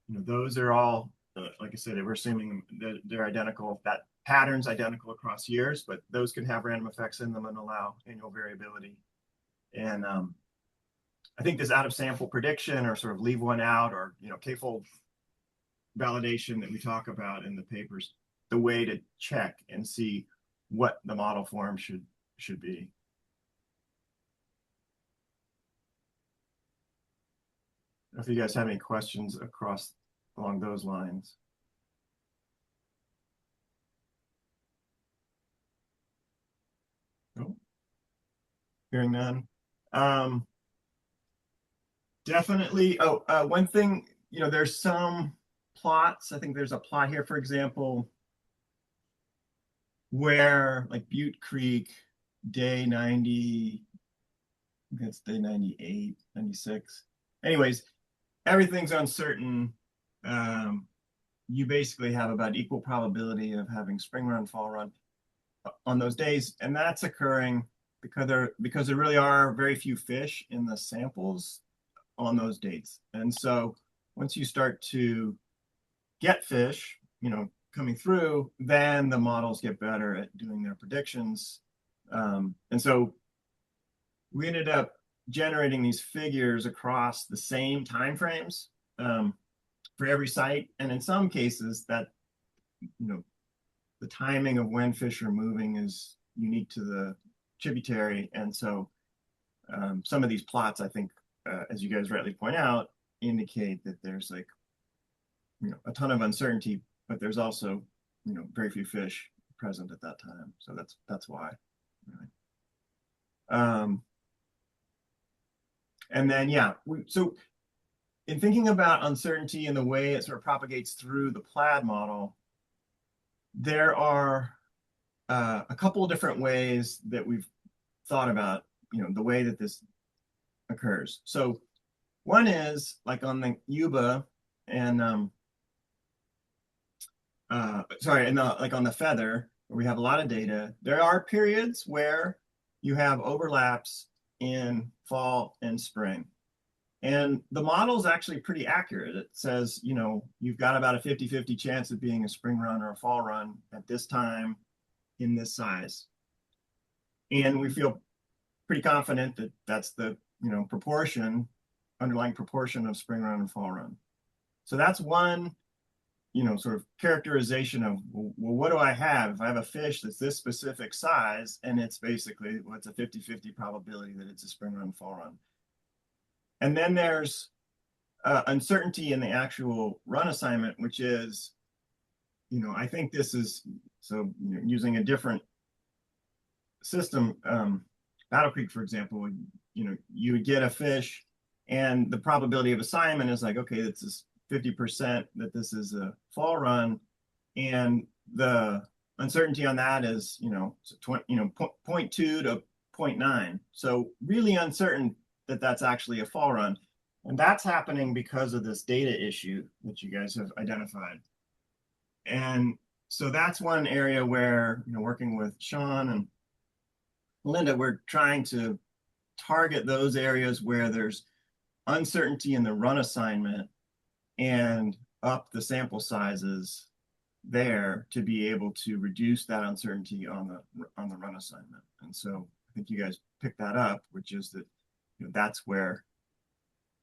You know, those are all, like I said, we're assuming that they're identical, that pattern's identical across years, but those can have random effects in them and allow annual variability. And I think this out of sample prediction, or sort of leave one out, or, you know, k-fold validation that we talk about in the papers, the way to check and see what the model form should be. I don't know if you guys have any questions along those lines. No? Hearing none. Definitely. One thing, you know, there's some plots. I think there's a plot here, for example, where like Butte Creek, day 90, I think it's day 98, 96. Anyways, everything's uncertain. You basically have about equal probability of having spring run, fall run on those days, and that's occurring because there really are very few fish in the samples on those dates. And so once you start to get fish, you know, coming through, then the models get better at doing their predictions. And so we ended up generating these figures across the same timeframes for every site. And in some cases that, you know, the timing of when fish are moving is unique to the tributary. And so some of these plots, I think, as you guys rightly point out, indicate that there's like, a ton of uncertainty, but there's also, very few fish present at that time. So that's why. And then, so in thinking about uncertainty and the way it sort of propagates through the plaid model, there are a couple of different ways that we've thought about, the way that this occurs. So one is like on the Yuba and like on the feather, where we have a lot of data. There are periods where you have overlaps in fall and spring. And the model is actually pretty accurate. It says, you've got about a 50-50 chance of being a spring run or a fall run at this time in this size. And we feel pretty confident that that's the, underlying proportion of spring run and fall run. So that's one, sort of characterization of, well, what do I have? If I have a fish that's this specific size, and it's basically, it's a 50-50 probability that it's a spring run, fall run. And then there's uncertainty in the actual run assignment, which is, I think this is, so using a different system, Battle Creek, for example, you would get a fish and the probability of assignment is like, okay, this is 50% that this is a fall run. And the uncertainty on that is, 0.2 to 0.9. So really uncertain that that's actually a fall run. And that's happening because of this data issue that you guys have identified. And so that's one area where, working with Sean and Linda, we're trying to target those areas where there's uncertainty in the run assignment and up the sample sizes there to be able to reduce that uncertainty on the run assignment. And so I think you guys picked that up, which is that that's where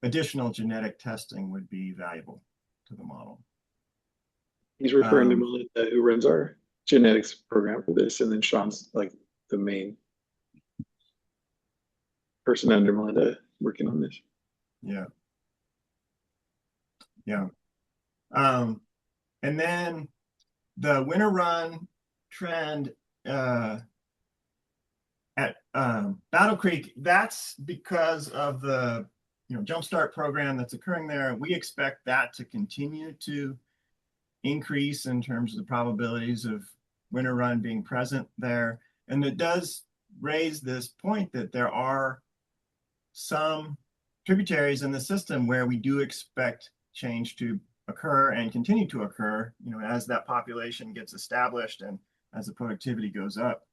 additional genetic testing would be valuable to the model. He's referring to Melinda, who runs our genetics program for this, and then Sean's like the main person under Melinda working on this. Yeah. And then the winter run trend at Battle Creek, that's because of the jumpstart program that's occurring there. We expect that to continue to increase in terms of the probabilities of winter run being present there. And it does raise this point that there are some tributaries in the system where we do expect change to occur and continue to occur, as that population gets established and as the productivity goes up.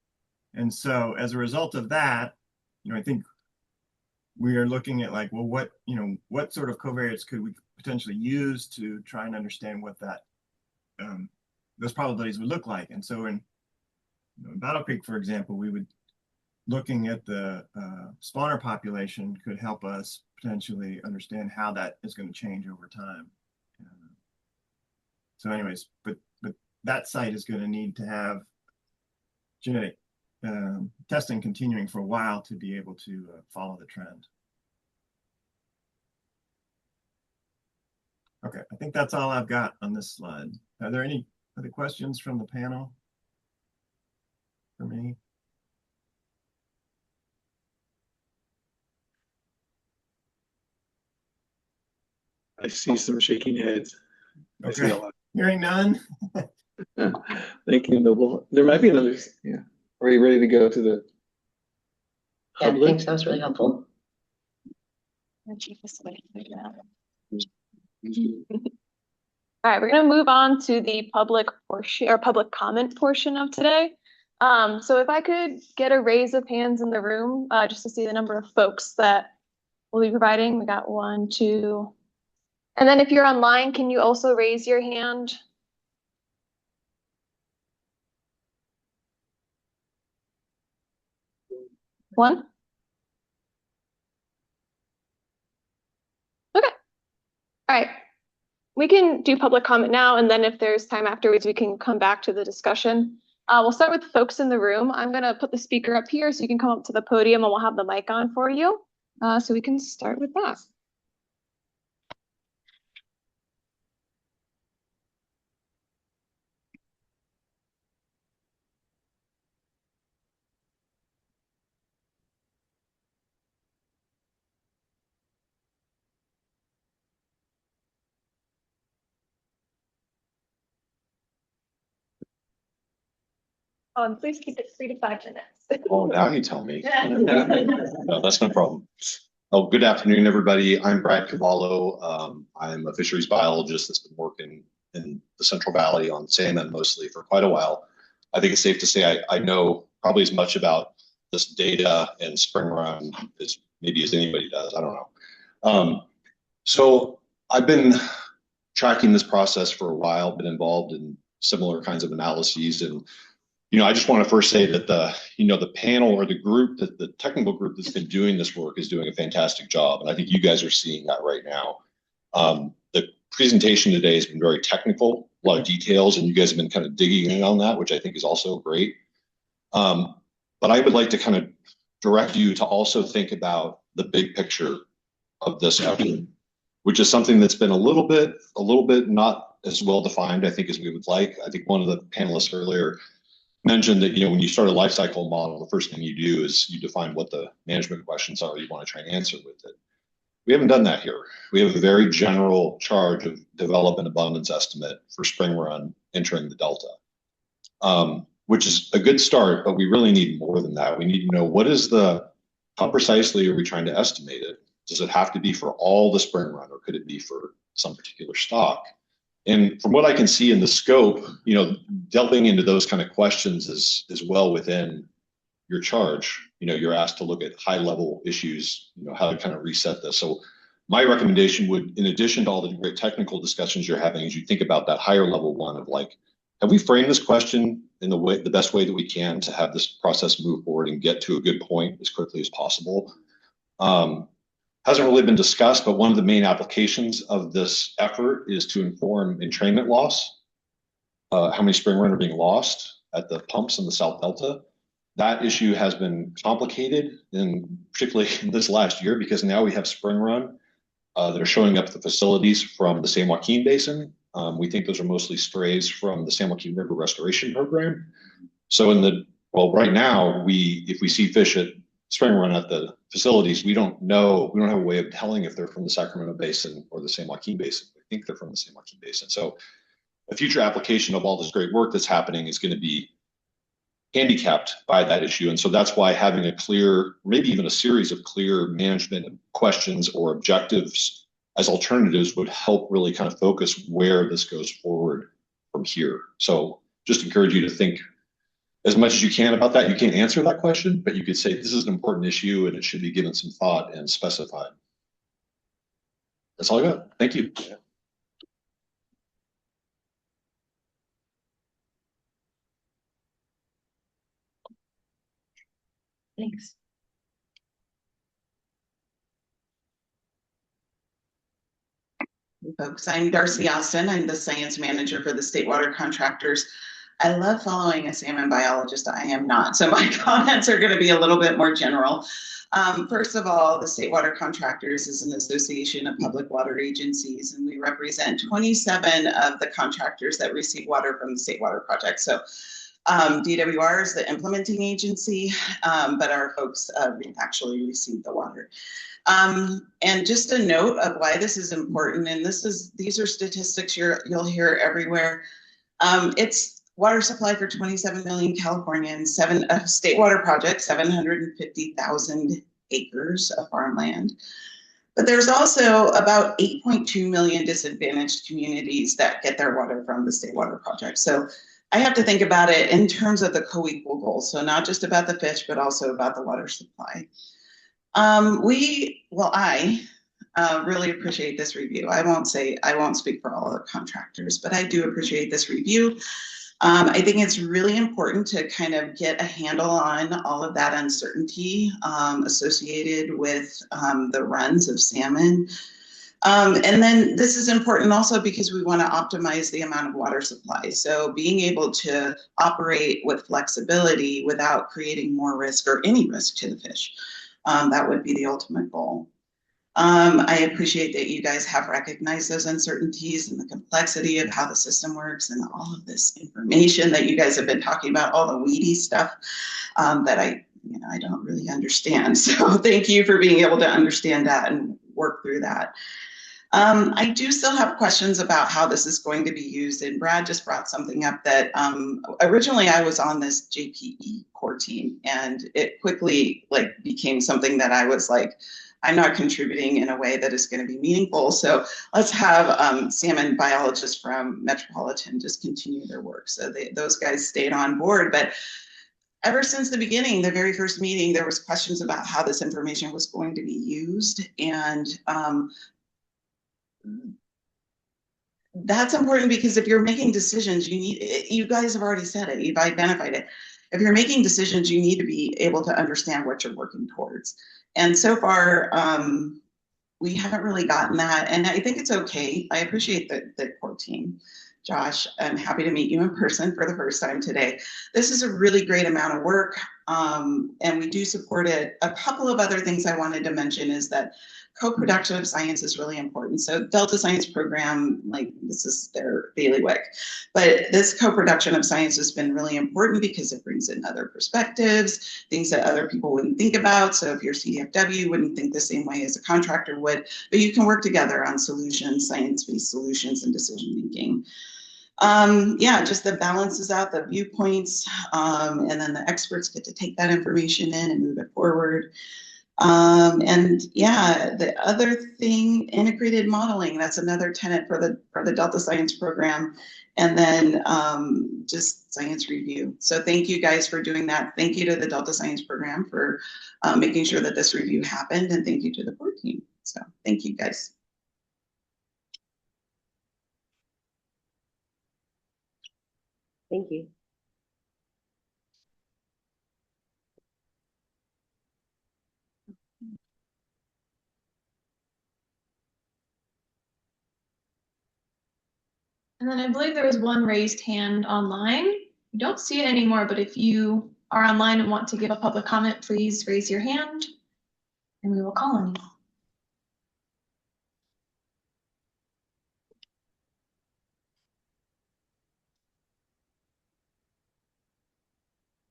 And so as a result of that, I think we are looking at like, well, what sort of covariates could we potentially use to try and understand what that those probabilities would look like. And so in Battle Creek, for example, we would looking at the spawner population could help us potentially understand how that is going to change over time. So anyways, but that site is going to need to have genetic testing continuing for a while to be able to follow the trend. Okay, I think that's all I've got on this slide. Are there any other questions from the panel for me? I see some shaking heads. I see a lot. Hearing none. Thank you, Noble. There might be another. Yeah. Are you ready to go to the public? Yeah, thanks. That was really helpful. All right, we're going to move on to the public portion or public comment portion of today. So if I could get a raise of hands in the room, just to see the number of folks that will be providing. We got 1, 2. And then if you're online, can you also raise your hand? One. Okay. All right. We can do public comment now, and then if there's time afterwards, we can come back to the discussion. We'll start with the folks in the room. I'm gonna put the speaker up here so you can come up to the podium and we'll have the mic on for you. So we can start with that. Please keep it 3 to 5 minutes. Oh, now you tell me. No, that's no problem. Oh, good afternoon, everybody. I'm Brad Cavallo. I'm a fisheries biologist that's been working in the Central Valley on salmon mostly for quite a while. I think it's safe to say I know probably as much about this data and spring run as maybe as anybody does. I don't know. So I've been tracking this process for a while, been involved in similar kinds of analyses, and I just want to first say that the panel or the group, that the technical group that's been doing this work is doing a fantastic job. And I think you guys are seeing that right now. The presentation today has been very technical, a lot of details, and you guys have been kind of digging in on that, which I think is also great. But I would like to kind of direct you to also think about the big picture of this effort, which is something that's been a little bit not as well defined, I think, as we would like. I think one of the panelists earlier mentioned that when you start a life cycle model, the first thing you do is you define what the management questions are you want to try and answer with it. We haven't done that here. We have a very general charge of develop an abundance estimate for spring run entering the delta, which is a good start, but we really need more than that. We need to know how precisely are we trying to estimate it? Does it have to be for all the spring run, or could it be for some particular stock? And from what I can see in the scope, delving into those kind of questions is well within your charge. You're asked to look at high level issues, how to kind of reset this. So my recommendation would, in addition to all the great technical discussions you're having, is you think about that higher level one of like, have we framed this question in the best way that we can to have this process move forward and get to a good point as quickly as possible? Hasn't really been discussed, but one of the main applications of this effort is to inform entrainment loss. How many spring run are being lost at the pumps in the South Delta? That issue has been complicated, and particularly in this last year, because now we have spring run that are showing up at the facilities from the San Joaquin Basin. We think those are mostly strays from the San Joaquin River Restoration Program. So right now, if we see fish at spring run at the facilities, we don't have a way of telling if they're from the Sacramento Basin or the San Joaquin Basin. We think they're from the San Joaquin Basin. So a future application of all this great work that's happening is going to be handicapped by that issue. And so that's why having a clear, maybe even a series of clear management questions or objectives as alternatives would help really kind of focus where this goes forward from here. So just encourage you to think as much as you can about that. You can't answer that question, but you could say this is an important issue and it should be given some thought and specified. That's all I got. Thank you. Thanks. Folks, I'm Darcy Austin. I'm the science manager for the State Water Contractors. I love following a salmon biologist. I am not, so my comments are going to be a little bit more general. First of all, the State Water Contractors is an association of public water agencies, and we represent 27 of the contractors that receive water from the State Water Project. So DWR is the implementing agency, but our folks actually receive the water. And just a note of why this is important, and these are statistics you'll hear everywhere. It's water supply for 27 million Californians, State Water Project, 750,000 acres of farmland. But there's also about 8.2 million disadvantaged communities that get their water from the State Water Project. So I have to think about it in terms of the co-equal goals. So not just about the fish, but also about the water supply. I really appreciate this review. I won't speak for all the contractors, but I do appreciate this review. I think it's really important to kind of get a handle on all of that uncertainty associated with the runs of salmon. And then this is important also because we want to optimize the amount of water supply. So being able to operate with flexibility without creating more risk or any risk to the fish. That would be the ultimate goal. I appreciate that you guys have recognized those uncertainties and the complexity of how the system works and all of this information that you guys have been talking about, all the weedy stuff that I don't really understand. So thank you for being able to understand that and work through that. I do still have questions about how this is going to be used, and Brad just brought something up that originally I was on this JPE core team, and it quickly became something that I was like, I'm not contributing in a way that is going to be meaningful. So let's have salmon biologists from Metropolitan just continue their work. So those guys stayed on board, but ever since the beginning, the very first meeting, there was questions about how this information was going to be used, and that's important because if you're making decisions, you guys have already said it, you've identified it. If you're making decisions, you need to be able to understand what you're working towards. And so far, we haven't really gotten that. And I think it's okay. I appreciate the core team. Josh, I'm happy to meet you in person for the first time today. This is a really great amount of work, and we do support it. A couple of other things I wanted to mention is that co-production of science is really important. So Delta Science Program, this is their bailiwick, but this co-production of science has been really important because it brings in other perspectives, things that other people wouldn't think about. So if you're CDFW, wouldn't think the same way as a contractor would, but you can work together on solutions, science-based solutions and decision making. Just the balances out the viewpoints, and then the experts get to take that information in and move it forward. The other thing, integrated modeling, that's another tenet for the Delta Science Program. And then just science review. So thank you guys for doing that. Thank you to the Delta Science Program for making sure that this review happened, and thank you to the board team. So thank you guys. Thank you. And then I believe there was one raised hand online. You don't see it anymore, but if you are online and want to give a public comment, please raise your hand and we will call on you.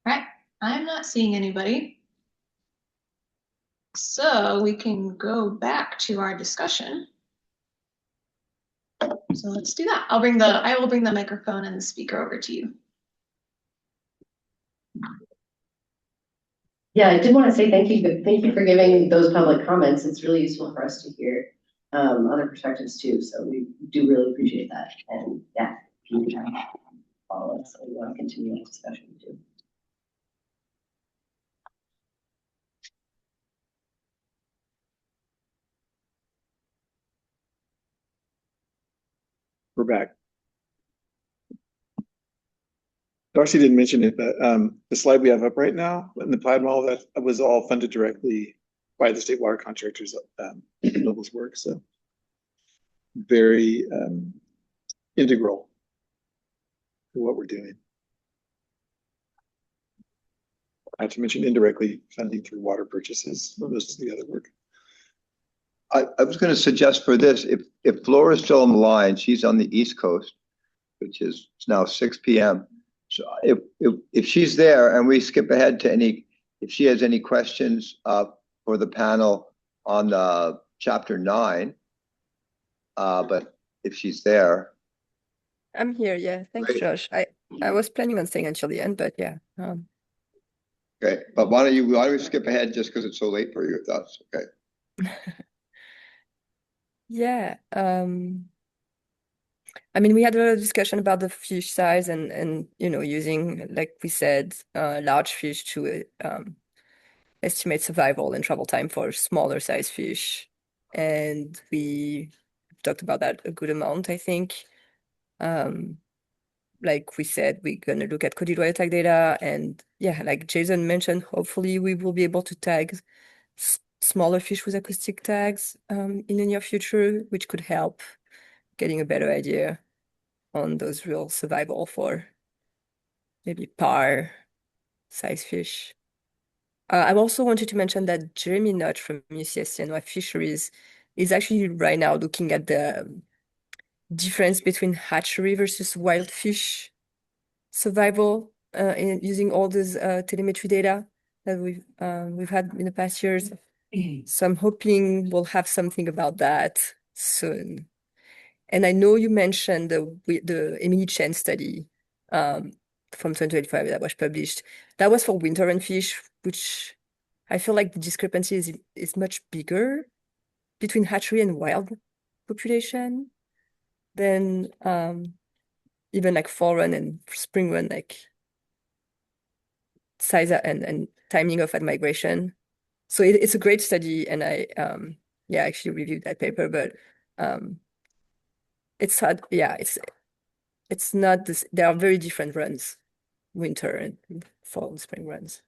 All right, I'm not seeing anybody. So we can go back to our discussion. So let's do that. I will bring the microphone and the speaker over to you. Yeah, I did want to say thank you for giving those public comments. It's really useful for us to hear other perspectives too. So we do really appreciate that. And yeah, keep trying to follow us. So we want to continue that discussion too. We're back. Darcy didn't mention it, but the slide we have up right now in the applied model, that was all funded directly by the state water contractors' Noble's work. So very integral to what we're doing. Not to mention indirectly funding through water purchases. This is the other work. I was going to suggest for this, if Flora's still on the line, she's on the East Coast, which is now 6 p.m. So if she's there and we skip ahead to if she has any questions for the panel on chapter 9, but if she's there. I'm here, yeah. Thanks, great. Josh. I was planning on staying until the end, but yeah. Okay, but why don't we skip ahead just because it's so late for you if that's okay. Yeah. I mean, we had a lot of discussion about the fish size and using, like we said, large fish to estimate survival and travel time for smaller size fish. And we talked about that a good amount, I think. Like we said, we're going to look at coded tag data. And yeah, like Jason mentioned, hopefully we will be able to tag smaller fish with acoustic tags in the near future, which could help getting a better idea on those real survival for maybe par size fish. I also wanted to mention that Jeremy Nutt from UCSNY Fisheries is actually right now looking at the difference between hatchery versus wild fish survival in using all this telemetry data that we've had in the past years. So I'm hoping we'll have something about that soon. And I know you mentioned the Emily Chen study from 2025 that was published. That was for winter run fish, which I feel like the discrepancy is much bigger between hatchery and wild population than even like fall run and spring run, like size and timing of migration. So it's a great study, and I actually reviewed that paper, but it's hard. Yeah, it's not this. There are very different runs, winter and fall and spring runs.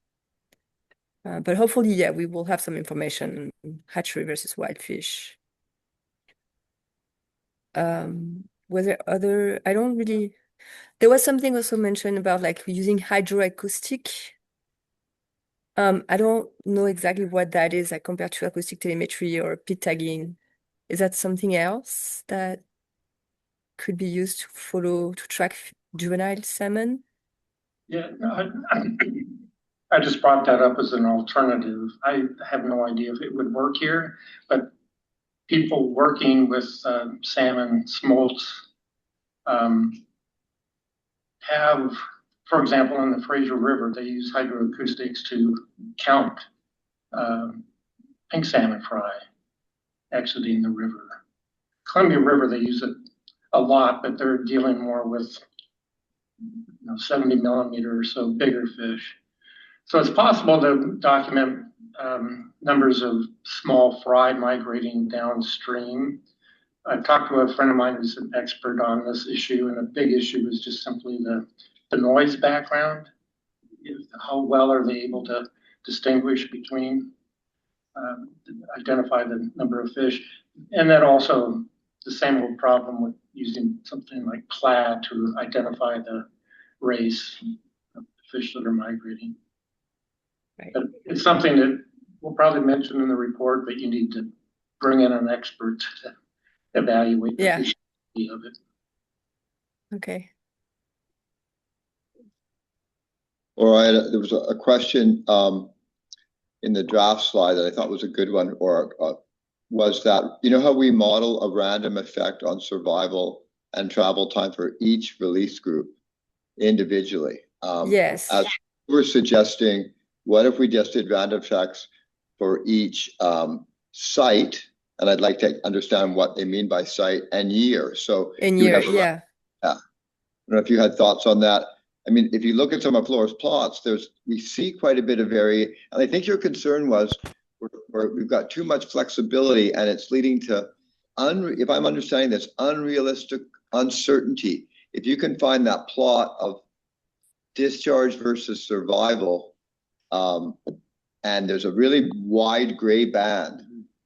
But hopefully, yeah, we will have some information on hatchery versus wild fish. Was there other? I don't really. There was something also mentioned about like using hydroacoustic. I don't know exactly what that is, like compared to acoustic telemetry or pit tagging. Is that something else that could be used to track juvenile salmon? Yeah, no, I just brought that up as an alternative. I have no idea if it would work here, but people working with salmon smolts have, for example, in the Fraser River, they use hydroacoustics to count pink salmon fry exiting the river. Columbia River, they use it a lot, but they're dealing more with 70 millimeter or so bigger fish. So it's possible to document numbers of small fry migrating downstream. I talked to a friend of mine who's an expert on this issue, and a big issue is just simply the noise background. How well are they able to distinguish between, identify the number of fish? And then also the same old problem with using something like plaid to identify the race of fish that are migrating. Right. But it's something that we'll probably mention in the report, but you need to bring in an expert to evaluate the efficiency of it. Okay. All right, there was a question in the draft slide that I thought was a good one, or was that, you know how we model a random effect on survival and travel time for each release group individually? Yes. As we're suggesting, what if we just did random effects for each site? And I'd like to understand what they mean by site and year. So in year, yeah. I don't know if you had thoughts on that. I mean, if you look at some of Flora's plots, we see quite a bit of and I think your concern was we've got too much flexibility, and it's leading to, if I'm understanding this, unrealistic uncertainty. If you can find that plot of discharge versus survival, and there's a really wide gray band,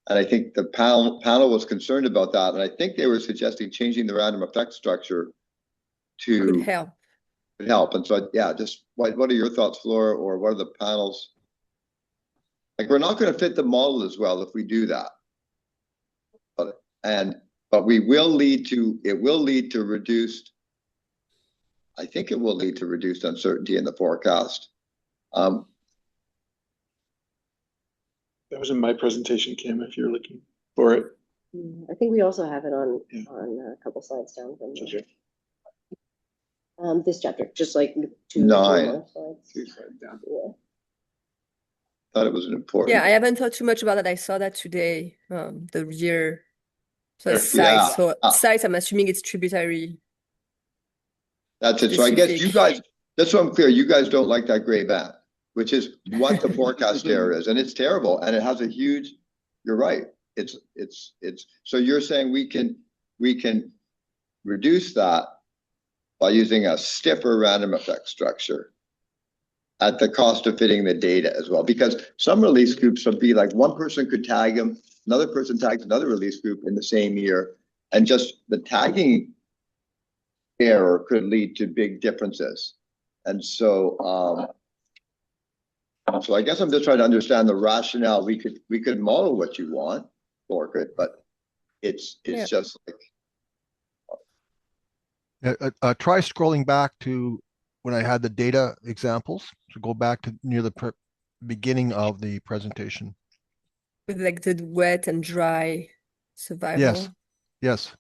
and I think the panel was concerned about that, and I think they were suggesting changing the random effect structure to help. And so, yeah, just what are your thoughts, Flora, or what are the panels? Like, we're not going to fit the model as well if we do that, but it will lead to reduced. I think it will lead to reduced uncertainty in the forecast. That was in my presentation, Kim, if you're looking for it. I think we also have it on a couple slides down from there. This chapter, just like 9 slides. 2 slides down. Yeah. Thought it was an important. Yeah, I haven't thought too much about it. I saw that today. The year, so sites. Yeah. So sites, I'm assuming it's tributary. That's it. So I guess you guys, just so I'm clear, you guys don't like that gray band, which is what the forecast error is, and it's terrible, and it has a huge. You're right. It's. So you're saying we can reduce that by using a stiffer random effect structure, at the cost of fitting the data as well, because some release groups would be like one person could tag them, another person tags another release group in the same year, and just the tagging error could lead to big differences. And so, so I guess I'm just trying to understand the rationale. We could model what you want, or could, but it's just like. Try scrolling back to when I had the data examples. So go back to near the beginning of the presentation. With like the wet and dry survival. Yes. Yes.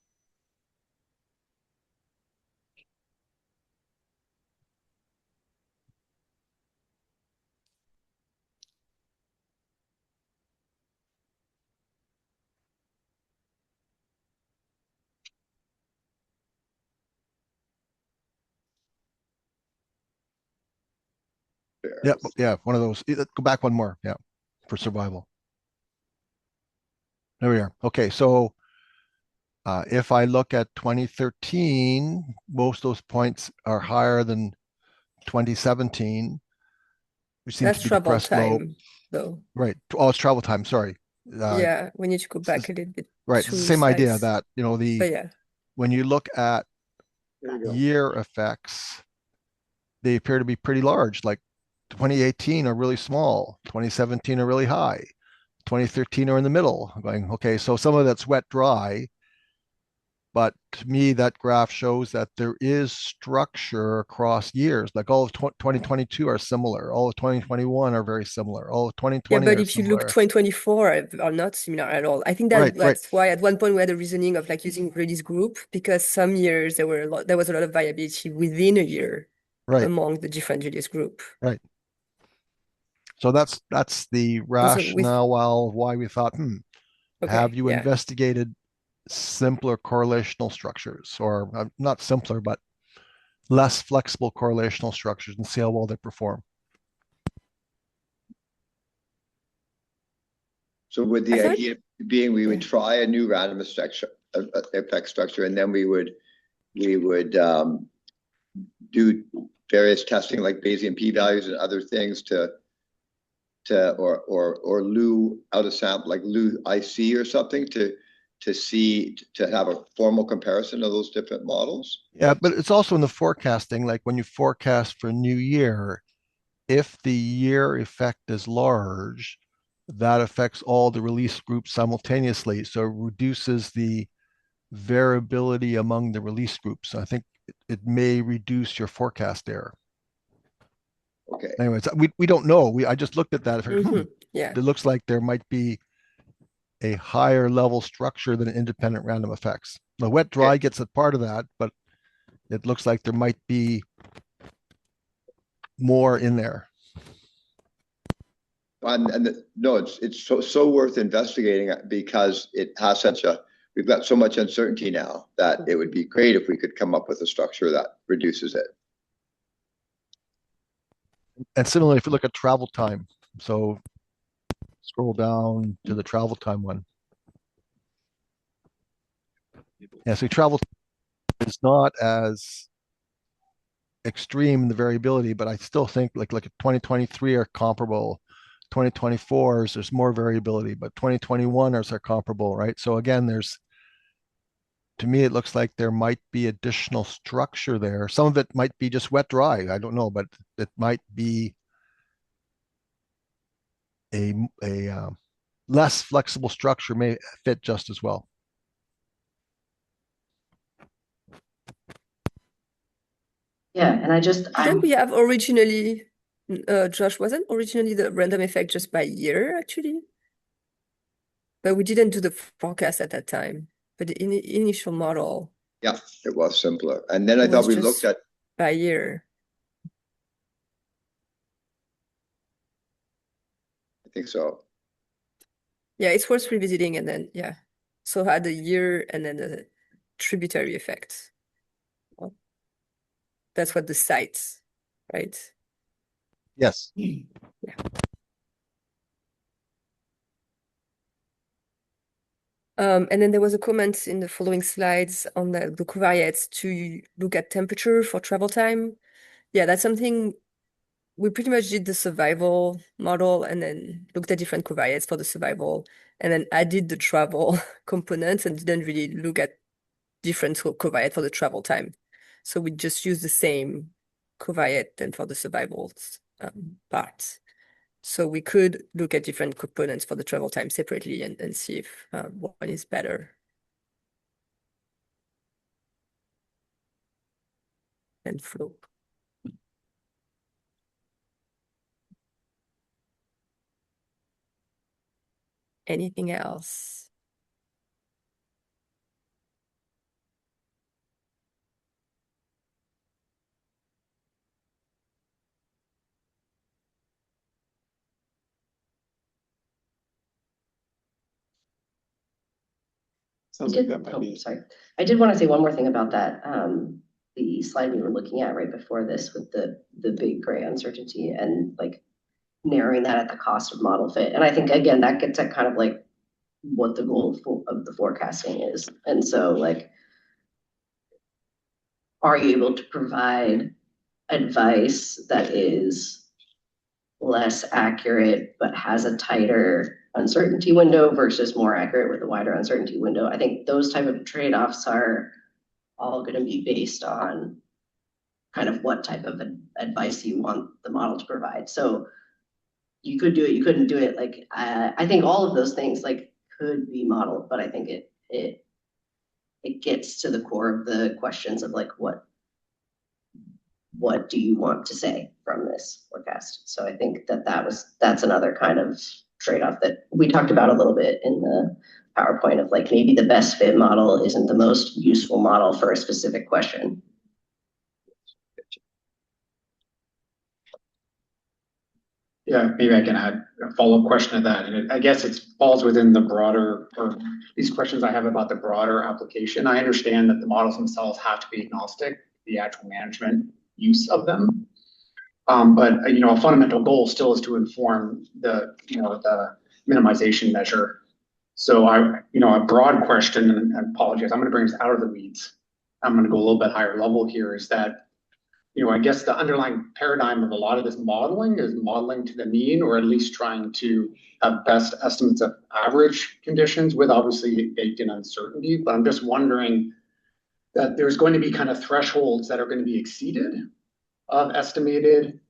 Yeah, yeah, one of those. Go back one more, yeah, for survival. There we are. Okay, so if I look at 2013, most of those points are higher than 2017, which seems That's to be travel depressed low. time, though. Right. Oh, it's travel time. Sorry. Yeah, we need to go back a little bit. Right. It's the same idea that, you know, But yeah. when you look at year effects, they appear to be pretty large. Like 2018 are really small, 2017 are really high, 2013 are in the middle. I'm going, okay, so some of that's wet dry, but to me that graph shows that there is structure across years. Like all of 2022 are similar, all of 2021 are very similar, all of 2020 Yeah, but are if you similar. look 2024 are not similar at all. I think that's why at one point we had a reasoning of like using release group, because some years there was a lot of variability within a year among the different release group. Right. So that's the rationale why we thought, have you investigated simpler correlational structures, or not simpler, but less flexible correlational structures, and see how well they perform? So would the idea being we would try a new random effect structure, and then we would do various testing like Bayesian p-values and other things or Lou out of sample, like Lou IC or something, to have a formal comparison of those different models? Yeah, but it's also in the forecasting, like when you forecast for a new year, if the year effect is large, that affects all the release groups simultaneously. So it reduces the variability among the release groups. I think it may reduce your forecast error. Okay. Anyways, we don't know. I just looked at that. Yeah. It looks like there might be a higher level structure than independent random effects. The wet dry gets a part of that, but it looks like there might be more in there. No, it's so worth investigating, because it has we've got so much uncertainty now that it would be great if we could come up with a structure that reduces it. And similarly, if you look at travel time, so scroll down to the travel time one. Yeah, so travel is not as extreme in the variability, but I still think like 2023 are comparable. 2024s, there's more variability, but 2021ers are comparable, right? So again, to me, it looks like there might be additional structure there. Some of it might be just wet dry. I don't know, but it might be a less flexible structure may fit just as well. Yeah, and Didn't we have originally, Josh, wasn't originally the random effect just by year, actually? But we didn't do the forecast at that time. But the initial model. Yeah, it was simpler. And then I thought we looked at by year. I think so. Yeah, it's worth revisiting, and then so had the year and then the tributary effects. Well, that's what the sites, right? Yes. Yeah. And then there was a comment in the following slides on the covariates to look at temperature for travel time. Yeah, that's something we pretty much did the survival model and then looked at different covariates for the survival and then added the travel components and didn't really look at different covariate for the travel time. So we just used the same covariate then for the survival part. So we could look at different components for the travel time separately and see if one is better. And flow. Anything else? Sounds like that might be. Sorry. I did want to say one more thing about that. The slide we were looking at right before this with the big gray uncertainty and like narrowing that at the cost of model fit. And I think, again, that gets at kind of like what the goal of the forecasting is. And so like, are you able to provide advice that is less accurate, but has a tighter uncertainty window versus more accurate with a wider uncertainty window? I think those type of trade-offs are all going to be based on kind of what type of advice you want the model to provide. So you could do it, you couldn't do it. Like, I think all of those things like could be modeled, but I think it gets to the core of the questions of like, what do you want to say from this forecast? So I think that's another kind of trade-off that we talked about a little bit in the PowerPoint of like, maybe the best fit model isn't the most useful model for a specific question. Yeah, maybe I can add a follow-up question to that. And I guess it falls within the broader, or these questions I have about the broader application. I understand that the models themselves have to be agnostic, the actual management use of them. But a fundamental goal still is to inform the minimization measure. So a broad question, and apologize, I'm going to bring this out of the weeds. I'm going to go a little bit higher level here, is that, I guess the underlying paradigm of a lot of this modeling is modeling to the mean, or at least trying to have best estimates of average conditions with obviously baked in uncertainty. But I'm just wondering that there's going to be kind of thresholds that are going to be exceeded of estimated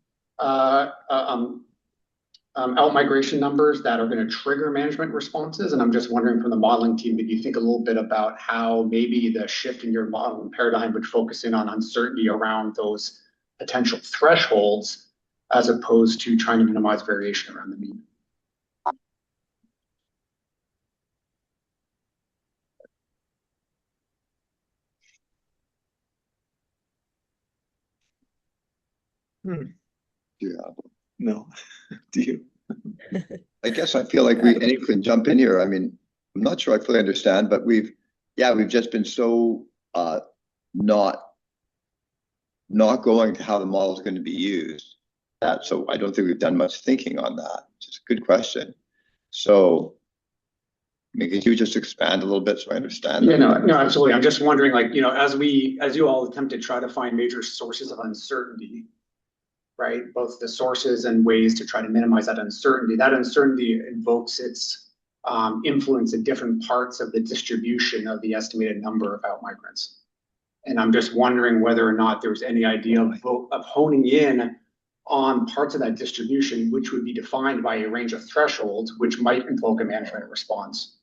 out-migration numbers that are going to trigger management responses. And I'm just wondering from the modeling team, if you think a little bit about how maybe the shift in your modeling paradigm would focus in on uncertainty around those potential thresholds, as opposed to trying to minimize variation around the mean. Yeah. No. Do you? I guess I feel like anyone can jump in here. I mean, I'm not sure I fully understand, but we've just been so not going to how the model is going to be used. So I don't think we've done much thinking on that. It's a good question. So, could you just expand a little bit so I understand? Yeah, no, absolutely. I'm just wondering, like, as you all attempt to try to find major sources of uncertainty, right? Both the sources and ways to try to minimize that uncertainty invokes its influence in different parts of the distribution of the estimated number of outmigrants. And I'm just wondering whether or not there's any idea of honing in on parts of that distribution, which would be defined by a range of thresholds, which might invoke a management response,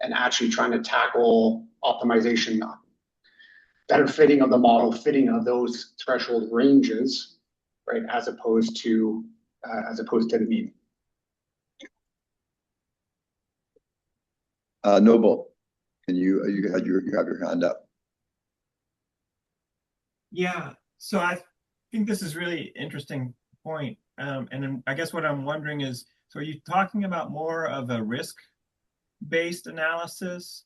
and actually trying to tackle optimization, better fitting of the model, fitting of those threshold ranges, right, as opposed to the mean. Noble, can you have your hand up? Yeah, so I think this is really interesting point. And then I guess what I'm wondering is, so are you talking about more of a risk-based analysis?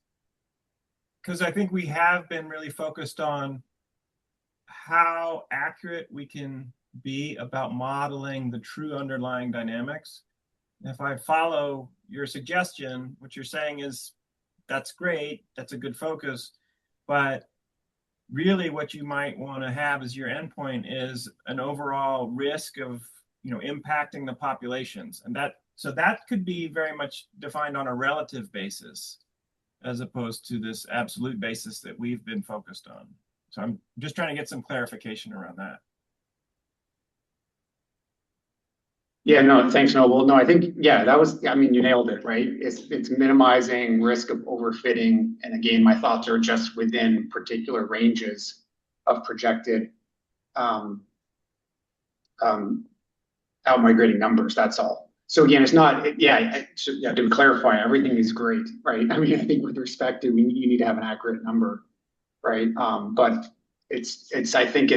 Because I think we have been really focused on how accurate we can be about modeling the true underlying dynamics. And if I follow your suggestion, what you're saying is that's great, that's a good focus, but really what you might want to have as your endpoint is an overall risk of impacting the populations. And so that could be very much defined on a relative basis, as opposed to this absolute basis that we've been focused on. So I'm just trying to get some clarification around that. Yeah, no, thanks, Noble. No, I think, yeah, you nailed it, right? It's minimizing risk of overfitting. And again, my thoughts are just within particular ranges of projected out-migrating numbers, that's all. So again, it's not, to clarify, everything is great, right? I mean, I think with respect to, you need to have an accurate number, right? But I think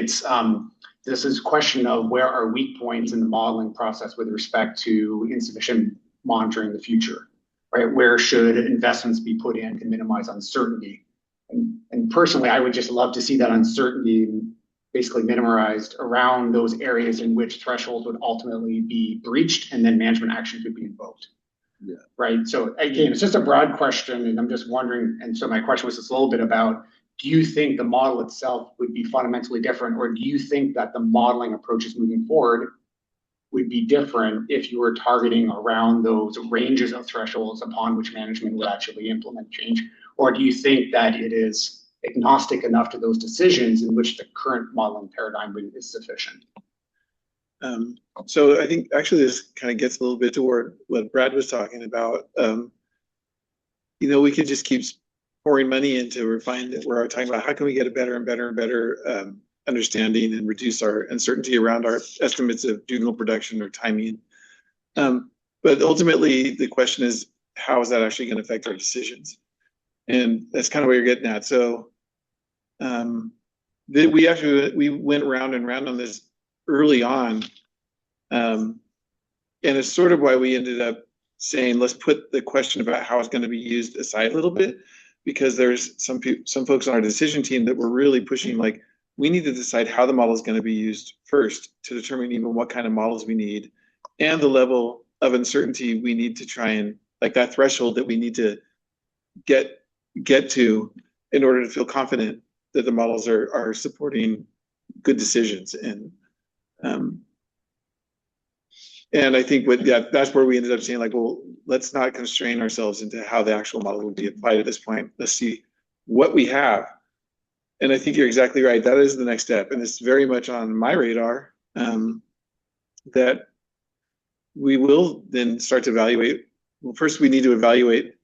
this is a question of where are weak points in the modeling process with respect to insufficient monitoring in the future, right? Where should investments be put in to minimize uncertainty? And personally, I would just love to see that uncertainty basically minimized around those areas in which thresholds would ultimately be breached and then management action could be invoked. Yeah. Right. So again, it's just a broad question, and I'm just wondering, and so my question was just a little bit about, do you think the model itself would be fundamentally different, or do you think that the modeling approaches moving forward would be different if you were targeting around those ranges of thresholds upon which management would actually implement change? Or do you think that it is agnostic enough to those decisions in which the current modeling paradigm is sufficient? So I think actually this kind of gets a little bit toward what Brad was talking about. We could just keep pouring money into refine that. We're talking about how can we get a better and better and better understanding and reduce our uncertainty around our estimates of juvenile production or timing. But ultimately, the question is, how is that actually going to affect our decisions? And that's kind of what you're getting at. So we went round and round on this early on. And it's sort of why we ended up saying, let's put the question about how it's going to be used aside a little bit, because there's some folks on our decision team that were really pushing, like, we need to decide how the model is going to be used first to determine even what kind of models we need and the level of uncertainty we need to try and, like, that threshold that we need to get to in order to feel confident that the models are supporting good decisions. And I think that's where we ended up saying, like, well, let's not constrain ourselves into how the actual model will be applied at this point. Let's see what we have. And I think you're exactly right. That is the next step. And it's very much on my radar that we will then start to evaluate. Well, first we need to evaluate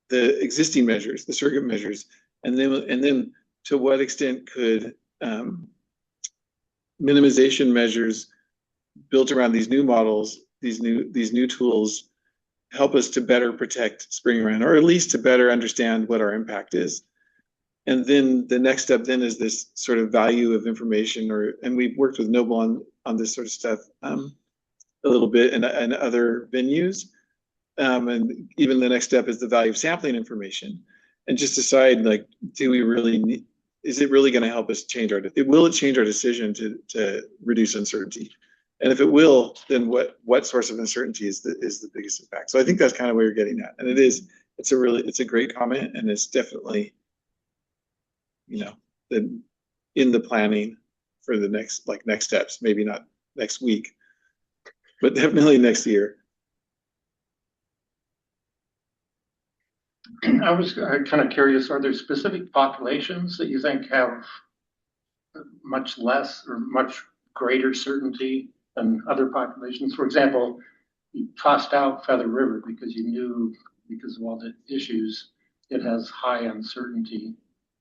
the existing measures, the surrogate measures, and then to what extent could minimization measures built around these new models, these new tools, help us to better protect spring run, or at least to better understand what our impact is. And then the next step then is this sort of value of information, and we've worked with Noble on this sort of stuff a little bit in other venues. And even the next step is the value of sampling information, and just decide, like, do we really need, is it really going to help us change will it change our decision to reduce uncertainty? And if it will, then what source of uncertainty is the biggest impact? So I think that's kind of where you're getting at. And it's a great comment, and it's definitely, in the planning for the next steps, maybe not next week, but definitely next year. I was kind of curious, are there specific populations that you think have much less or much greater certainty than other populations? For example, you tossed out Feather River because you knew, because of all the issues, it has high uncertainty.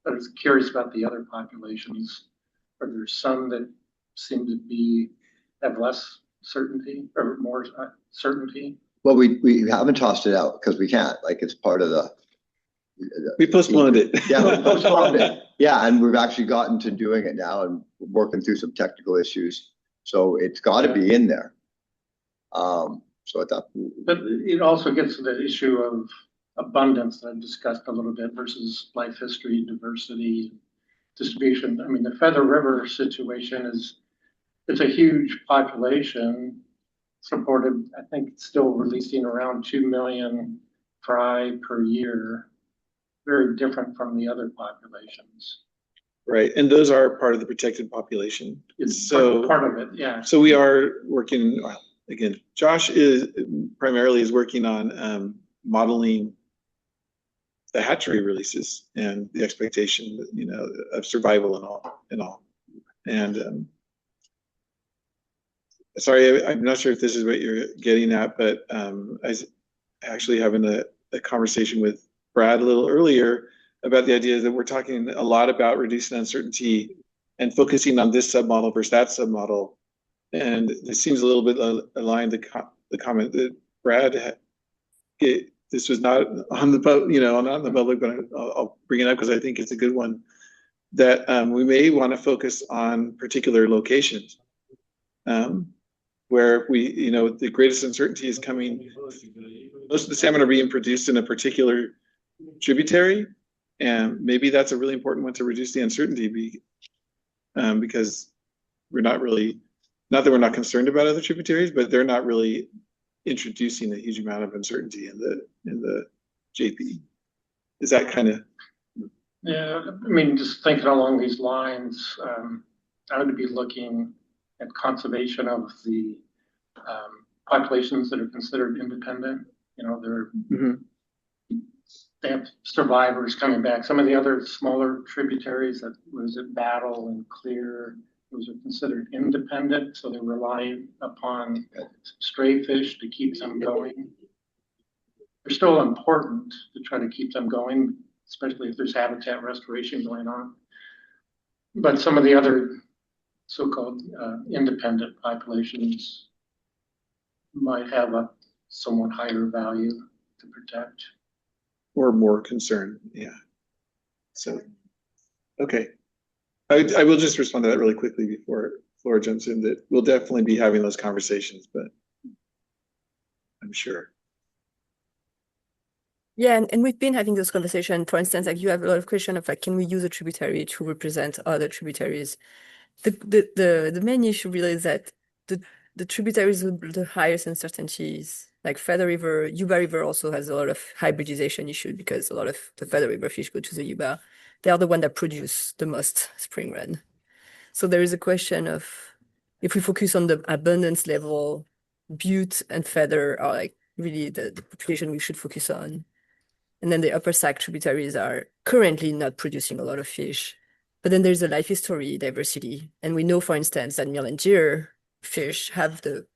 But I was curious about the other populations. Are there some that seem to have less certainty or more certainty? Well, we haven't tossed it out because we can't. Like, it's part of the. We postponed it. Yeah, we postponed it. Yeah, and we've actually gotten to doing it now and working through some technical issues. So it's got to be in there. So at that. But it also gets to the issue of abundance that I've discussed a little bit versus life history, diversity, distribution. I mean, the Feather River situation it's a huge population supported. I think it's still releasing around 2 million fry per year. Very different from the other populations. Right, and those are part of the protected population. It's So part of it, yeah. So we are working, well, again, Josh is primarily working on modeling the hatchery releases and the expectation, of survival and all. And sorry, I'm not sure if this is what you're getting at, but I was actually having a conversation with Brad a little earlier about the idea that we're talking a lot about reducing uncertainty and focusing on this submodel versus that submodel. And it seems a little bit aligned to the comment that Brad had. This was not on the not in the public, but I'll bring it up because I think it's a good one. That we may want to focus on particular locations where the greatest uncertainty is coming. Most of the salmon are being produced in a particular tributary, and maybe that's a really important one to reduce the uncertainty because we're not really. Not that we're not concerned about other tributaries, but they're not really introducing a huge amount of uncertainty in the JP. Is that kind of? Yeah, I mean, just thinking along these lines, I would be looking at conservation of the populations that are considered independent. They have survivors coming back. Some of the other smaller tributaries that was it Battle and Clear. Those are considered independent, so they rely upon stray fish to keep them going. They're still important to try to keep them going, especially if there's habitat restoration going on. But some of the other so-called independent populations might have a somewhat higher value to protect. Or more concern, yeah. So, okay. I will just respond to that really quickly before Flora jumps in, that we'll definitely be having those conversations, but I'm sure. Yeah, and we've been having those conversations. For instance, like you have a lot of questions of like, can we use a tributary to represent other tributaries? The main issue really is that the tributaries with the highest uncertainties, like Feather River, Yuba River also has a lot of hybridization issues because a lot of the Feather River fish go to the Yuba. They are the one that produce the most spring run. So there is a question of if we focus on the abundance level, Butte and Feather are like really the population we should focus on. And then the upper Sac tributaries are currently not producing a lot of fish. But then there's a life history diversity. And we know, for instance, that meal and deer fish have the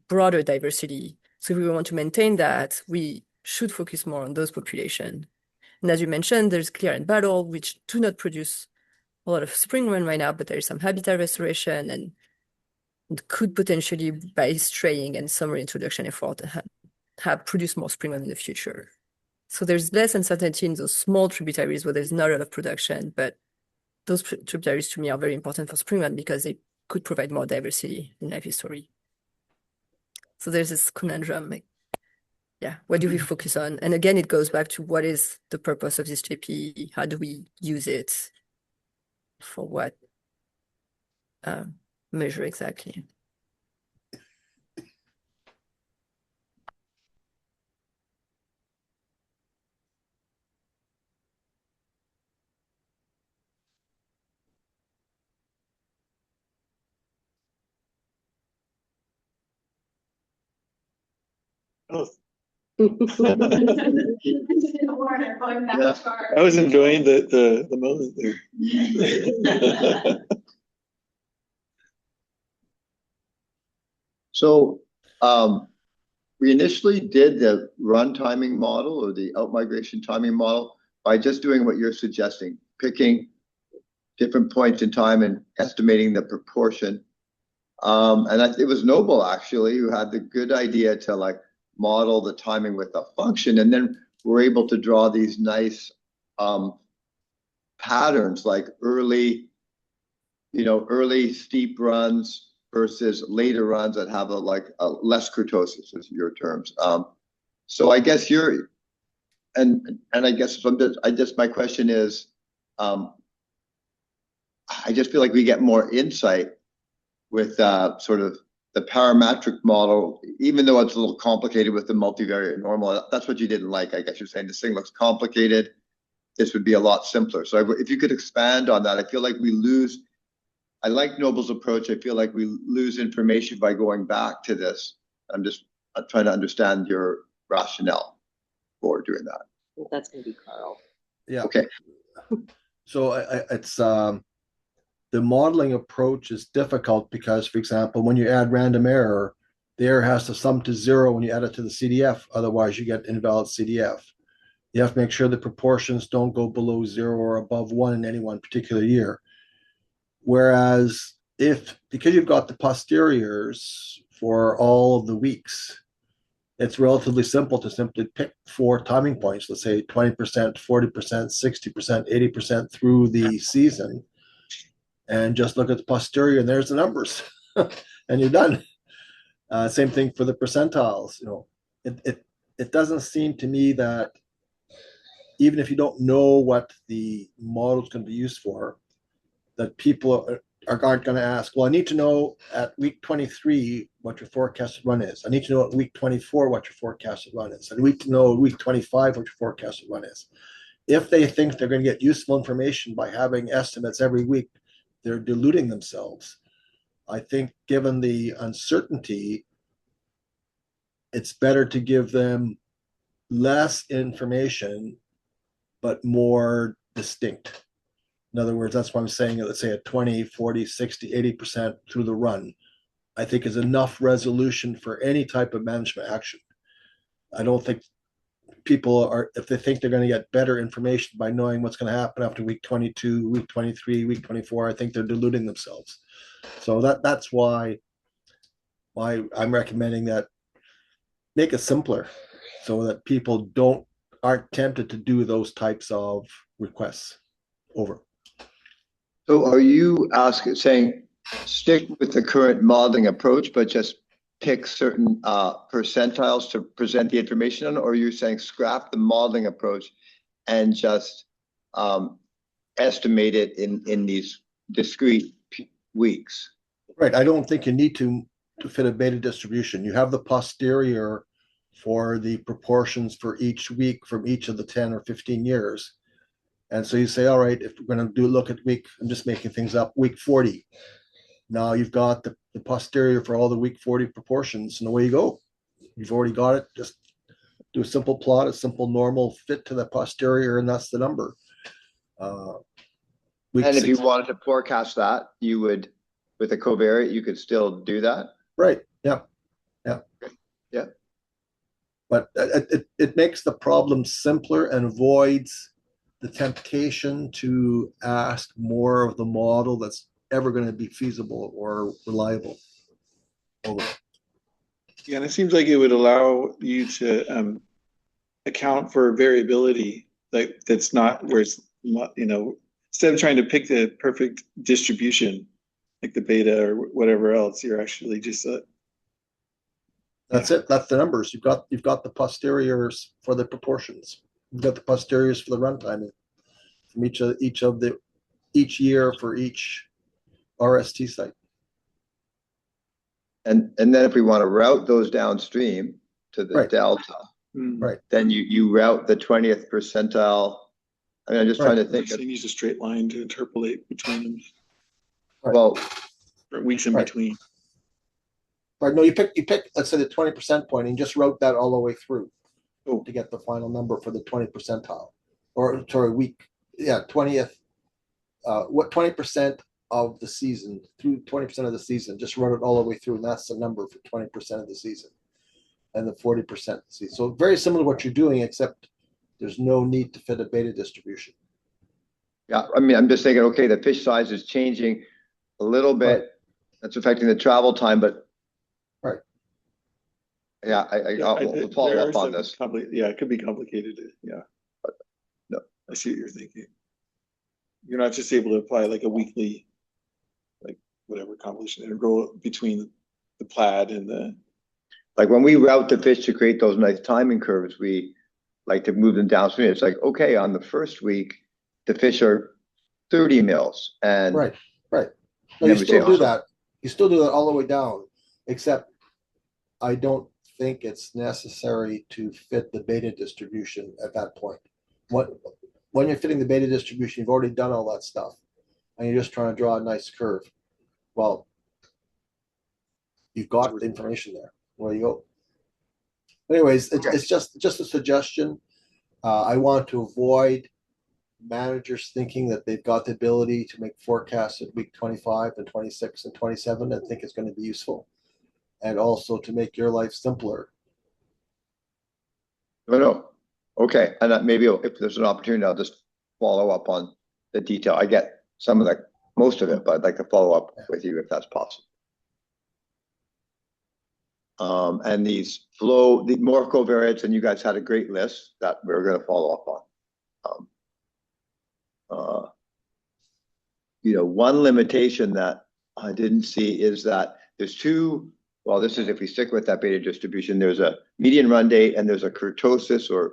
broader diversity. So if we want to maintain that, we should focus more on those populations. And as you mentioned, there's Clear and Battle, which do not produce a lot of spring run right now, but there's some habitat restoration and it could potentially, by straying and summer introduction effort, have produced more spring run in the future. So there's less uncertainty in those small tributaries where there's not a lot of production, but those tributaries to me are very important for spring run because they could provide more diversity in life history. So there's this conundrum, like, yeah, what do we focus on? And again, it goes back to what is the purpose of this JP? How do we use it? For what measure exactly? Oh. I was enjoying the moment there. So we initially did the run timing model or the outmigration timing model by just doing what you're suggesting, picking different points in time and estimating the proportion. And it was Noble actually who had the good idea to like model the timing with a function, and then we're able to draw these nice patterns like early steep runs versus later runs that have less kurtosis, is your terms. So I guess my question is, I just feel like we get more insight with sort of the parametric model, even though it's a little complicated with the multivariate normal. That's what you didn't like. I guess you're saying this thing looks complicated. this would be a lot simpler. So if you could expand on that, I feel like we lose. I like Noble's approach. I feel like we lose information by going back to this. I'm trying to understand your rationale for doing that. I think that's going to be Carl. Yeah. Okay. So it's the modeling approach is difficult because, for example, when you add random error, the error has to sum to 0 when you add it to the CDF. Otherwise, you get invalid CDF. You have to make sure the proportions don't go below 0 or above 1 in any one particular year. Whereas because you've got the posteriors for all of the weeks, it's relatively simple to simply pick 4 timing points, let's say 20%, 40%, 60%, 80% through the season, and just look at the posterior, and there's the numbers, and you're done. Same thing for the percentiles. It doesn't seem to me that even if you don't know what the model is going to be used for, that people aren't going to ask, well, I need to know at week 23 what your forecasted run is. I need to know at week 24 what your forecasted run is. I need to know at week 25 what your forecasted run is. If they think they're going to get useful information by having estimates every week, they're deluding themselves. I think given the uncertainty, it's better to give them less information, but more distinct. In other words, that's why I'm saying, let's say at 20, 40, 60, 80% through the run, I think is enough resolution for any type of management action. I don't think people are, if they think they're going to get better information by knowing what's going to happen after week 22, week 23, week 24, I think they're deluding themselves. So that's why I'm recommending that make it simpler so that people aren't tempted to do those types of requests. Over. So are you saying stick with the current modeling approach, but just pick certain percentiles to present the information on, or are you saying scrap the modeling approach and just estimate it in these discrete weeks? Right. I don't think you need to fit a beta distribution. You have the posterior for the proportions for each week from each of the 10 or 15 years. And so you say, all right, if we're going to look at I'm just making things up, week 40. Now you've got the posterior for all the week 40 proportions, and away you go. You've already got it. Just do a simple plot, a simple normal fit to the posterior, and that's the number. And if you wanted to forecast that, you would, with a covariate, you could still do that? Right. Yeah. Yeah. Okay. Yeah. But it makes the problem simpler and avoids the temptation to ask more of the model that's ever going to be feasible or reliable. Over. Yeah, and it seems like it would allow you to account for variability that's not where it's, instead of trying to pick the perfect distribution, like the beta or whatever else, you're actually just that's it. That's the numbers. You've got the posteriors for the proportions. You've got the posteriors for the runtime from each year for each RST site. And then if we want to route those downstream to the delta, right, then you route the 20th percentile. I mean, I'm just trying to think. You use a straight line to interpolate between them. Right. Well, for weeks in between. Right. No, you pick. Let's say the 20% point, and just route that all the way through to get the final number for the 20 percentile, or sorry, week. Yeah, 20th. What 20% of the season through 20% of the season? Just run it all the way through, and that's the number for 20% of the season, and the 40% season. So very similar to what you're doing, except there's no need to fit a beta distribution. Yeah, I mean, I'm just thinking, okay, the fish size is changing a little bit. Right. That's affecting the travel time, but right. Yeah, I'll follow up on this. Yeah, it could be complicated. Yeah, but no, I see what you're thinking. You're not just able to apply like a weekly, like whatever convolution integral between the plaid and the. Like when we route the fish to create those nice timing curves, we like to move them downstream. It's like, okay, on the first week, the fish are 30 mils, and right. No, you still do that. You still do that all the way down, except I don't think it's necessary to fit the beta distribution at that point. when you're fitting the beta distribution, you've already done all that stuff, and you're just trying to draw a nice curve. Well, you've got the information there. Where you go. Anyways, it's just a suggestion. I want to avoid managers thinking that they've got the ability to make forecasts at week 25 and 26 and 27 and think it's going to be useful, and also to make your life simpler. No. Okay, and maybe if there's an opportunity, I'll just follow up on the detail. I get most of it, but I'd like to follow up with you if that's possible. And the more covariates, and you guys had a great list that we're going to follow up on. One limitation that I didn't see is that there's two. Well, this is if we stick with that beta distribution. There's a median run date and there's a kurtosis or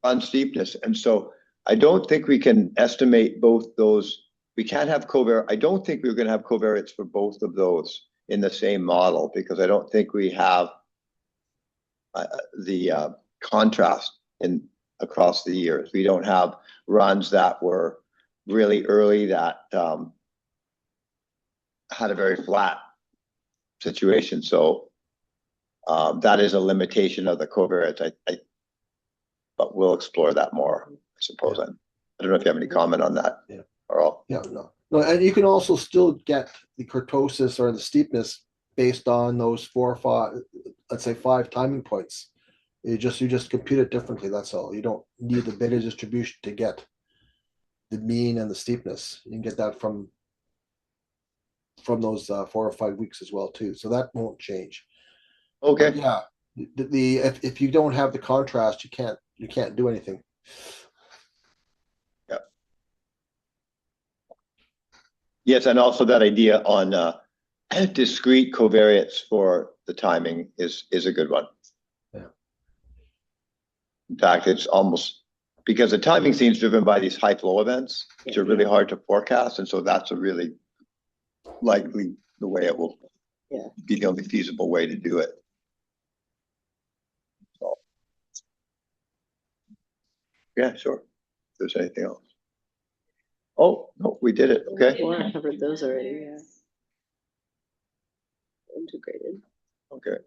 run steepness, and so I don't think we can estimate both those. We can't have covariates. I don't think we're going to have covariates for both of those in the same model, because I don't think we have the contrast across the years. We don't have runs that were really early that had a very flat situation. So that is a limitation of the covariates. But we'll explore that more, I suppose. I don't know if you have any comment on that. No, and you can also still get the kurtosis or the steepness based on those 4 or 5, let's say 5 timing points. You just compute it differently. That's all. You don't need the beta distribution to get the mean and the steepness. You can get that from those 4 or 5 weeks as well too. So that won't change. Okay. But yeah. If you don't have the contrast, you can't do anything. Yes, and also that idea on discrete covariates for the timing is a good one. Yeah. In fact, it's almost because the timing seems driven by these high flow events, which are really hard to forecast, and so that's a really likely the way it will be the only feasible way to do it. So, yeah, sure. If there's anything else. Oh, no, we did it. Okay. Well, I covered those already. Yeah. Integrated. Okay.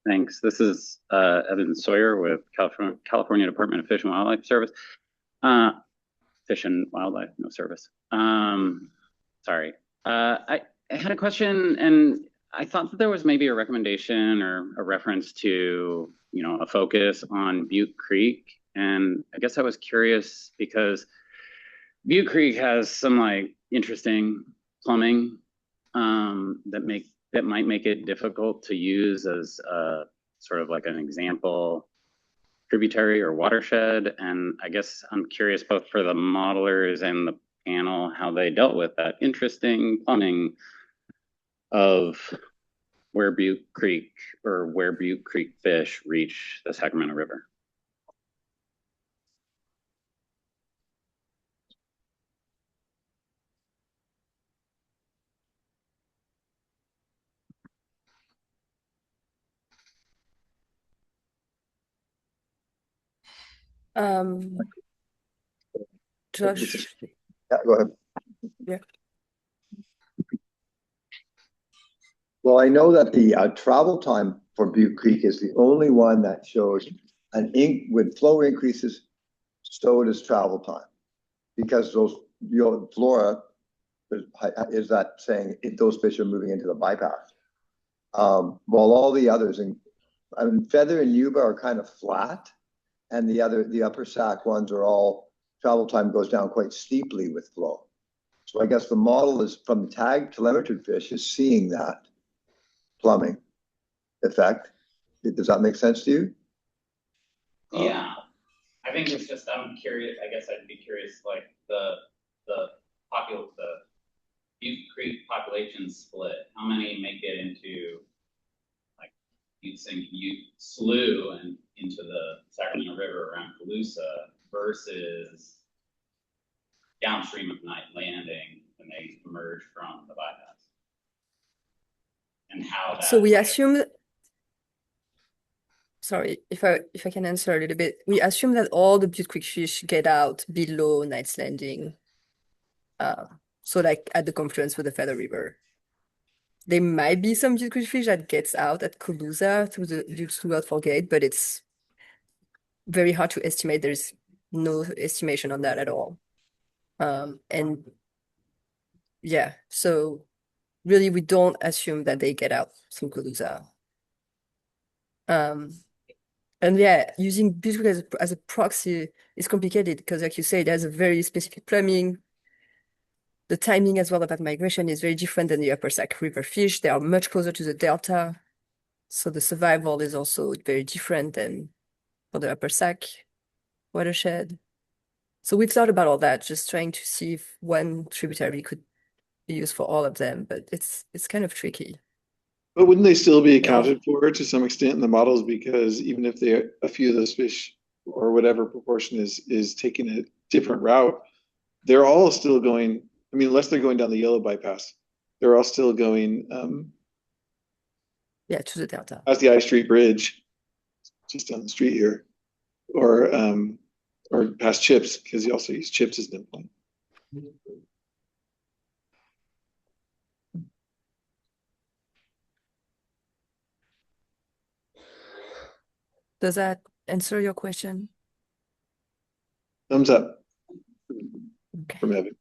Thanks. This is Evan Sawyer with California Department of Fish and Wildlife Service. Fish and Wildlife, no service. Sorry. I had a question, and I thought that there was maybe a recommendation or a reference to, a focus on Butte Creek. And I guess I was curious because Butte Creek has some interesting plumbing that might make it difficult to use as sort of like an example tributary or watershed. And I guess I'm curious both for the modelers and the panel, how they dealt with that interesting plumbing of where Butte Creek fish reach the Sacramento River. Josh. Yeah, go ahead. Yeah. Well, I know that the travel time for Butte Creek is the only one that shows with flow increases, so does travel time, because those flora is that saying if those fish are moving into the bypass, while all the others, feather and yuba are kind of flat, and the upper Sac ones are all travel time goes down quite steeply with flow. So I guess the model is from the tag telemetry fish is seeing that plumbing effect. Does that make sense to you? Yeah, I think it's just, I'm curious, I guess I'd be curious, like the Butte Creek population split, how many make it into, like, you'd think Butte Slough and into the Sacramento River around Calusa versus downstream of Night Landing when they emerge from the bypass? And how that. So we assume, sorry, if I can answer a little bit, we assume that all the Butte Creek fish get out below Knight's Landing. So like at the confluence with the Feather River. There might be some Butte Creek fish that gets out at Calusa through the Outfall Gate, but it's very hard to estimate. There's no estimation on that at all. And yeah, so really we don't assume that they get out through Calusa. And yeah, using Butte Creek as a proxy is complicated because, like you say, it has a very specific plumbing. The timing as well of that migration is very different than the Upper Sac River fish. They are much closer to the delta. So the survival is also very different than for the Upper Sac watershed. So we've thought about all that, just trying to see if one tributary could be used for all of them, but it's kind of tricky. But wouldn't they still be accounted for to some extent in the models? Because even if a few of those fish or whatever proportion is taking a different route, they're all still going, I mean, unless they're going down the yellow bypass, they're all still going yeah, to the delta. Past the I Street Bridge, just down the street here, or past Chips, because you also use Chips as an endpoint. Does that answer your question? Thumbs up from Evan.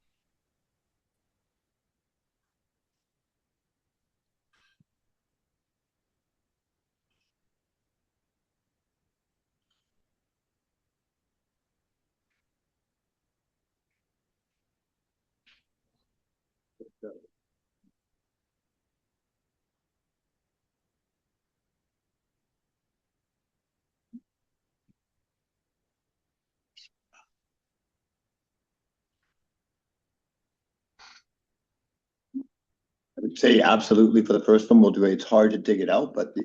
I would say absolutely for the first one, we'll do it. It's hard to dig it out, but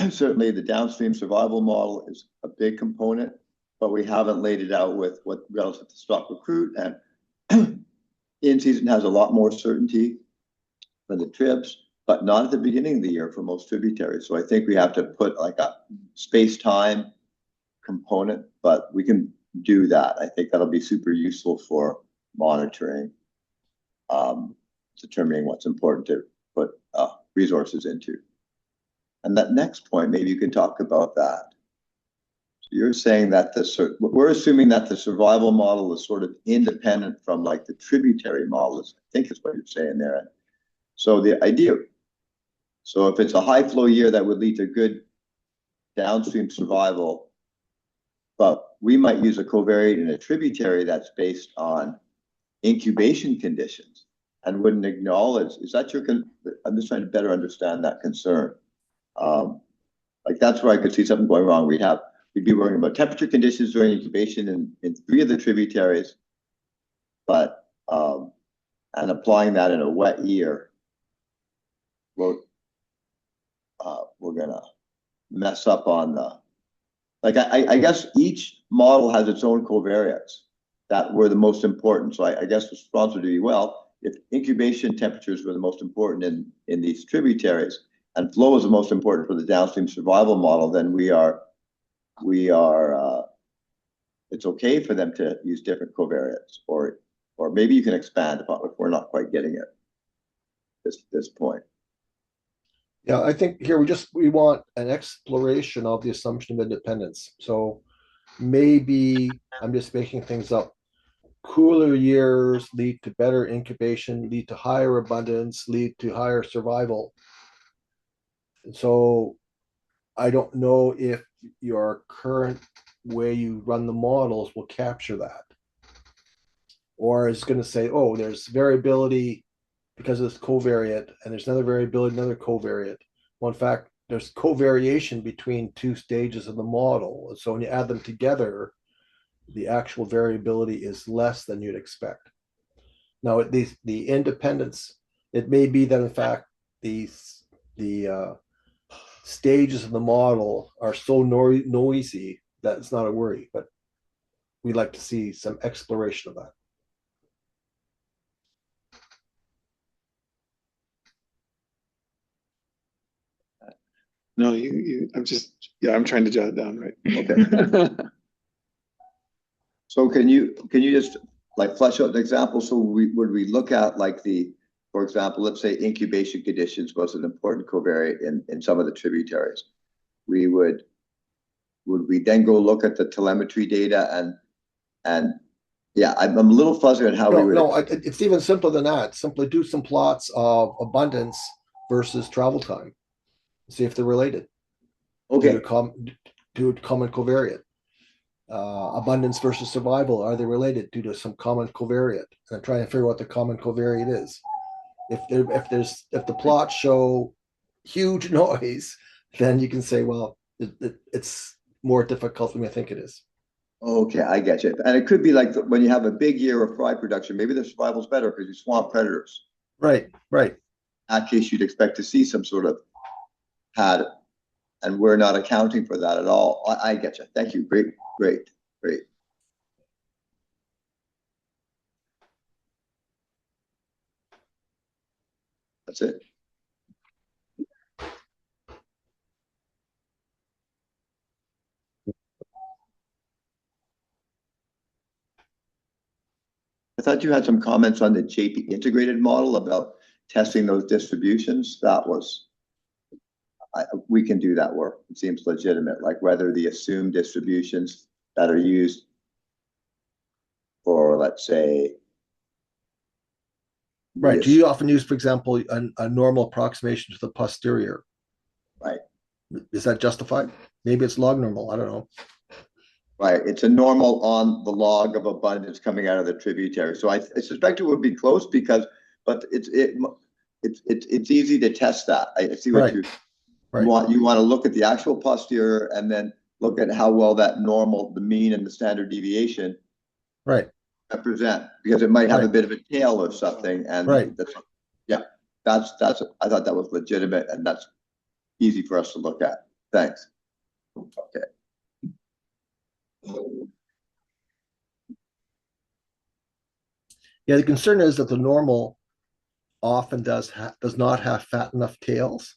certainly the downstream survival model is a big component, but we haven't laid it out with what relative to stock recruit, and in season has a lot more certainty for the trips, but not at the beginning of the year for most tributaries. So I think we have to put like a space-time component, but we can do that. I think that'll be super useful for monitoring, determining what's important to put resources into. And that next point, maybe you can talk about that. So you're saying that we're assuming that the survival model is sort of independent from like the tributary models, I think is what you're saying there. So the idea, so if it's a high flow year, that would lead to good downstream survival, but we might use a covariate in a tributary that's based on incubation conditions and wouldn't acknowledge, is that your, I'm just trying to better understand that concern. Like that's where I could see something going wrong. We'd be worrying about temperature conditions during incubation in 3 of the tributaries, but, and applying that in a wet year, we're gonna mess up on the, like, I guess each model has its own covariates that were the most important. So I guess the response would be, well, if incubation temperatures were the most important in these tributaries and flow is the most important for the downstream survival model, then it's okay for them to use different covariates, or maybe you can expand upon if we're not quite getting it this point. Yeah, I think here we want an exploration of the assumption of independence. So maybe I'm just making things up. Cooler years lead to better incubation, lead to higher abundance, lead to higher survival. And so I don't know if your current way you run the models will capture that. or is going to say, oh, there's variability because of this covariate, and there's another variability, another covariate. Well, in fact, there's covariation between two stages of the model. And so when you add them together, the actual variability is less than you'd expect. Now, the independence, it may be that in fact the stages of the model are so noisy that it's not a worry, but we'd like to see some exploration of that. No, I'm trying to jot it down, right? Okay. So can you just like flesh out an example? So would we look at like for example, let's say incubation conditions was an important covariate in some of the tributaries. Would we then go look at the telemetry data and yeah, I'm a little fuzzy on how we would. No, it's even simpler than that. Simply do some plots of abundance versus travel time. See if they're related. Okay. Do a common covariate. Abundance versus survival, are they related due to some common covariate? And try and figure out what the common covariate is. If the plots show huge noise, then you can say, well, it's more difficult than I think it is. Okay, I get you. And it could be like when you have a big year of fry production, maybe the survival's better because you swamp predators. Right. In that case, you'd expect to see some sort of pattern, and we're not accounting for that at all. I get you. Thank you. Great. That's it. I thought you had some comments on the JP integrated model about testing those distributions. That was, we can do that work. It seems legitimate, like whether the assumed distributions that are used for, let's say. Right. Do you often use, for example, a normal approximation to the posterior? Right. Is that justified? Maybe it's log normal. I don't know. Right, it's a normal on the log of abundance coming out of the tributary. So I suspect it would be close but it's easy to test that. I see what you want. You want to look at the actual posterior and then look at how well that normal, the mean and the standard deviation, represent, because it might have a bit of a tail or something. And that's I thought that was legitimate, and that's easy for us to look at. Thanks. Okay. Yeah, the concern is that the normal often does not have fat enough tails.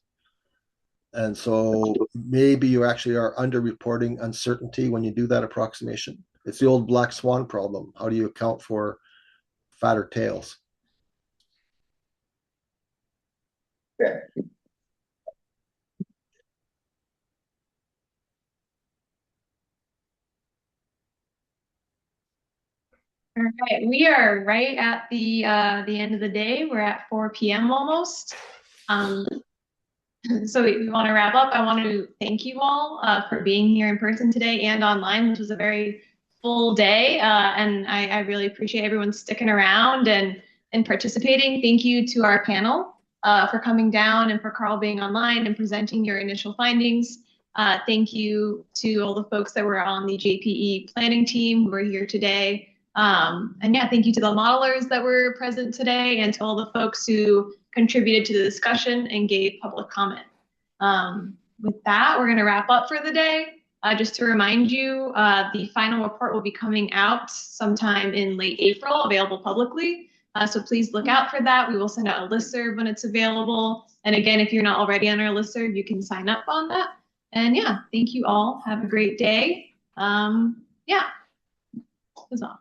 And so maybe you actually are underreporting uncertainty when you do that approximation. It's the old black swan problem. How do you account for fatter tails? Okay. All right, we are right at the end of the day. We're at 4 p.m. almost. So we want to wrap up. I want to thank you all for being here in person today and online, which was a very full day. And I really appreciate everyone sticking around and participating. Thank you to our panel for coming down, and for Carl being online and presenting your initial findings. Thank you to all the folks that were on the JPE planning team who are here today. And yeah, thank you to the modelers that were present today, and to all the folks who contributed to the discussion and gave public comment. With that, we're going to wrap up for the day. Just to remind you, the final report will be coming out sometime in late April, available publicly. So please look out for that. We will send out a listserv when it's available. And again, if you're not already on our listserv, you can sign up on that. And yeah, thank you all. Have a great day. Yeah, that's all.